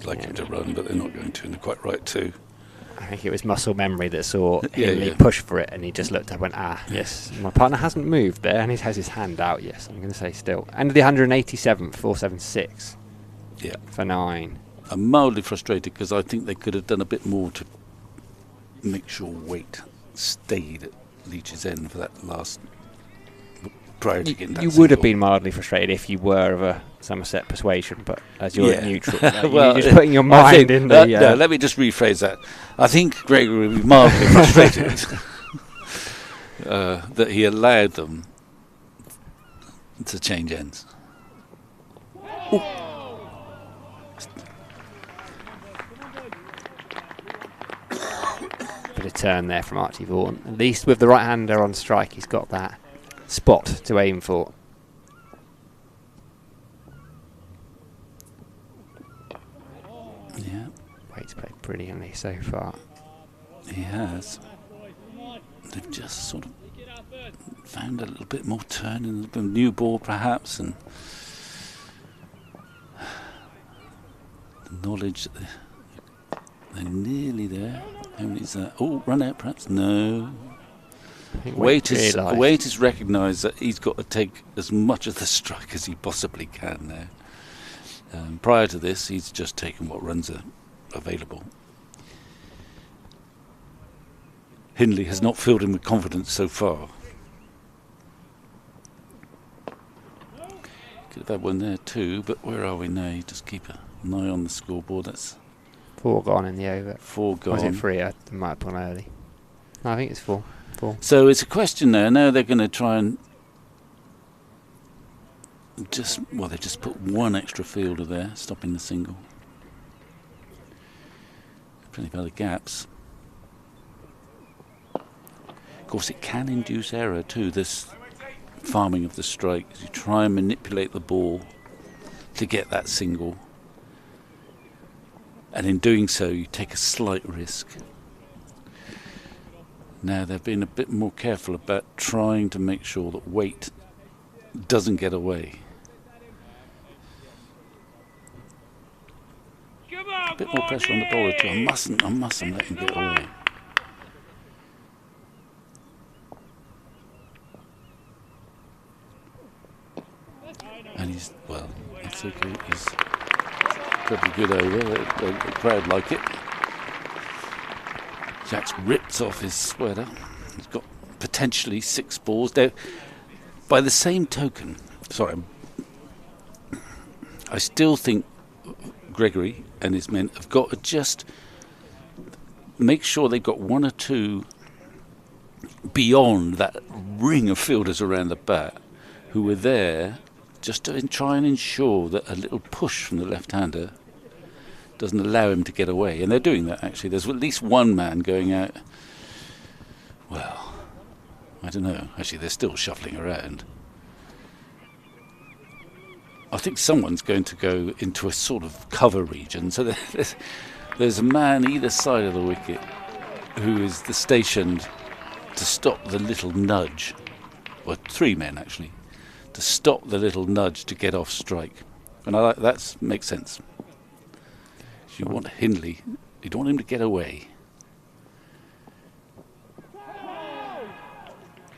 Like him to run, but they're not going to, and they're quite right too. I think it was muscle memory that saw him push for it, and he just looked up and went, yes, my partner hasn't moved there, and he has his hand out, yes, I'm going to say still. And the 187th, 476 for 9. I'm mildly frustrated because I think they could have done a bit more to make sure Waite stayed at Leach's end for that last... prior to getting that you single. would have been mildly frustrated if you were of a Somerset persuasion, but as you're neutral, well, you're just putting your mind in the... No, let me just rephrase that. I think Gregory would be mildly frustrated that he allowed them to change ends. Ooh. Bit of turn there from Archie Vaughan. At least with the right-hander on strike, he's got that spot to aim for. Yeah. Waite's played brilliantly so far. He has. They've just sort of found a little bit more turn in the new ball perhaps, and the knowledge that they're nearly there. How many is that? Oh, run out perhaps? No. Waite is recognised that he's got to take as much of the strike as he possibly can now. Prior to this, he's just taken what runs are available. Hindley has not filled him with confidence so far. Could have had one there too, but where are we now? You just keep an eye on the scoreboard. That's 4 gone in the over. 4 gone. Was it 3? I might have gone early. No, I think it's 4. So it's a question there. Now they're going to try and they just put one extra fielder there, stopping the single. Plenty of other gaps. Of course, it can induce error too, this farming of the strike. As you try and manipulate the ball to get that single. And in doing so, you take a slight risk. Now, they've been a bit more careful about trying to make sure that Waite doesn't get away. A bit more pressure on the bowler too. I mustn't let him get away. And he's, well, that's okay. He's pretty good over. The crowd like it. Jack's ripped off his sweater. He's got potentially 6 balls. By the same token, I still think Gregory and his men have got to just make sure they've got 1 or 2 beyond that ring of fielders around the bat who were there just to try and ensure that a little push from the left-hander doesn't allow him to get away. And they're doing that, actually. There's at least one man going out. Well, I don't know. Actually, they're still shuffling around. I think someone's going to go into a sort of cover region. So there's a man either side of the wicket who is stationed to stop the little nudge. Well, 3 men, actually, to stop the little nudge to get off strike. And that makes sense. You want Hindley, you don't want him to get away.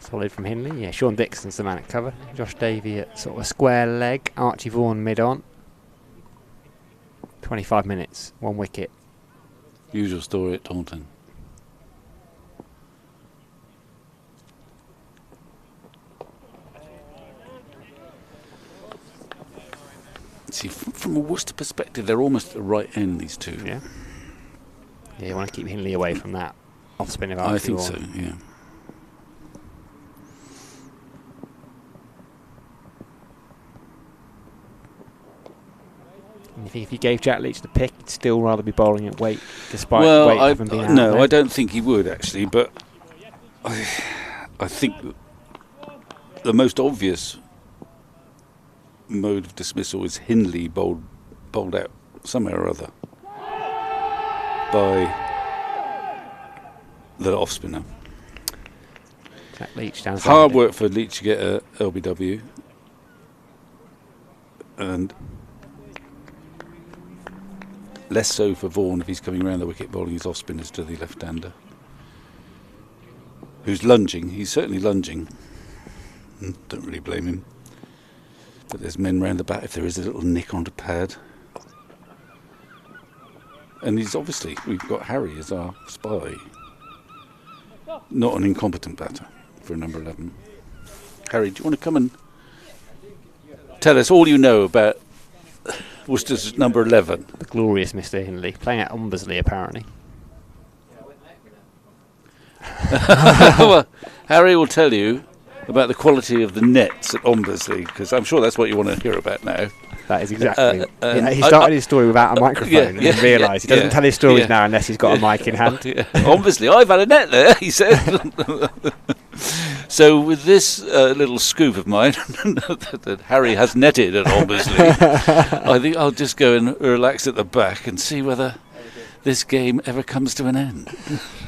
Solid from Hindley. Yeah, Sean Dixon's the man at cover. Josh Davey at sort of a square leg. Archie Vaughan mid-on. 25 minutes, 1 wicket. Usual story at Taunton. See, from a Worcester perspective, they're almost at the right end, these two. Yeah. Yeah, you want to keep Hindley away from that off spin of Archie I think Vaughan. so, yeah. And you think if you gave Jack Leach the pick, he'd still rather be bowling at weight, despite weight having been out no, there? I don't think he would, actually, but I think the most obvious mode of dismissal is Hindley bowled out somewhere or other by the off spinner. Jack Leach down. Hard work for Leach to get a LBW, and less so for Vaughan if he's coming around the wicket bowling his off spinners to the left-hander, who's lunging. He's certainly lunging. Don't really blame him. But there's men round the bat if there is a little nick on the pad. And we've got Harry as our spy. Not an incompetent batter for number 11. Harry, do you want to come and tell us all you know about Worcester's number 11? The glorious Mr. Hindley, playing at Umbersley apparently. Well, Harry will tell you about the quality of the nets at Ombersley, because I'm sure that's what you want to hear about now. That is exactly. He started his story without a microphone and then realised he doesn't tell his stories now unless he's got a mic in hand. Ombersley, I've had a net there, he said. So with this little scoop of mine that Harry has netted at Ombersley, I think I'll just go and relax at the back and see whether this game ever comes to an end.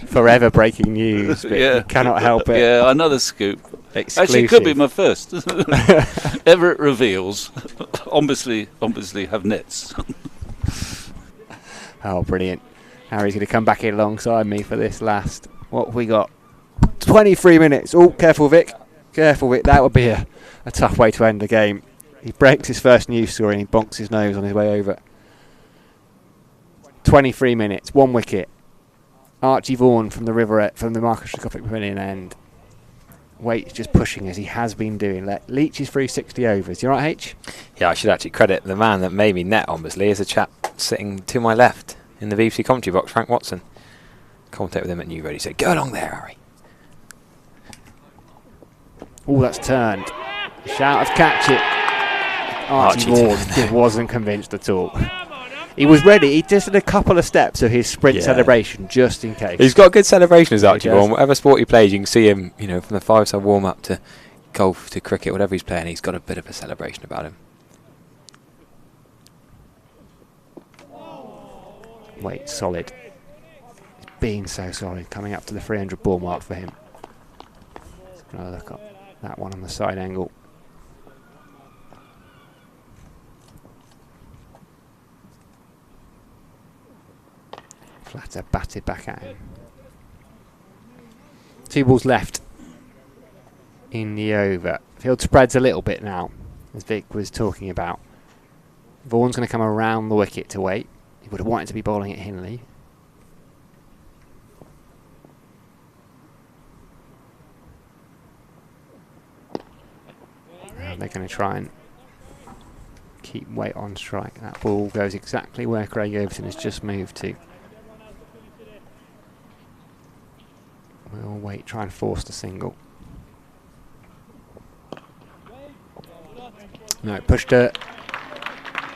Forever breaking news, but you cannot help it. Yeah, another scoop. Exclusive. Actually, it could be my first. Everett reveals Ombersley have nets. Oh, brilliant. Harry's going to come back in alongside me for this last. What have we got? 23 minutes. Oh, careful, Vic. Careful, Vic. That would be a tough way to end the game. He breaks his first news story and he bonks his nose on his way over. 23 minutes, 1 wicket. Archie Vaughan from the Riverette, from the Marcus Shikopic Pavilion end. Waite's just pushing as he has been doing. Leach is through 60 overs. You right, H? Yeah, I should actually credit the man that made me net Ombersley is a chap sitting to my left in the BBC commentary box, Frank Watson. Commentate with him at New Road. He said, "Go along there, Harry." Oh, that's turned. Shout of catch it. Archie Vaughan wasn't convinced at all. He was ready. He just did a couple of steps of his sprint celebration just in case. He's got a good celebration as Archie Vaughan. Whatever sport he plays, you can see him, from the 5-star warm-up to golf to cricket, whatever he's playing, he's got a bit of a celebration about him. Wait, solid. He's been so solid, coming up to the 300 ball mark for him. Let's have another look at that one on the side angle. Flatter batted back at him. 2 balls left in the over. Field spreads a little bit now, as Vic was talking about. Vaughan's going to come around the wicket to wait. He would have wanted to be bowling at Hindley. they're going to try and keep weight on strike. That ball goes exactly where Craig Overton has just moved to. Will Waite try and force the single. No, it pushed it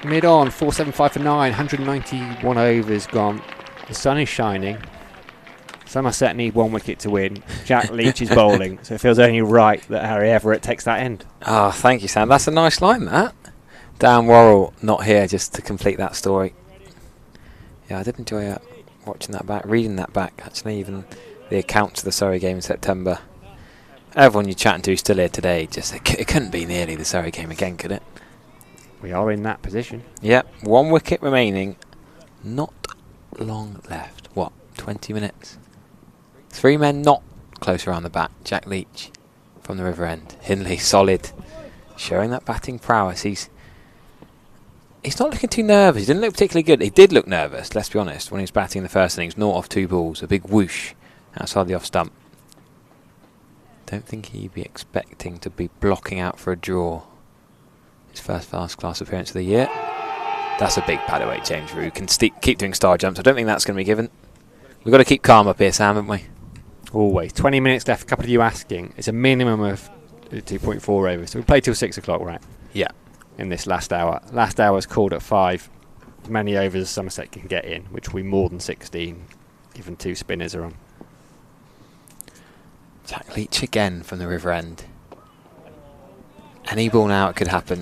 mid on, 475 for 9, 191 overs gone. The sun is shining. Somerset need 1 wicket to win. Jack Leach is bowling, so it feels only right that Harry Everett takes that end. Ah, thank you, Sam. That's a nice line, that. Dan Worrell not here just to complete that story. Yeah, I did enjoy watching that back, reading that back, actually, even the accounts of the Surrey game in September. Everyone you're chatting to is still here today. Just it couldn't be nearly the Surrey game again, could it? We are in that position. Yep, 1 wicket remaining. Not long left. What, 20 minutes? 3 men not close around the bat. Jack Leach from the River End. Hindley solid, showing that batting prowess. He's not looking too nervous. He didn't look particularly good. He did look nervous, let's be honest, when he was batting in the first innings. 0 off 2 balls, a big whoosh outside the off stump. Don't think he'd be expecting to be blocking out for a draw. His first first class appearance of the year. That's a big pad away, James Rue. Can keep doing star jumps. I don't think that's going to be given. We've got to keep calm up here, Sam, haven't we? Always. 20 minutes left. A couple of you asking. It's a minimum of 2.4 overs. So we play till 6 o'clock, right? Yeah. In this last hour. Last hour's called at 5. As many overs as Somerset can get in, which will be more than 16, given 2 spinners are on. Jack Leach again from the River End. Any ball now, it could happen.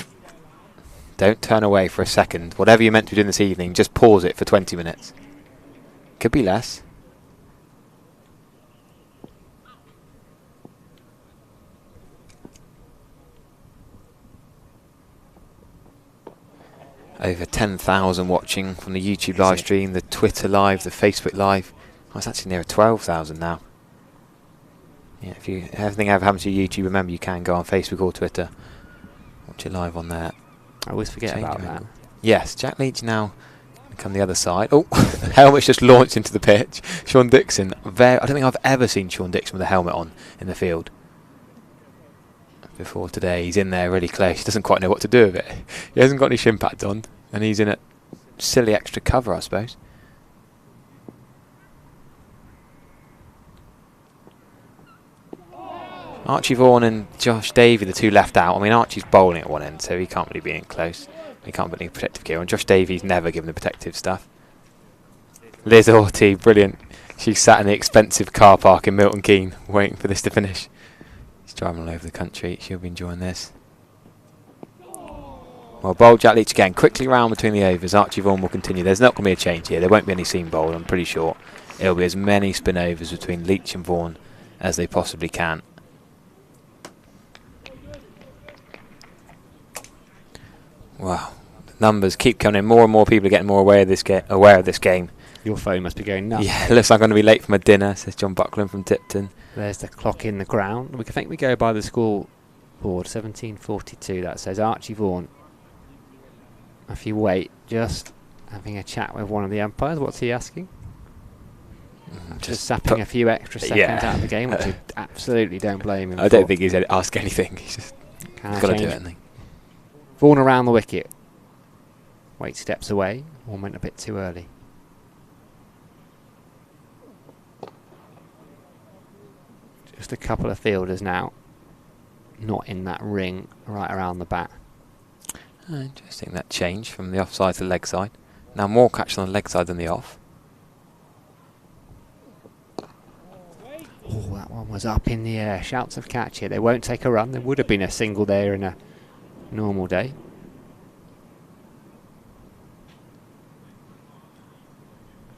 Don't turn away for a second. Whatever you're meant to be doing this evening, just pause it for 20 minutes. Could be less. Over 10,000 watching from the YouTube live stream, the Twitter live, the Facebook live. Oh, it's actually near 12,000 now. Yeah, if anything ever happens to YouTube, remember you can go on Facebook or Twitter. Watch it live on there. I always forget about that. Yes, Jack Leach now come the other side. Oh, helmet's just launched into the pitch. Sean Dixon. I don't think I've ever seen Sean Dixon with a helmet on in the field before today. He's in there really close. He doesn't quite know what to do with it. He hasn't got any shin pads on, and he's in a silly extra cover, I suppose. Archie Vaughan and Josh Davey, the 2 left out. I mean, Archie's bowling at one end, so he can't really be in close. He can't put any protective gear on. Josh Davies never given the protective stuff. Liz Orty, brilliant. She sat in the expensive car park in Milton Keynes waiting for this to finish. She's driving all over the country. She'll be enjoying this. Well, bowled Jack Leach again. Quickly round between the overs. Archie Vaughan will continue. There's not going to be a change here. There won't be any seam bowl, I'm pretty sure. It'll be as many spin overs between Leach and Vaughan as they possibly can. Wow, the numbers keep coming in. More and more people are getting more aware of this game. Your phone must be going nuts. Yeah, it looks like I'm going to be late for my dinner, says John Buckland from Tipton. There's the clock in the ground. I think we go by the scoreboard, 17:42. That says Archie Vaughan. If you wait, just having a chat with one of the umpires. What's he asking? Just sapping a few extra seconds out of the game, which I absolutely don't blame him I don't think he's asked anything. He's just got to do anything. Vaughan around the wicket. Waite steps away. Or went a bit too early. Just a couple of fielders now. Not in that ring right around the bat. Interesting, that change from the offside to the leg side. Now more catches on the leg side than the off. Oh, that one was up in the air. Shouts of catch here. They won't take a run. There would have been a single there in a normal day.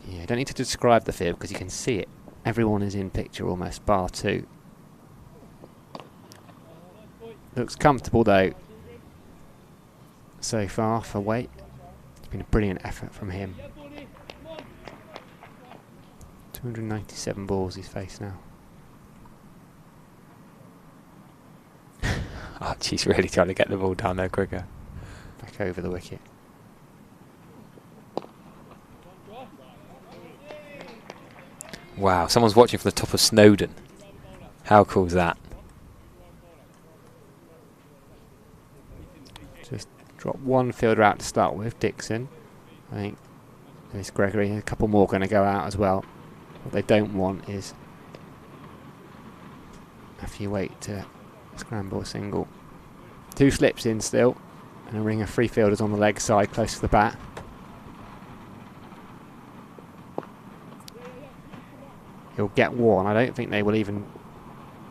Yeah, don't need to describe the field because you can see it. Everyone is in picture almost, bar 2. Looks comfortable though so far for Waite. It's been a brilliant effort from him. 297 balls he's faced now. Archie's really trying to get the ball down there quicker. Back over the wicket. Wow, someone's watching from the top of Snowdon. How cool is that? Drop one fielder out to start with, Dixon. I think there's Gregory, a couple more going to go out as well. What they don't want is Matthew Waite to scramble a single. 2 slips in still, and a ring of 3 fielders on the leg side close to the bat. He'll get 1. I don't think they will even...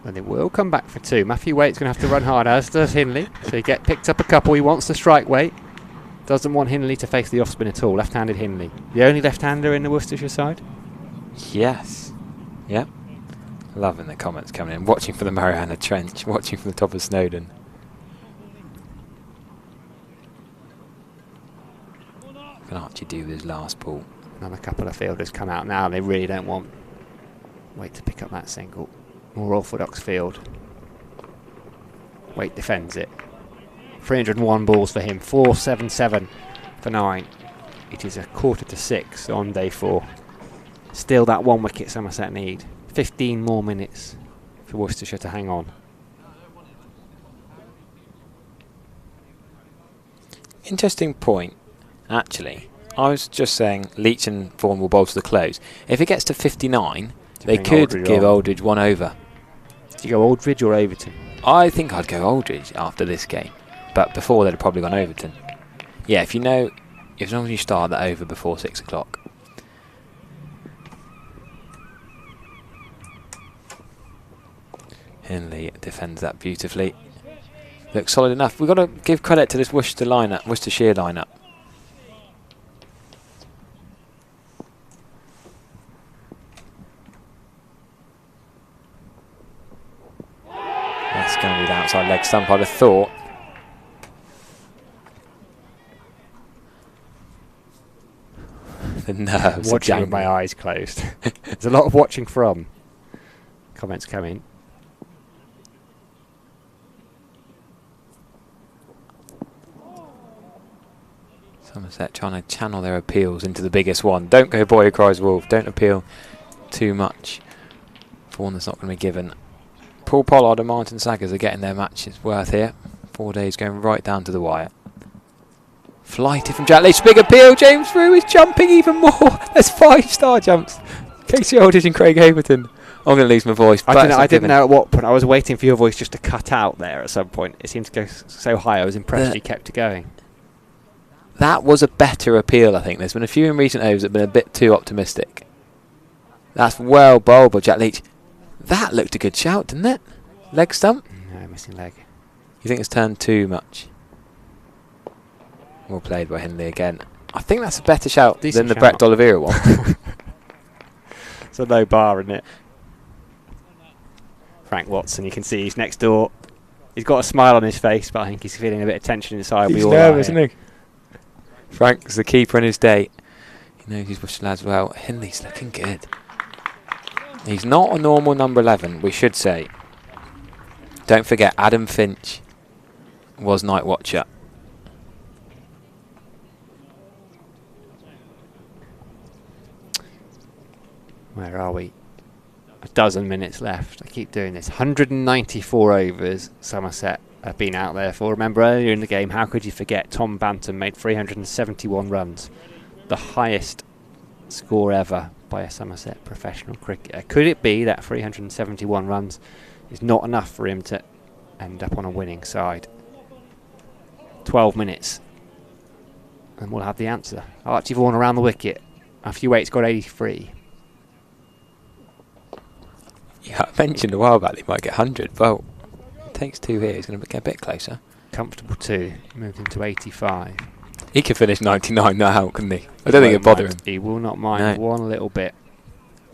And they will come back for 2. Matthew Waite's going to have to run hard, as does Hindley. So he picked up a couple. He wants to strike Waite. Doesn't want Hindley to face the off spin at all. Left-handed Hindley. The only left-hander in the Worcestershire side? Yes. Yep. Loving the comments coming in. Watching for the Mariana Trench. Watching from the top of Snowdon. What can Archie do with his last ball? Another couple of fielders come out now. They really don't want Waite to pick up that single. More orthodox field. Waite defends it. 301 balls for him. 477 for 9. It is 5:45 on day 4. Still that 1 wicket Somerset need. 15 more minutes for Worcestershire to hang on. Interesting point, actually. I was just saying Leach and Vaughan will bowl to the close. If it gets to 59, they could give Aldridge 1 over. Do you go Aldridge or Overton? I think I'd go Aldridge after this game. But before they'd have probably gone Overton. Yeah, if you know, as long as you start that over before 6 o'clock. Hindley defends that beautifully. Looks solid enough. We've got to give credit to this Worcestershire lineup. That's going to be the outside leg stump, I'd have thought. The nerves. Watching with my eyes closed. There's a lot of watching from. Comments coming. Somerset trying to channel their appeals into the biggest one. Don't go boy who cries wolf. Don't appeal too much for one that's not going to be given. Paul Pollard and Martin Saggers are getting their matches worth here. 4 days going right down to the wire. Flighty from Jack Leach. Big appeal. James Frew is jumping even more. There's 5-star jumps. Casey Aldridge and Craig Haverton. I'm going to lose my voice. I didn't know at what point. I was waiting for your voice just to cut out there at some point. It seemed to go so high. I was impressed you kept it going. That was a better appeal, I think. There's been a few in recent overs that have been a bit too optimistic. That's well bowled by Jack Leach. That looked a good shout, didn't it? Leg stump? No, missing leg. You think it's turned too much? Well played by Hindley again. I think that's a better shout than the Brett D'Oliveira one. It's a low bar, isn't it? Frank Watson, you can see he's next door. He's got a smile on his face, but I think he's feeling a bit of tension inside. He's nervous, isn't he? Frank's the keeper in his day. He knows he's pushed the lads well. Hindley's looking good. He's not a normal number 11, we should say. Don't forget, Adam Finch was night watcher. Where are we? A dozen minutes left. I keep doing this. 194 overs Somerset have been out there for. Remember earlier in the game, how could you forget? Tom Bantam made 371 runs. The highest score ever by a Somerset professional cricketer. Could it be that 371 runs is not enough for him to end up on a winning side? 12 minutes. And we'll have the answer. Archie Vaughan around the wicket. Matthew Waite's got 83. Yeah, I mentioned a while back they might get 100. Well, it takes 2 here. He's going to get a bit closer. Comfortable 2. Moved into 85. He could finish 99 now, couldn't he? I don't think it'd bother him. He will not mind one little bit.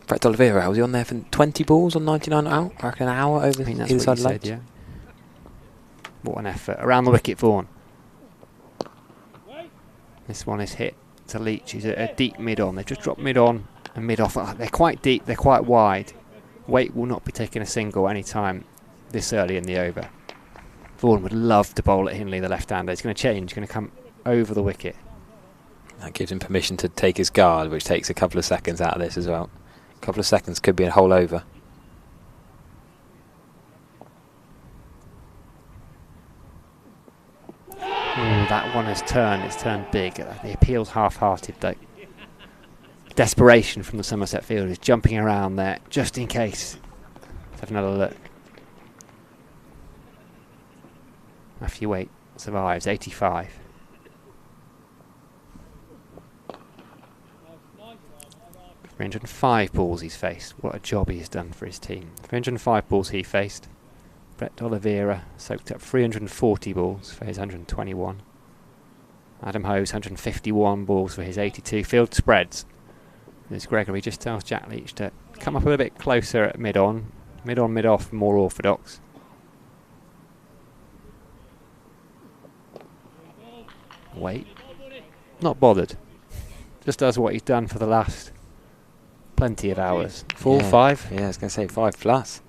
Brett D'Oliveira, was he on there for 20 balls on 99 out? I reckon an hour over the inside leg. Yeah. What an effort. Around the wicket, Vaughan. This one is hit to Leach. He's at a deep mid-on. They've just dropped mid-on and mid-off. They're quite deep. They're quite wide. Waite will not be taking a single any time this early in the over. Vaughan would love to bowl at Hindley, the left-hander. He's going to change. He's going to come over the wicket. That gives him permission to take his guard, which takes a couple of seconds out of this as well. A couple of seconds could be a whole over. Oh, that one has turned. It's turned big. The appeal's half-hearted, though. Desperation from the Somerset fielders, jumping around there, just in case. Let's have another look. Matthew Waite survives, 85. £305 balls he's faced. What a job he's done for his team. 305 balls he faced. Brett Oliveira soaked up 340 balls for his 121. Adam Hose 151 balls for his 82. Field spreads. As Gregory just tells Jack Leach to come up a little bit closer at mid-on. Mid-on, mid-off, more orthodox. Wait. Not bothered. Just does what he's done for the last plenty of hours. 4, 5? Yeah, I was going to say 5 plus.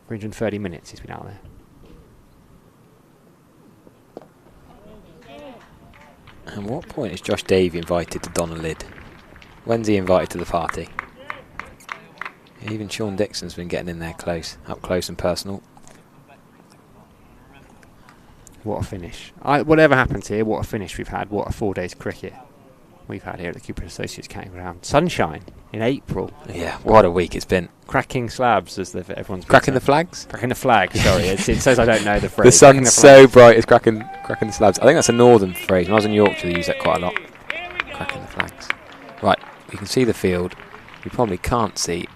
330 minutes he's been out there. And what point is Josh Davey invited to don a lid? When's he invited to the party? Even Sean Dixon's been getting in there close, up close and personal. What a finish. Whatever happens here, what a finish we've had. What a 4 days cricket we've had here at the Cooper Associates County Ground. Sunshine in April. Yeah, what a week it's been. Cracking slabs, as everyone's been Cracking saying. the flags? Cracking the flag, sorry. It says I don't know the phrase. The sun's so bright it's cracking the slabs. I think that's a northern phrase. When I was in Yorkshire they use that quite a lot. Cracking the flags. Right, you can see the field. You probably can't see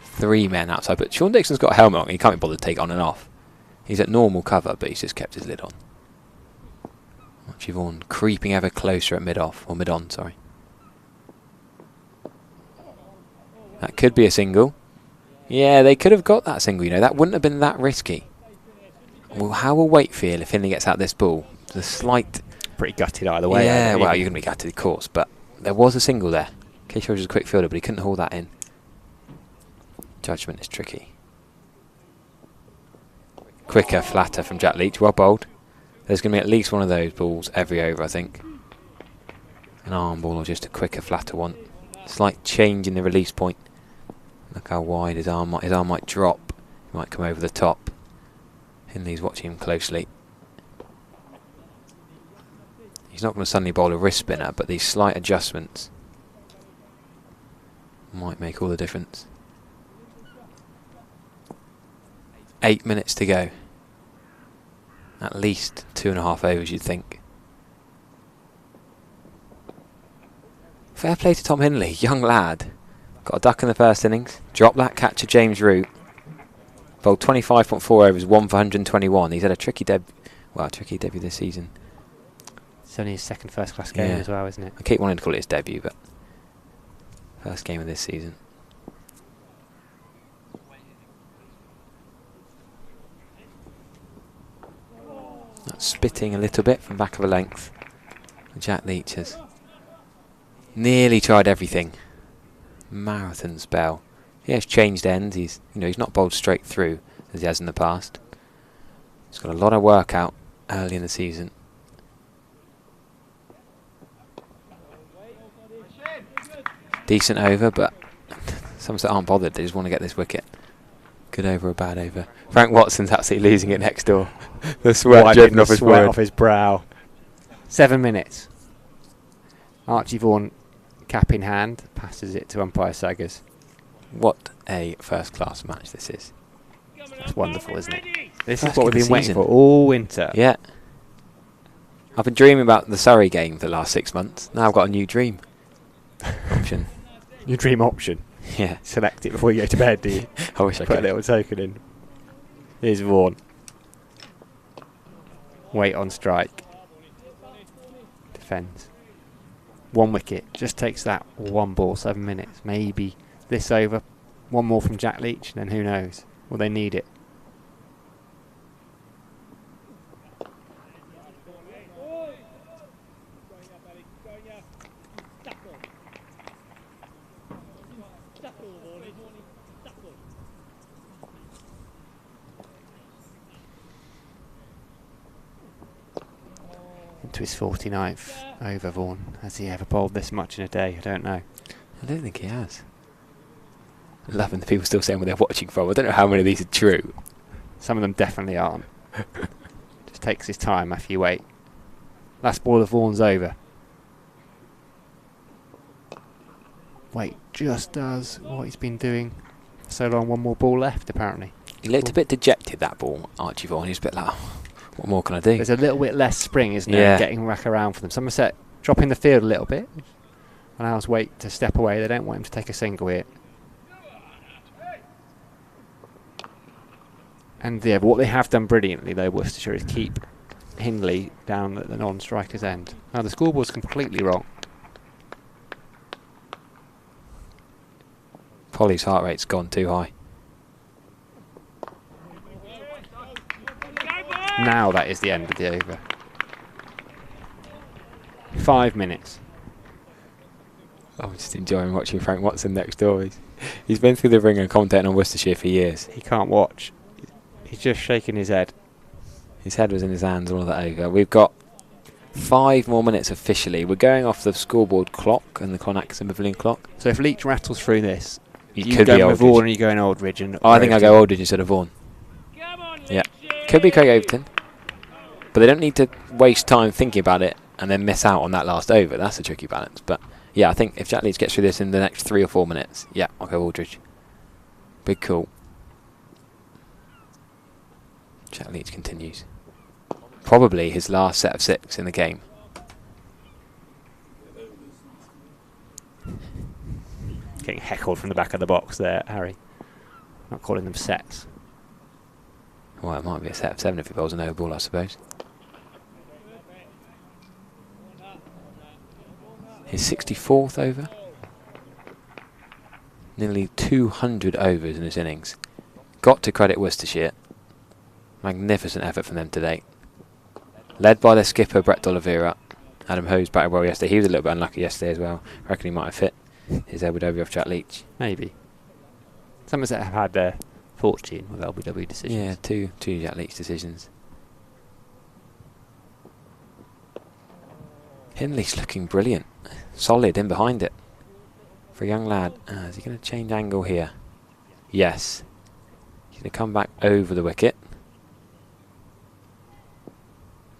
3 men outside, but Sean Dixon's got a helmet on. He can't be bothered to take it on and off. He's at normal cover, but he's just kept his lid on. Archie Vaughan creeping ever closer at mid-off, or mid-on, sorry. That could be a single. Yeah, they could have got that single, you know. That wouldn't have been that risky. Well, how will Waite feel if Hindley gets out this ball? The slight... Pretty gutted either way. Yeah, well, you're going to be gutted, of course, but there was a single there. Keith George was a quick fielder, but he couldn't haul that in. Judgment is tricky. Quicker, flatter from Jack Leach, well bowled. There's going to be at least one of those balls every over, I think. An arm ball or just a quicker, flatter one. Slight change in the release point. Look how wide his arm might drop. He might come over the top. Hindley's watching him closely. He's not going to suddenly bowl a wrist spinner, but these slight adjustments might make all the difference. 8 minutes to go. At least 2.5 overs, you'd think. Fair play to Tom Hindley, young lad. Got a duck in the first innings. Dropped that catch to James Root. Bowled 25.4 overs, 1 for 121. He's had a tricky debut this season. It's only his second first-class game as well, isn't it? I keep wanting to call it his debut, but first game of this season. That's spitting a little bit from back of a length. Jack Leach has nearly tried everything. Marathon spell. He has changed ends. He's not bowled straight through as he has in the past. He's got a lot of work out early in the season. Decent over, but Somerset aren't bothered. They just want to get this wicket. Good over or bad over. Frank Watson's absolutely losing it next door. The sweat dripping off his forehead. Off his brow. 7 minutes. Archie Vaughan, cap in hand, passes it to umpire Saggers. What a first-class match this is. It's wonderful, isn't it? This First is what we've game been of waiting season. for all winter. Yeah. I've been dreaming about the Surrey game for the last 6 months. Now I've got a new dream option. Your dream option. Yeah. Select it before you go to bed, do you? I wish I Put a could. little token in. Here's Vaughan. Wait on strike. Defends. 1 wicket. Just takes that 1 ball, 7 minutes. Maybe this over. 1 more from Jack Leach, then who knows? Will they need it? Into his 49th over, Vaughan. Has he ever bowled this much in a day? I don't know. I don't think he has. Loving the people still saying where they're watching from. I don't know how many of these are true. Some of them definitely aren't. Just takes his time after you wait. Last ball of Vaughan's over. Wait just does what he's been doing so long. One more ball left, apparently. He looked a bit dejected, that ball, Archie Vaughan. He was a bit like, oh, what more can I do? There's a little bit less spring, isn't there, getting back around for them. Somerset dropping the field a little bit. Allows Waite to step away. They don't want him to take a single here. And yeah, but what they have done brilliantly, though, Worcestershire, is keep Hindley down at the non-striker's end. Now, the scoreboard's completely wrong. Polly's heart rate's gone too high. Now that is the end of the over. 5 minutes. I'm just enjoying watching Frank Watson next door. He's been through the ringer commentating on Worcestershire for years. He can't watch. He's just shaking his head. His head was in his hands, all of that over. We've got 5 more minutes officially. We're going off the scoreboard clock and the Clonacton Pavilion clock. So if Leach rattles through this, you could go be with Aldridge. Vaughan and you go in Aldridge. And I think I go Aldridge instead of Vaughan. Yeah. Could be Craig Overton. But they don't need to waste time thinking about it and then miss out on that last over. That's a tricky balance. But yeah, I think if Jack Leach gets through this in the next 3 or 4 minutes, yeah, I'll go Aldridge. Big call. Jack Leach continues. Probably his last set of 6 in the game. Getting heckled from the back of the box there, Harry. Not calling them sets. Well, it might be a set of 7 if it bowls an over ball, I suppose. His 64th over. Nearly 200 overs in his innings. Got to credit Worcestershire. Magnificent effort from them today. Led by their skipper, Brett D'Oliveira. Adam Hose batted well yesterday. He was a little bit unlucky yesterday as well. I reckon he might have hit his LBW off Jack Leach. Maybe. Somerset have had their fortune with LBW decisions. Yeah, two Jack Leach decisions. Hindley's looking brilliant. Solid in behind it. For a young lad. Is he going to change angle here? Yes. He's going to come back over the wicket.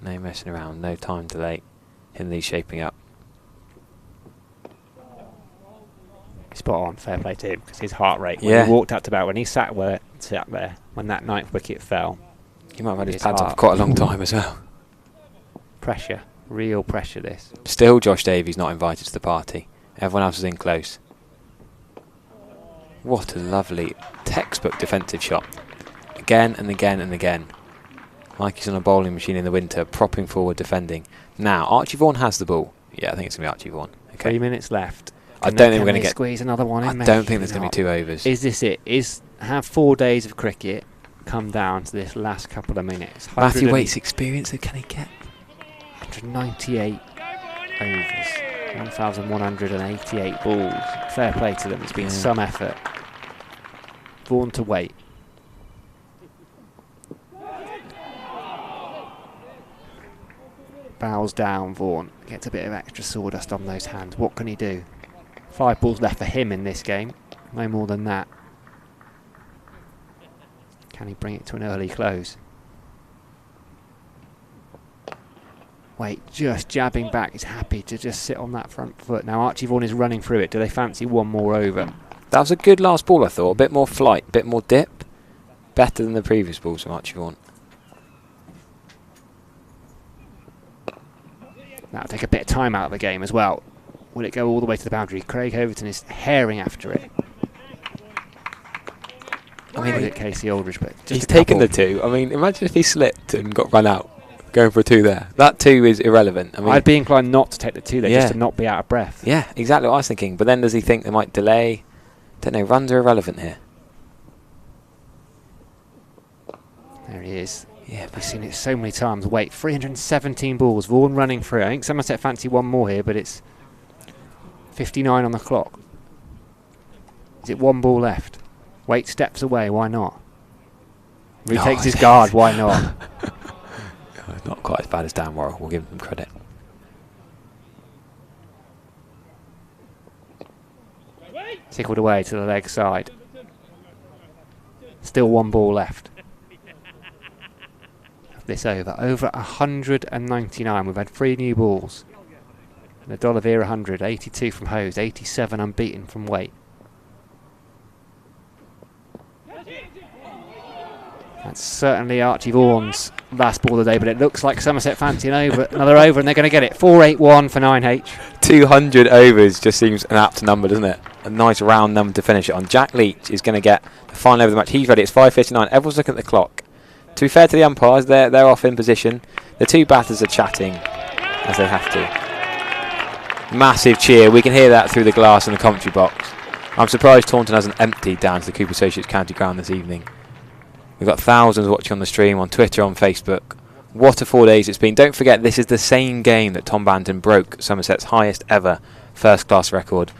No messing around, no time delay. Hindley's shaping up. Spot on, fair play to him, because his heart rate, when he walked out to bat, when he sat there, when that 9th wicket fell. He might have had his pads on for quite a long time as well. Pressure, real pressure this. Still Josh Davies not invited to the party. Everyone else is in close. What a lovely textbook defensive shot. Again and again and again. Like he's on a bowling machine in the winter, propping forward, defending. Now, Archie Vaughan has the ball. Yeah, I think it's going to be Archie Vaughan. Okay. 3 minutes left. I don't think we're going to get... squeeze another one in? I don't think there's going to be 2 overs. Is this it? Have 4 days of cricket come down to this last couple of minutes? Matthew Waite's experience, who can he get? 198 overs. 1,188 balls. Fair play to them. It's been some effort. Vaughan to Waite. Bows down, Vaughan. Gets a bit of extra sawdust on those hands. What can he do? 5 balls left for him in this game. No more than that. Can he bring it to an early close? Wait, just jabbing back. He's happy to just sit on that front foot. Now Archie Vaughan is running through it. Do they fancy one more over? That was a good last ball, I thought. A bit more flight, a bit more dip. Better than the previous balls from Archie Vaughan. That'll take a bit of time out of the game as well. Will it go all the way to the boundary? Craig Overton is herring after it. I mean, Casey Aldridge, but just he's taken the 2. I mean, imagine if he slipped and got run out, going for a 2 there. That 2 is irrelevant. I mean, I'd be inclined not to take the 2 there, just to not be out of breath. Yeah, exactly what I was thinking. But then does he think they might delay? Don't know. Runs are irrelevant here. There he is. Yeah, we've seen it so many times. Wait, 317 balls. Vaughan running through. I think Somerset fancy one more here, but it's 59 on the clock. Is it 1 ball left? Wait, steps away. Why not? Retakes his guard. Why not? Not quite as bad as Dan Worrell. We'll give him credit. Tickled away to the leg side. Still 1 ball left. this over. Over 199. We've had 3 new balls. And the D'Oliveira 100, 82 from Hose, 87 unbeaten from Waite. That's certainly Archie Vaughan's last ball of the day, but it looks like Somerset fancy another over, and they're going to get it. 481 for 9H. 200 overs just seems an apt number, doesn't it? A nice round number to finish it on. Jack Leach is going to get the final over of the match. He's ready. It's 5:59. Everyone's looking at the clock. To be fair to the umpires, they're off in position. The 2 batters are chatting as they have to. Massive cheer. We can hear that through the glass in the commentary box. I'm surprised Taunton hasn't emptied down to the Cooper Associates County Ground this evening. We've got thousands watching on the stream, on Twitter, on Facebook. What a 4 days it's been. Don't forget, this is the same game that Tom Banton broke Somerset's highest ever first-class record.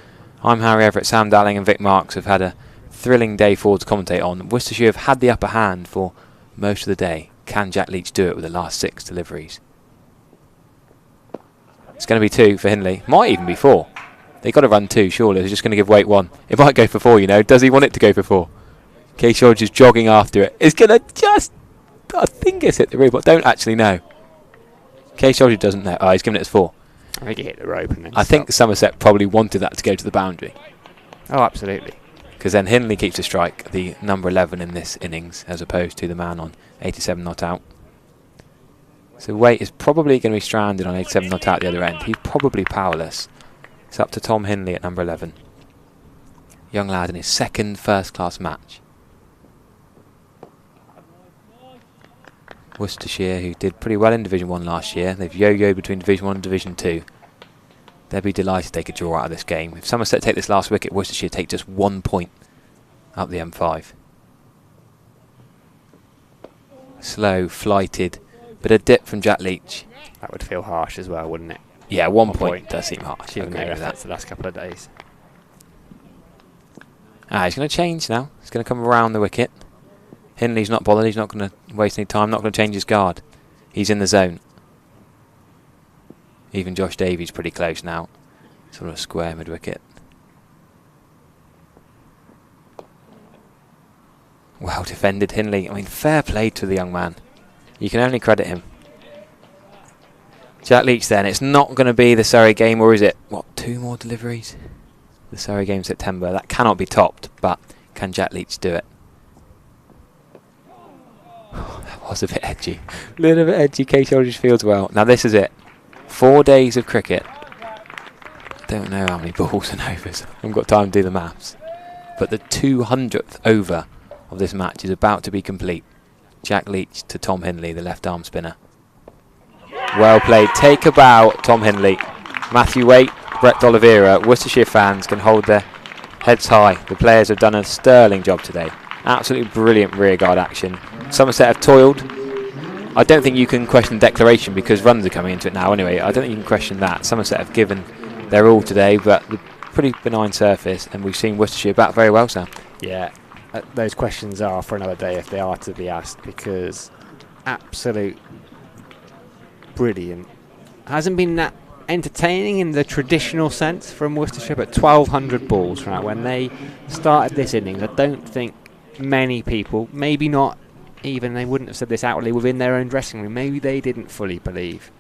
I'm Harry Everett. Sam Dalling and Vic Marks have had a thrilling day forward to commentate on. Worcestershire have had the upper hand for most of the day. Can Jack Leach do it with the last 6 deliveries? It's going to be 2 for Hindley. Might even be 4. They've got to run 2, surely. They're just going to give Waite 1. It might go for 4, you know. Does he want it to go for 4? Case George is jogging after it. It's going to just... I think it's hit the rope, but don't actually know. Case George doesn't know. Oh, he's giving it as 4. I think he hit the rope. And then I think Somerset probably wanted that to go to the boundary. Oh, absolutely. Because then Hindley keeps the strike, the number 11 in this innings, as opposed to the man on 87 not out. So Waite is probably going to be stranded on 87 not out at the other end. He's probably powerless. It's up to Tom Hindley at number 11. Young lad in his second first-class match. Worcestershire, who did pretty well in Division 1 last year. They've yo-yoed between Division 1 and Division 2. They'll be delighted to take a draw out of this game. If Somerset take this last wicket, Worcestershire take just 1 point up the M5. Slow, flighted, but a dip from Jack Leach. That would feel harsh as well, wouldn't it? Yeah, 1 point does seem harsh. Even though that's the last couple of days. He's going to change now. He's going to come around the wicket. Hindley's not bothered. He's not going to waste any time. Not going to change his guard. He's in the zone. Even Josh Davies pretty close now. Sort of square mid-wicket. Well defended, Hindley. I mean, fair play to the young man. You can only credit him. Jack Leach then. It's not going to be the Surrey game, or is it? What, 2 more deliveries? The Surrey game September. That cannot be topped, but can Jack Leach do it? That was a bit edgy. A little bit edgy. Case Aldridge fields well. Now this is it. 4 days of cricket. Don't know how many balls and overs. I haven't got time to do the maths. But the 200th over of this match is about to be complete. Jack Leach to Tom Hindley, the left arm spinner. Well played. Take a bow, Tom Hindley. Matthew Waite, Brett D'Oliveira. Worcestershire fans can hold their heads high. The players have done a sterling job today. Absolutely brilliant rearguard action. Somerset have toiled. I don't think you can question the declaration because runs are coming into it now anyway. I don't think you can question that. Somerset have given their all today, but the pretty benign surface, and we've seen Worcestershire bat very well, Sam. Yeah, those questions are for another day if they are to be asked, because absolute brilliant. Hasn't been that entertaining in the traditional sense from Worcestershire, but 1,200 balls right when they started this innings. I don't think many people, maybe not even, they wouldn't have said this outwardly within their own dressing room, maybe they didn't fully believe.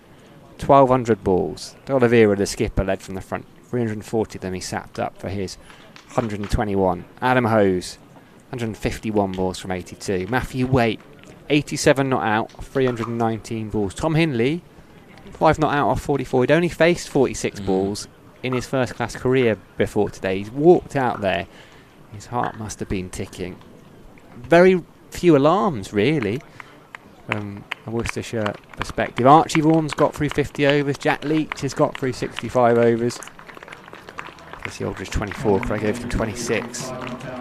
1,200 balls. D'Oliveira, the skipper, led from the front. 340 of them he sapped up for his 121. Adam Hose, 151 balls from 82. Matthew Waite, 87 not out, 319 balls. Tom Hindley, 5 not out off 44. He'd only faced 46 balls in his first class career before today. He's walked out there. His heart must have been ticking. Very few alarms, really, from a Worcestershire perspective. Archie Vaughan's got through 50 overs. Jack Leach has got through 65 overs. Casey Aldridge 24, Craig Overton 26.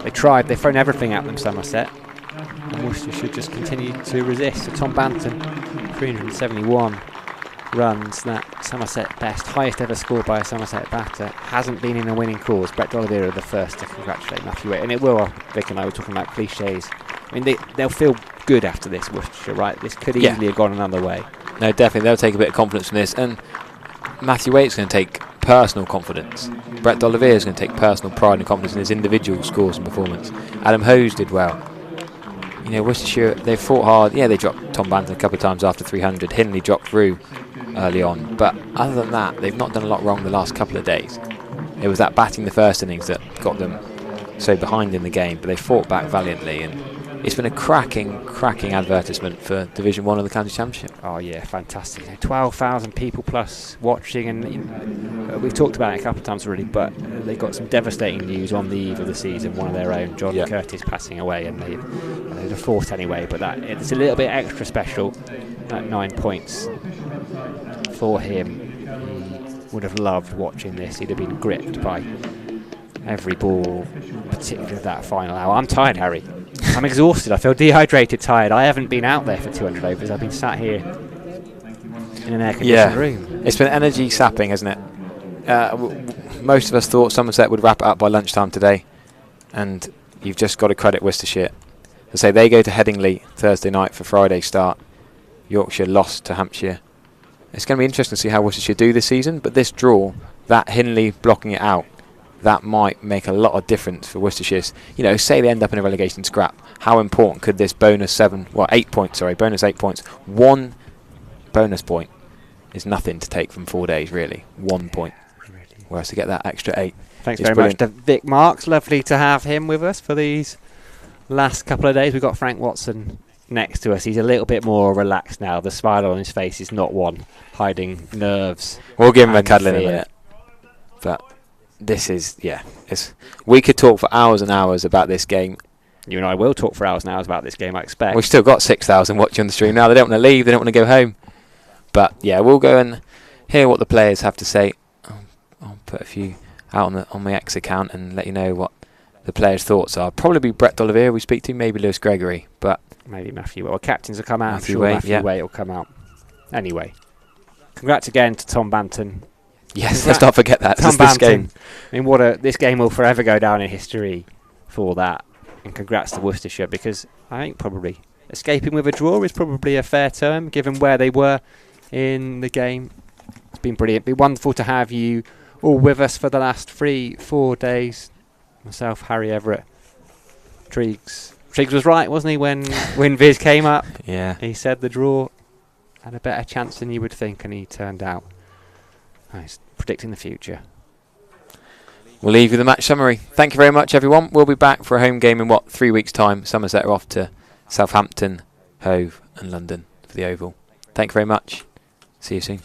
They tried, they've thrown everything at them, Somerset. And Worcestershire just continued to resist. So Tom Banton, 371 runs, that Somerset best, highest ever scored by a Somerset batter. Hasn't been in a winning cause. Brett D'Oliveira the first to congratulate Matthew Waite. And it will, Vic and I were talking about cliches. I mean, they'll feel good after this, Worcestershire, right? This could easily have gone another way. No, definitely. They'll take a bit of confidence from this. And Matthew Waite's going to take personal confidence. Brett D'Oliveira is going to take personal pride and confidence in his individual scores and performance. Adam Hose did well. you know, Worcestershire, they fought hard. Yeah, they dropped Tom Banton a couple of times after 300. Hindley dropped through early on. But other than that, they've not done a lot wrong the last couple of days. It was that batting the first innings that got them so behind in the game, but they fought back valiantly, and it's been a cracking advertisement for Division 1 of the County Championship. Oh yeah, fantastic. 12,000 people plus watching, and we've talked about it a couple of times already, but they got some devastating news on the eve of the season. One of their own, John Curtis, passing away, and they'd fought anyway, but that it's a little bit extra special at 9 points for him. He would have loved watching this. He'd have been gripped by every ball, particularly that final hour. I'm tired, Harry. I'm exhausted. I feel dehydrated, tired. I haven't been out there for 200 overs. I've been sat here in an air-conditioned room. It's been energy sapping, hasn't it? Most of us thought Somerset would wrap it up by lunchtime today, and you've just got to credit Worcestershire. I say they go to Headingley Thursday night for Friday start. Yorkshire lost to Hampshire. It's going to be interesting to see how Worcestershire do this season, but this draw, that Hindley blocking it out, that might make a lot of difference for Worcestershire. You know, say they end up in a relegation scrap, how important could this bonus 8 points, bonus 8 points. One bonus point is nothing to take from 4 days, really. 1 point. Whereas to get that extra 8. Thanks very much to Vic Marks. Lovely to have him with us for these last couple of days. We've got Frank Watson next to us. He's a little bit more relaxed now. The smile on his face is not one hiding nerves. We'll give him a cuddle in a minute. But this is, we could talk for hours and hours about this game. You and I will talk for hours and hours about this game, I expect. We've still got 6,000 watching on the stream now. They don't want to leave. They don't want to go home. But yeah, we'll go and hear what the players have to say. I'll put a few out on my X account and let you know what the players' thoughts are. Probably Brett D'Oliveira we speak to, maybe Lewis Gregory, but maybe Matthew. Well, captains will come out. Matthew I'm sure Waite, Waite will come out. Anyway, congrats again to Tom Banton. Yes, let's not forget that. Tom this Banton. game. I mean, this game will forever go down in history for that. And congrats to Worcestershire, because I think probably escaping with a draw is probably a fair term, given where they were in the game. It's been brilliant. It's been wonderful to have you all with us for the last 3-4 days. Myself, Harry Everett, Triggs. Triggs was right, wasn't he, when Viz came up? Yeah. He said the draw had a better chance than you would think, and he turned out. He's predicting the future. We'll leave you the match summary. Thank you very much, everyone. We'll be back for a home game in 3 weeks' time. Somerset are off to Southampton, Hove and London for the Oval. Thank you very much. See you soon.